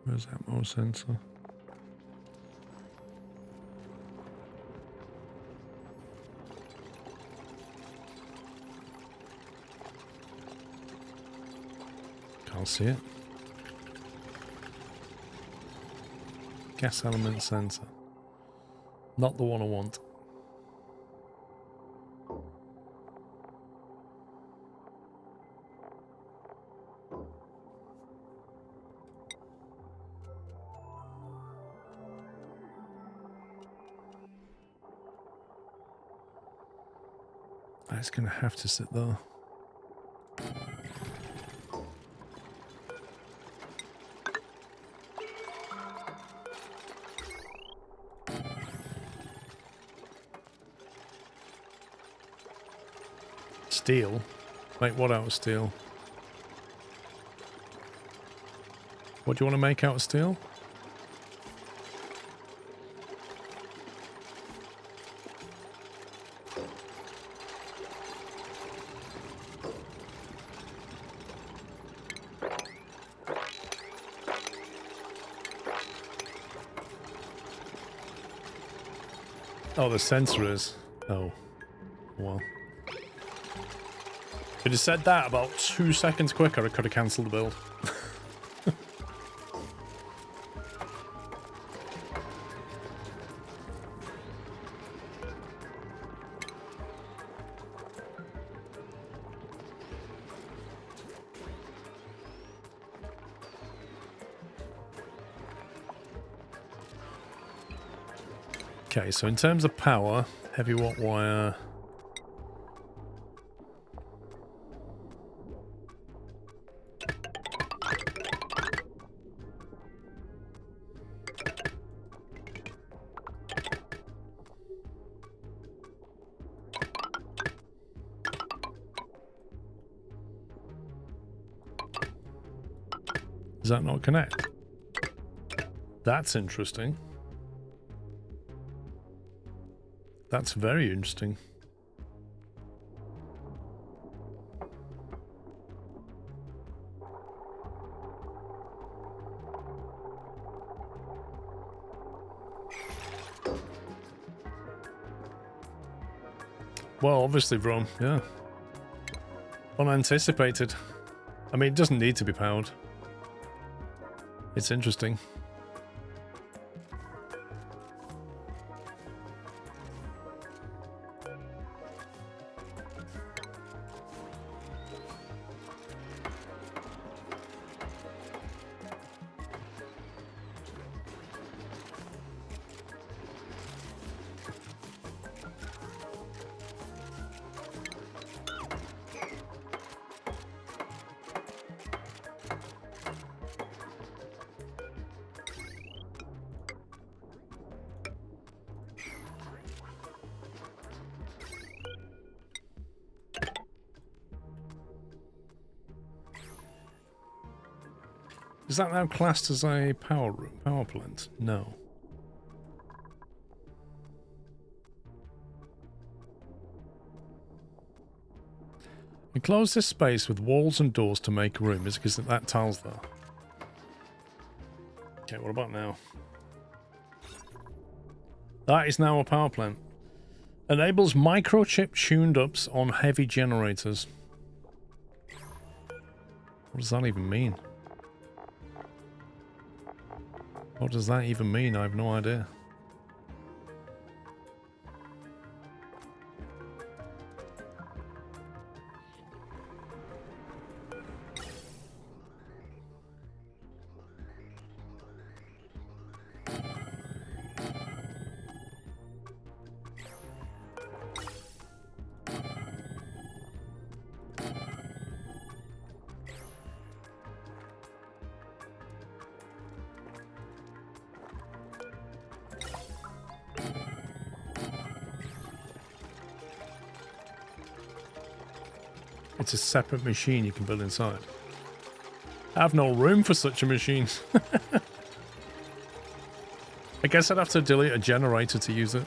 A: Where's atmo sensor? Can't see it. Gas element sensor. Not the one I want. It's going to have to sit there. Steel? Make what out of steel? What do you want to make out of steel? Oh, the sensor is. Oh. Well. If you'd have said that about 2 seconds quicker, I could have cancelled the build. Okay, so in terms of power, heavy watt wire. Does that not connect? That's interesting. That's very interesting. Well, obviously, Brom, yeah. Unanticipated. I mean, it doesn't need to be powered. It's interesting. Is that now classed as a power plant? No. Enclose this space with walls and doors to make room. Is it because that tile's there? Okay, what about now? That is now a power plant. Enables microchip tuned ups on heavy generators. What does that even mean? What does that even mean? I have no idea. It's a separate machine you can build inside. I have no room for such a machine. I guess I'd have to delete a generator to use it.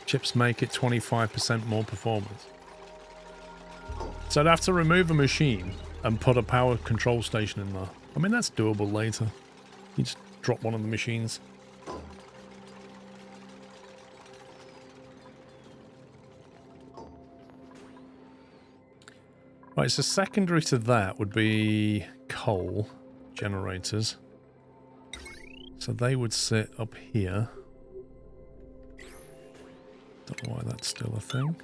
A: Chips make it 25% more performance. So I'd have to remove a machine and put a power control station in there. I mean, that's doable later. You just drop one of the machines. Right, so secondary to that would be coal generators. So they would sit up here. Don't know why that's still a thing.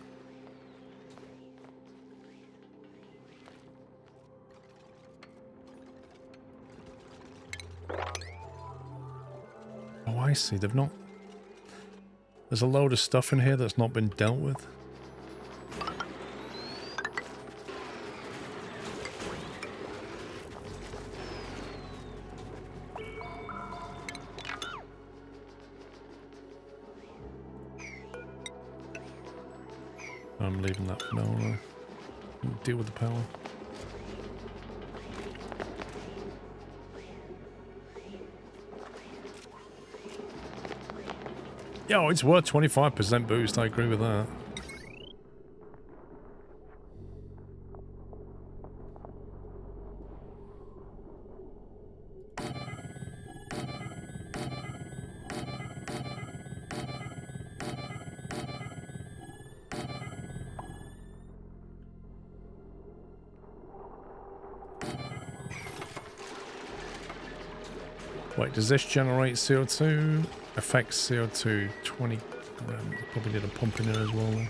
A: Oh, I see. They've not... There's a load of stuff in here that's not been dealt with. I'm leaving that for now. Deal with the power. Yeah, it's worth 25% boost. I agree with that. Wait, does this generate CO2? Affects CO2 20 gram. Probably did a pump in there as well.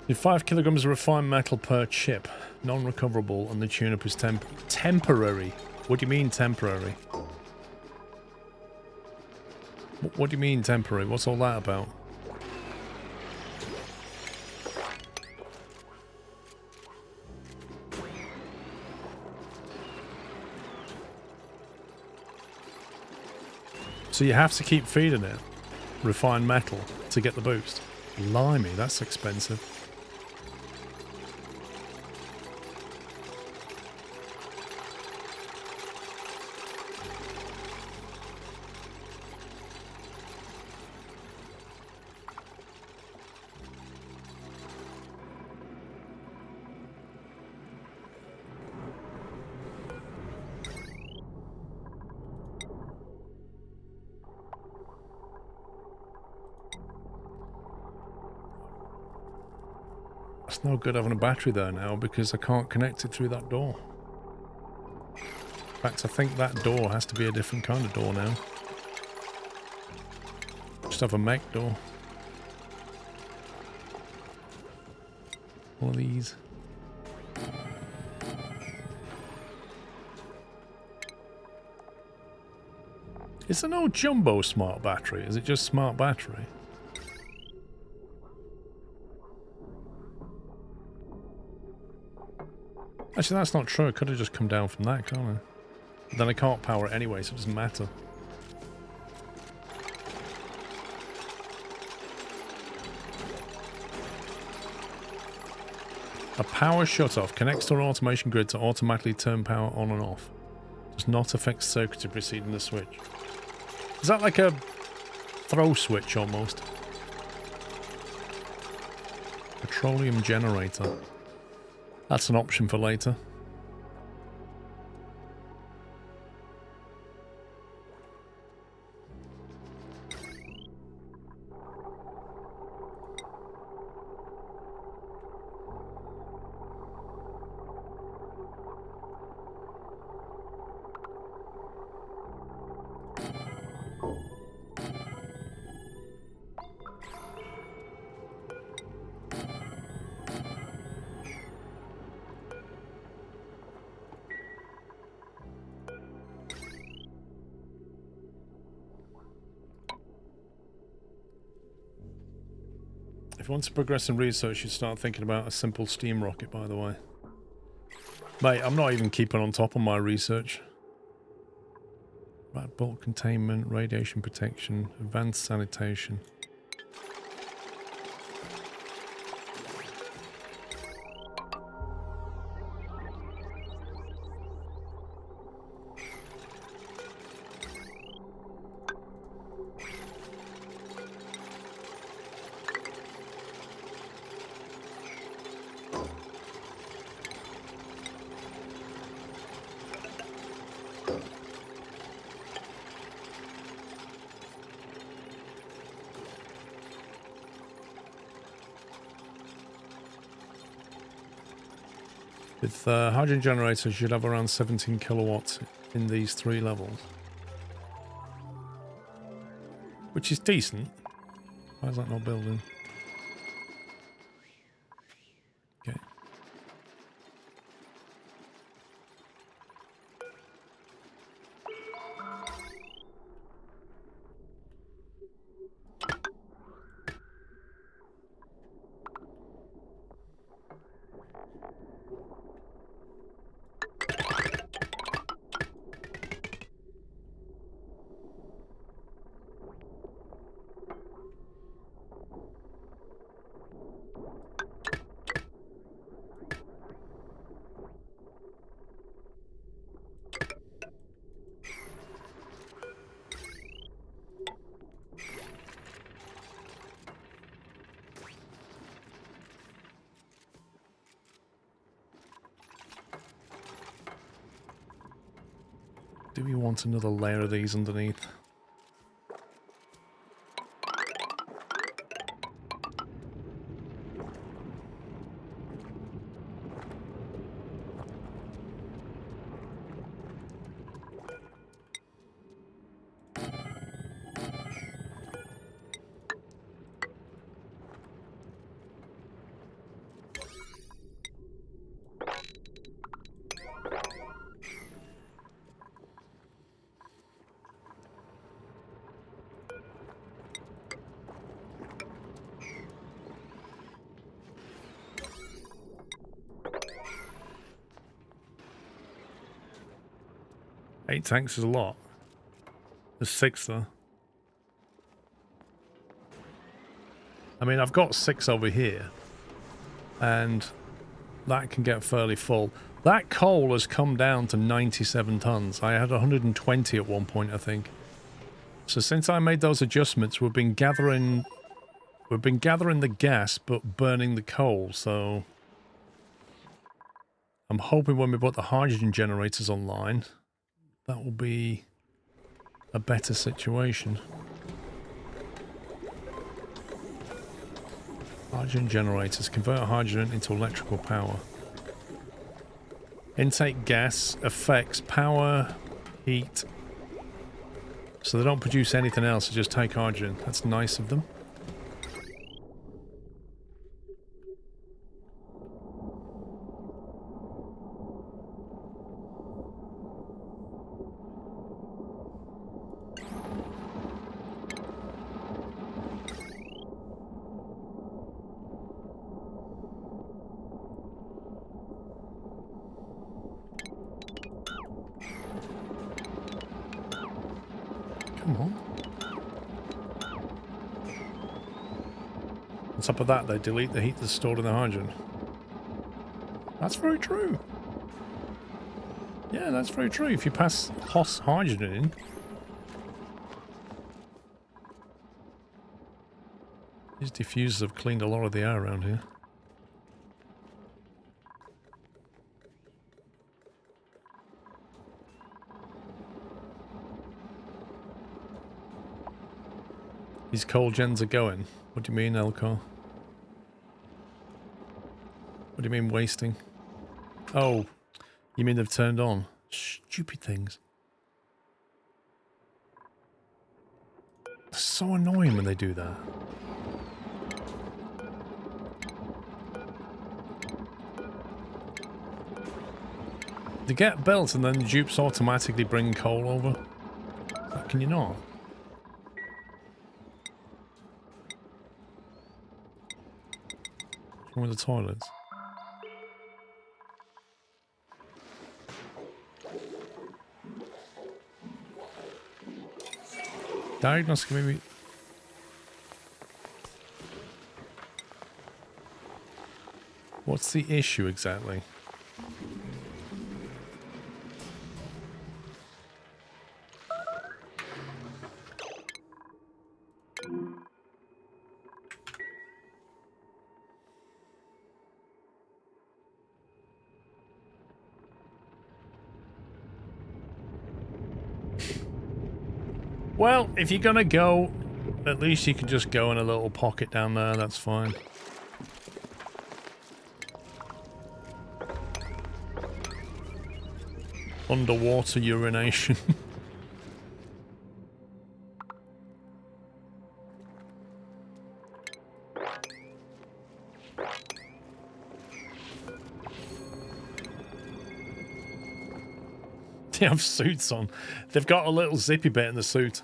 A: The 5 kilograms of refined metal per chip, non-recoverable, and the tune-up is temporary. What do you mean temporary? What do you mean temporary? What's all that about? So you have to keep feeding it refined metal to get the boost. Blimey, that's expensive. It's no good having a battery there now because I can't connect it through that door. In fact, I think that door has to be a different kind of door now. Just have a mech door. One of these. Is there no jumbo smart battery? Is it just smart battery? Actually, that's not true. It could have just come down from that, can't it? But then I can't power it anyway, so it doesn't matter. A power shutoff connects to an automation grid to automatically turn power on and off. Does not affect circuitry preceding the switch. Is that like a throw switch almost? Petroleum generator. That's an option for later. If you want to progress in research, you start thinking about a simple steam rocket, by the way. Mate, I'm not even keeping on top of my research. Right, bulk containment, radiation protection, advanced sanitation. With hydrogen generators, you'd have around 17 kilowatts in these 3 levels. Which is decent. Why is that not building? Okay. Do we want another layer of these underneath? Eight tanks is a lot. There's 6 though. I mean, I've got 6 over here. And that can get fairly full. That coal has come down to 97 tons. I had 120 at one point, I think. So since I made those adjustments, we've been gathering the gas, but burning the coal. So I'm hoping when we put the hydrogen generators online, that will be a better situation. Hydrogen generators convert hydrogen into electrical power. Intake gas affects power, heat. So they don't produce anything else, they just take hydrogen. That's nice of them. On top of that, they delete the heat that's stored in the hydrogen. That's very true. Yeah, that's very true. If you pass hydrogen in. These diffusers have cleaned a lot of the air around here. These coal gens are going. What do you mean, Elcar? What do you mean wasting? Oh, you mean they've turned on? Stupid things. It's so annoying when they do that. They get built and then dupes automatically bring coal over. Can you not? What's wrong with the toilets? Diagnostic maybe. What's the issue exactly? Well, if you're gonna go, at least you can just go in a little pocket down there, that's fine. Underwater urination. They have suits on. They've got a little zippy bit in the suit.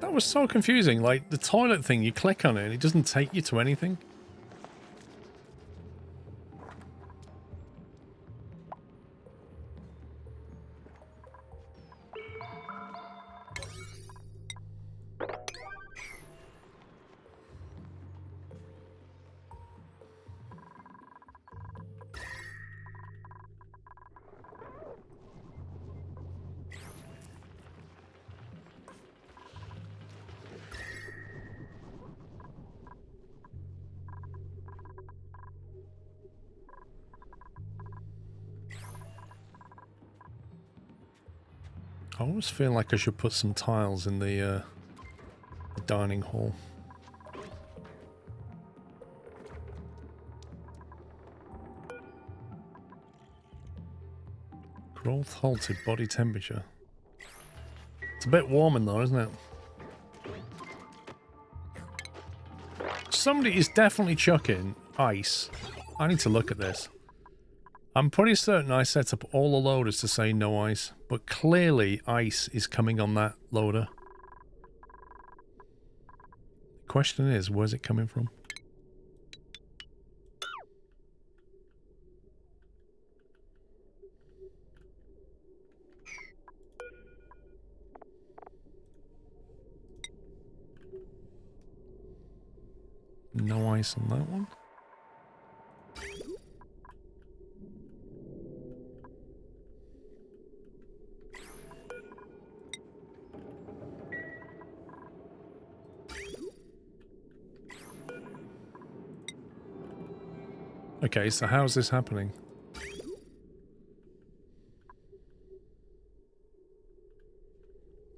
A: That was so confusing. Like, the toilet thing, you click on it and it doesn't take you to anything. I always feel like I should put some tiles in the dining hall. Growth halted, body temperature. It's a bit warming though, isn't it? Somebody is definitely chucking ice. I need to look at this. I'm pretty certain I set up all the loaders to say no ice, but clearly ice is coming on that loader. The question is, where's it coming from? No ice on that one. Okay, so how's this happening?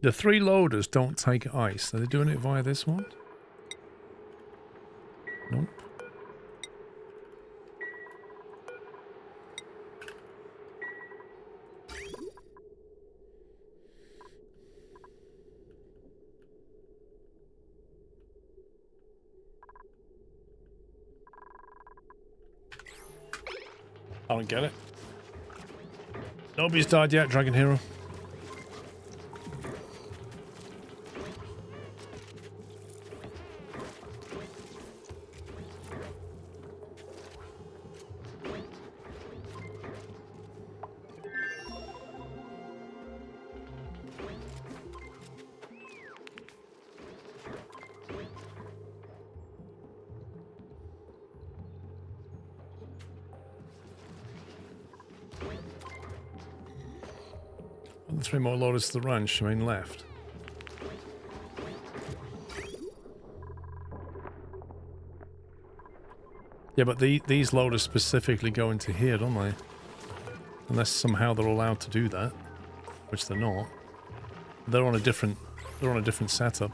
A: The 3 loaders don't take ice. Are they doing it via this one? Nope. I don't get it. Nobody's died yet, Dragon Hero. 3 more loaders to the ranch, I mean left. Yeah, but these loaders specifically go into here, don't they? Unless somehow they're allowed to do that, which they're not. They're on a different setup.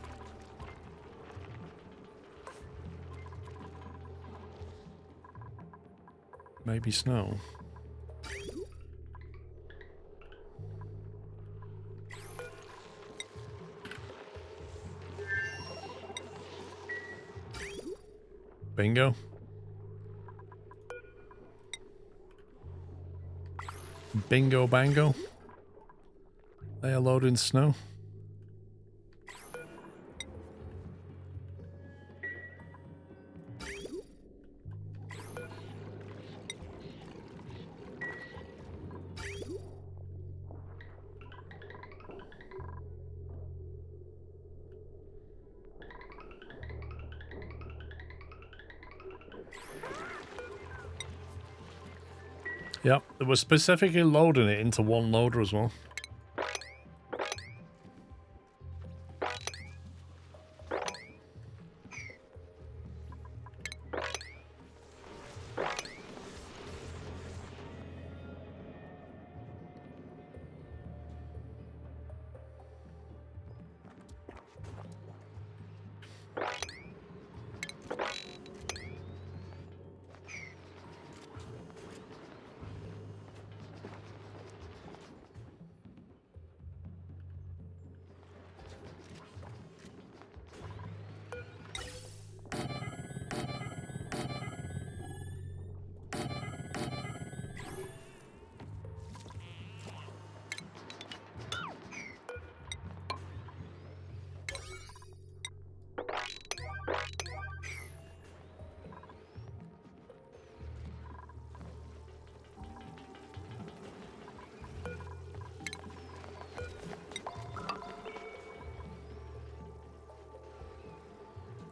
A: Maybe snow. Bingo. Bingo bango. They are loading snow. Yep, they were specifically loading it into one loader as well.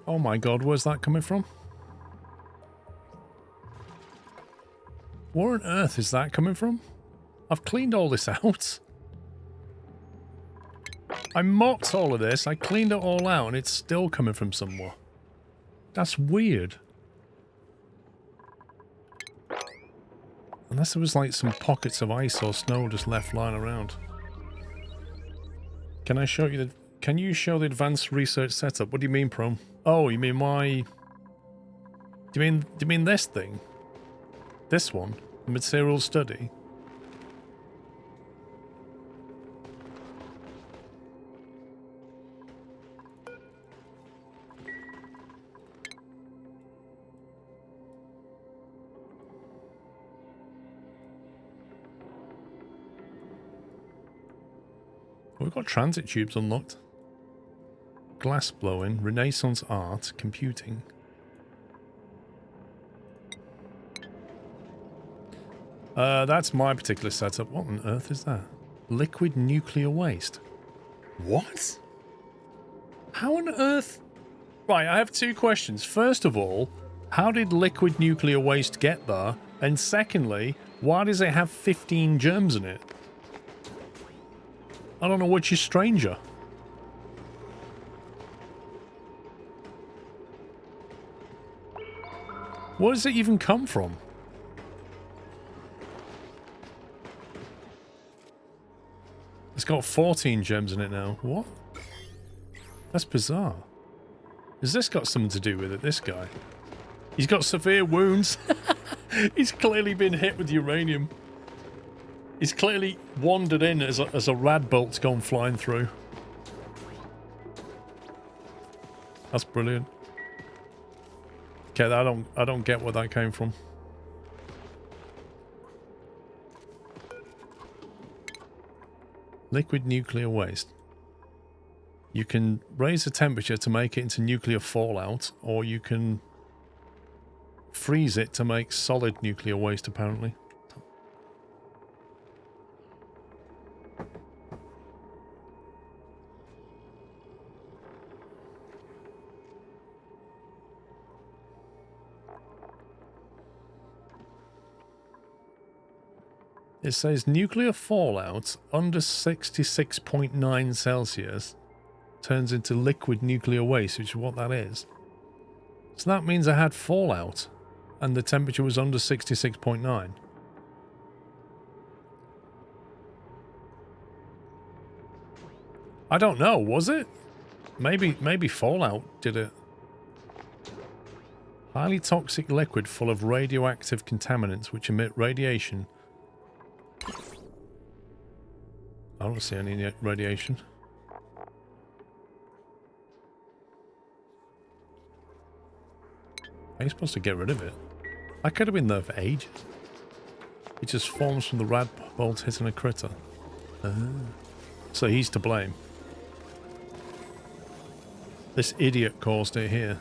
A: Oh my god, where's that coming from? Where on earth is that coming from? I've cleaned all this out. I mocked all of this, I cleaned it all out, and it's still coming from somewhere. That's weird. Unless there was like some pockets of ice or snow just left lying around. Can I show you the... Can you show the advanced research setup? What do you mean, Prom? Oh, you mean my... Do you mean this thing? This one? The material study? We've got transit tubes unlocked. Glass blowing, Renaissance art, computing. That's my particular setup. What on earth is that? Liquid nuclear waste. What? How on earth? Right, I have 2 questions. First of all, how did liquid nuclear waste get there? And secondly, why does it have 15 germs in it? I don't know which is stranger. Where does it even come from? It's got 14 gems in it now. What? That's bizarre. Has this got something to do with it, this guy? He's got severe wounds. He's clearly been hit with uranium. He's clearly wandered in as a rad bolt's gone flying through. That's brilliant. Okay, I don't get where that came from. Liquid nuclear waste. You can raise the temperature to make it into nuclear fallout, or you can freeze it to make solid nuclear waste, apparently. It says nuclear fallout under 66.9 Celsius turns into liquid nuclear waste, which is what that is. So that means I had fallout and the temperature was under 66.9. I don't know, was it? Maybe fallout did it. Highly toxic liquid full of radioactive contaminants which emit radiation. I don't see any radiation. Are you supposed to get rid of it? I could have been there for ages. It just forms from the rad bolt hitting a critter. So he's to blame. This idiot caused it here.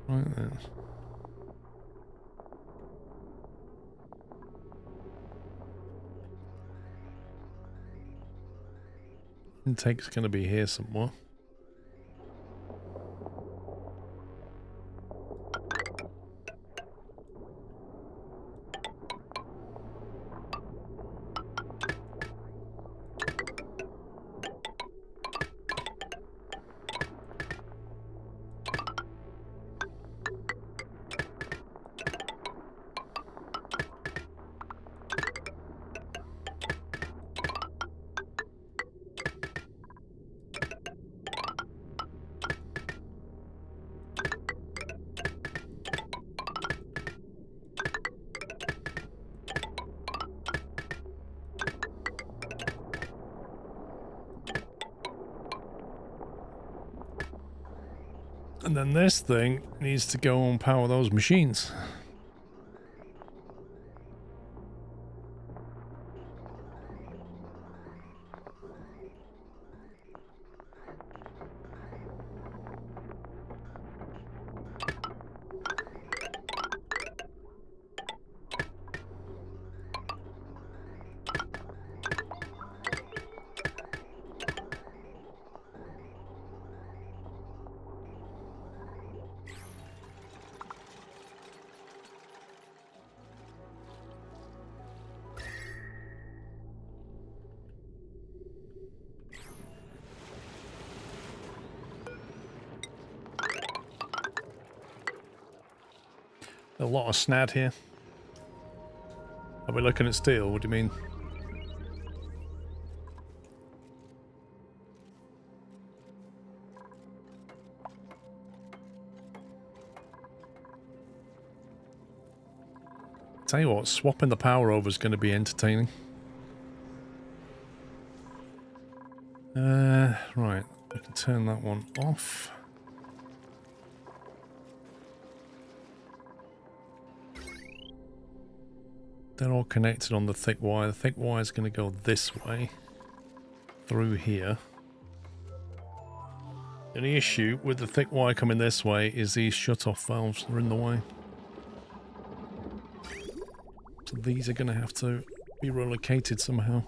A: Right then. Intake's going to be here somewhere. And then this thing needs to go and power those machines. A lot of snad here. Are we looking at steel? What do you mean? Tell you what, swapping the power over is going to be entertaining. Right, we can turn that one off. They're all connected on the thick wire. The thick wire is going to go this way, through here. The only issue with the thick wire coming this way is these shut-off valves are in the way. So these are going to have to be relocated somehow.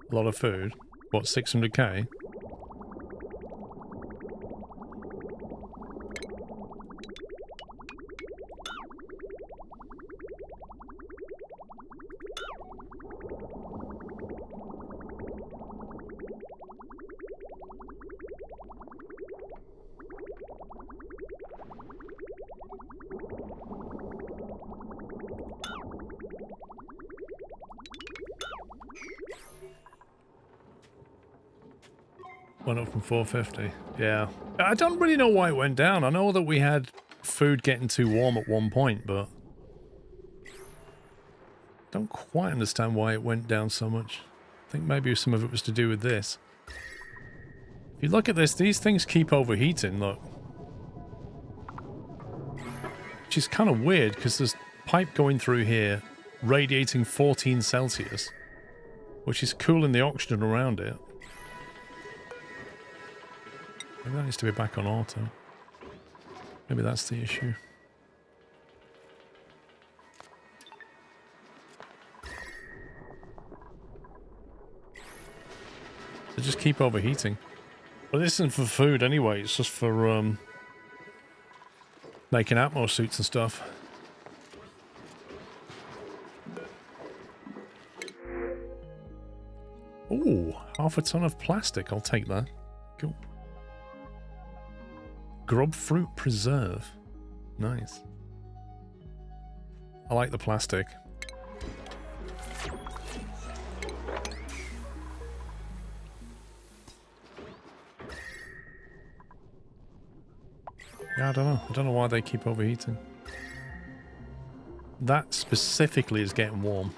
A: A lot of food. What, 600k? Went up from 450. Yeah. I don't really know why it went down. I know that we had food getting too warm at one point, but don't quite understand why it went down so much. I think maybe some of it was to do with this. If you look at this, these things keep overheating, look. Which is kind of weird, because there's pipe going through here, radiating 14 Celsius, which is cooling the oxygen around it. Maybe that needs to be back on auto. Maybe that's the issue. They just keep overheating. But this isn't for food anyway, it's just for making Atmo suits and stuff. Ooh, half a ton of plastic, I'll take that. Cool. Grub fruit preserve. Nice. I like the plastic. Yeah, I don't know. I don't know why they keep overheating. That specifically is getting warm.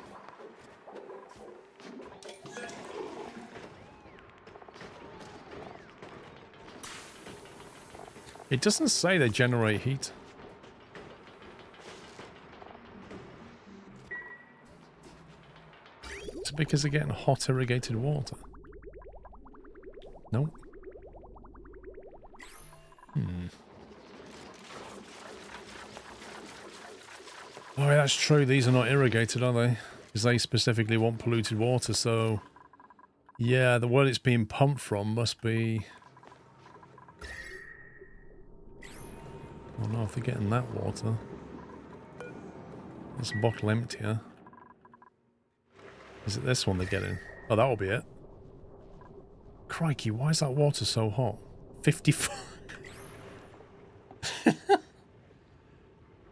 A: It doesn't say they generate heat. It's because they're getting hot irrigated water. Nope. Oh, yeah, that's true. These are not irrigated, are they? Because they specifically want polluted water, so... Yeah, the word it's being pumped from must be... Oh no, if they're getting that water... That's a bottle emptier. Is it this one they're getting? Oh, that'll be it. Crikey, why is that water so hot? 55...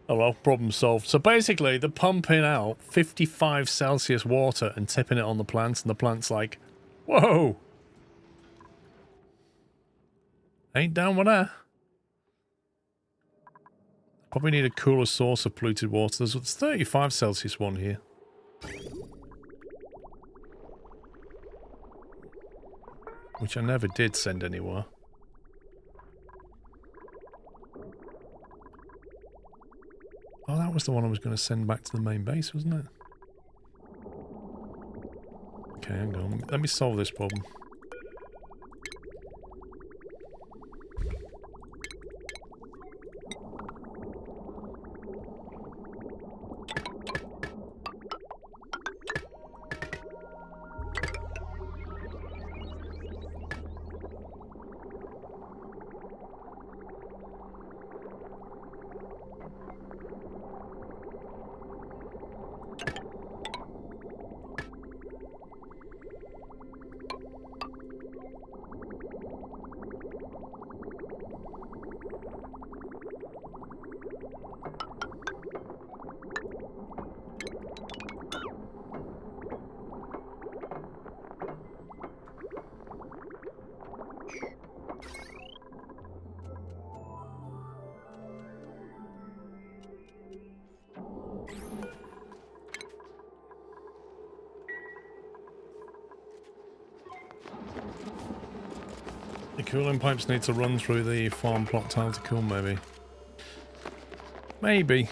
A: Oh well, problem solved. So basically, they're pumping out 55 Celsius water and tipping it on the plants, and the plant's like, whoa! Ain't down with that. Probably need a cooler source of polluted water. There's 35 Celsius one here. Which I never did send anywhere. Oh, that was the one I was going to send back to the main base, wasn't it? Okay, hang on. Let me solve this problem. The cooling pipes need to run through the farm plot tile to cool, maybe. Maybe.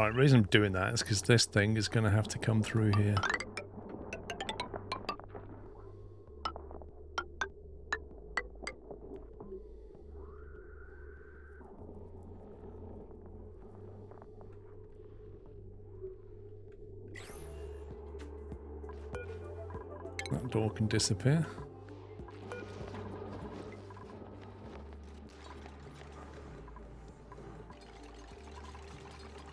A: Alright, the reason I'm doing that is because this thing is going to have to come through here. That door can disappear.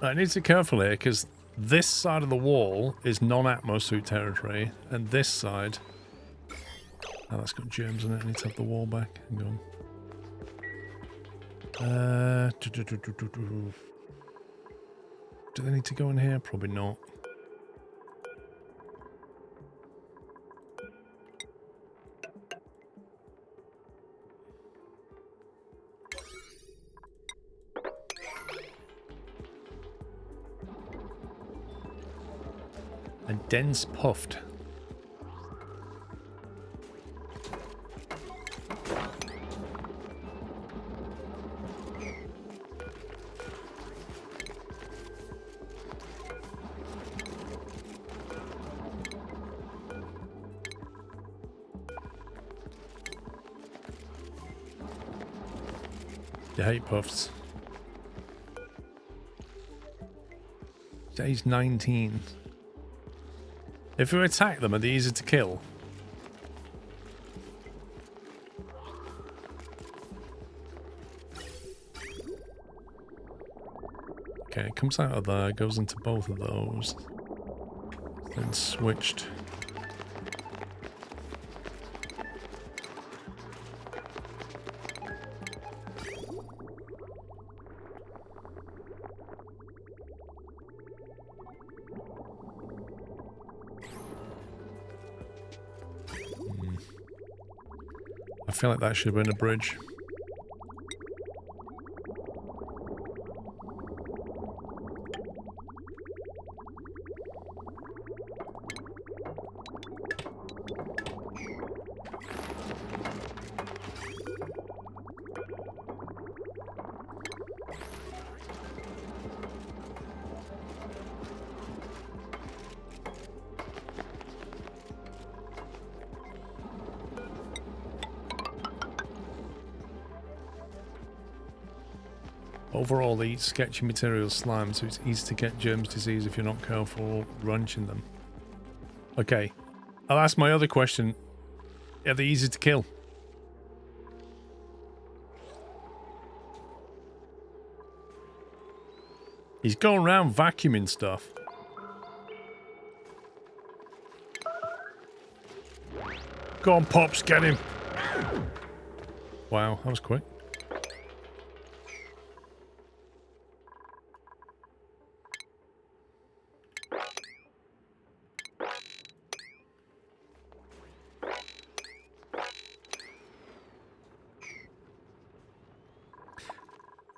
A: I need to be careful here because this side of the wall is non-atmosuit territory, and this side... Oh, that's got germs in it. I need to have the wall back. Hang on. Do they need to go in here? Probably not. And dense puffed. You hate puffs. Stage 19. If you attack them, are they easy to kill? Okay, it comes out of there, goes into both of those. Then switched. I feel like that should have been a bridge. Overall, they eat sketchy material slime, so it's easy to get germs disease if you're not careful crunching them. Okay, I'll ask my other question. Are they easy to kill? He's going around vacuuming stuff. Go on, Pops, get him. Wow, that was quick.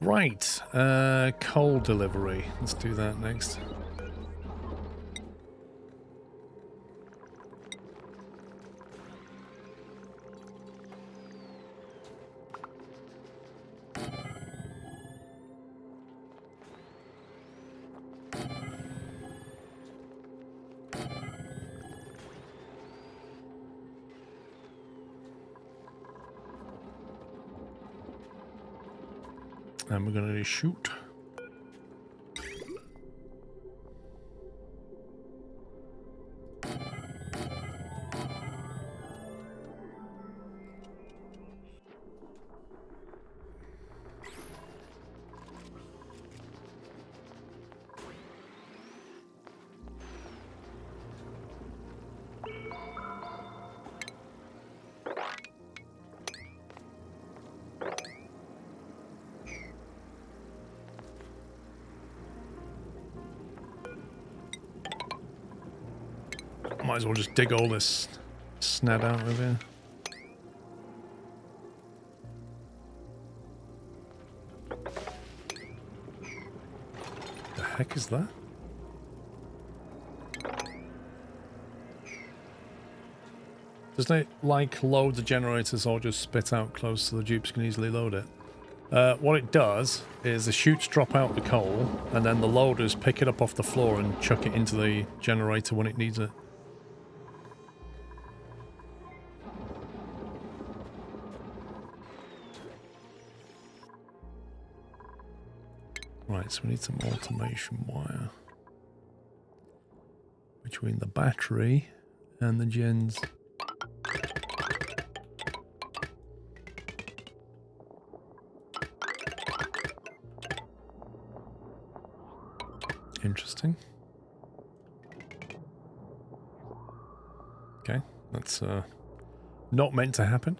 A: Right, coal delivery. Let's do that next. And we're going to shoot. Might as well just dig all this snad out of here. The heck is that? Doesn't it like load the generators or just spit out close so the dupes can easily load it? What it does is the chutes drop out the coal, and then the loaders pick it up off the floor and chuck it into the generator when it needs it. Right, so we need some automation wire between the battery and the gens. Interesting. Okay, that's not meant to happen.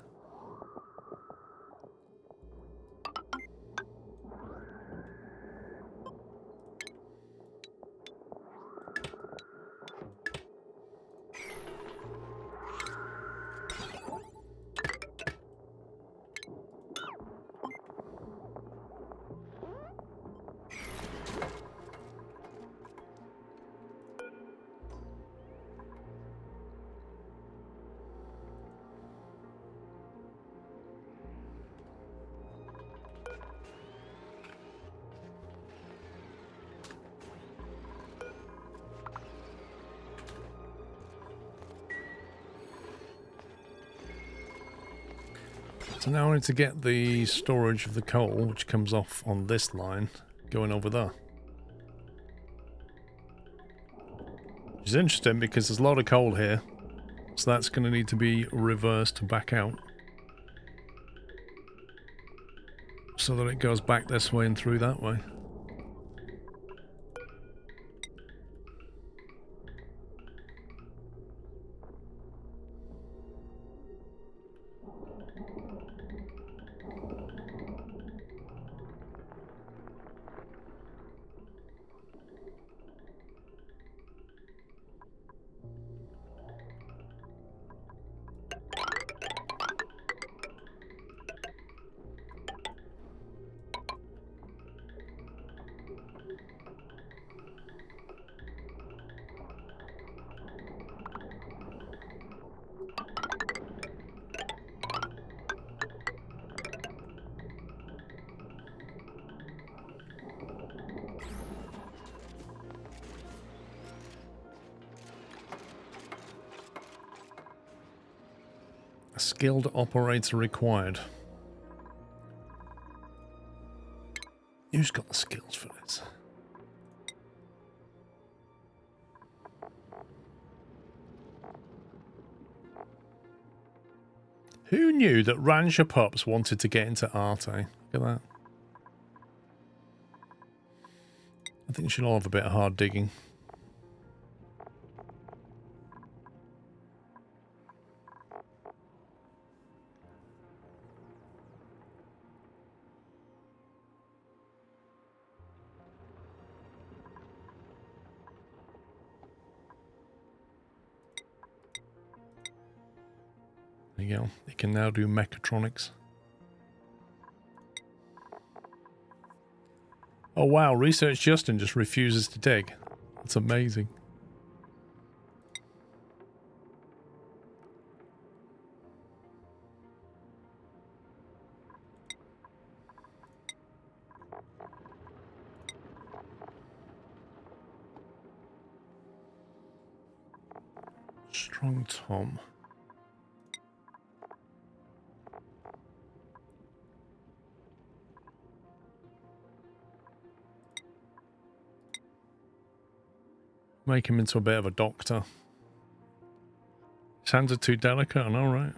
A: So now I need to get the storage of the coal, which comes off on this line, going over there. Which is interesting because there's a lot of coal here. So that's going to need to be reversed back out. So that it goes back this way and through that way. A skilled operator required. Who's got the skills for this? Who knew that Rancher Pups wanted to get into Arte? Look at that. I think we should all have a bit of hard digging. There you go. You can now do mechatronics. Oh wow, Research Justin just refuses to dig. That's amazing. Strong Tom. Make him into a bit of a doctor. His hands are too delicate, I know, right?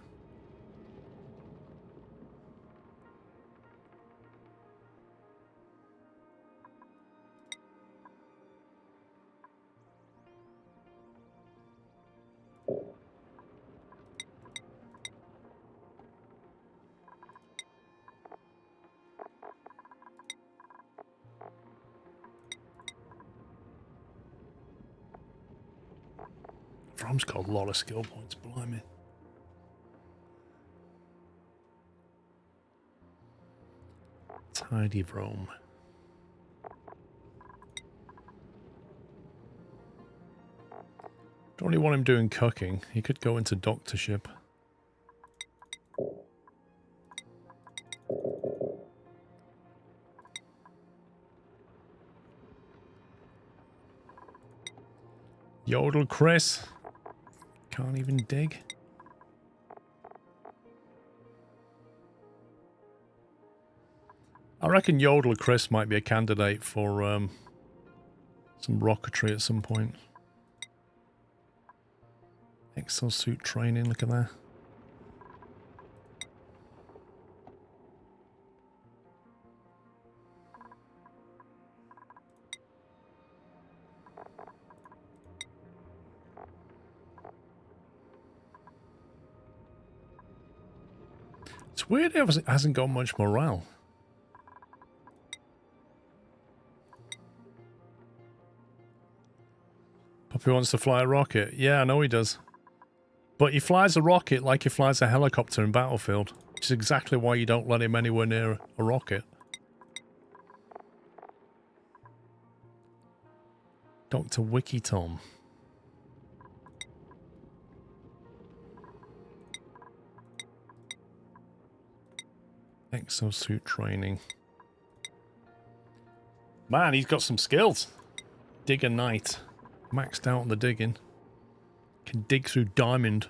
A: From's got a lot of skill points, blimey. Tidy Rome. Don't really want him doing cooking. He could go into doctorship. Yodel Chris. Can't even dig. I reckon Yodel Chris might be a candidate for some rocketry at some point. Exosuit training, look at that. It's weird it hasn't got much morale. Puppy wants to fly a rocket. Yeah, I know he does. But he flies a rocket like he flies a helicopter in Battlefield. Which is exactly why you don't let him anywhere near a rocket. Dr. Wiki Tom. Exosuit training. Man, he's got some skills. Digger Knight. Maxed out on the digging. Can dig through diamond.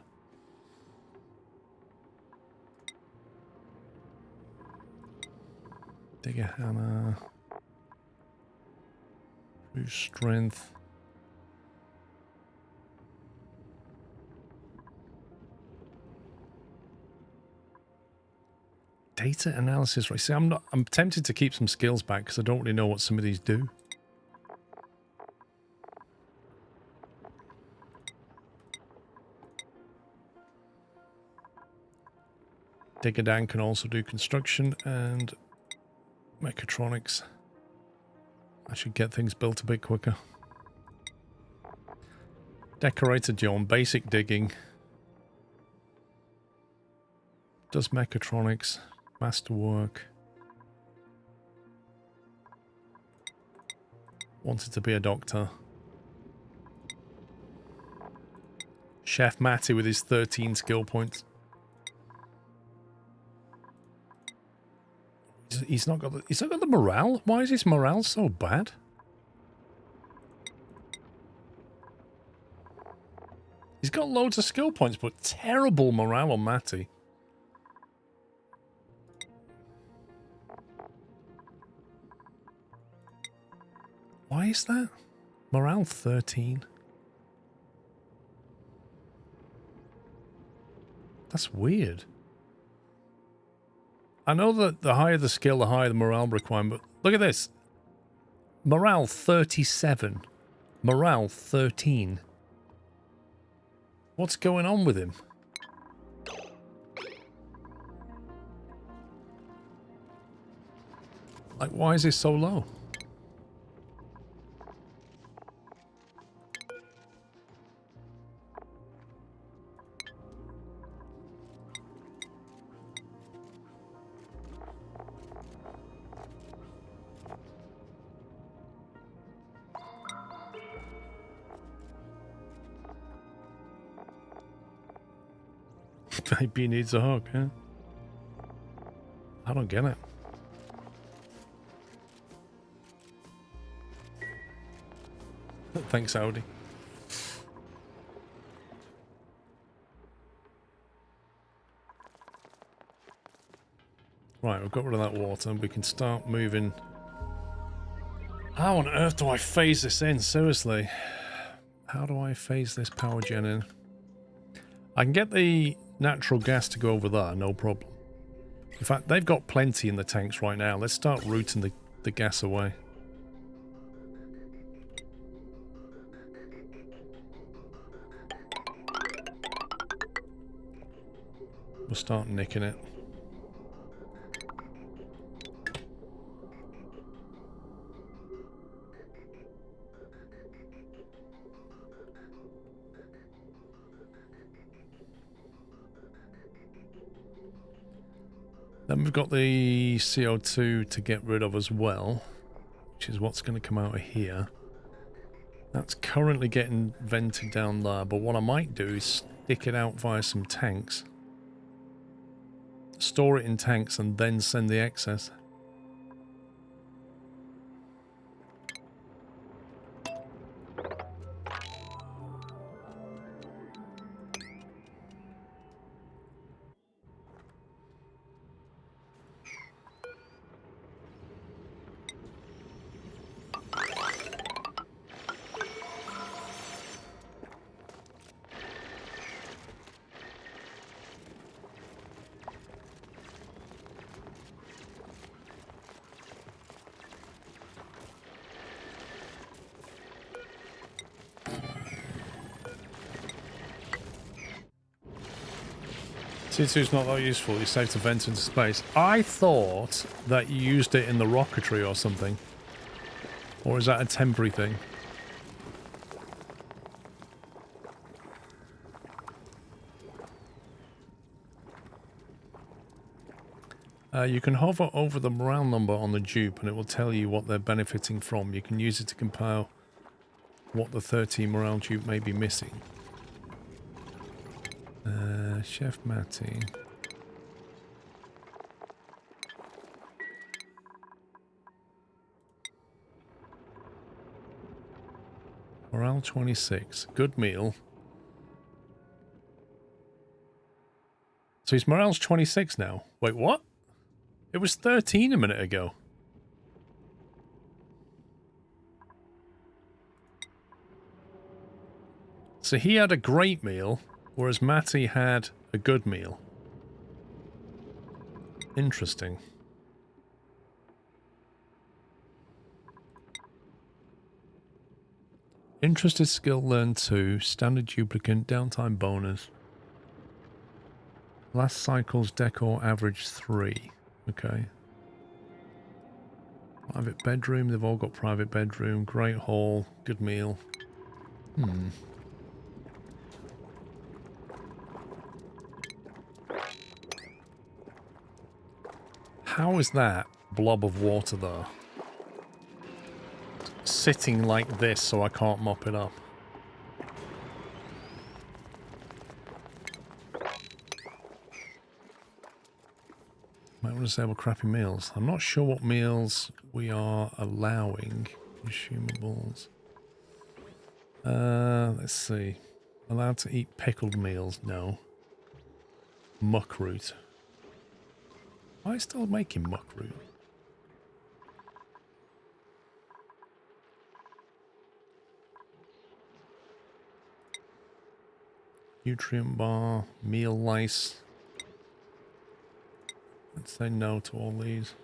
A: Digger Hannah. Through strength. Data analysis, right? See, I'm tempted to keep some skills back because I don't really know what some of these do. Digger Dan can also do construction and mechatronics. I should get things built a bit quicker. Decorator John, basic digging. Does mechatronics, masterwork. Wanted to be a doctor. Chef Matty with his 13 skill points. He's not got the morale? Why is his morale so bad? He's got loads of skill points, but terrible morale on Matty. Why is that? Morale 13. That's weird. I know that the higher the skill, the higher the morale requirement. But look at this. Morale 37. Morale 13. What's going on with him? Like, why is this so low? Maybe he needs a hug, huh? I don't get it. Thanks, Audi. Right, we've got rid of that water and we can start moving. How on earth do I phase this in? Seriously. How do I phase this power gen in? I can get the natural gas to go over there, no problem. In fact, they've got plenty in the tanks right now. Let's start routing the gas away. We'll start nicking it. Then we've got the CO2 to get rid of as well, which is what's going to come out of here. That's currently getting vented down there, but what I might do is stick it out via some tanks. Store it in tanks and then send the excess. C2 is not that useful. You save to vent into space. I thought that you used it in the rocketry or something. Or is that a temporary thing? You can hover over the morale number on the dupe and it will tell you what they're benefiting from. You can use it to compare what the 13 morale dupe may be missing. Chef Matty. Morale 26. Good meal. So his morale's 26 now. Wait, what? It was 13 a minute ago. So he had a great meal, whereas Matty had a good meal. Interesting. Interested skill learned 2, standard duplicate, downtime bonus. Last cycle's decor average 3. Okay. Private bedroom, they've all got private bedroom, great hall, good meal. How is that blob of water though? Sitting like this so I can't mop it up. Might want to disable crappy meals. I'm not sure what meals we are allowing. Consumables. Let's see. Allowed to eat pickled meals? No. Muckroot. Am I still making muckroot? Nutrient bar, meal lice. Let's say no to all these.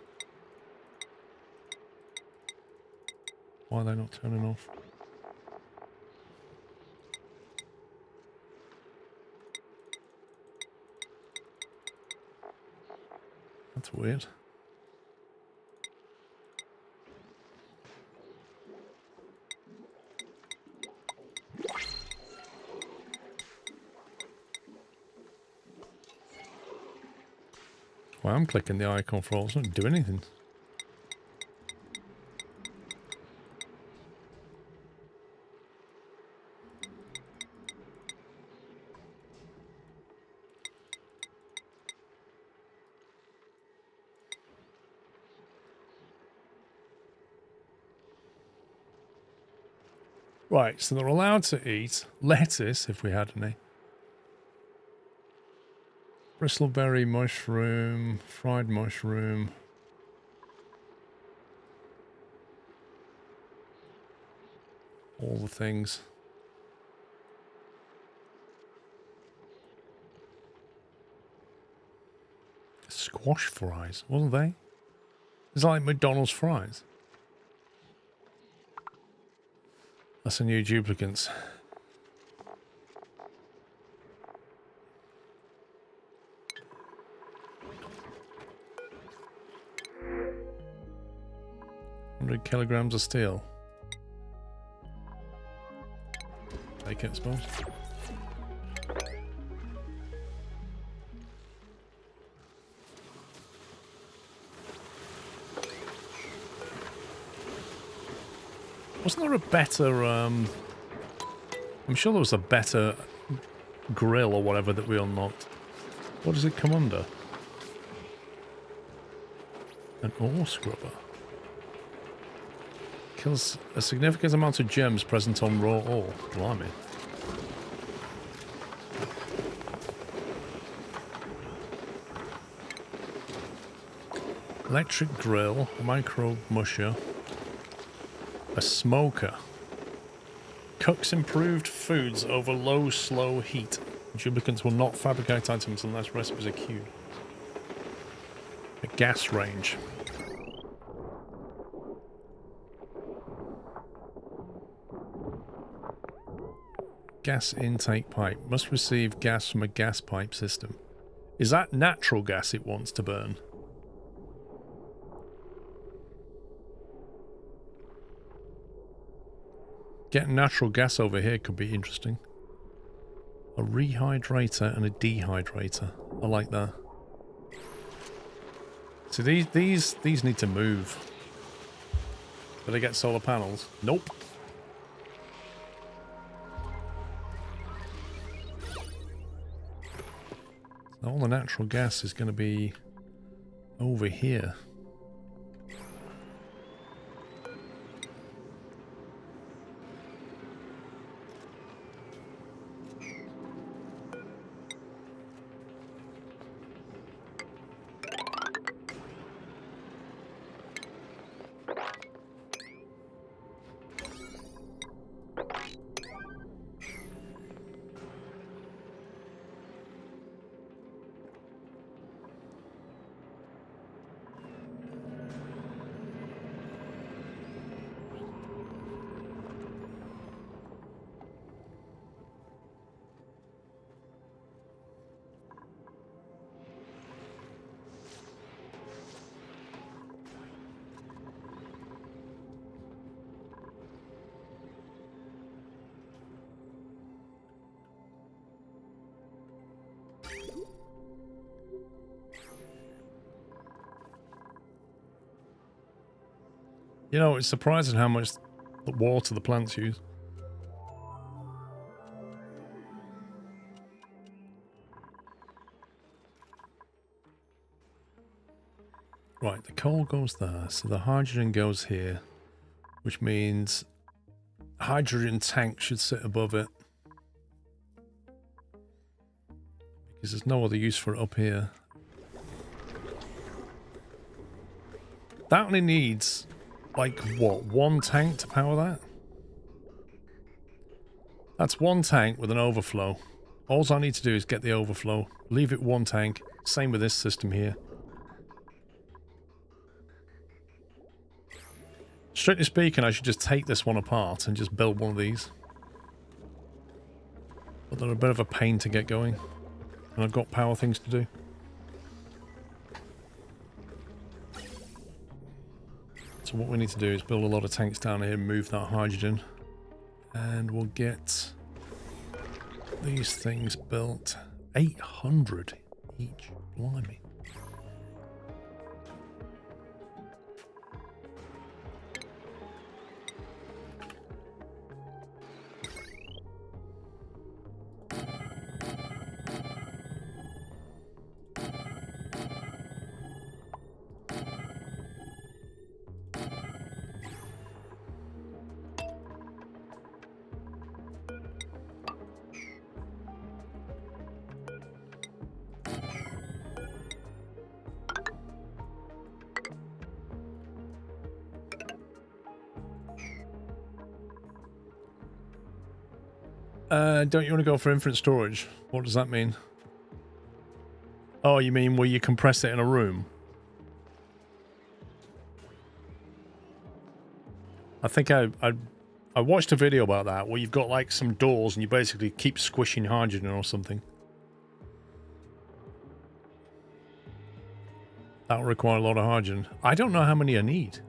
A: Why are they not turning off? That's weird. Well, I'm clicking the icon for all. It's not doing anything. Right, so they're allowed to eat lettuce, if we had any. Bristleberry mushroom, fried mushroom. All the things. Squash fries, wasn't they? It's like McDonald's fries. That's a new duplicants. kilograms of steel. Take it, I suppose. Wasn't there a better, I'm sure there was a better grill or whatever that we unlocked. What does it come under? An ore scrubber. Kills a significant amount of germs present on raw ore. Blimey. Electric grill, micro musher. A smoker. Cooks improved foods over low, slow heat. Duplicants will not fabricate items unless recipes are queued. A gas range. Gas intake pipe. Must receive gas from a gas pipe system. Is that natural gas it wants to burn? Getting natural gas over here could be interesting. A rehydrator and a dehydrator. I like that. So these need to move. Do they get solar panels? Nope. So all the natural gas is going to be over here. You know, it's surprising how much water the plants use. Right, the coal goes there, so the hydrogen goes here, which means hydrogen tank should sit above it. Because there's no other use for it up here. That only needs, like, what, one tank to power that? That's one tank with an overflow. All I need to do is get the overflow, leave it one tank. Same with this system here. Strictly speaking, I should just take this one apart and just build one of these. But they're a bit of a pain to get going. And I've got power things to do. So what we need to do is build a lot of tanks down here and move that hydrogen. And we'll get these things built. 800 each. Blimey. Don't you want to go for infinite storage? What does that mean? Oh, you mean where you compress it in a room? I think I watched a video about that where you've got like some doors and you basically keep squishing hydrogen or something. That will require a lot of hydrogen. I don't know how many I need.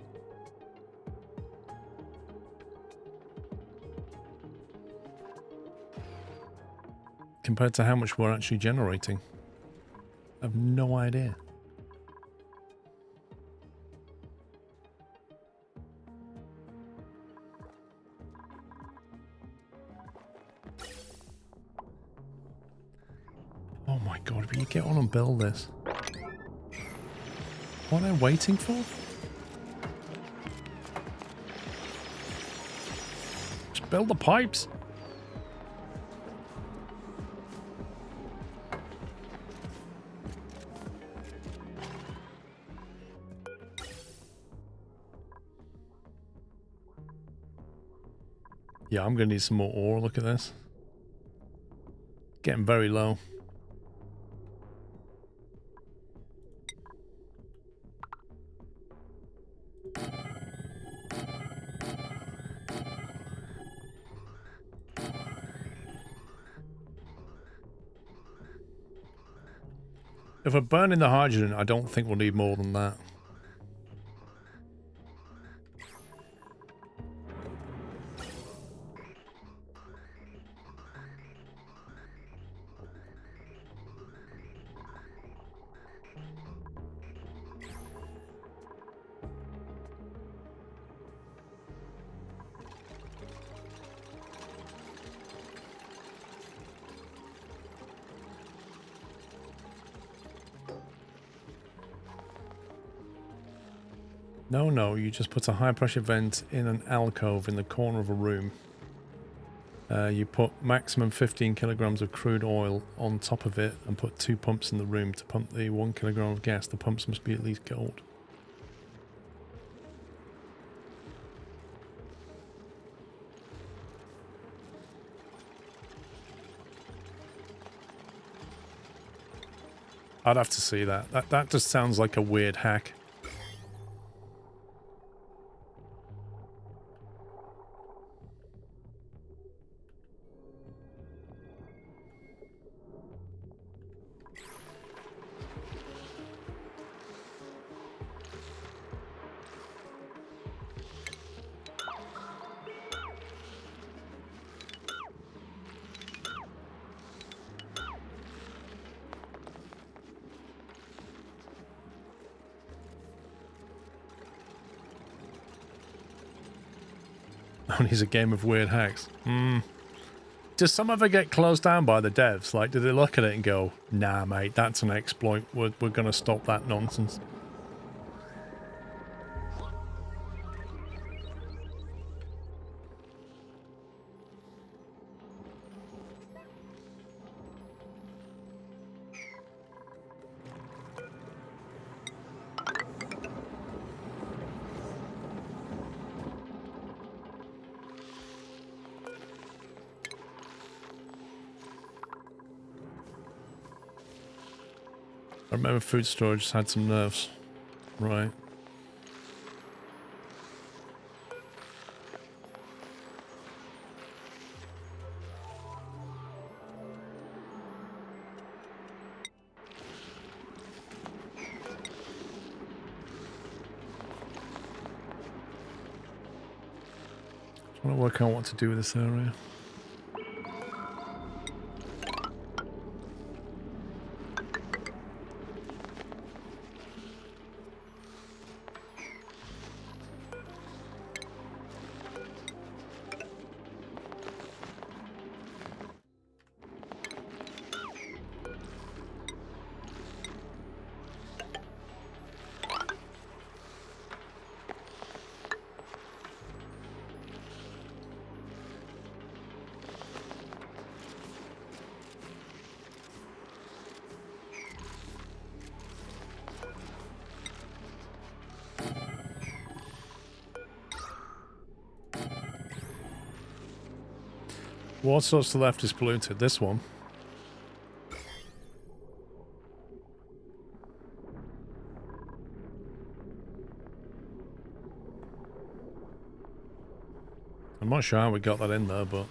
A: Compared to how much we're actually generating. I have no idea. Oh my god, will you get on and build this? What am I waiting for? Just build the pipes. Yeah, I'm going to need some more ore. Look at this. Getting very low. If we're burning the hydrogen, I don't think we'll need more than that. No, you just put a high pressure vent in an alcove in the corner of a room. You put maximum 15 kilograms of crude oil on top of it and put 2 pumps in the room to pump the 1 kilogram of gas. The pumps must be at least cold. I'd have to see that. That just sounds like a weird hack. Only's a game of weird hacks. Does some of it get closed down by the devs? Like, do they look at it and go, nah, mate, that's an exploit. We're going to stop that nonsense. I remember food storage had some nerves. Right. Trying to work out what to do with this area. What source to the left is polluted? This one. I'm not sure how we got that in there, but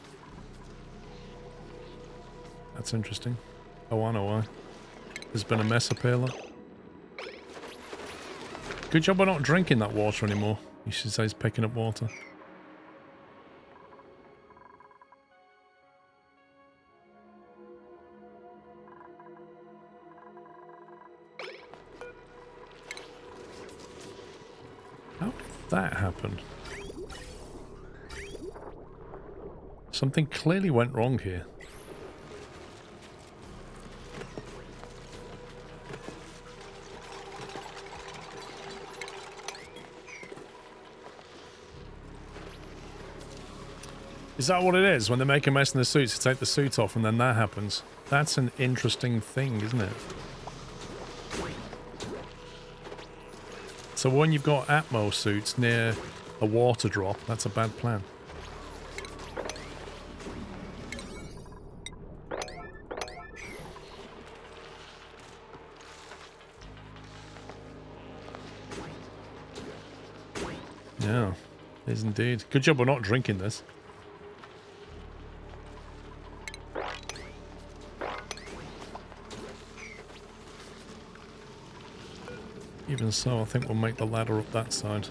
A: that's interesting. Oh, I know why. There's been a mess up here, look. Good job we're not drinking that water anymore. You should say it's picking up water. How did that happen? Something clearly went wrong here. Is that what it is? When they make a mess in the suits, to take the suit off and then that happens? That's an interesting thing, isn't it? So when you've got Atmo suits near a water drop, that's a bad plan. Yeah, it is indeed. Good job we're not drinking this. Even so, I think we'll make the ladder up that side.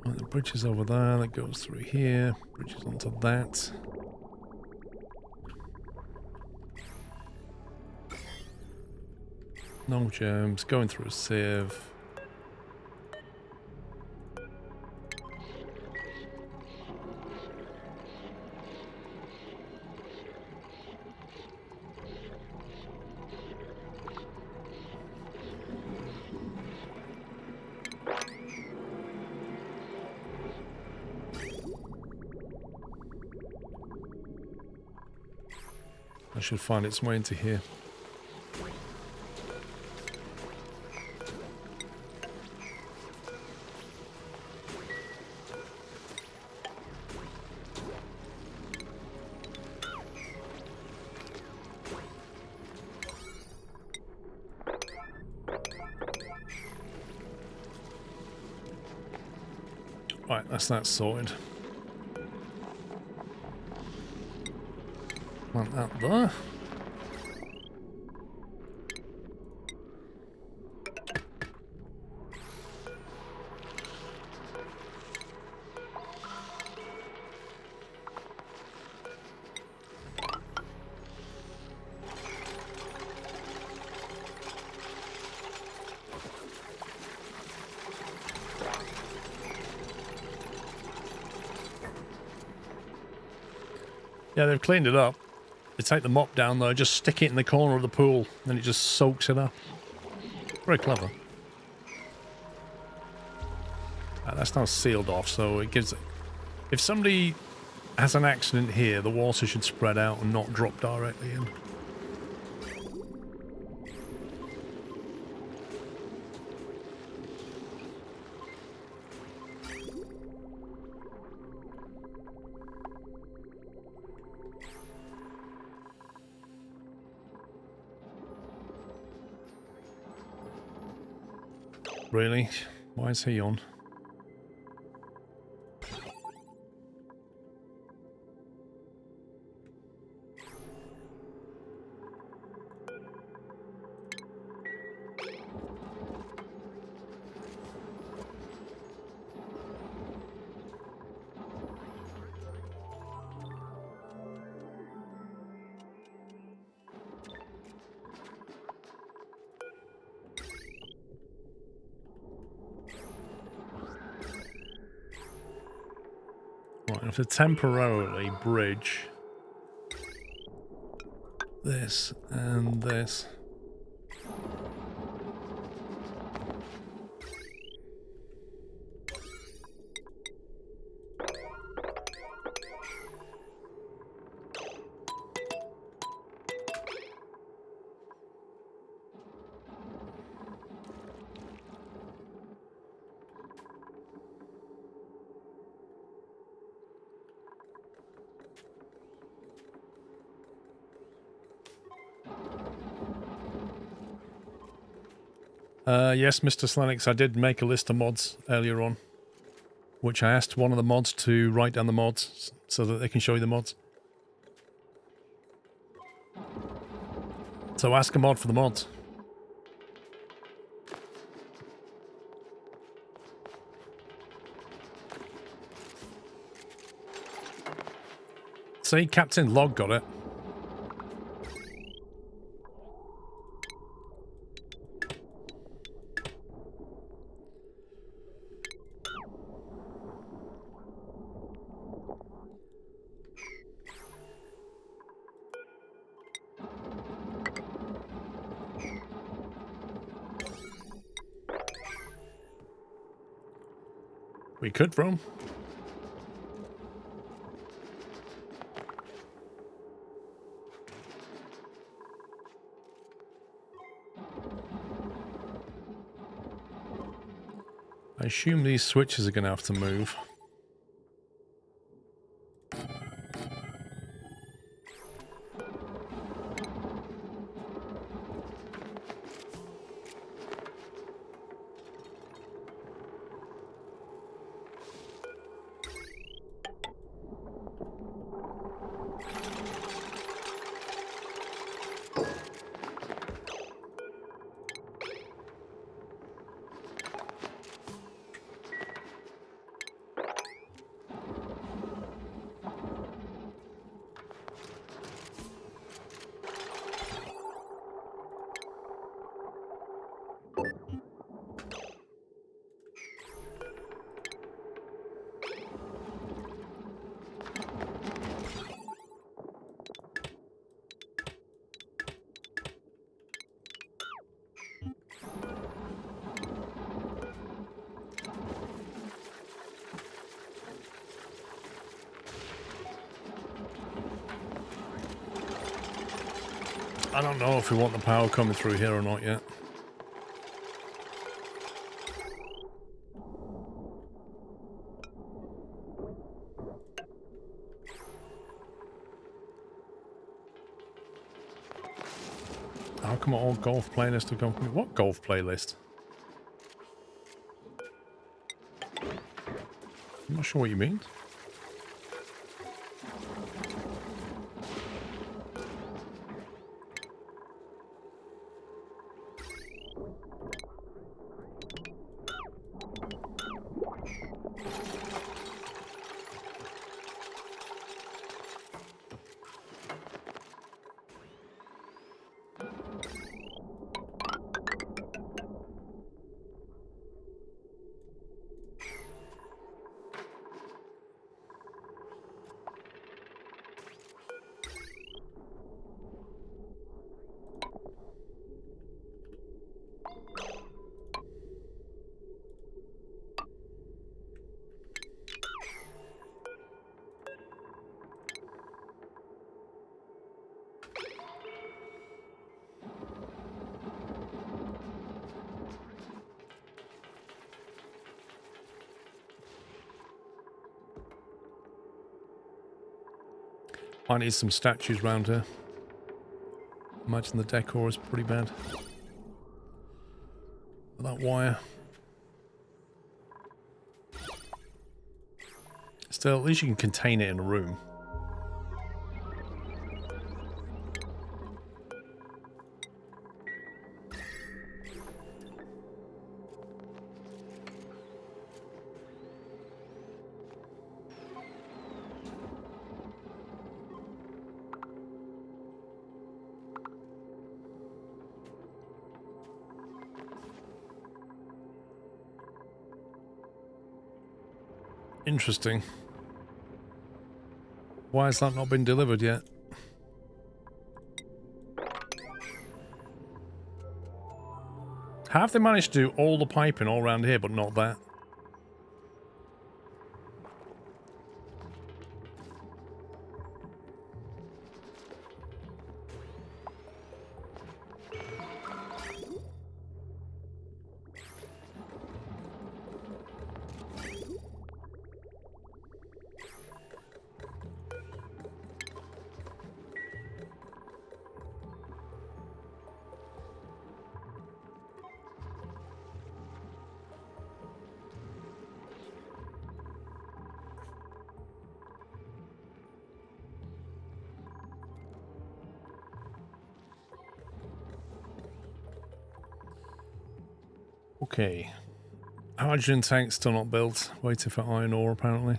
A: Right, the bridge is over there, that goes through here, bridge is onto that. No germs, going through a sieve. I should find its way into here. Right, that's that sorted. Plant that there. Yeah, they've cleaned it up. They take the mop down though, just stick it in the corner of the pool, then it just soaks it up. Very clever. That's now sealed off, so it gives... If somebody has an accident here, the water should spread out and not drop directly in. Really? Why is he on? Right, I have to temporarily bridge this and this. Yes, Mr. Slanix, I did make a list of mods earlier on, which I asked one of the mods to write down the mods so that they can show you the mods. So ask a mod for the mods. See, Captain Log got it. We could, bro. I assume these switches are going to have to move. I don't know if we want the power coming through here or not yet. How come all golf playlists have gone from me? What golf playlist? I'm not sure what you mean. I need some statues round here. Imagine the decor is pretty bad. That wire. Still, at least you can contain it in a room. Interesting. Why has that not been delivered yet? How have they managed to do all the piping all around here, but not that? Okay. Hydrogen tank still not built. Waiting for iron ore, apparently.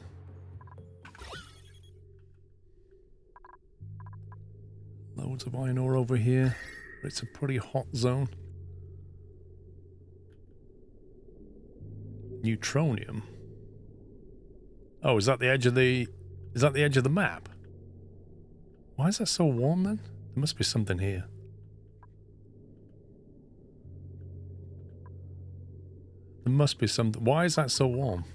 A: Loads of iron ore over here. It's a pretty hot zone. Neutronium. Oh, is that the edge of the... Is that the edge of the map? Why is that so warm then? There must be something here. There must be something. Why is that so warm?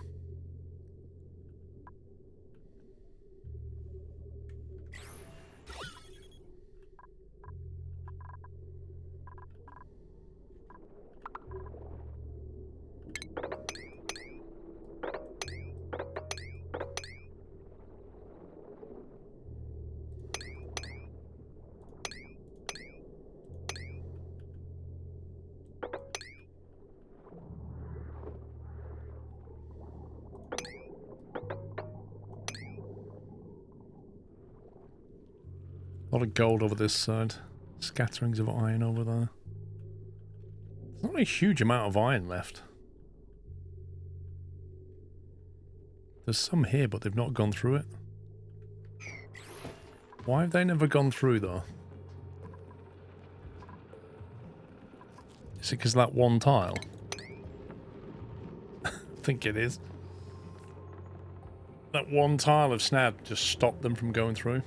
A: A lot of gold over this side. Scatterings of iron over there. There's not a huge amount of iron left. There's some here, but they've not gone through it. Why have they never gone through, though? Is it because of that one tile? I think it is. That one tile of snag just stopped them from going through.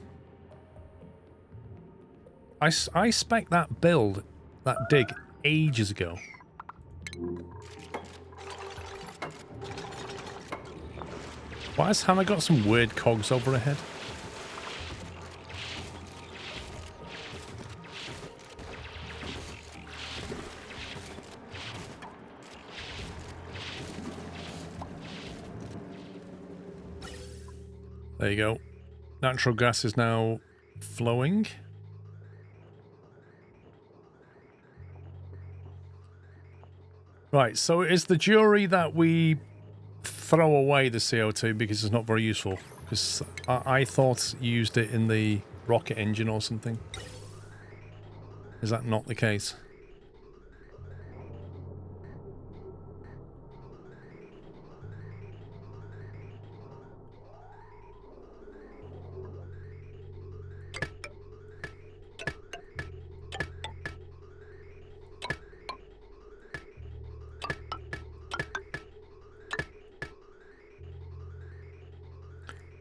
A: I spec'd that build, that dig, ages ago. Why has Hannah got some weird cogs over her head? There you go. Natural gas is now flowing. Right, so is the jury that we throw away the CO2 because it's not very useful? Because I thought you used it in the rocket engine or something. Is that not the case?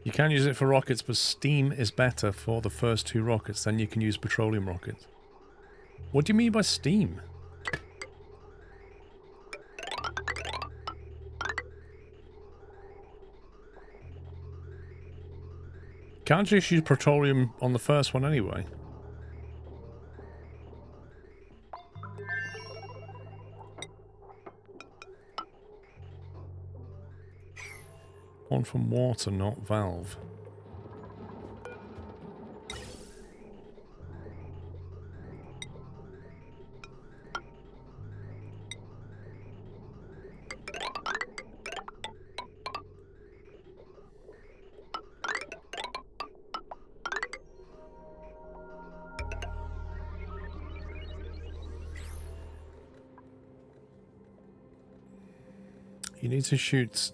A: You can use it for rockets, but steam is better for the first 2 rockets. Then you can use petroleum rockets. What do you mean by steam? Can't you just use petroleum on the first one anyway? One from water, not valve. You need to shoot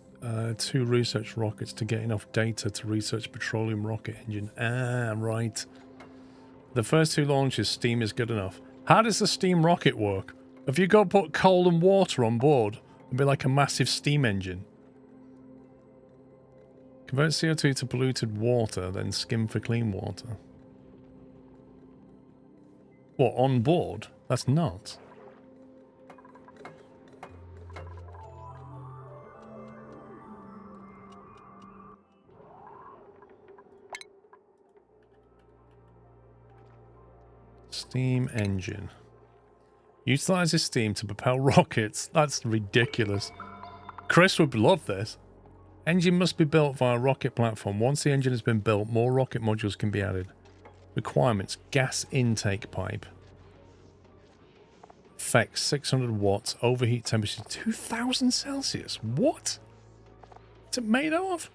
A: 2 research rockets to get enough data to research petroleum rocket engine. Ah, right. The first 2 launches, steam is good enough. How does the steam rocket work? Have you got to put coal and water on board? It'd be like a massive steam engine. Convert CO2 to polluted water, then skim for clean water. What, on board? That's nuts. Steam engine. Utilizes steam to propel rockets. That's ridiculous. Chris would love this. Engine must be built via rocket platform. Once the engine has been built, more rocket modules can be added. Requirements: gas intake pipe. Effects: 600 watts. Overheat temperature 2000 Celsius. What? What's it made of?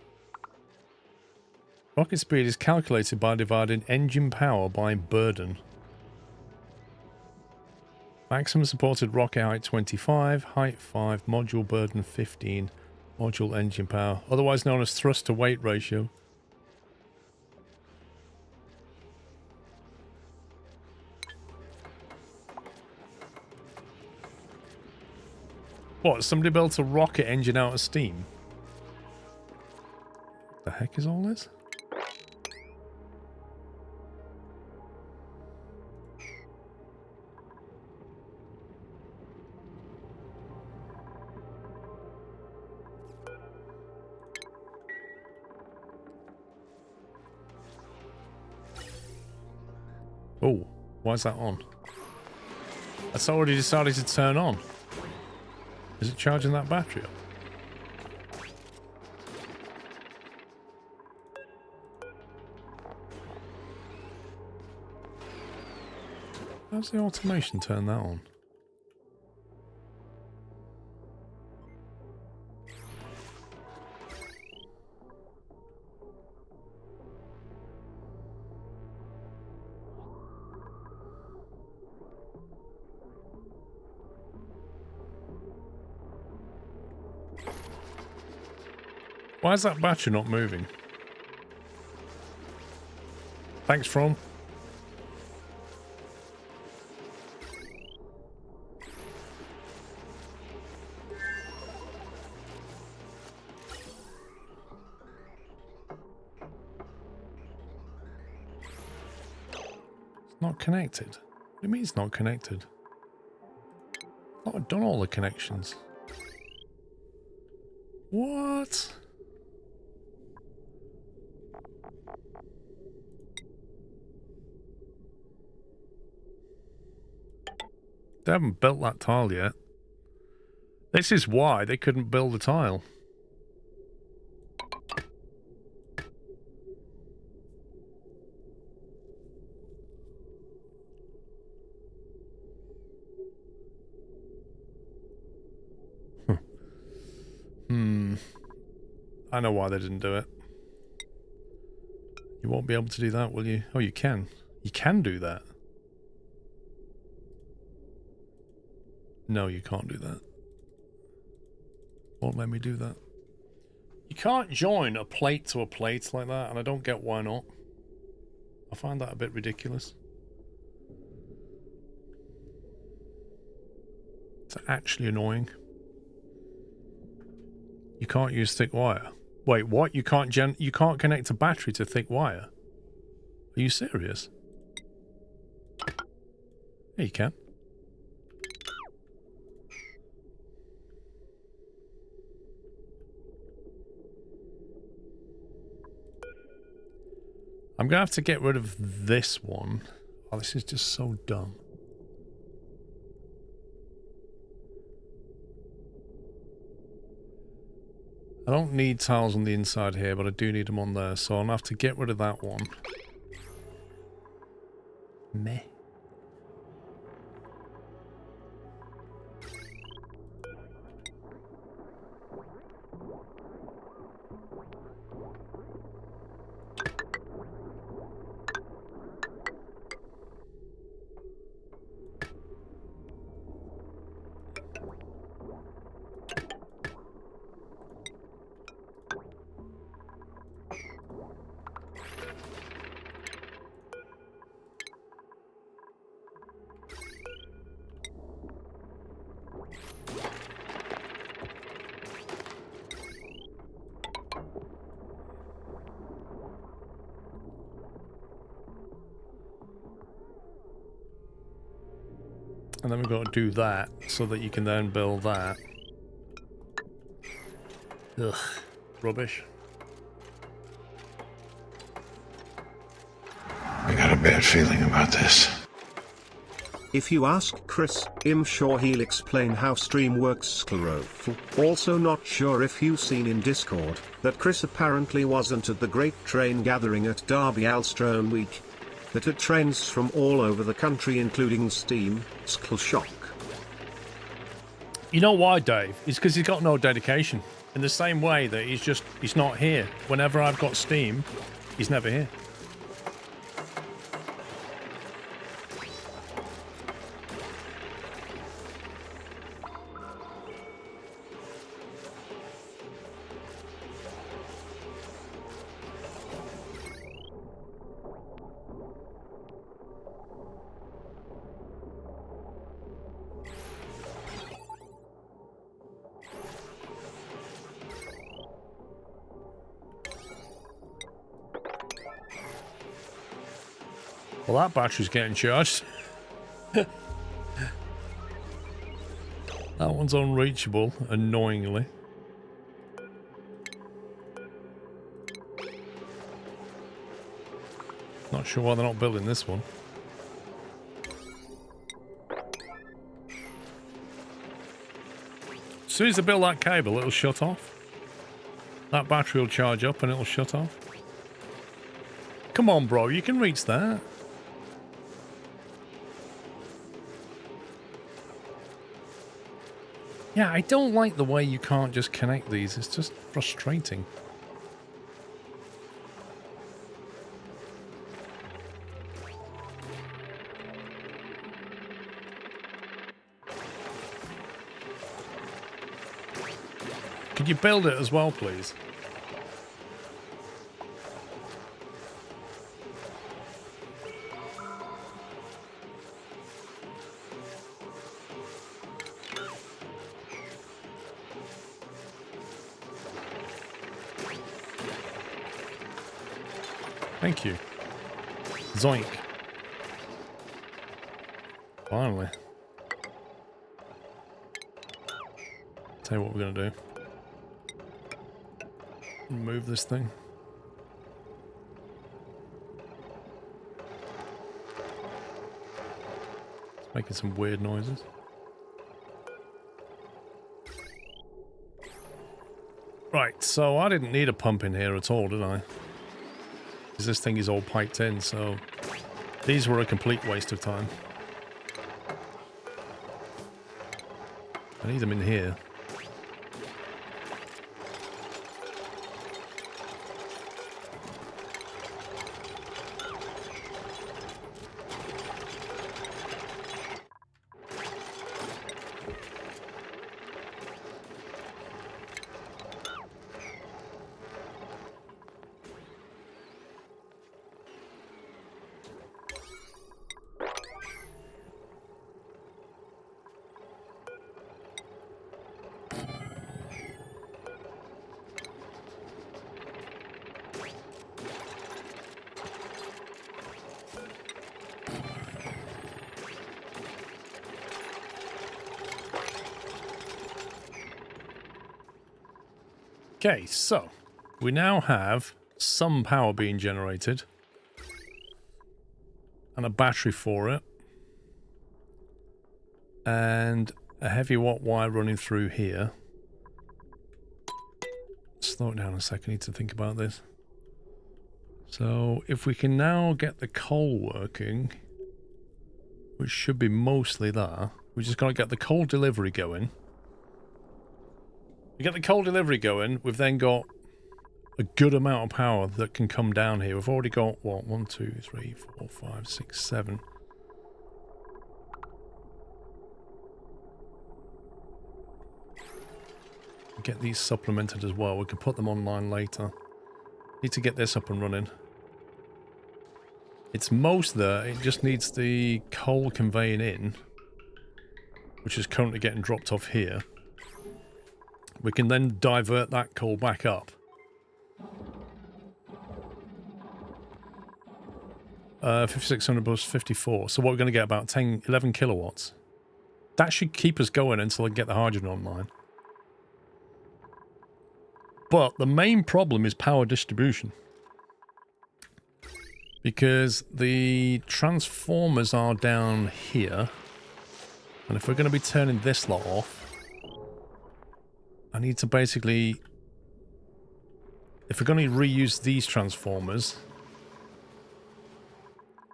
A: Rocket speed is calculated by dividing engine power by burden. Maximum supported rocket height 25, height 5, module burden 15, module engine power, otherwise known as thrust to weight ratio. What, somebody built a rocket engine out of steam? The heck is all this? Oh, why is that on? That's already decided to turn on. Is it charging that battery up? How's the automation turn that on? Why is that battery not moving? Thanks, From. It's not connected. What do you mean it's not connected? I've done all the connections. What? They haven't built that tile yet. This is why they couldn't build the tile. I know why they didn't do it. You won't be able to do that, will you? Oh, you can. You can do that. No, you can't do that. Won't let me do that. You can't join a plate to a plate like that, and I don't get why not. I find that a bit ridiculous. It's actually annoying. You can't use thick wire. Wait, what? You can't connect a battery to thick wire? Are you serious? Yeah, you can. I'm gonna have to get rid of this one. Oh, this is just so dumb. I don't need tiles on the inside here, but I do need them on there, so I'll have to get rid of that one. Meh. And then we've got to do that so that you can then build that. Ugh, rubbish.
C: I got a bad feeling about this.
D: If you ask Chris, I'm sure he'll explain how stream works. SquirrelPlus. Also not sure if you've seen in Discord that Chris apparently wasn't at the Great Train Gathering at Derby Alstrom Week. That had trains from all over the country including Steam, Shock.
A: You know why, Dave? It's because he's got no dedication. In the same way that he's not here. Whenever I've got Steam, he's never here. Well, that battery's getting charged. That one's unreachable, annoyingly. Not sure why they're not building this one. As soon as they build that cable, it'll shut off. That battery will charge up and it'll shut off. Come on, bro, you can reach that. Yeah, I don't like the way you can't just connect these. It's just frustrating. Could you build it as well, please? Thank you. Zoink. Finally. Tell you what we're gonna do. Move this thing. It's making some weird noises. Right, so I didn't need a pump in here at all, did I? Because this thing is all piped in, so these were a complete waste of time. I need them in here. Okay, so we now have some power being generated and a battery for it and a heavy watt wire running through here. Slow it down a second, I need to think about this. So if we can now get the coal working, which should be mostly that, we just got to get the coal delivery going. We get the coal delivery going, we've then got a good amount of power that can come down here. We've already got, what, 1, 2, 3, 4, 5, 6, 7. Get these supplemented as well. We can put them online later. Need to get this up and running. It's most there. It just needs the coal conveying in, which is currently getting dropped off here. We can then divert that coal back up. 5600 plus 54. So what we're going to get about 10, 11 kilowatts. That should keep us going until I get the hydrogen online. But the main problem is power distribution. Because the transformers are down here. And if we're going to be turning this lot off, I need to basically... If we're going to reuse these transformers...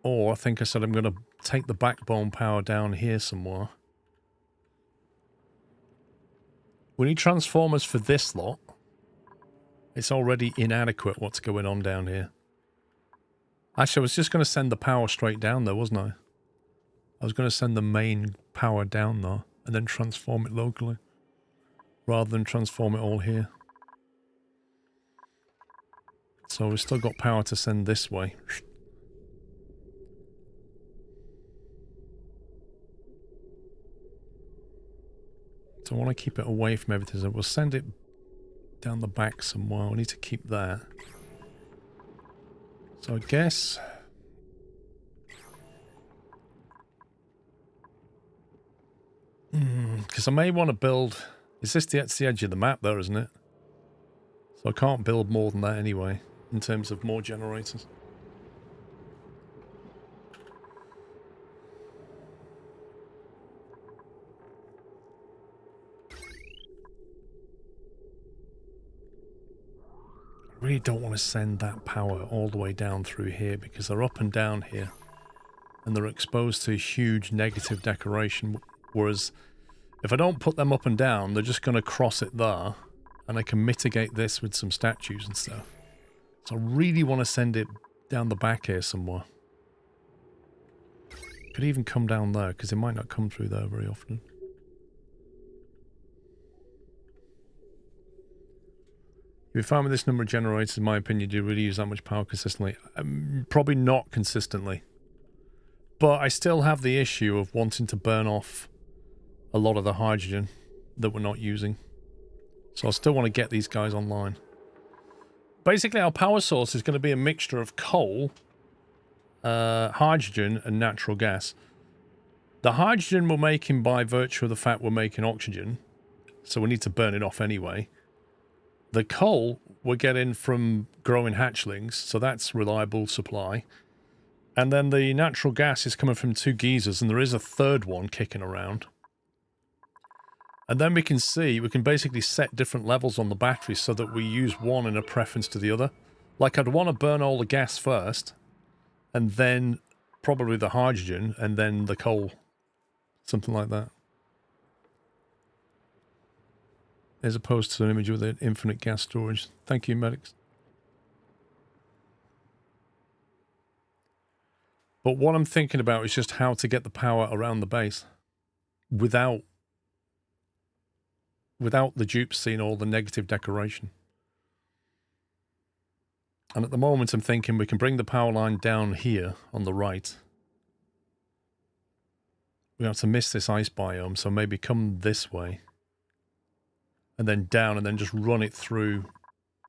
A: Or I think I said I'm going to take the backbone power down here somewhere. We need transformers for this lot. It's already inadequate what's going on down here. Actually, I was just going to send the power straight down there, wasn't I? I was going to send the main power down there and then transform it locally. Rather than transform it all here. So we've still got power to send this way. So I want to keep it away from everything. So we'll send it down the back somewhere. We need to keep that. So I guess... Because I may want to build... Is this it's the edge of the map there, isn't it? So I can't build more than that anyway, in terms of more generators. I really don't want to send that power all the way down through here because they're up and down here and they're exposed to huge negative decoration, whereas if I don't put them up and down, they're just going to cross it there and I can mitigate this with some statues and stuff. So I really want to send it down the back here somewhere. Could even come down there because it might not come through there very often. If you find with this number of generators, in my opinion, do you really use that much power consistently? Probably not consistently. But I still have the issue of wanting to burn off a lot of the hydrogen that we're not using. So I still want to get these guys online. Basically, our power source is going to be a mixture of coal, hydrogen, and natural gas. The hydrogen we're making by virtue of the fact we're making oxygen, so we need to burn it off anyway. The coal we're getting from growing hatchlings, so that's reliable supply. And then the natural gas is coming from 2 geysers, and there is a third one kicking around. And then we can see, we can basically set different levels on the battery so that we use one in a preference to the other. Like I'd want to burn all the gas first, and then probably the hydrogen, and then the coal. Something like that. As opposed to an image with an infinite gas storage. Thank you, medics. But what I'm thinking about is just how to get the power around the base without the dupes seeing all the negative decoration. And at the moment I'm thinking we can bring the power line down here on the right. We have to miss this ice biome, so maybe come this way. And then down and then just run it through.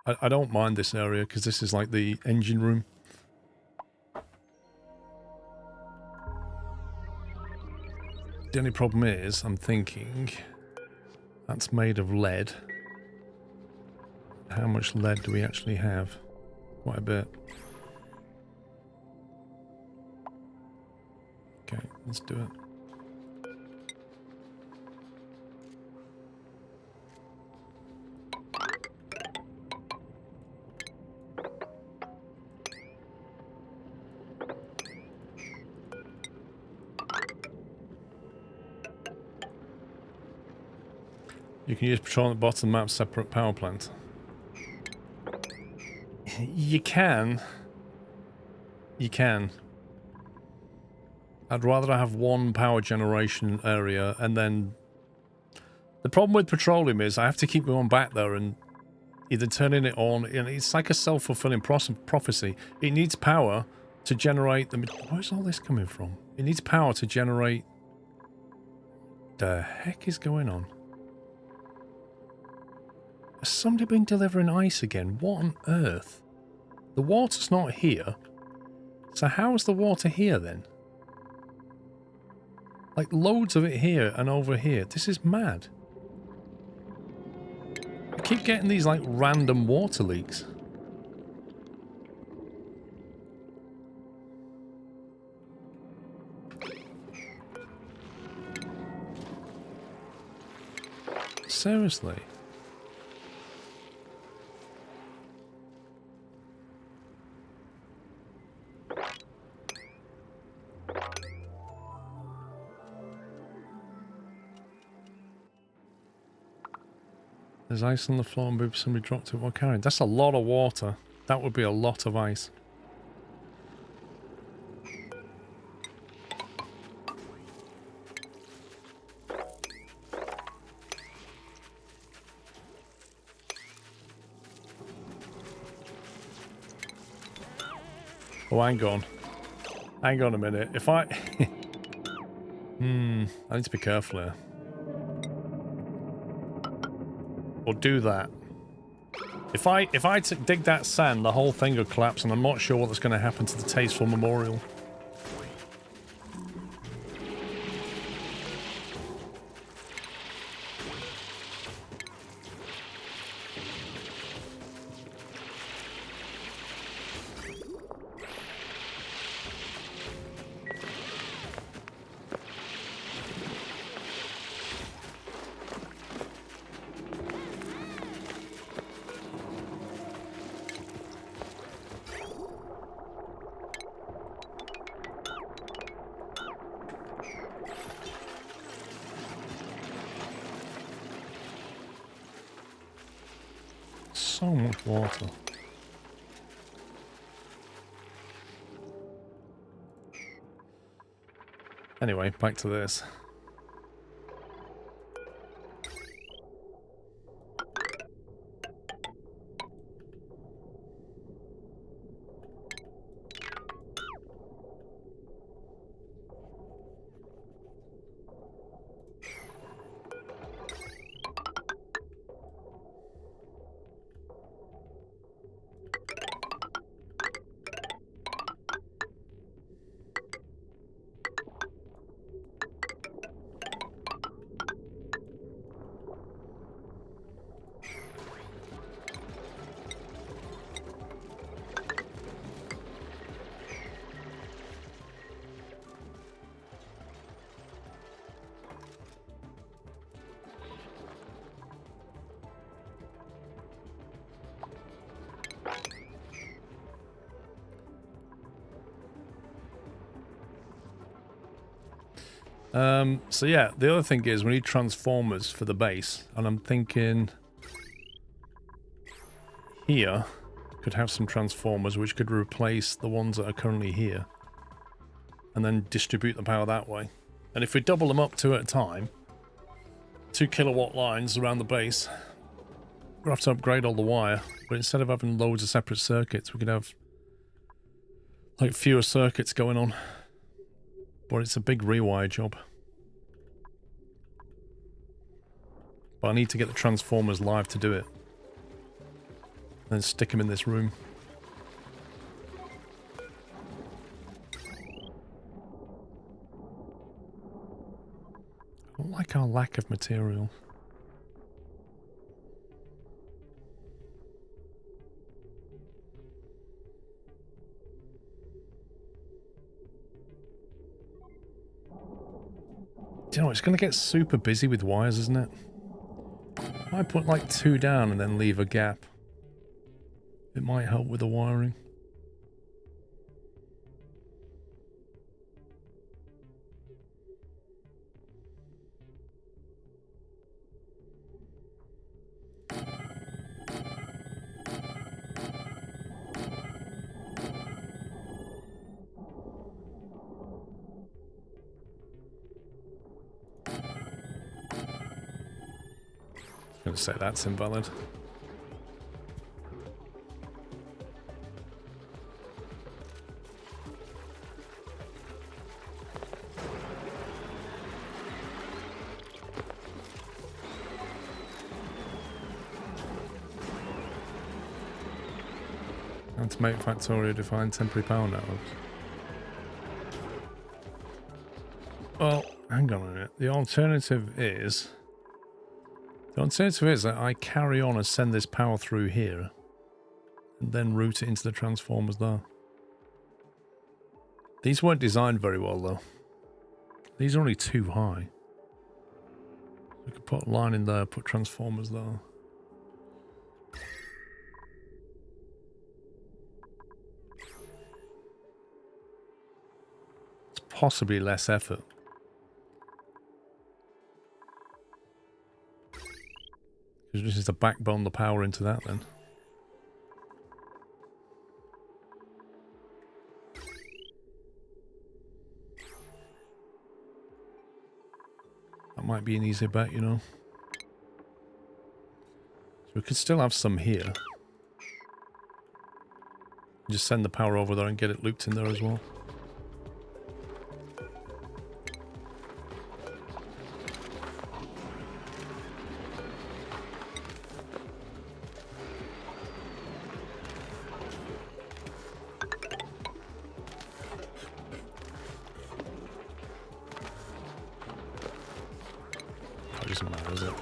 A: I don't mind this area because this is like the engine room. The only problem is I'm thinking that's made of lead. How much lead do we actually have? Quite a bit. Okay, let's do it. You can use petroleum at the bottom map separate power plant. You can. You can. I'd rather have one power generation area and then... The problem with petroleum is I have to keep going back there and either turning it on, and it's like a self-fulfilling prophecy. It needs power to generate the... Where's all this coming from? It needs power to generate... The heck is going on? Has somebody been delivering ice again? What on earth? The water's not here. So how is the water here then? Like loads of it here and over here. This is mad. I keep getting these like random water leaks. Seriously. There's ice on the floor and maybe somebody dropped it while carrying. That's a lot of water. That would be a lot of ice. Oh, hang on. Hang on a minute. If I... I need to be careful here. Or do that. If I dig that sand, the whole thing will collapse, and I'm not sure what's going to happen to the Tasteful Memorial. So much water. Anyway, back to this. So yeah, the other thing is we need transformers for the base, and I'm thinking here could have some transformers which could replace the ones that are currently here and then distribute the power that way. And if we double them up 2 at a time, 2 kilowatt lines around the base, we'll have to upgrade all the wire, but instead of having loads of separate circuits, we could have like fewer circuits going on. But it's a big rewire job. But I need to get the transformers live to do it. Then stick them in this room. I don't like our lack of material. Do you know, it's going to get super busy with wires, isn't it? If I put like 2 down and then leave a gap, it might help with the wiring. I'm going to say that's invalid. And to make Factorio define temporary power networks. Well, hang on a minute. The alternative is that I carry on and send this power through here and then route it into the transformers there. These weren't designed very well though. These are only too high. We could put a line in there, put transformers there. It's possibly less effort. Because this is to backbone the power into that then. That might be an easy bet, you know. So we could still have some here. Just send the power over there and get it looped in there as well. Doesn't matter, does it?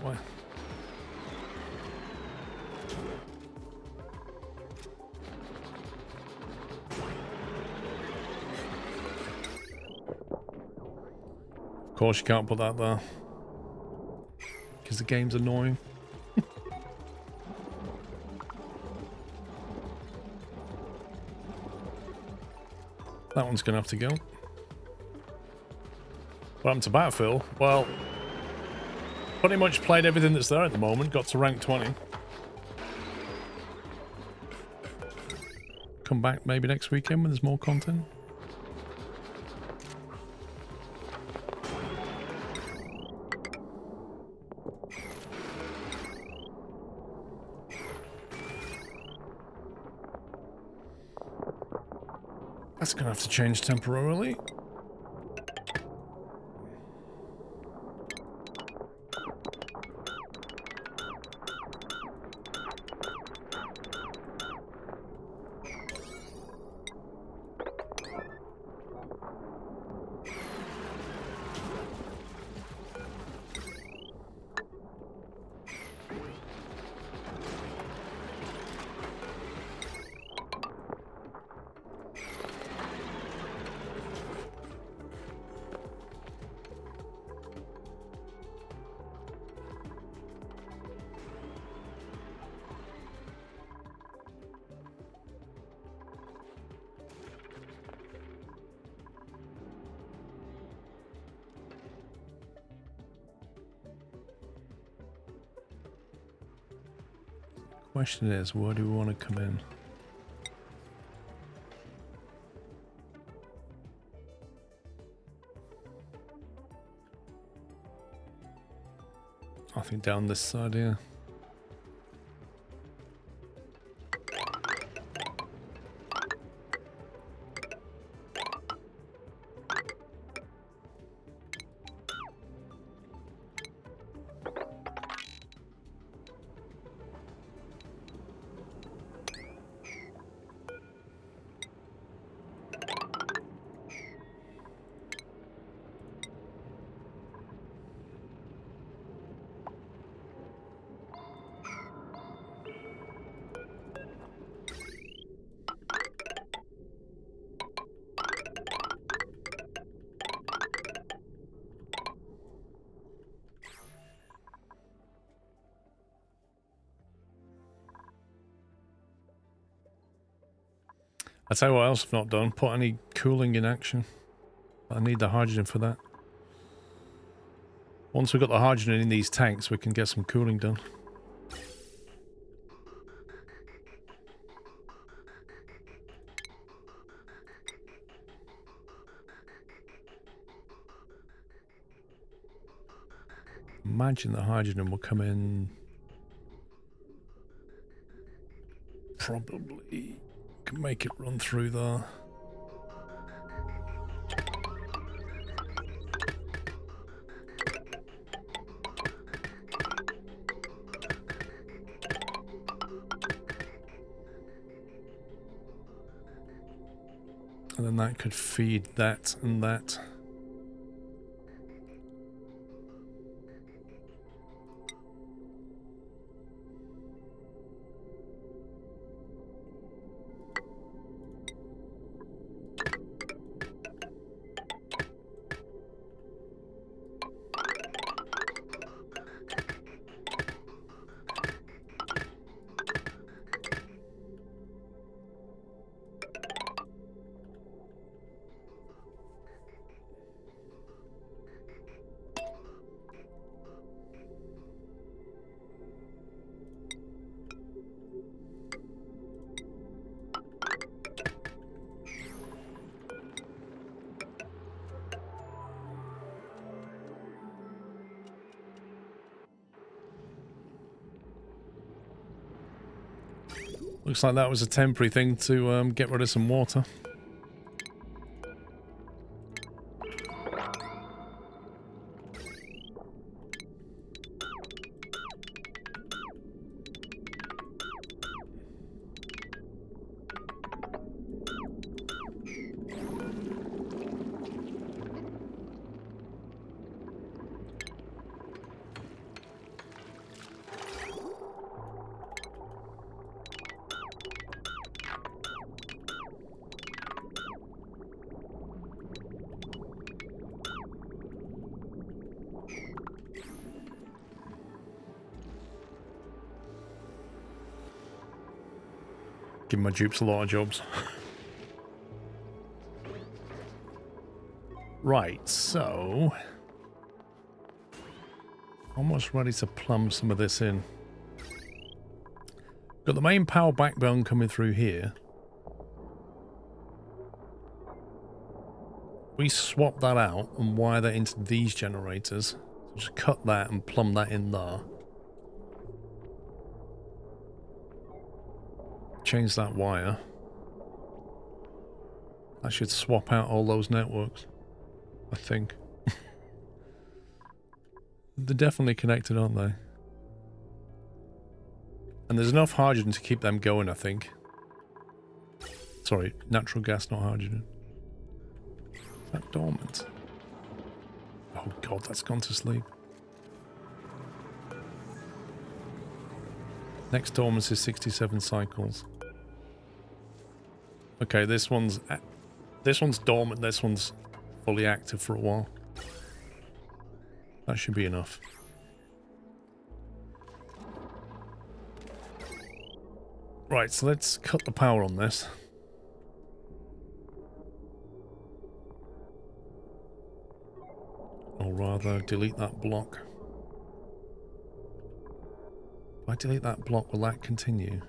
A: Why? Of course you can't put that there. Because the game's annoying. That one's going to have to go. What happened to Battlefield? Well, pretty much played everything that's there at the moment. Got to rank 20. Come back maybe next weekend when there's more content. That's gonna have to change temporarily. Question is, where do we want to come in? Nothing down this side here. I'll tell you what else I've not done. Put any cooling in action. I need the hydrogen for that. Once we've got the hydrogen in these tanks, we can get some cooling done. Imagine the hydrogen will come in. Probably can make it run through there. And then that could feed that and that. Looks like that was a temporary thing to get rid of some water. Give my dupes a lot of jobs. Right, so almost ready to plumb some of this in. Got the main power backbone coming through here. We swap that out and wire that into these generators. Just cut that and plumb that in there. Change that wire. That should swap out all those networks, I think. They're definitely connected, aren't they? And there's enough hydrogen to keep them going, I think. Sorry, natural gas, not hydrogen. Is that dormant? Oh god, that's gone to sleep. Next dormancy is 67 cycles. Okay, this one's dormant, this one's fully active for a while. That should be enough. Right, so let's cut the power on this. Or rather, delete that block. If I delete that block, will that continue?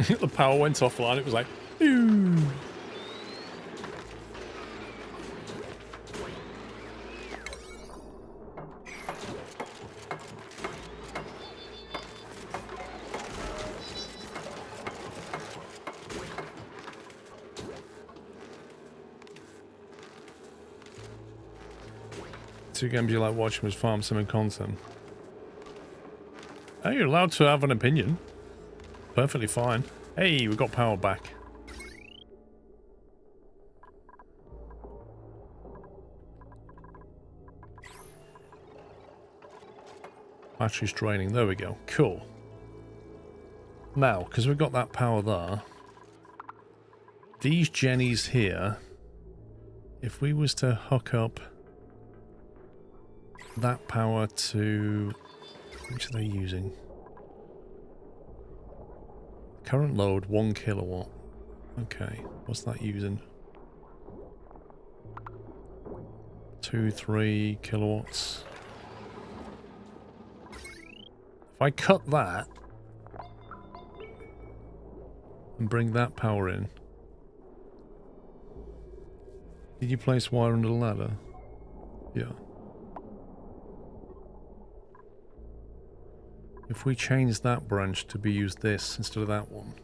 A: The power went offline. It was like, "Ew." Two games you like watching was Farm Sim and Content. Oh, you're allowed to have an opinion. Perfectly fine. Hey, we got power back. Battery's draining. There we go. Cool. Now, because we've got that power there, these jennies here, if we was to hook up that power to... Which are they using? Current load 1 kilowatt. Okay, what's that using? 2-3 kilowatts. If I cut that and bring that power in. Did you place wire under the ladder? Yeah. If we change that branch to be used this instead of that one.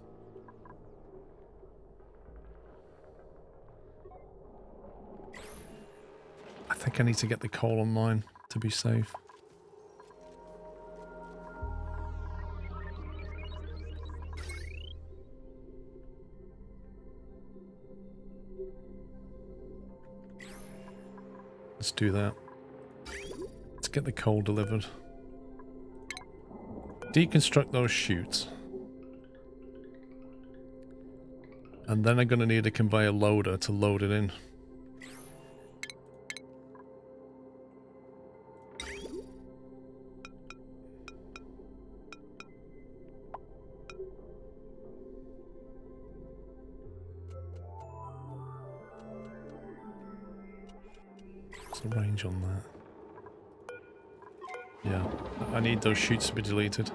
A: I think I need to get the coal online to be safe. Let's do that. Let's get the coal delivered. Deconstruct those chutes. And then I'm going to need a conveyor loader to load it in. What's the range on that? Yeah, I need those chutes to be deleted.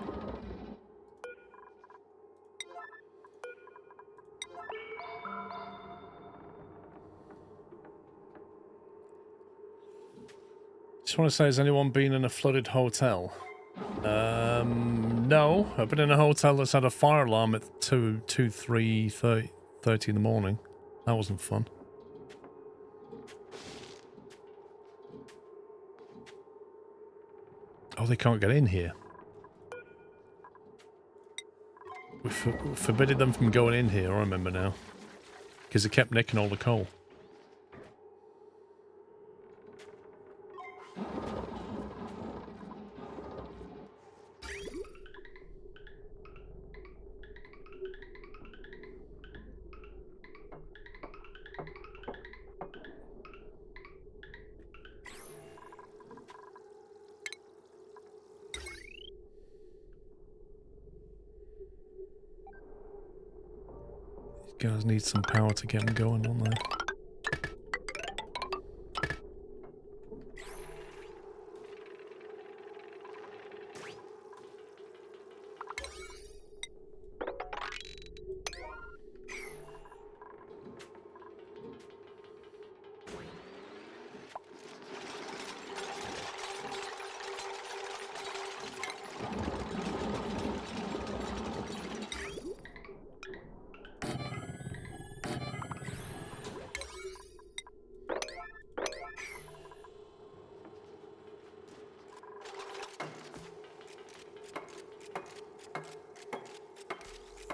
A: Just want to say, has anyone been in a flooded hotel? No. I've been in a hotel that's had a fire alarm at 3:30 in the morning. That wasn't fun. Oh, they can't get in here. We forbidden them from going in here, I remember now. Because they kept nicking all the coal. Guys need some power to get them going, don't they?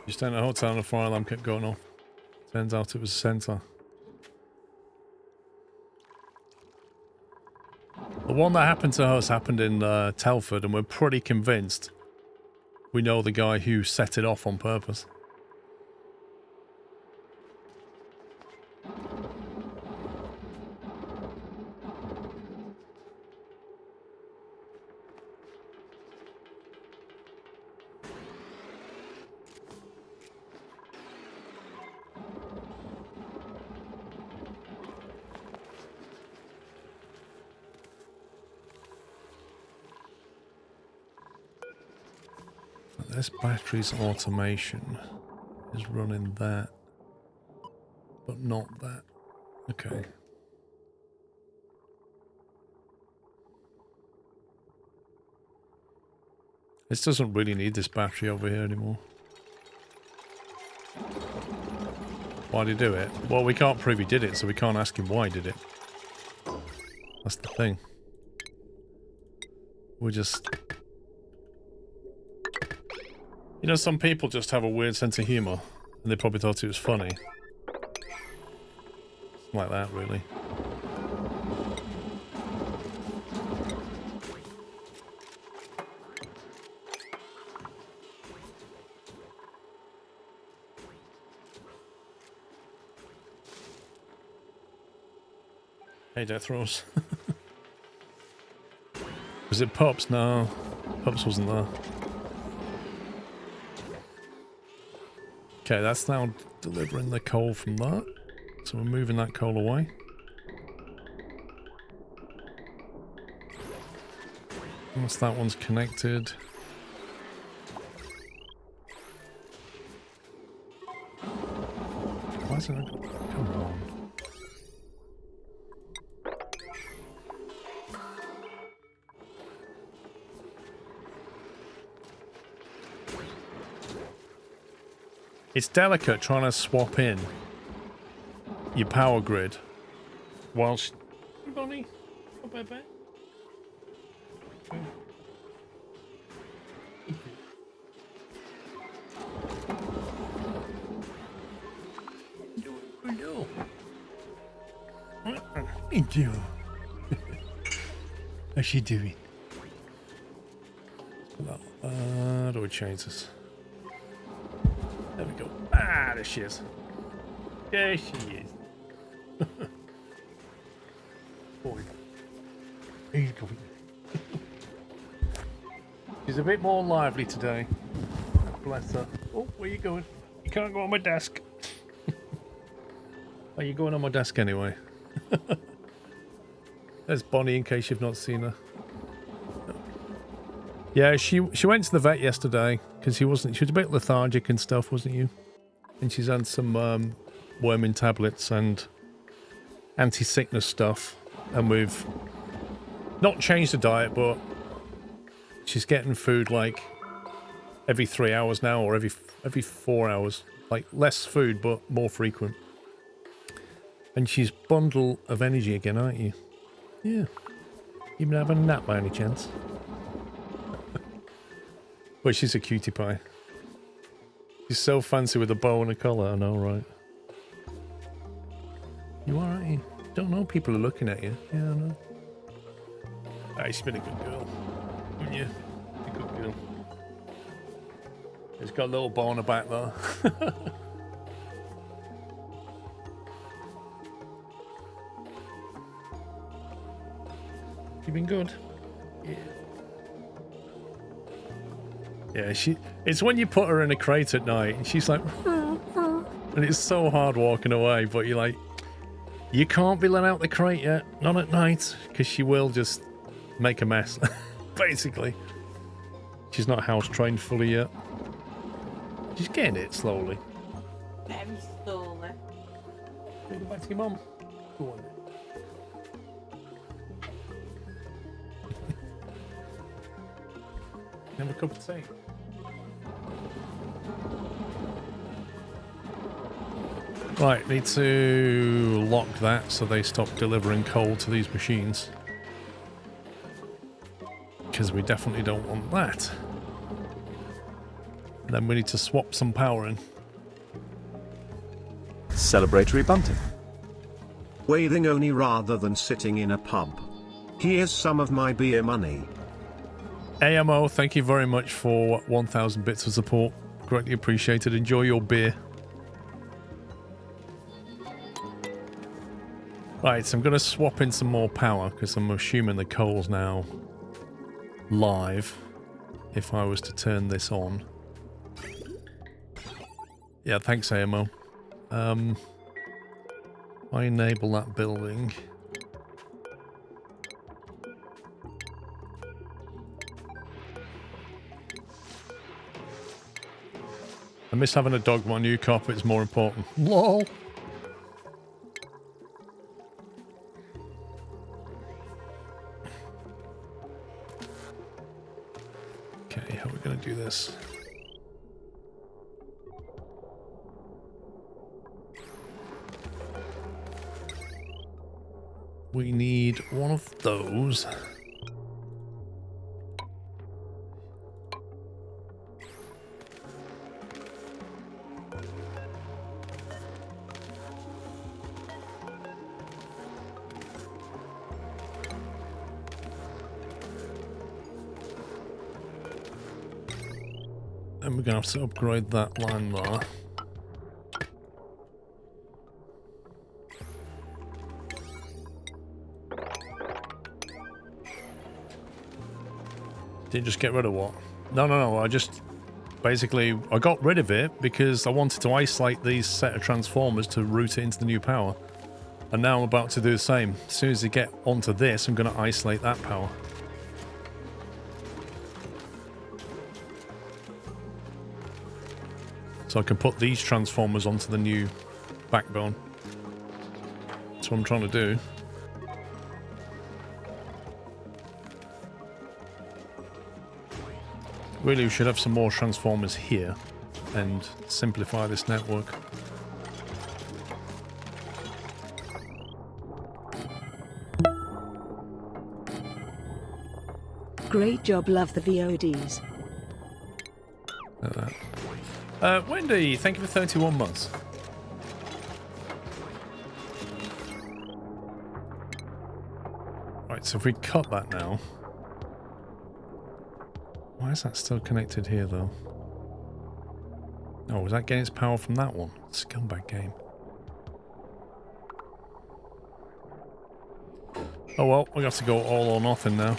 A: You stayed in a hotel and a fire alarm kept going off. Turns out it was a sensor. The one that happened to us happened in Telford, and we're pretty convinced we know the guy who set it off on purpose. This battery's automation. is running that, but not that. Okay. This doesn't really need this battery over here anymore. Why did he do it? Well, we can't prove he did it, so we can't ask him why he did it. That's the thing. We're just... You know, some people just have a weird sense of humour, and they probably thought it was funny. It's like that, really. Hey, Death Rose. Was it Pups? No. Pups wasn't there. Okay, that's now delivering the coal from that. So we're moving that coal away. Once that one's connected. Why is it not... Come on. It's delicate trying to swap in your power grid whilst... Hey, Bonnie. Oh, baby. No. What are you doing? How's she doing? How do we change this? There we go. Ah, there she is. There she is. Boy. He's going. She's a bit more lively today. Bless her. Oh, where are you going? You can't go on my desk. Are you going on my desk anyway? There's Bonnie in case you've not seen her. Yeah, she went to the vet yesterday because she was a bit lethargic and stuff, wasn't you? And she's had some worming tablets and anti-sickness stuff, and we've not changed the diet, but she's getting food like every 3 hours now, or every 4 hours, like less food but more frequent. And she's bundle of energy again, aren't you? Yeah. You been having a nap by any chance? But she's a cutie pie. She's so fancy with a bow and a collar. I know, right? You are, aren't you? Don't know. People are looking at you. Yeah, I know. Ah, she's been a good girl. Haven't you? A good girl. She's got a little bow on her back, though. You been good? Yeah. Yeah, it's when you put her in a crate at night and she's like, and it's so hard walking away, but you're like, you can't be let out the crate yet, not at night, because she will just make a mess, basically. She's not house trained fully yet. She's getting it slowly.
E: Very slowly.
A: Go back to your mum. Go on. Have a cup of tea. Right, need to lock that so they stop delivering coal to these machines. Because we definitely don't want that. And then we need to swap some power in.
F: Celebratory bunting.
D: Waiting only rather than sitting in a pub. Here's some of my beer money.
A: AMO, thank you very much for 1,000 bits of support. Greatly appreciated. Enjoy your beer. Right, so I'm going to swap in some more power because I'm assuming the coal's now live if I was to turn this on. Yeah, thanks, AMO. I enable that building. I miss having a dog, my new carpet's more important. LOL! Okay, how are we going to do this? We need one of those. And we're going to have to upgrade that line there. Didn't just get rid of what? No, I just... Basically, I got rid of it because I wanted to isolate these set of transformers to route it into the new power. And now I'm about to do the same. As soon as I get onto this, I'm going to isolate that power. So I can put these transformers onto the new backbone. That's what I'm trying to do. Really, we should have some more transformers here and simplify this network.
B: Great job, love the VODs.
A: Like that. Wendy, thank you for 31 months. Right, so if we cut that now... Why is that still connected here, though? Oh, was that getting its power from that one? Scumbag game. Oh well, we have to go all or nothing now.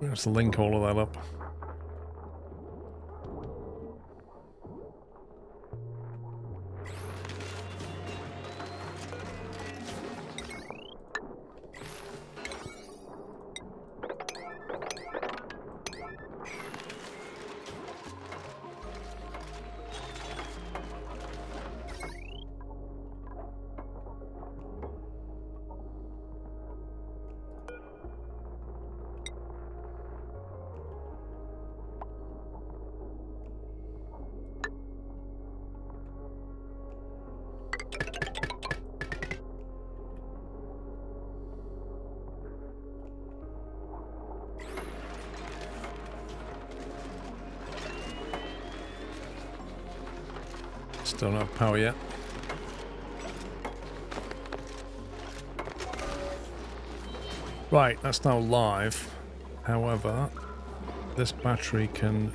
A: We have to link all of that up. Still don't have power yet. Right, that's now live. However, this battery can...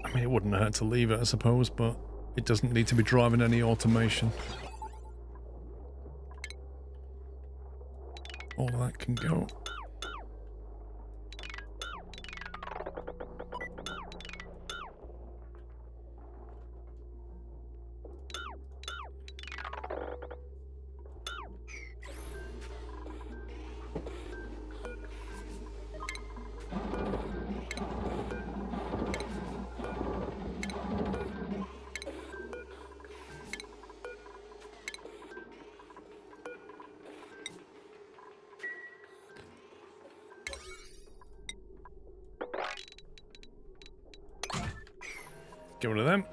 A: I mean, it wouldn't hurt to leave it, I suppose, but it doesn't need to be driving any automation. All of that can go. Get rid of them.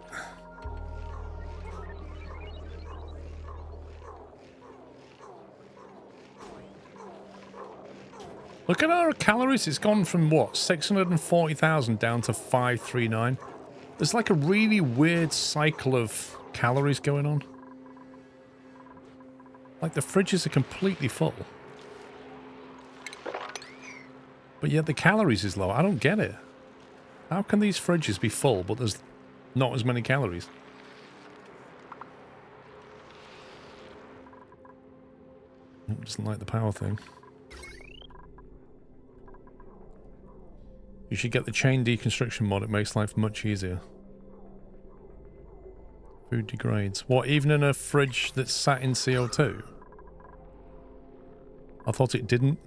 A: Look at our calories. It's gone from what, 640,000 down to 539. There's like a really weird cycle of calories going on. Like the fridges are completely full. But yet the calories is low. I don't get it. How can these fridges be full but there's not as many calories? Doesn't like the power thing. You should get the chain deconstruction mod. It makes life much easier. Food degrades. What, even in a fridge that's sat in CO2? I thought it didn't.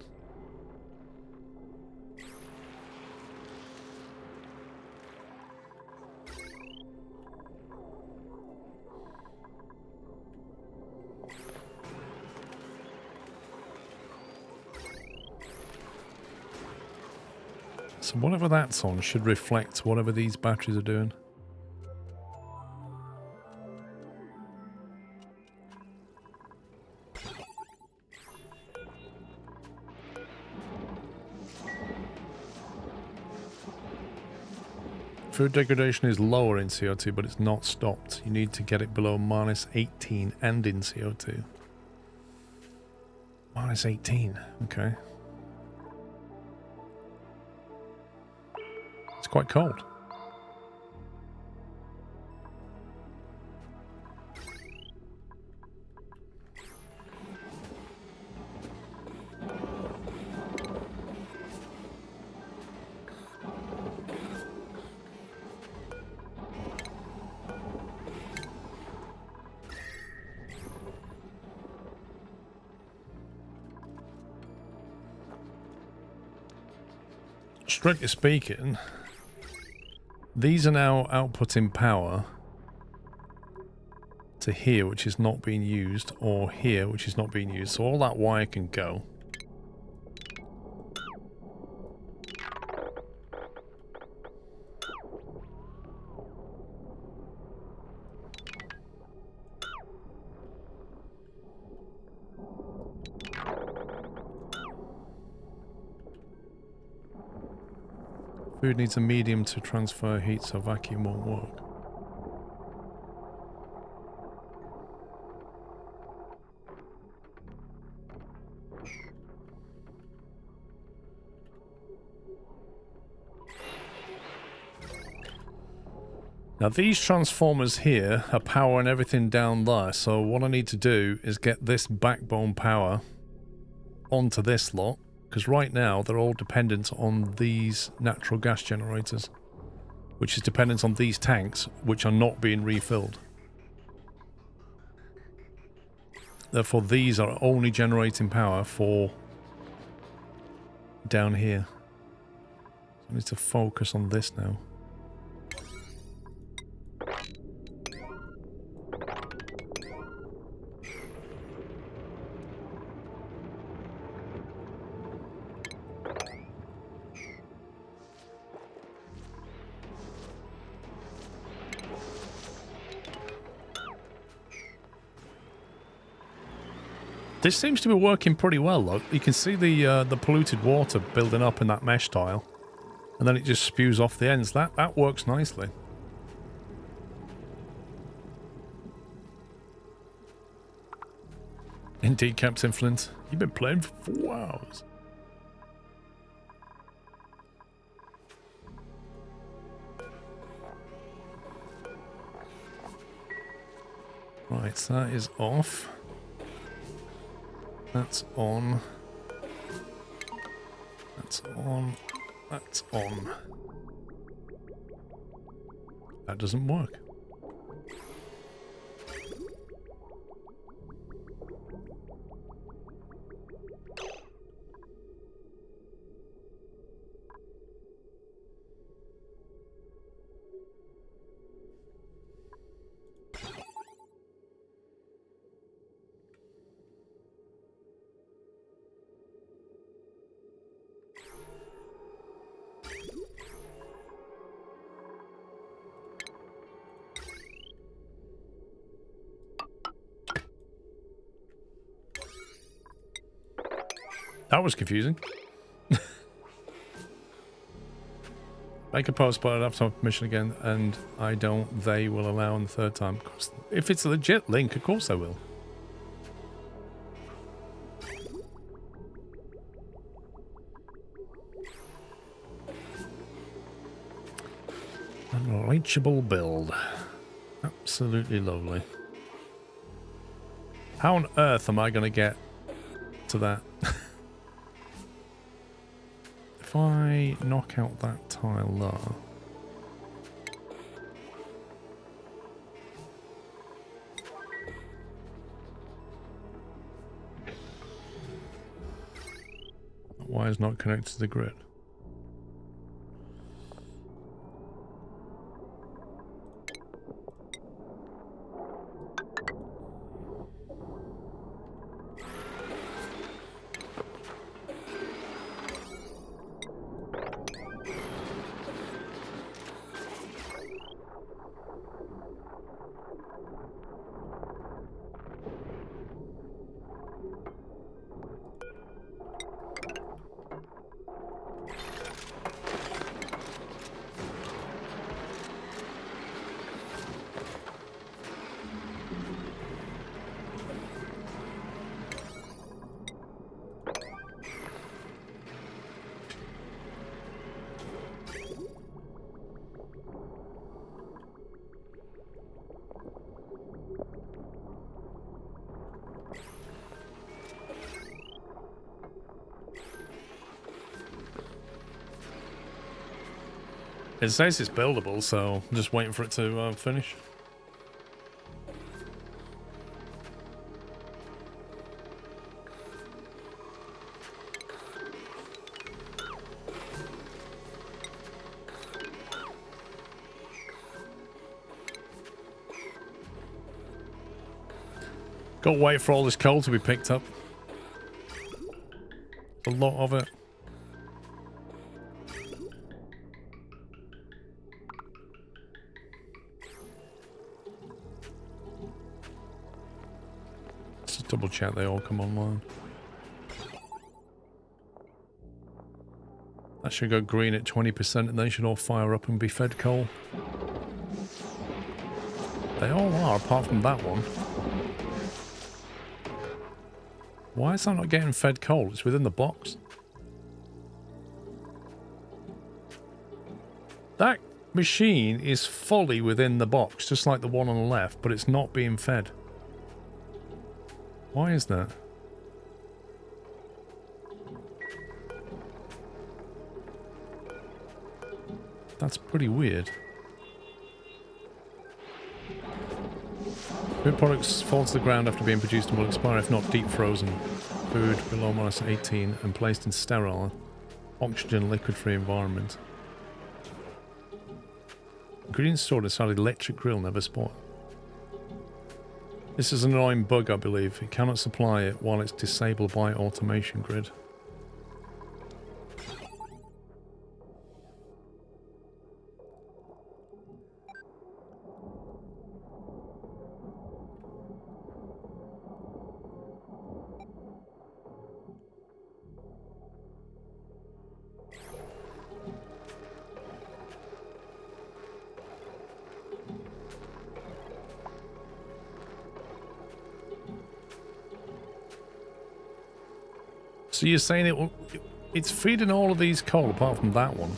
A: So whatever that's on should reflect whatever these batteries are doing. Food degradation is lower in CO2, but it's not stopped. You need to get it below -18 and in CO2. -18, okay. It's quite cold. Strictly speaking, these are now outputting power to here, which is not being used, or here, which is not being used. So all that wire can go. Food needs a medium to transfer heat, so vacuum won't work. Now these transformers here are powering everything down there, so what I need to do is get this backbone power onto this lot, because right now they're all dependent on these natural gas generators, which is dependent on these tanks, which are not being refilled. Therefore these are only generating power for down here. So I need to focus on this now. This seems to be working pretty well, though. You can see the polluted water building up in that mesh tile, and then it just spews off the ends. That works nicely. Indeed, Captain Flint. You've been playing for 4 hours. Right, so that is off. That's on. That's on. That's on. That doesn't work. That was confusing. Make a post, but I'd have to have permission again, and I don't. They will allow on the 3rd time. Of course, if it's a legit link, of course I will. Unreachable build. Absolutely lovely. How on earth am I going to get to that? If I knock out that tile there, Wires not connected to the grid. It says it's buildable, so I'm just waiting for it to finish. Got to wait for all this coal to be picked up. A lot of it. Double check they all come online. That should go green at 20% and they should all fire up and be fed coal. They all are, apart from that one. Why is that not getting fed coal? It's within the box. That machine is fully within the box, just like the one on the left, but it's not being fed. Why is that? That's pretty weird. Food products fall to the ground after being produced and will expire if not deep frozen. Food below -18 and placed in sterile, oxygen liquid-free environment. Ingredients stored inside an electric grill never spoil. This is an annoying bug, I believe. It cannot supply it while it's disabled by automation grid. So you're saying it's feeding all of these coal apart from that one.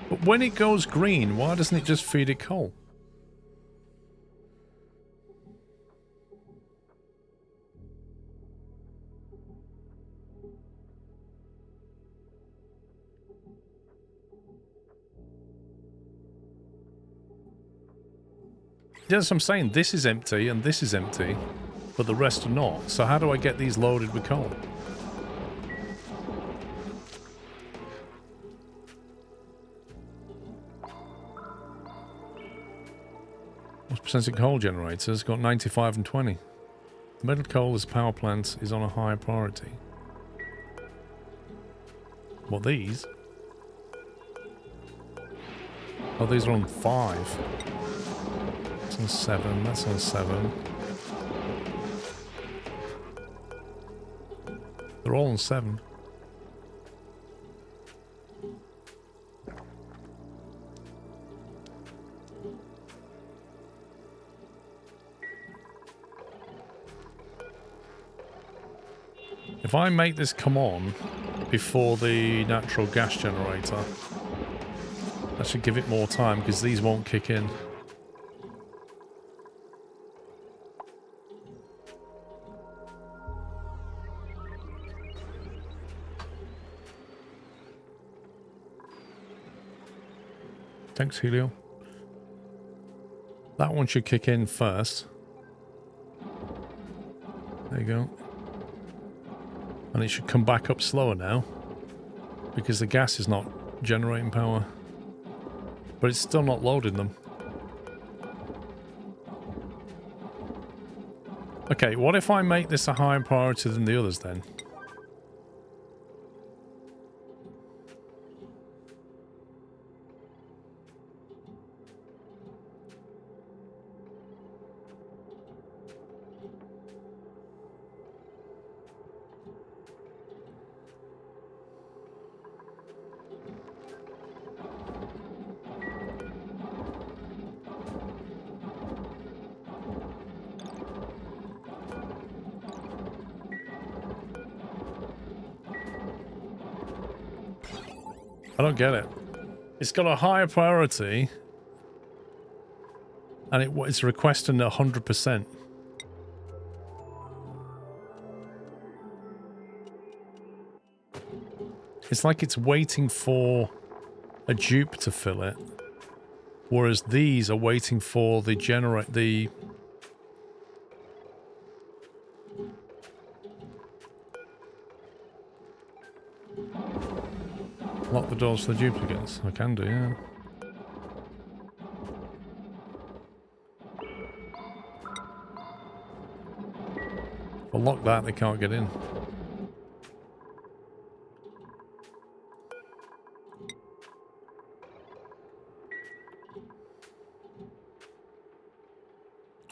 A: But when it goes green, why doesn't it just feed it coal? Yes, I'm saying this is empty and this is empty, but the rest are not. So how do I get these loaded with coal? What's percentage coal generators? Got 95 and 20. The metal coal as power plant is on a higher priority. What, these? Oh, these are on 5. That's on 7. That's on 7. They're all on 7. If I make this come on before the natural gas generator, that should give it more time because these won't kick in. Thanks, Helio. That one should kick in first. There you go. And it should come back up slower now. Because the gas is not generating power. But it's still not loading them. Okay, what if I make this a higher priority than the others then? I don't get it. It's got a higher priority and it's requesting 100%. It's like it's waiting for a dupe to fill it, whereas these are waiting for the lock the doors for the duplicates. I can do, yeah. If I lock that, they can't get in.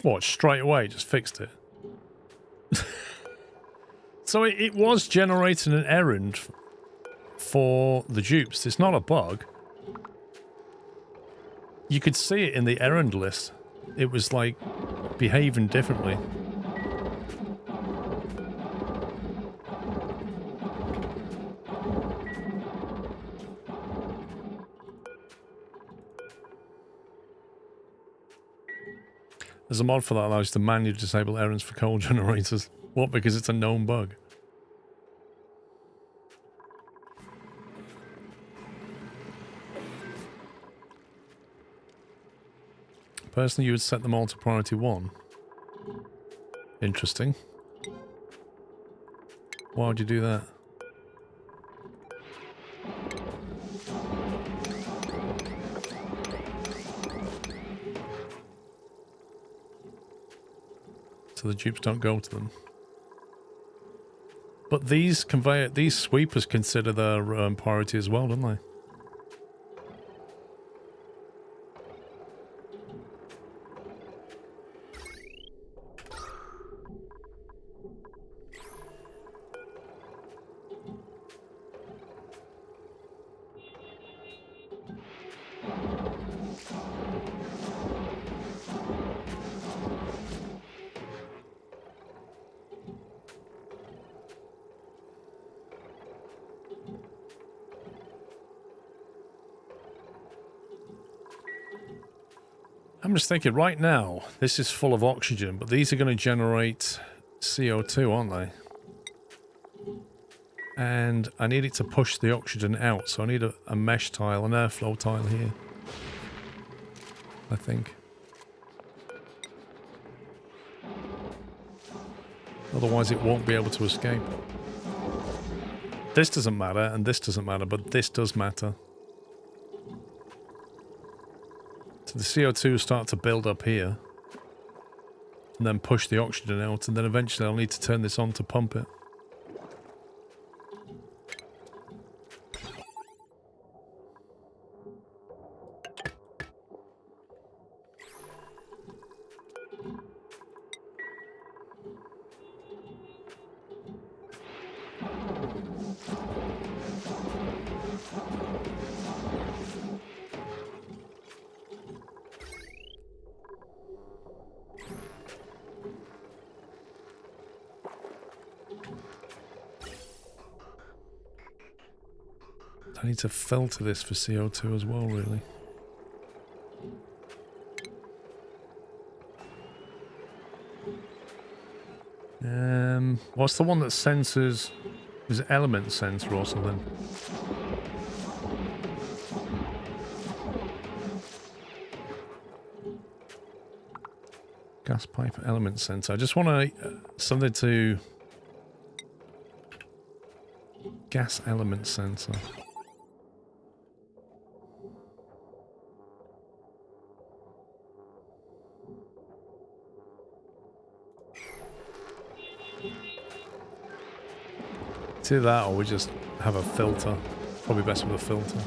A: What, straight away? Just fixed it? So it was generating an errand for the dupes. It's not a bug. You could see it in the errand list. It was like behaving differently. There's a mod for that that allows you to manually disable errands for coal generators. What? Because it's a known bug. Personally, you would set them all to priority 1. Interesting. Why would you do that? So the dupes don't go to them. But these sweepers consider their priority as well, don't they? I'm just thinking, right now, this is full of oxygen, but these are going to generate CO2, aren't they? And I need it to push the oxygen out, so I need a mesh tile, an airflow tile here. I think. Otherwise it won't be able to escape. This doesn't matter, and this doesn't matter, but this does matter. So the CO2 start to build up here, and then push the oxygen out, and then eventually I'll need to turn this on to pump it. I need to filter this for CO2 as well, really. What's the one that senses? Is it element sensor or something? Gas pipe element sensor. I just want something to gas element sensor. It's either that or we just have a filter. Probably best with a filter.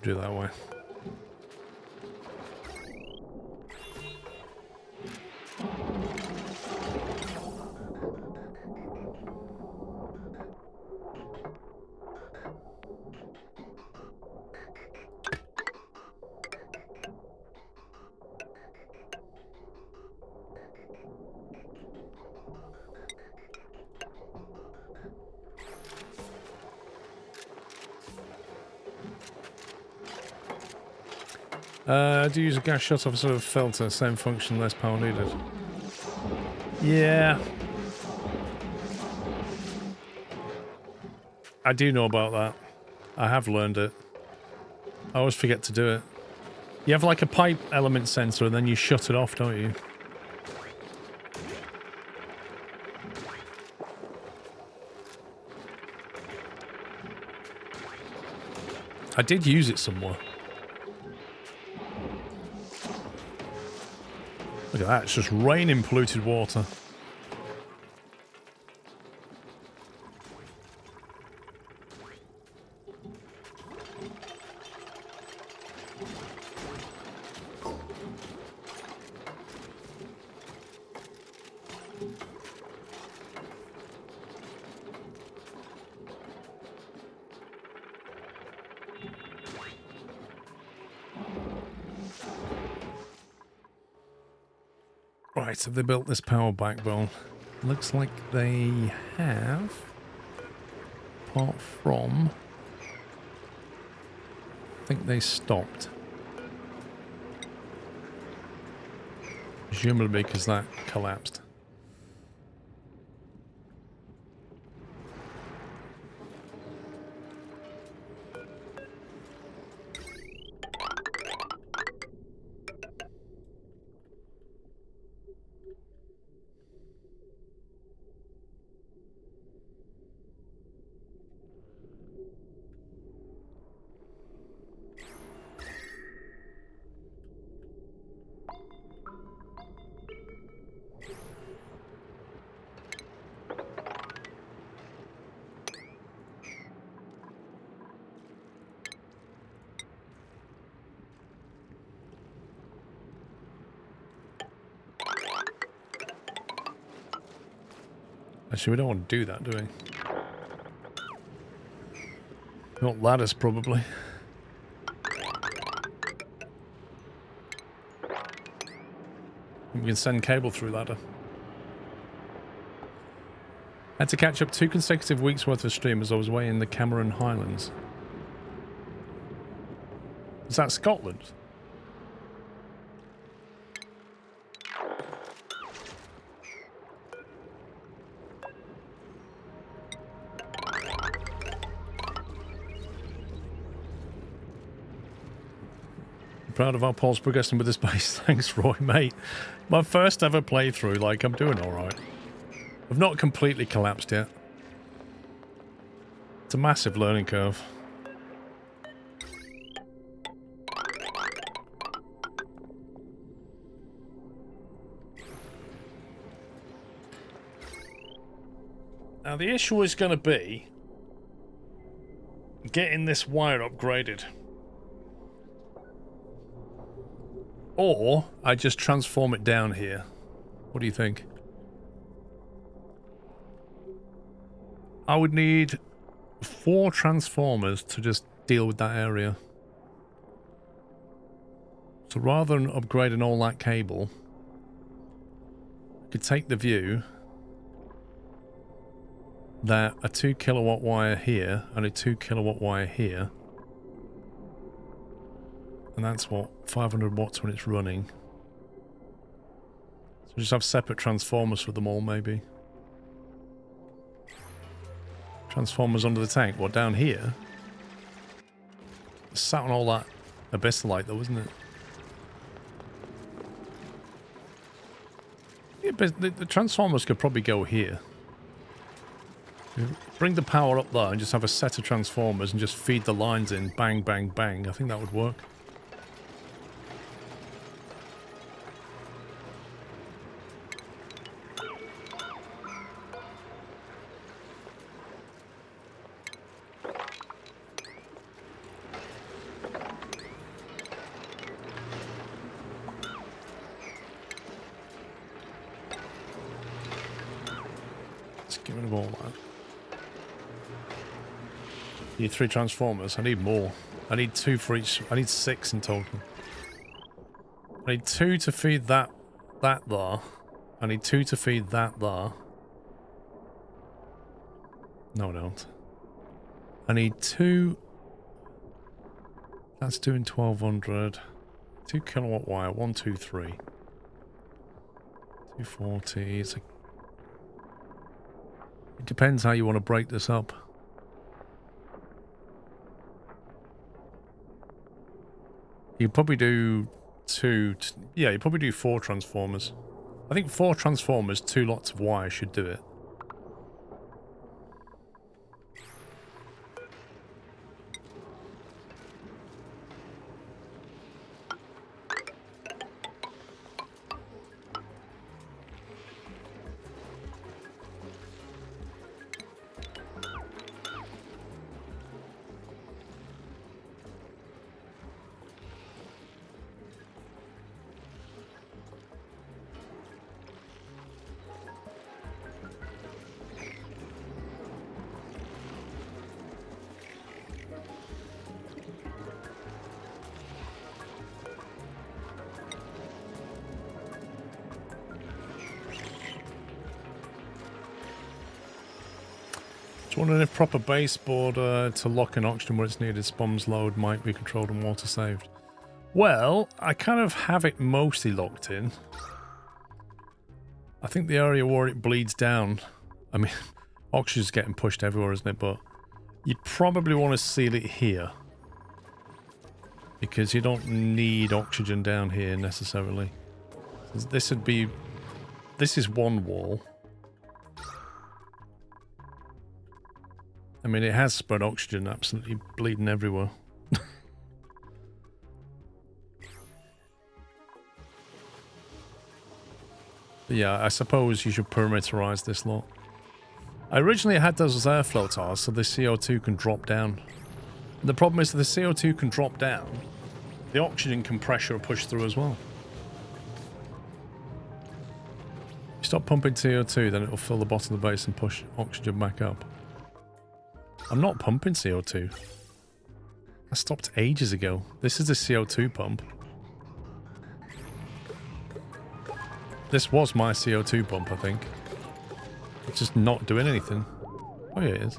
A: Do it that way. Do use a gas shut off sort of filter, same function, less power needed. Yeah. I do know about that. I have learned it. I always forget to do it. You have like a pipe element sensor and then you shut it off, don't you? I did use it somewhere. Look at that, it's just raining polluted water. Right, have they built this power backbone? Looks like they have. Apart from... I think they stopped. Presumably because that collapsed. Actually, we don't want to do that, do we? We want ladders, probably. We can send cable through ladder. Had to catch up 2 consecutive weeks worth of stream as I was away in the Cameron Highlands. Is that Scotland? Proud of our polls progressing with this base. Thanks, Roy, mate. My first ever playthrough, like, I'm doing alright. I've not completely collapsed yet. It's a massive learning curve. Now the issue is going to be getting this wire upgraded. Or I just transform it down here. What do you think? I would need 4 transformers to just deal with that area. So rather than upgrading all that cable, I could take the view that a 2 kilowatt wire here and a 2 kilowatt wire here, and that's what, 500 watts when it's running. So just have separate transformers for them all, maybe. Transformers under the tank. What, down here? It's sat on all that abyssalite though, isn't it? Yeah, but the transformers could probably go here. Bring the power up there and just have a set of transformers and just feed the lines in. Bang, bang, bang. I think that would work. Let's get rid of all that. Need 3 transformers. I need more. I need 2 for each. I need 6 in total. I need 2 to feed that there. I need 2 to feed that there. No, I don't. I need 2. That's doing 1200. 2 kilowatt wire. 1, 2, 3. 240. It depends how you want to break this up. You'd probably do 2... Yeah, you'd probably do 4 transformers. I think 4 transformers, 2 lots of wire should do it. Wondering if proper baseboard to lock in oxygen where it's needed, bombs load might be controlled and water saved. Well, I kind of have it mostly locked in. I think the area where it bleeds down, I mean, oxygen's getting pushed everywhere, isn't it? But you'd probably want to seal it here. Because you don't need oxygen down here necessarily. This would be... This is one wall. I mean, it has spread oxygen, absolutely bleeding everywhere. Yeah, I suppose you should perimeterize this lot. I originally had those as airflow tiles, so the CO2 can drop down. The problem is that the CO2 can drop down, the oxygen can pressure or push through as well. You stop pumping CO2, then it'll fill the bottom of the base and push oxygen back up. I'm not pumping CO2. I stopped ages ago. This is the CO2 pump. This was my CO2 pump, I think. It's just not doing anything. Oh yeah, it is.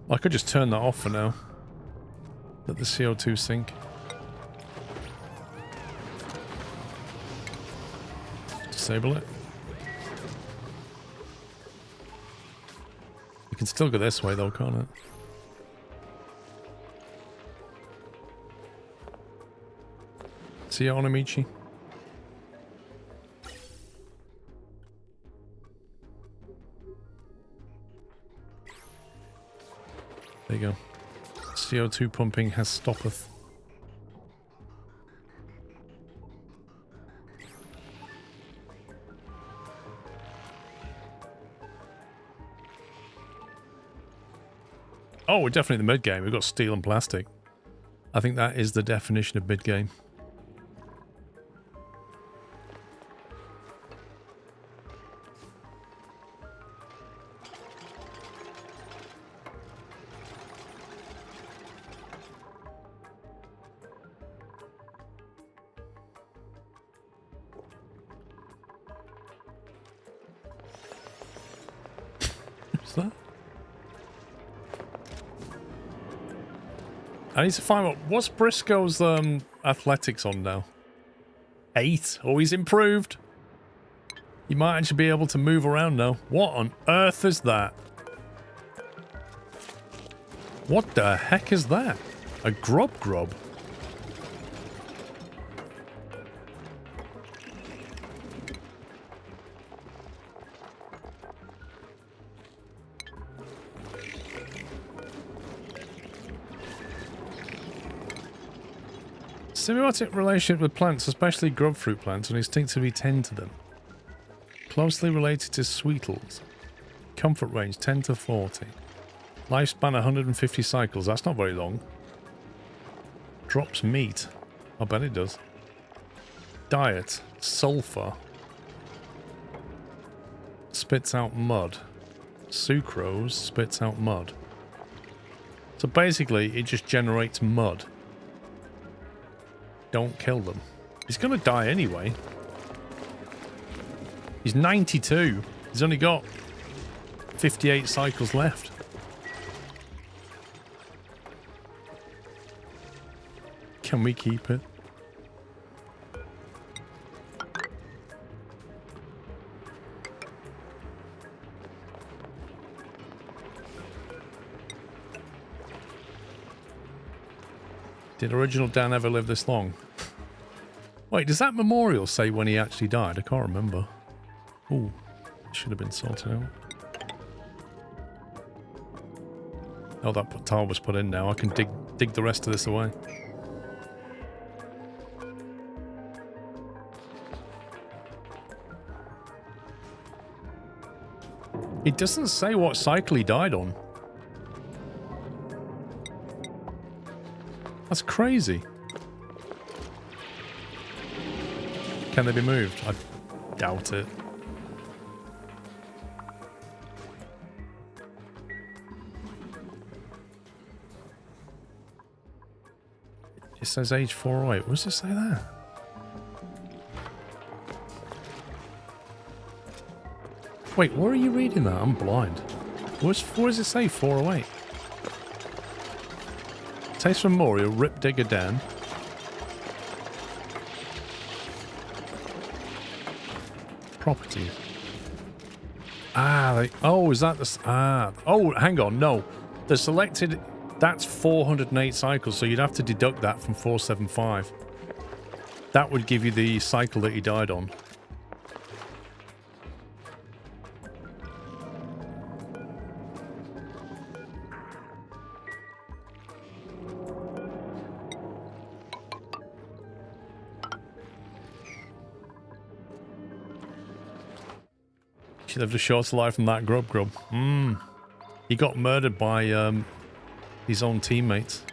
A: I could just turn that off for now. Let the CO2 sink. Disable it. You can still go this way though, can't it? See you, Onamichi. There you go. CO2 pumping has stoppeth. Oh, we're definitely in the mid-game. We've got steel and plastic. I think that is the definition of mid-game. What's that? I need to find out what's Briscoe's athletics on now. 8. Oh, he's improved. You might actually be able to move around now. What on earth is that? What the heck is that? A grub? Symbiotic relationship with plants, especially grub fruit plants, and instinctively tend to them. Closely related to sweetles. Comfort range 10 to 40. Lifespan 150 cycles. That's not very long. Drops meat. I bet it does. Diet. Sulfur. Spits out mud. Sucrose spits out mud. So basically, it just generates mud. Don't kill them. He's going to die anyway. He's 92. He's only got 58 cycles left. Can we keep it? Did original Dan ever live this long? Wait, does that memorial say when he actually died? I can't remember. Ooh, it should have been sorted out. Oh, that tile was put in now. I can dig the rest of this away. It doesn't say what cycle he died on. That's crazy. Can they be moved? I doubt it. It says age 408. What does it say there? Wait, where are you reading that? I'm blind. What does it say? 408. Taste Memorial, Rip Digger Dan. Properties. Ah, oh, is that the... oh, hang on, no. The selected... That's 408 cycles, so you'd have to deduct that from 475. That would give you the cycle that he died on. She lived a shorter life than that grub. He got murdered by his own teammates.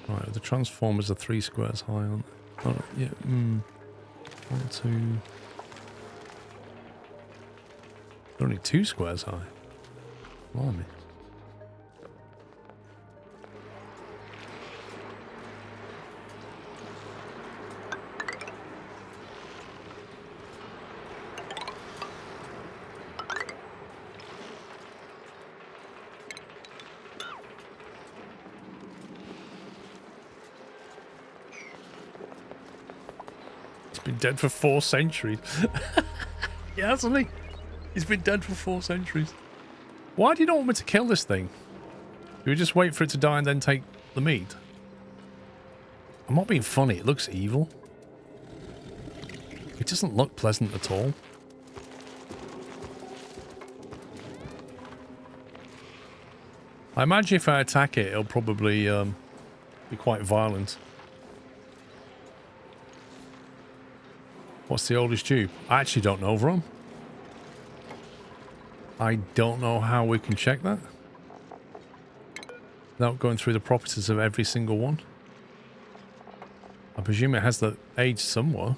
A: Right, the transformers are 3 squares high, aren't they? Oh, yeah. 1, 2. They're only 2 squares high. Blimey. Been dead for 4 centuries. Yeah, hasn't he? He's been dead for 4 centuries. Why do you not want me to kill this thing? Do we just wait for it to die and then take the meat? I'm not being funny. It looks evil. It doesn't look pleasant at all. I imagine if I attack it, it'll probably be quite violent. What's the oldest tube? I actually don't know, Vrom. I don't know how we can check that. Without going through the properties of every single one. I presume it has the age somewhere.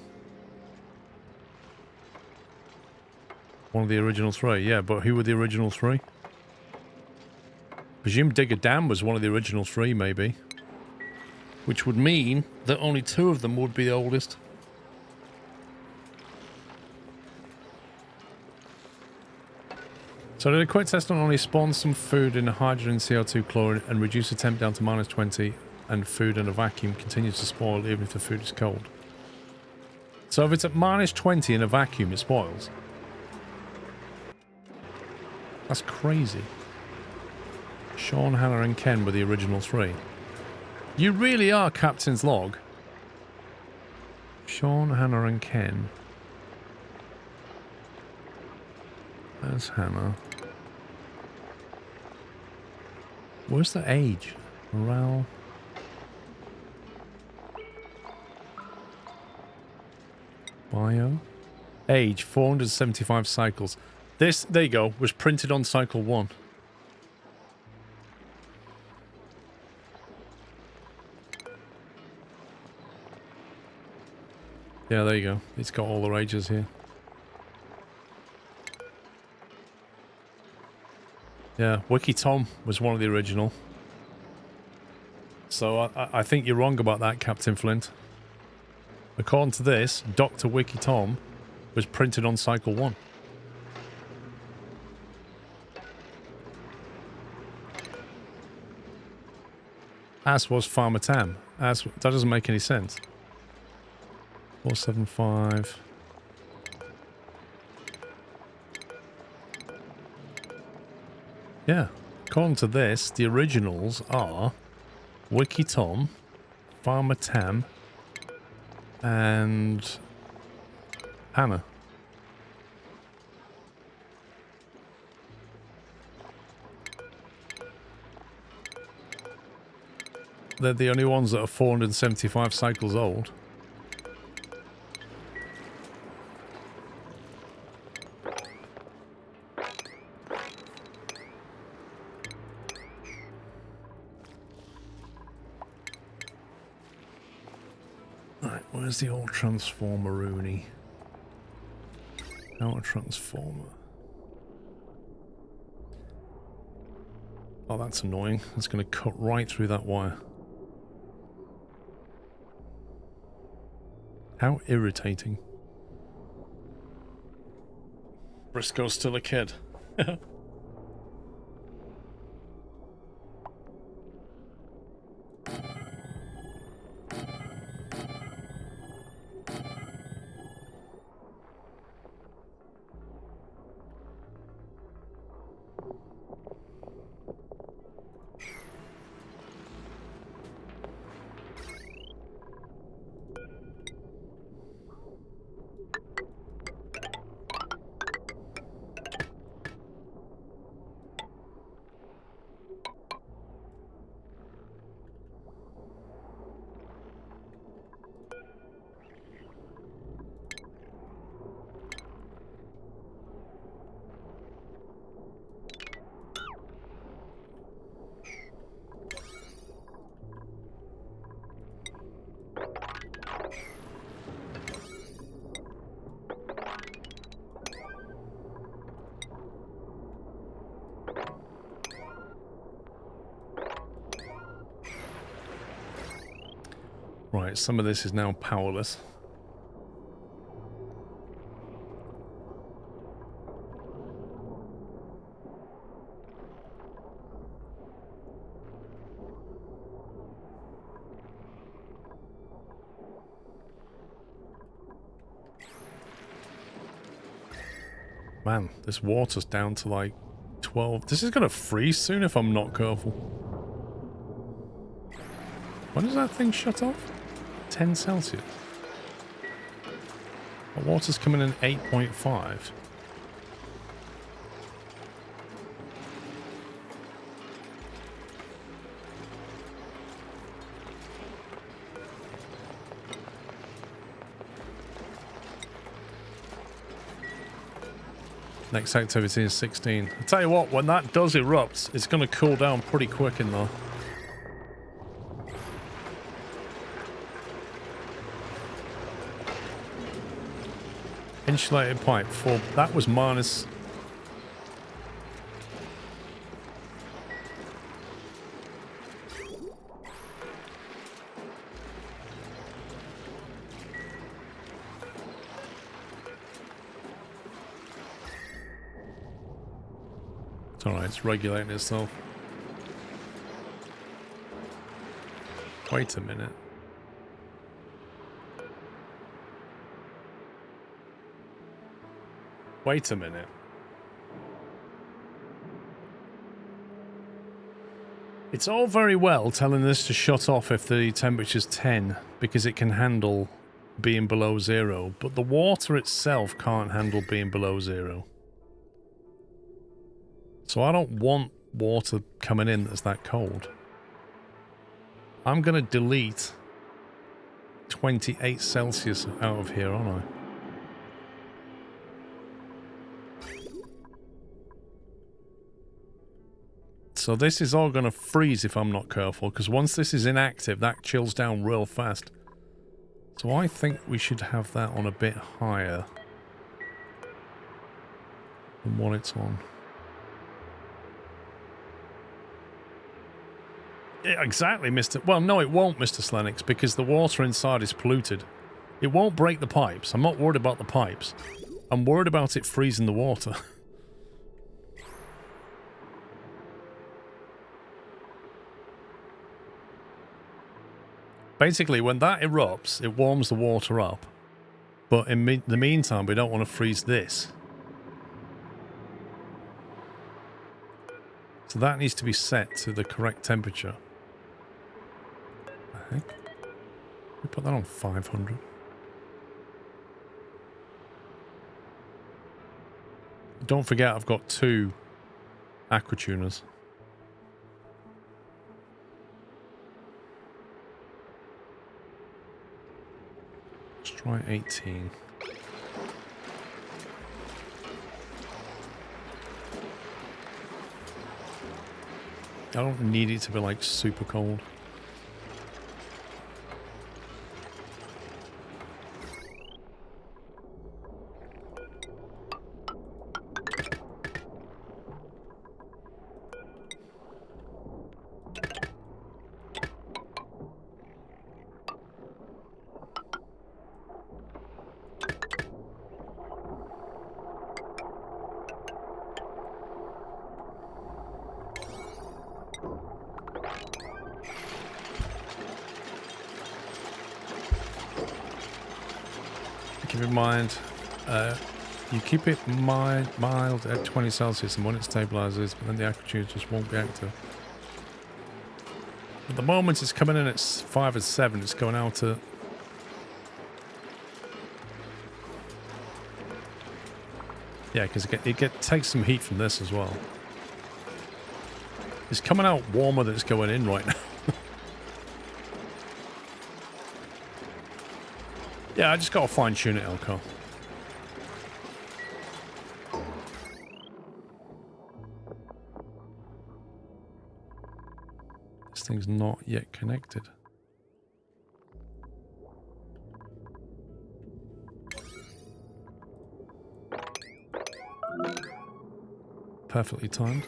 A: One of the original 3, yeah, but who were the original 3? Presume Digger Dam was one of the original 3, maybe. Which would mean that only 2 of them would be the oldest. So did a quick test not only spawn some food in hydrogen, CO2, chlorine, and reduce the temp down to -20, and food in a vacuum continues to spoil even if the food is cold. So if it's at -20 in a vacuum, it spoils. That's crazy. Sean, Hannah, and Ken were the original 3. You really are Captain's Log. Sean, Hannah, and Ken. There's Hannah. Where's the age? Morale. Bio. Age, 475 cycles. This, there you go, was printed on cycle 1. Yeah, there you go. It's got all the ages here. Yeah, Wiki Tom was one of the original. So I think you're wrong about that, Captain Flint. According to this, Dr. Wiki Tom was printed on cycle 1. As was Farmer Tam. That doesn't make any sense. 475. Yeah, according to this, the originals are Wiki Tom, Farmer Tam, and Hannah. They're the only ones that are 475 cycles old. Where's the old transformer, Rooney? Outer transformer. Oh, that's annoying. It's going to cut right through that wire. How irritating. Briscoe's still a kid. Right, some of this is now powerless. Man, this water's down to like 12. This is going to freeze soon if I'm not careful. When does that thing shut off? 10 Celsius. The water's coming in 8.5. Next activity is 16. I tell you what, when that does erupt, it's going to cool down pretty quick in there. Insulated pipe for that was minus. It's alright, it's regulating itself. Wait a minute. Wait a minute. It's all very well telling this to shut off if the temperature's 10 because it can handle being below 0, but the water itself can't handle being below 0. So I don't want water coming in that's that cold. I'm going to delete 28 Celsius out of here, aren't I? So this is all going to freeze if I'm not careful, because once this is inactive, that chills down real fast. So I think we should have that on a bit higher than what it's on. Yeah, exactly, Mr. Well, no, it won't, Mr. Slenix, because the water inside is polluted. It won't break the pipes. I'm not worried about the pipes. I'm worried about it freezing the water. Basically, when that erupts, it warms the water up. But in the meantime, we don't want to freeze this. So that needs to be set to the correct temperature. What the heck? We put that on 500. Don't forget, I've got 2 aquatuners. Let's try 18. I don't need it to be like super cold. Keep in mind, you keep it mild at 20 Celsius, and when it stabilizes, but then the actuator just won't be active. At the moment, it's coming in at 5 or 7. It's going out to... Yeah, because it takes some heat from this as well. It's coming out warmer than it's going in right now. Yeah, I just gotta fine tune it, Elko. This thing's not yet connected. Perfectly timed.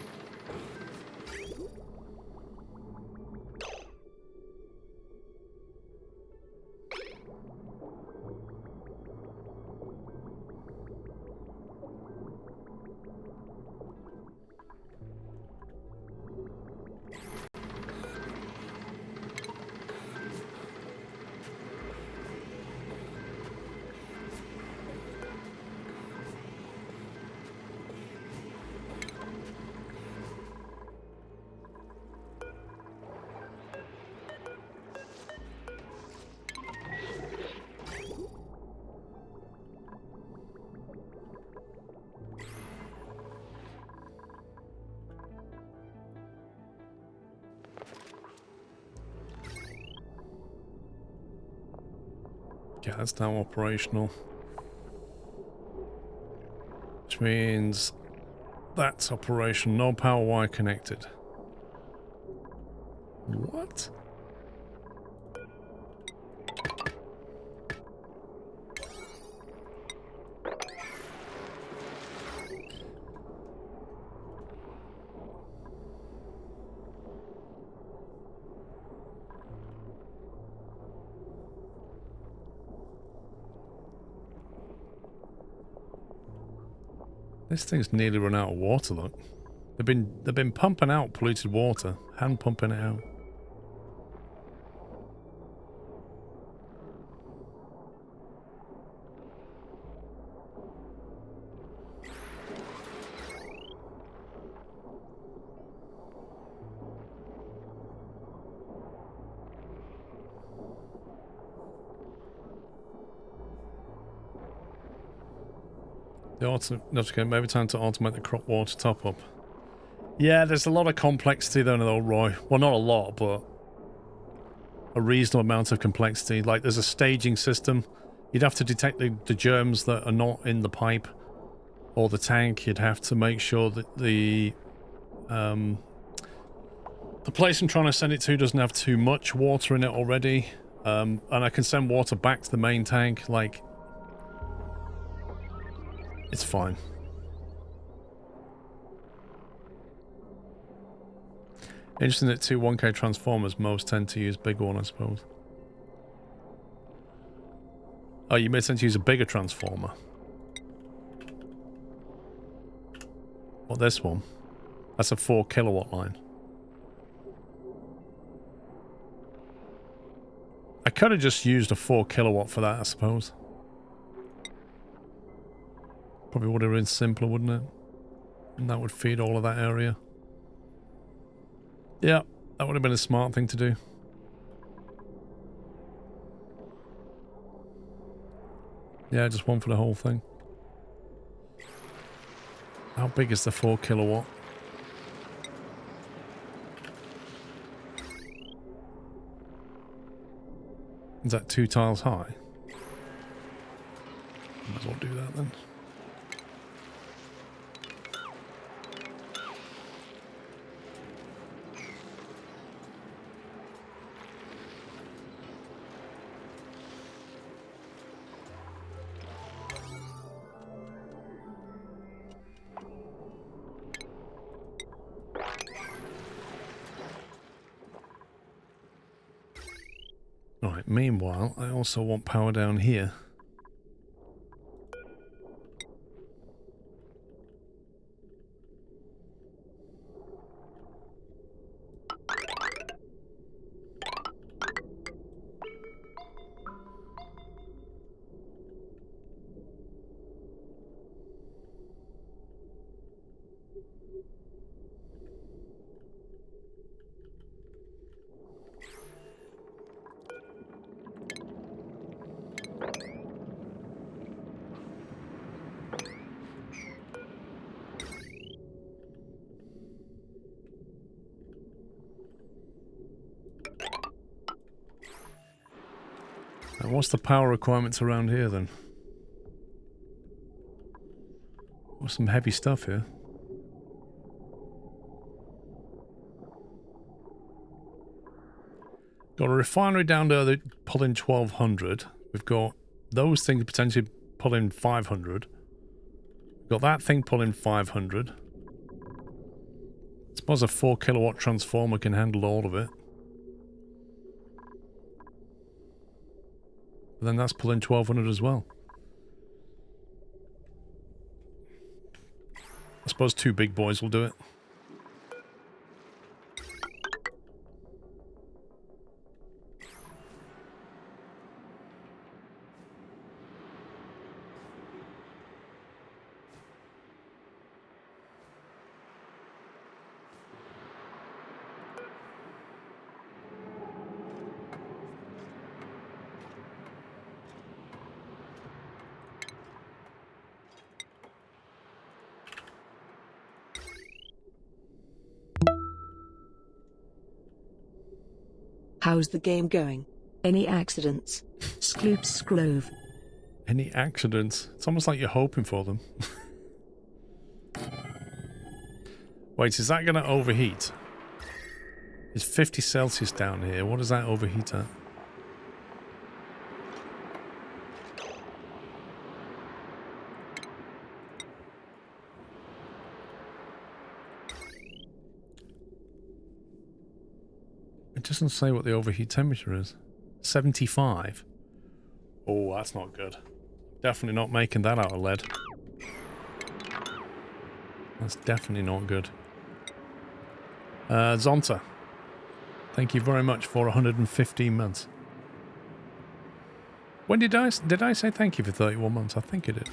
A: Okay, that's now operational. Which means that's operational. No power wire connected. What? This thing's nearly run out of water, look. They've been pumping out polluted water, hand pumping it out. Maybe time to automate the crop water top up. Yeah, there's a lot of complexity there though, Roy. Well, not a lot, but a reasonable amount of complexity. Like, there's a staging system. You'd have to detect the germs that are not in the pipe or the tank. You'd have to make sure that the place I'm trying to send it to doesn't have too much water in it already. And I can send water back to the main tank. Like, it's fine. Interesting that two 1K transformers, most tend to use big one, I suppose. Oh, you may tend to use a bigger transformer. What, this one? That's a 4 kilowatt line. I could have just used a 4 kilowatt for that, I suppose. Probably would have been simpler, wouldn't it? And that would feed all of that area. Yeah, that would have been a smart thing to do. Yeah, just one for the whole thing. How big is the 4 kilowatt? Is that 2 tiles high? Might as well do that then. Right, meanwhile, I also want power down here. And what's the power requirements around here then? What's some heavy stuff here? Got a refinery down there that pull in 1200. We've got those things potentially pull in 500. We've got that thing pull in 500. I suppose a 4 kilowatt transformer can handle all of it. But then that's pulling 1200 as well. I suppose 2 big boys will do it.
B: How's the game going? Any accidents? Skloops.
A: Any accidents? It's almost like you're hoping for them. Wait, is that going to overheat? It's 50 Celsius down here. What does that overheat at? It doesn't say what the overheat temperature is. 75. Oh, that's not good. Definitely not making that out of lead. That's definitely not good. Zonta. Thank you very much for 115 months. When did I say thank you for 31 months? I think it did.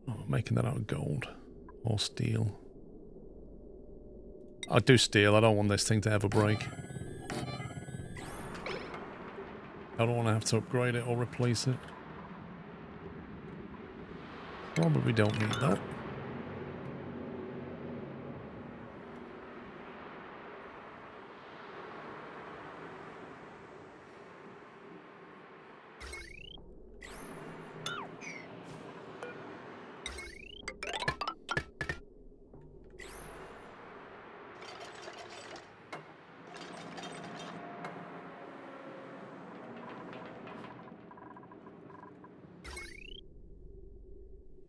A: Oh, making that out of gold. Or steel. I'll do steel. I don't want this thing to ever break. I don't want to have to upgrade it or replace it. Probably don't need that.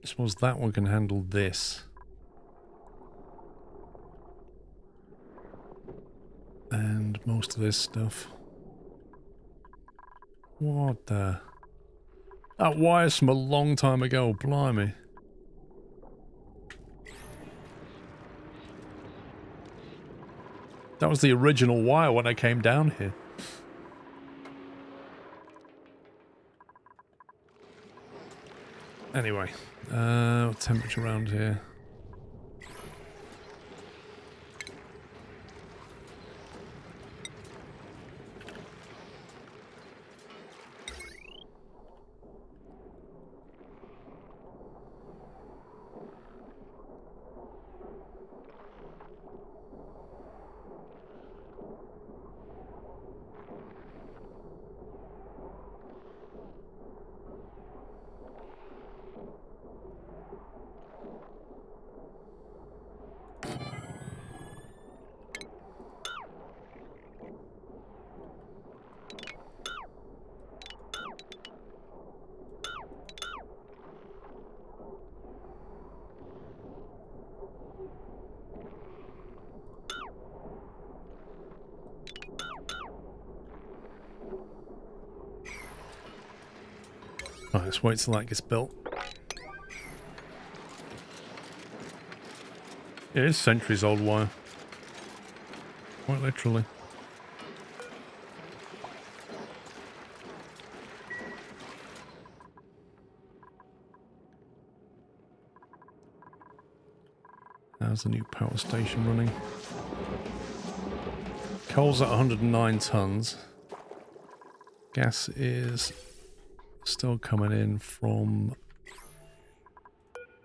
A: I suppose that one can handle this. And most of this stuff. What the... That wire's from a long time ago, blimey. That was the original wire when I came down here. Anyway, temperature around here. Right, let's wait till that gets built. It is centuries old wire. Quite literally. How's the new power station running? Coal's at 109 tons. Gas is still coming in from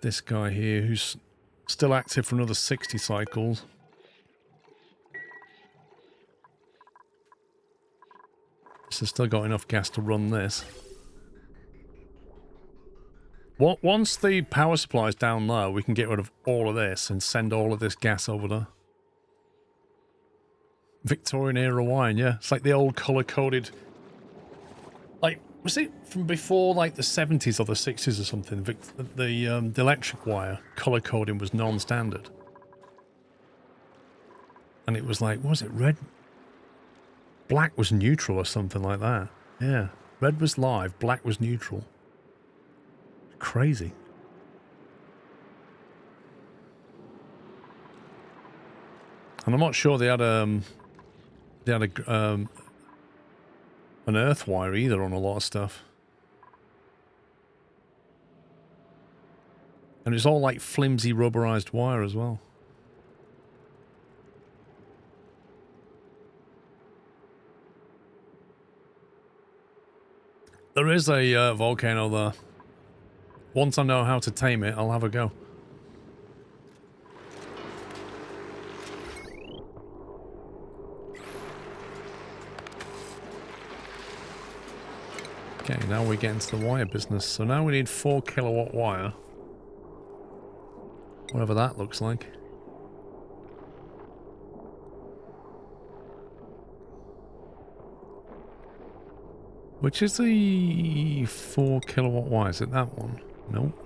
A: this guy here, who's still active for another 60 cycles. So still got enough gas to run this. Once the power supply is down low, we can get rid of all of this and send all of this gas over there. Victorian era wine, yeah. It's like the old colour-coded... Like, was it from before, like, the 70s or the 60s or something? The electric wire colour coding was non-standard. And it was like, what was it, red? Black was neutral or something like that. Yeah. Red was live, black was neutral. Crazy. And I'm not sure they had an earth wire either on a lot of stuff. And it's all like flimsy rubberized wire as well. There is a volcano there. Once I know how to tame it, I'll have a go. Okay, now we get into the wire business. So now we need 4 kilowatt wire. Whatever that looks like. Which is the 4 kilowatt wire? Is it that one? Nope.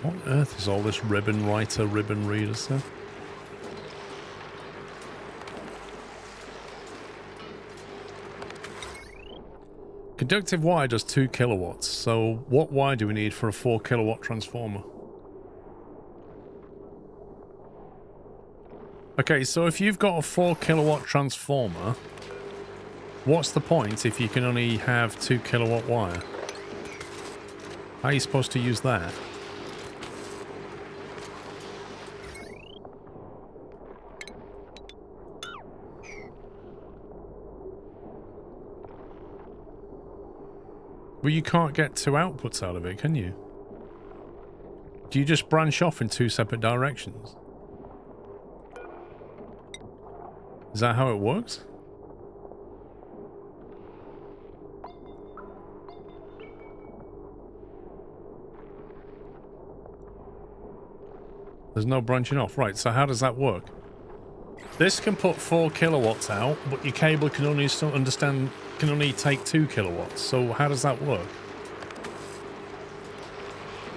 A: What on earth is all this ribbon writer, ribbon reader stuff? Conductive wire does 2 kilowatts, so what wire do we need for a 4 kilowatt transformer? Okay, so if you've got a 4 kilowatt transformer, what's the point if you can only have 2 kilowatt wire? How are you supposed to use that? Well, you can't get 2 outputs out of it, can you? Do you just branch off in 2 separate directions? Is that how it works? There's no branching off. Right, so how does that work? This can put 4 kilowatts out, but your cable can only can only take 2 kilowatts. So how does that work?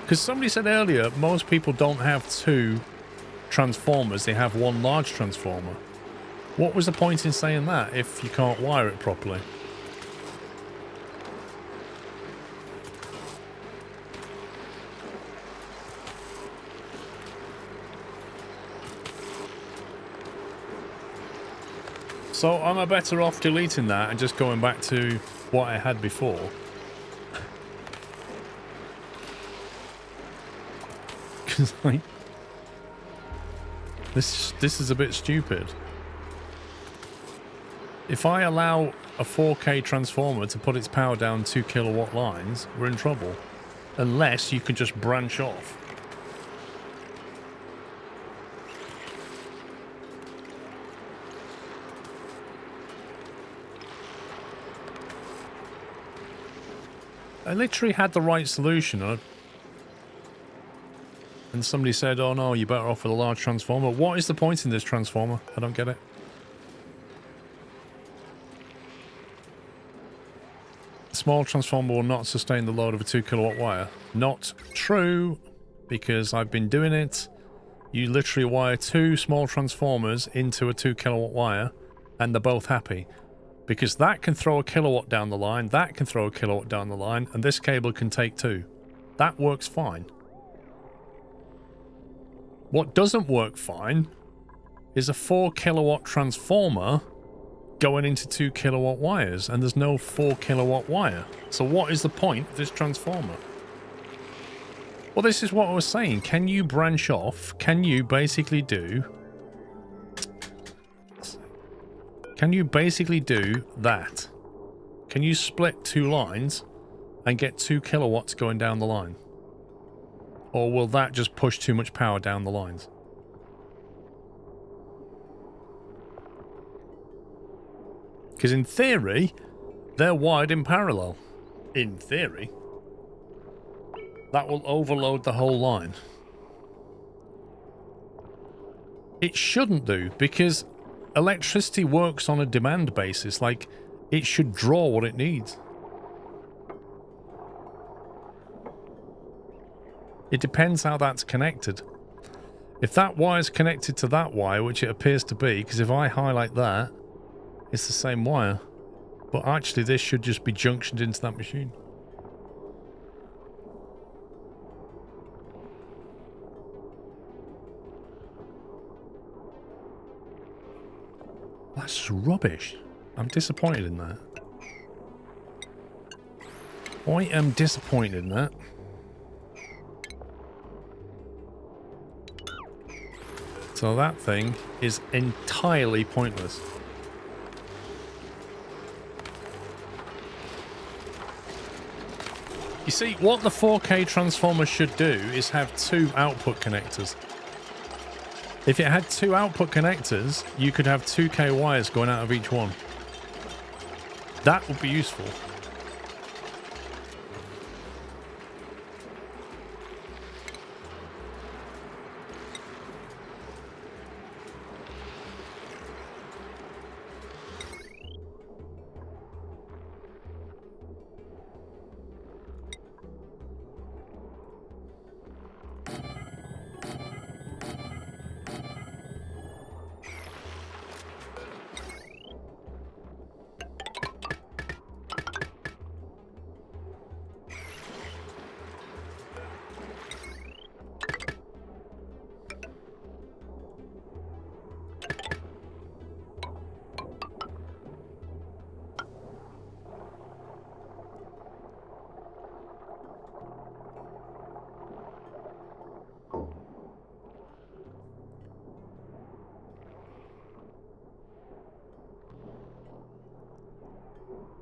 A: Because somebody said earlier, most people don't have 2 transformers, they have 1 large transformer. What was the point in saying that if you can't wire it properly? So am I better off deleting that and just going back to what I had before? Because like, this is a bit stupid. If I allow a 4K transformer to put its power down 2 kilowatt lines, we're in trouble. Unless you can just branch off. I literally had the right solution. And somebody said, oh no, you're better off with a large transformer. What is the point in this transformer? I don't get it. A small transformer will not sustain the load of a 2 kilowatt wire. Not true, because I've been doing it. You literally wire 2 small transformers into a 2 kilowatt wire, and they're both happy. Because that can throw a kilowatt down the line, that can throw a kilowatt down the line, and this cable can take 2. That works fine. What doesn't work fine is a 4 kilowatt transformer going into 2 kilowatt wires, and there's no 4 kilowatt wire. So what is the point of this transformer? Well, this is what I was saying. Can you branch off? Can you basically do that? Can you split 2 lines and get 2 kilowatts going down the line? Or will that just push too much power down the lines? Because in theory, they're wired in parallel. In theory. That will overload the whole line. It shouldn't do, because electricity works on a demand basis. Like, it should draw what it needs. It depends how that's connected. If that wire's connected to that wire, which it appears to be, because if I highlight that, it's the same wire. But actually this should just be junctioned into that machine. That's just rubbish. I'm disappointed in that. I am disappointed in that. So that thing is entirely pointless. You see, what the 4K transformer should do is have 2 output connectors. If it had 2 output connectors, you could have 2K wires going out of each one. That would be useful.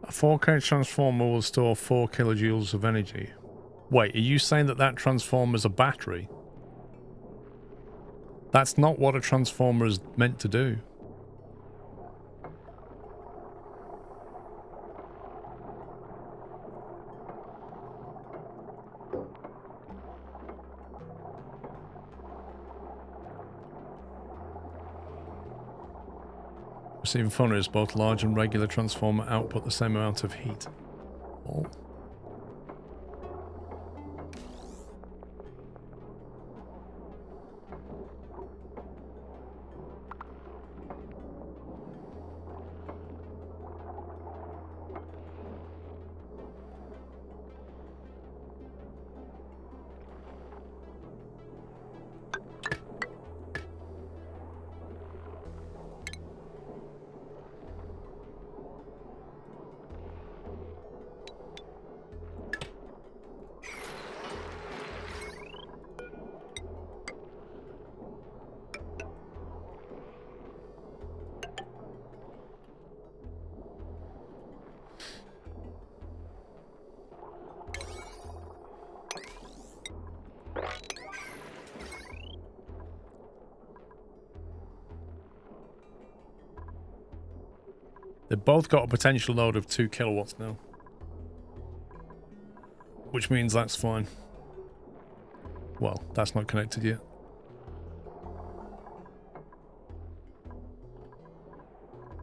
A: A 4K transformer will store 4 kilojoules of energy. Wait, are you saying that that transformer's a battery? That's not what a transformer is meant to do. What's even funnier is both large and regular transformer output the same amount of heat. Oh. They've both got a potential load of 2 kilowatts now. Which means that's fine. Well, that's not connected yet.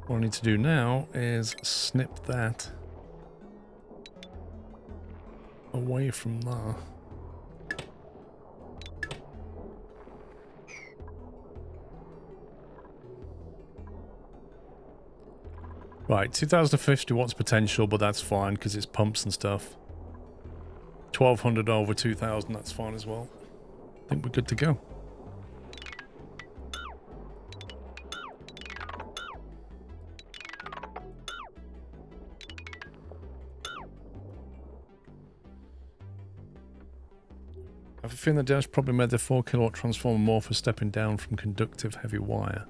A: What I need to do now is snip that away from there. Right, 2050 watts potential, but that's fine because it's pumps and stuff. 1200 over 2000, that's fine as well. I think we're good to go. I have a feeling that Dennis probably made the 4 kilowatt transformer more for stepping down from conductive heavy wire.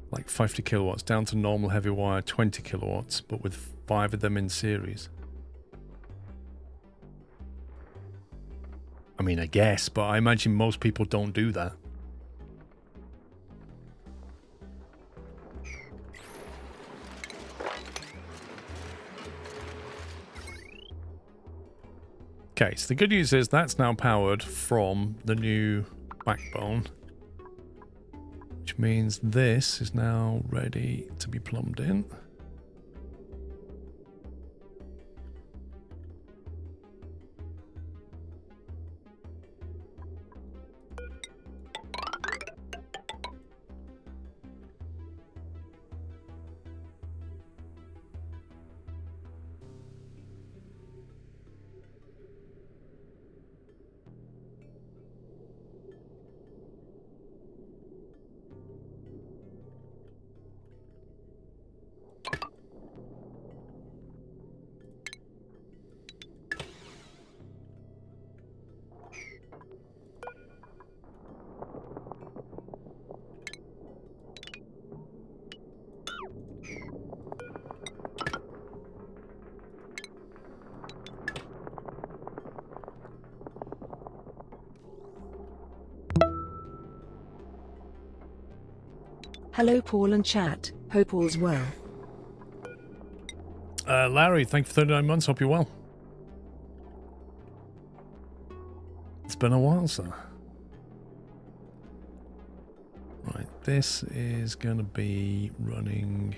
A: Like 50 kilowatts down to normal heavy wire 20 kilowatts, but with 5 of them in series. I mean, I guess, but I imagine most people don't do that. Okay, so the good news is that's now powered from the new backbone. Which means this is now ready to be plumbed in.
B: Hello Paul and chat, hope all's well.
A: Larry, thank you for 39 months. Hope you're well. It's been a while, sir. Right, this is going to be running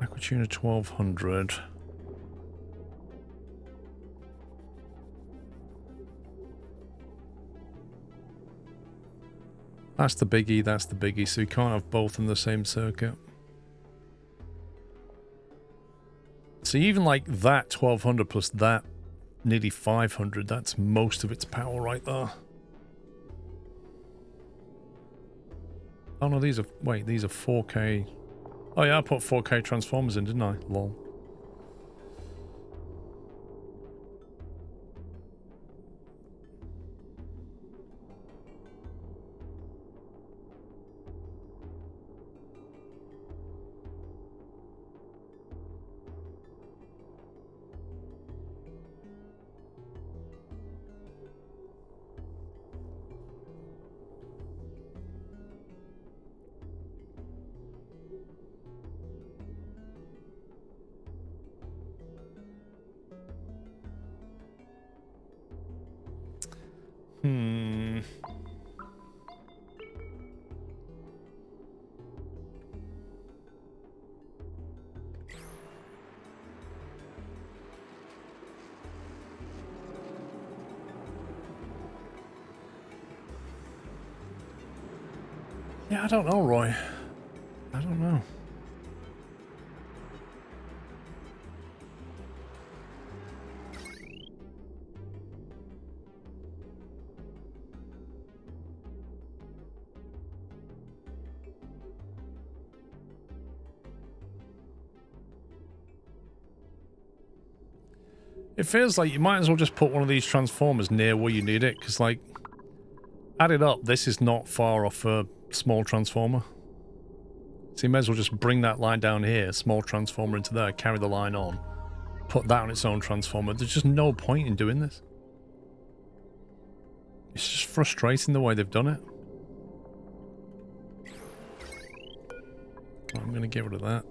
A: Aquatuna 1200. That's the biggie, so you can't have both in the same circuit. So even like that 1200 plus that nearly 500, that's most of its power right there. Oh no, these are 4K. Oh yeah, I put 4K transformers in, didn't I? Lol. Yeah, I don't know, Roy. I don't know. It feels like you might as well just put one of these transformers near where you need it, because, like, added up, this is not far off a small transformer. So you may as well just bring that line down here, small transformer into there, carry the line on, put that on its own transformer. There's just no point in doing this. It's just frustrating the way they've done it. I'm going to get rid of that.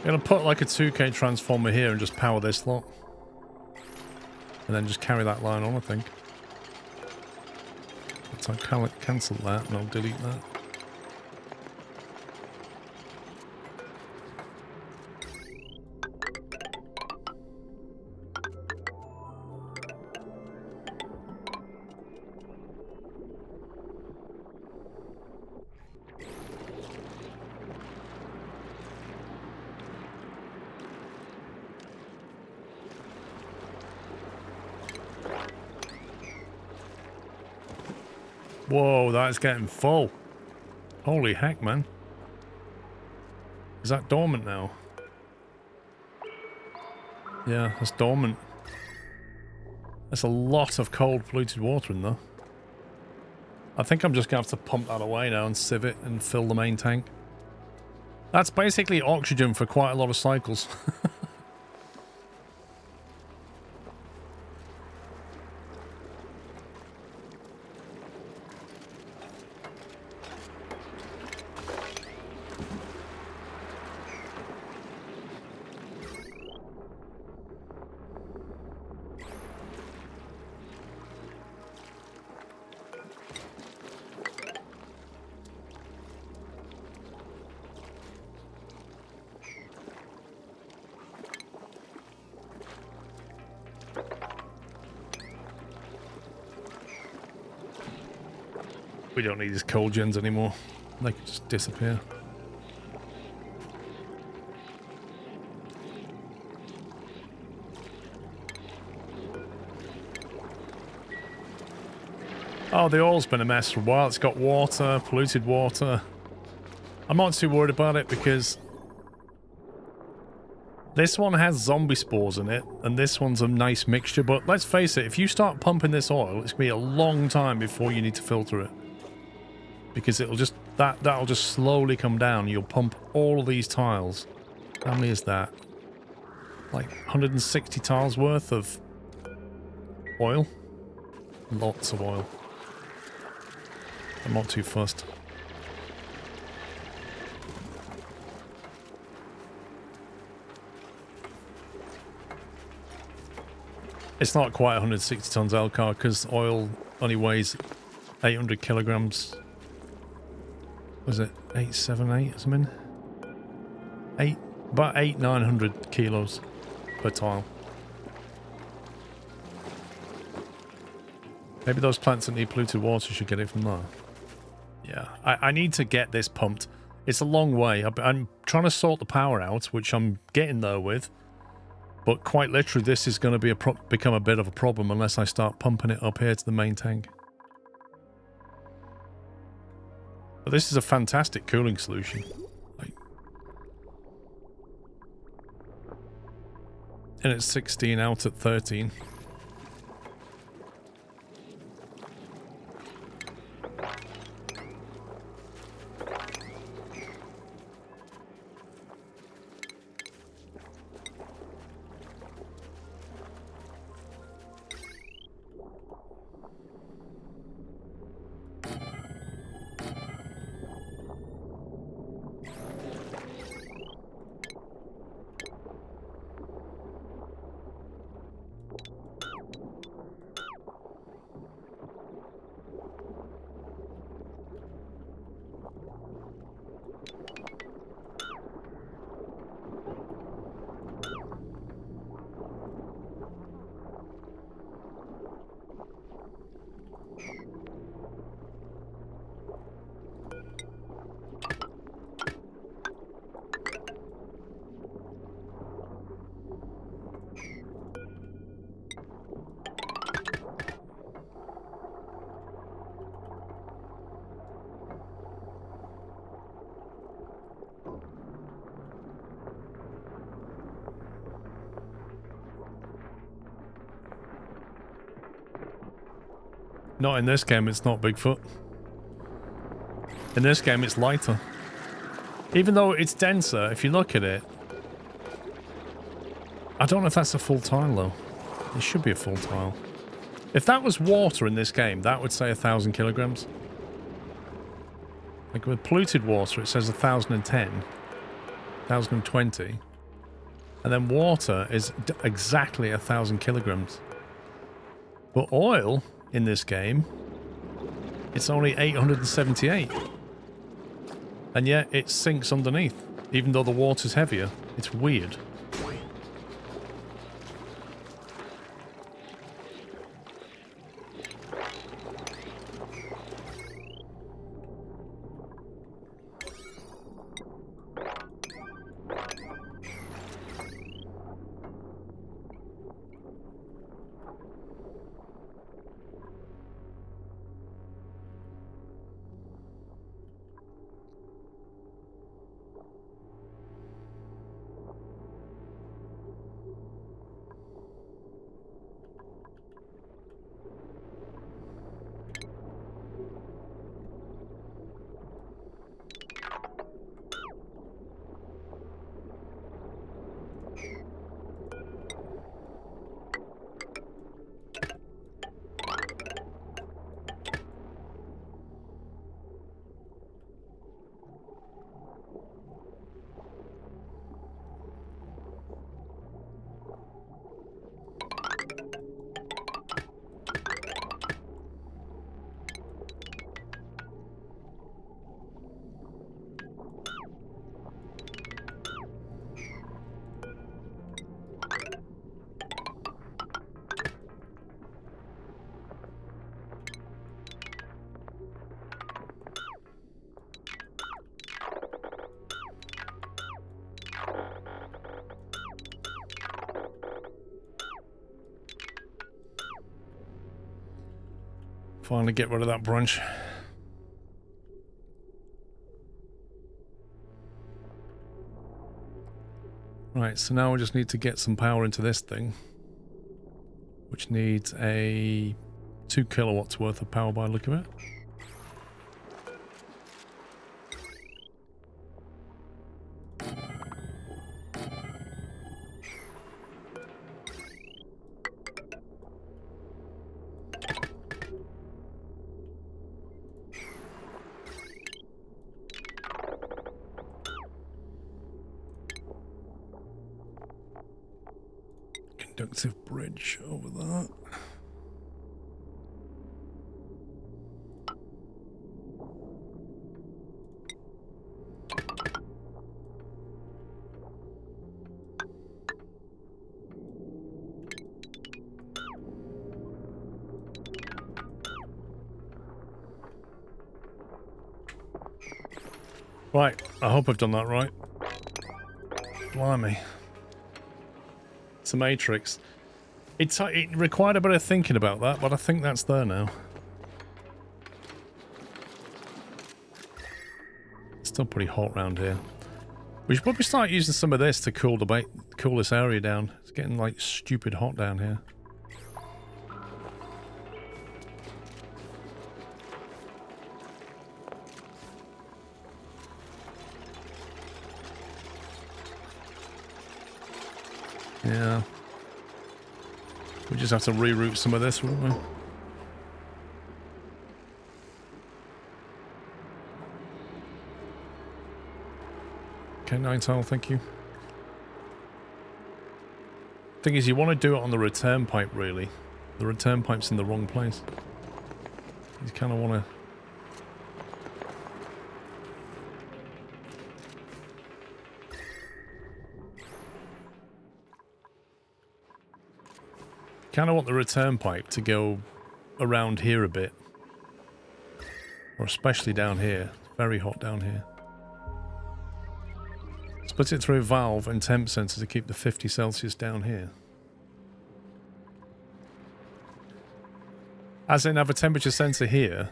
A: I'm gonna put like a 2K transformer here and just power this lot. And then just carry that line on, I think. So I'll cancel that and I'll delete that. Whoa, that's getting full. Holy heck, man. Is that dormant now? Yeah, that's dormant. There's a lot of cold polluted water in there. I think I'm just going to have to pump that away now and sieve it and fill the main tank. That's basically oxygen for quite a lot of cycles. We don't need these cold gens anymore. They can just disappear. Oh, the oil's been a mess for a while. It's got water, polluted water. I'm not too worried about it because this one has zombie spores in it, and this one's a nice mixture. But let's face it, if you start pumping this oil, it's going to be a long time before you need to filter it. Because it'll just, that'll just slowly come down. You'll pump all of these tiles. How many is that? Like 160 tiles worth of oil? Lots of oil. I'm not too fussed. It's not quite 160 tons Elcar because oil only weighs 800 kilograms. Was it 878 or something? About 900 kilos per tile. Maybe those plants that need polluted water should get it from there. Yeah, I need to get this pumped. It's a long way. I'm trying to sort the power out, which I'm getting there with. But quite literally, this is going to become a bit of a problem unless I start pumping it up here to the main tank. But this is a fantastic cooling solution. And it's 16 out at 13. Not in this game, it's not Bigfoot. In this game, it's lighter. Even though it's denser, if you look at it... I don't know if that's a full tile, though. It should be a full tile. If that was water in this game, that would say 1,000 kilograms. Like with polluted water, it says 1,010. 1,020. And then water is exactly 1,000 kilograms. But oil... in this game, it's only 878. And yet it sinks underneath, even though the water's heavier. It's weird. Finally get rid of that branch. Right, so now we just need to get some power into this thing, which needs a 2 kilowatts worth of power by the look of it. Conductive bridge over that. Right, I hope I've done that right. Blimey. It's a matrix. It required a bit of thinking about that, but I think that's there now. It's still pretty hot around here. We should probably start using some of this to cool this area down. It's getting like stupid hot down here. Yeah. We just have to reroute some of this, wouldn't we? Okay, 9 tile, thank you. Thing is, you want to do it on the return pipe, really. The return pipe's in the wrong place. You kind of want to... Kind of want the return pipe to go around here a bit. Or especially down here. It's very hot down here. Split it through a valve and temp sensor to keep the 50 Celsius down here. As in, have a temperature sensor here.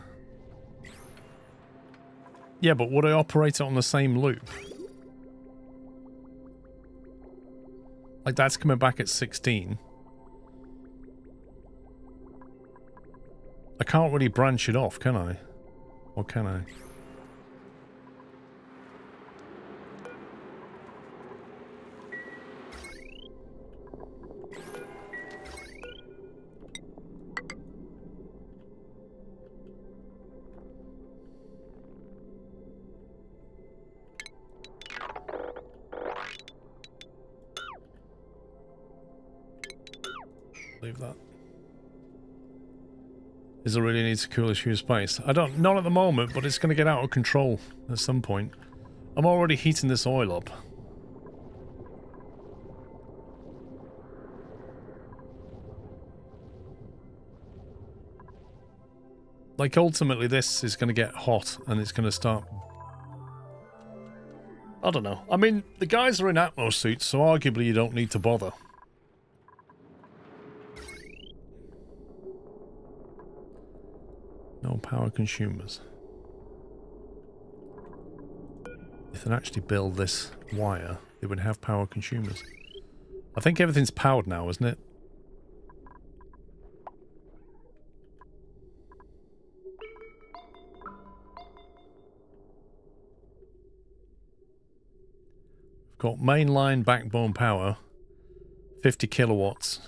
A: Yeah, but would I operate it on the same loop? Like, that's coming back at 16. I can't really branch it off, can I? Or can I? Leave that. Is it really needs to cool this huge space? I don't, not at the moment, but it's going to get out of control at some point. I'm already heating this oil up. Like, ultimately, this is going to get hot and it's going to start... I don't know. I mean, the guys are in Atmos suits, so arguably you don't need to bother. No power consumers. If they actually build this wire, they would have power consumers. I think everything's powered now, isn't it? We've got mainline backbone power, 50 kilowatts,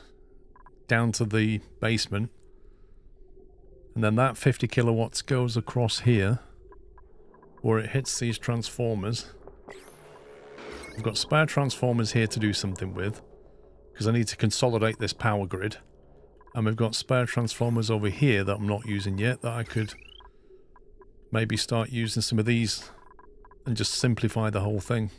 A: down to the basement. And then that 50 kilowatts goes across here, where it hits these transformers. I've got spare transformers here to do something with, because I need to consolidate this power grid. And we've got spare transformers over here that I'm not using yet, that I could maybe start using some of these and just simplify the whole thing.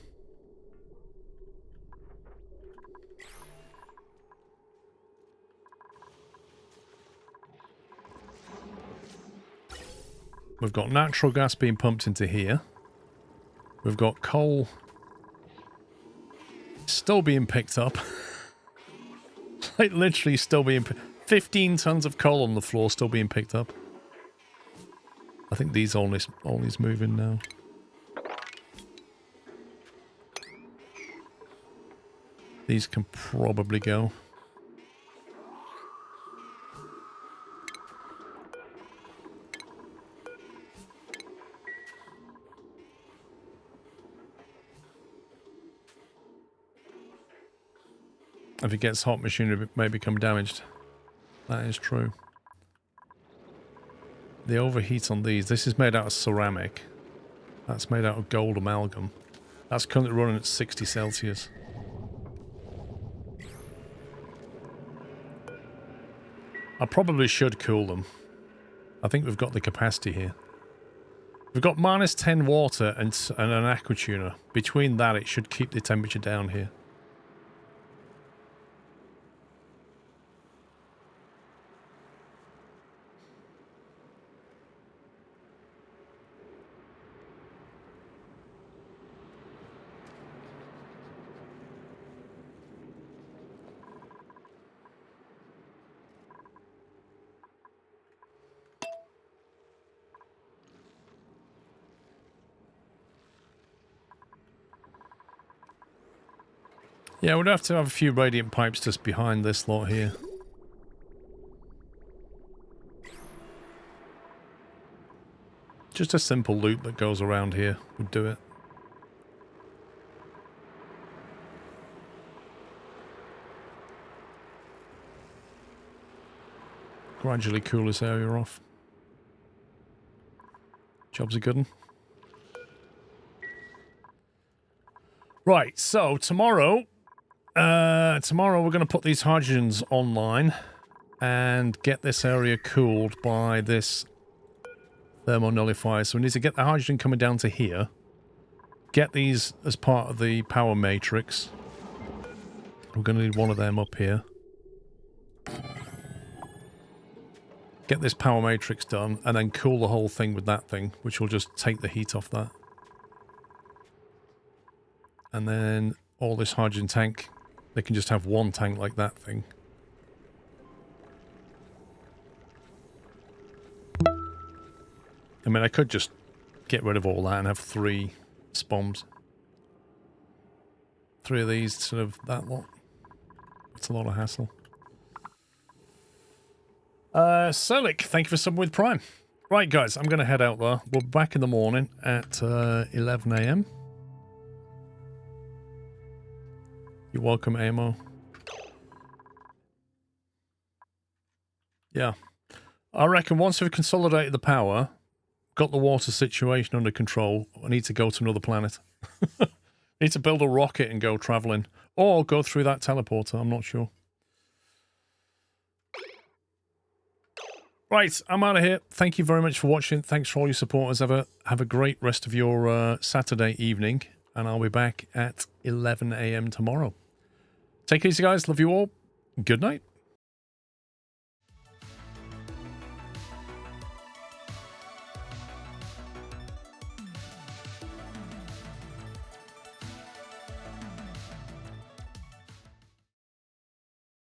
A: We've got natural gas being pumped into here. We've got coal still being picked up. Like, literally still being... 15 tons of coal on the floor still being picked up. I think these all needs moving now. These can probably go. If it gets hot, machinery may become damaged. That is true. The overheat on these. This is made out of ceramic. That's made out of gold amalgam. That's currently running at 60 Celsius. I probably should cool them. I think we've got the capacity here. We've got minus 10 water and an aqua tuner. Between that, it should keep the temperature down here. Yeah, we'd have to have a few radiant pipes just behind this lot here. Just a simple loop that goes around here would do it. Gradually cool this area off. Job's a good one. Right, so tomorrow we're going to put these hydrogens online and get this area cooled by this thermonullifier. So we need to get the hydrogen coming down to here. Get these as part of the power matrix. We're going to need one of them up here. Get this power matrix done and then cool the whole thing with that thing, which will just take the heat off that. And then all this hydrogen tank, they can just have one tank like that thing. I mean, I could just get rid of all that and have 3 SPOMs. 3 of these instead of that lot. It's a lot of hassle. Serlic, thank you for subbing with Prime. Right, guys, I'm going to head out there. We'll be back in the morning at 11 AM. You're welcome, Amo. Yeah. I reckon once we've consolidated the power, got the water situation under control, I need to go to another planet. Need to build a rocket and go traveling. Or go through that teleporter, I'm not sure. Right, I'm out of here. Thank you very much for watching. Thanks for all your support as ever. Have a great rest of your Saturday evening. And I'll be back at 11 AM tomorrow. Take it easy, guys. Love you all. Good night.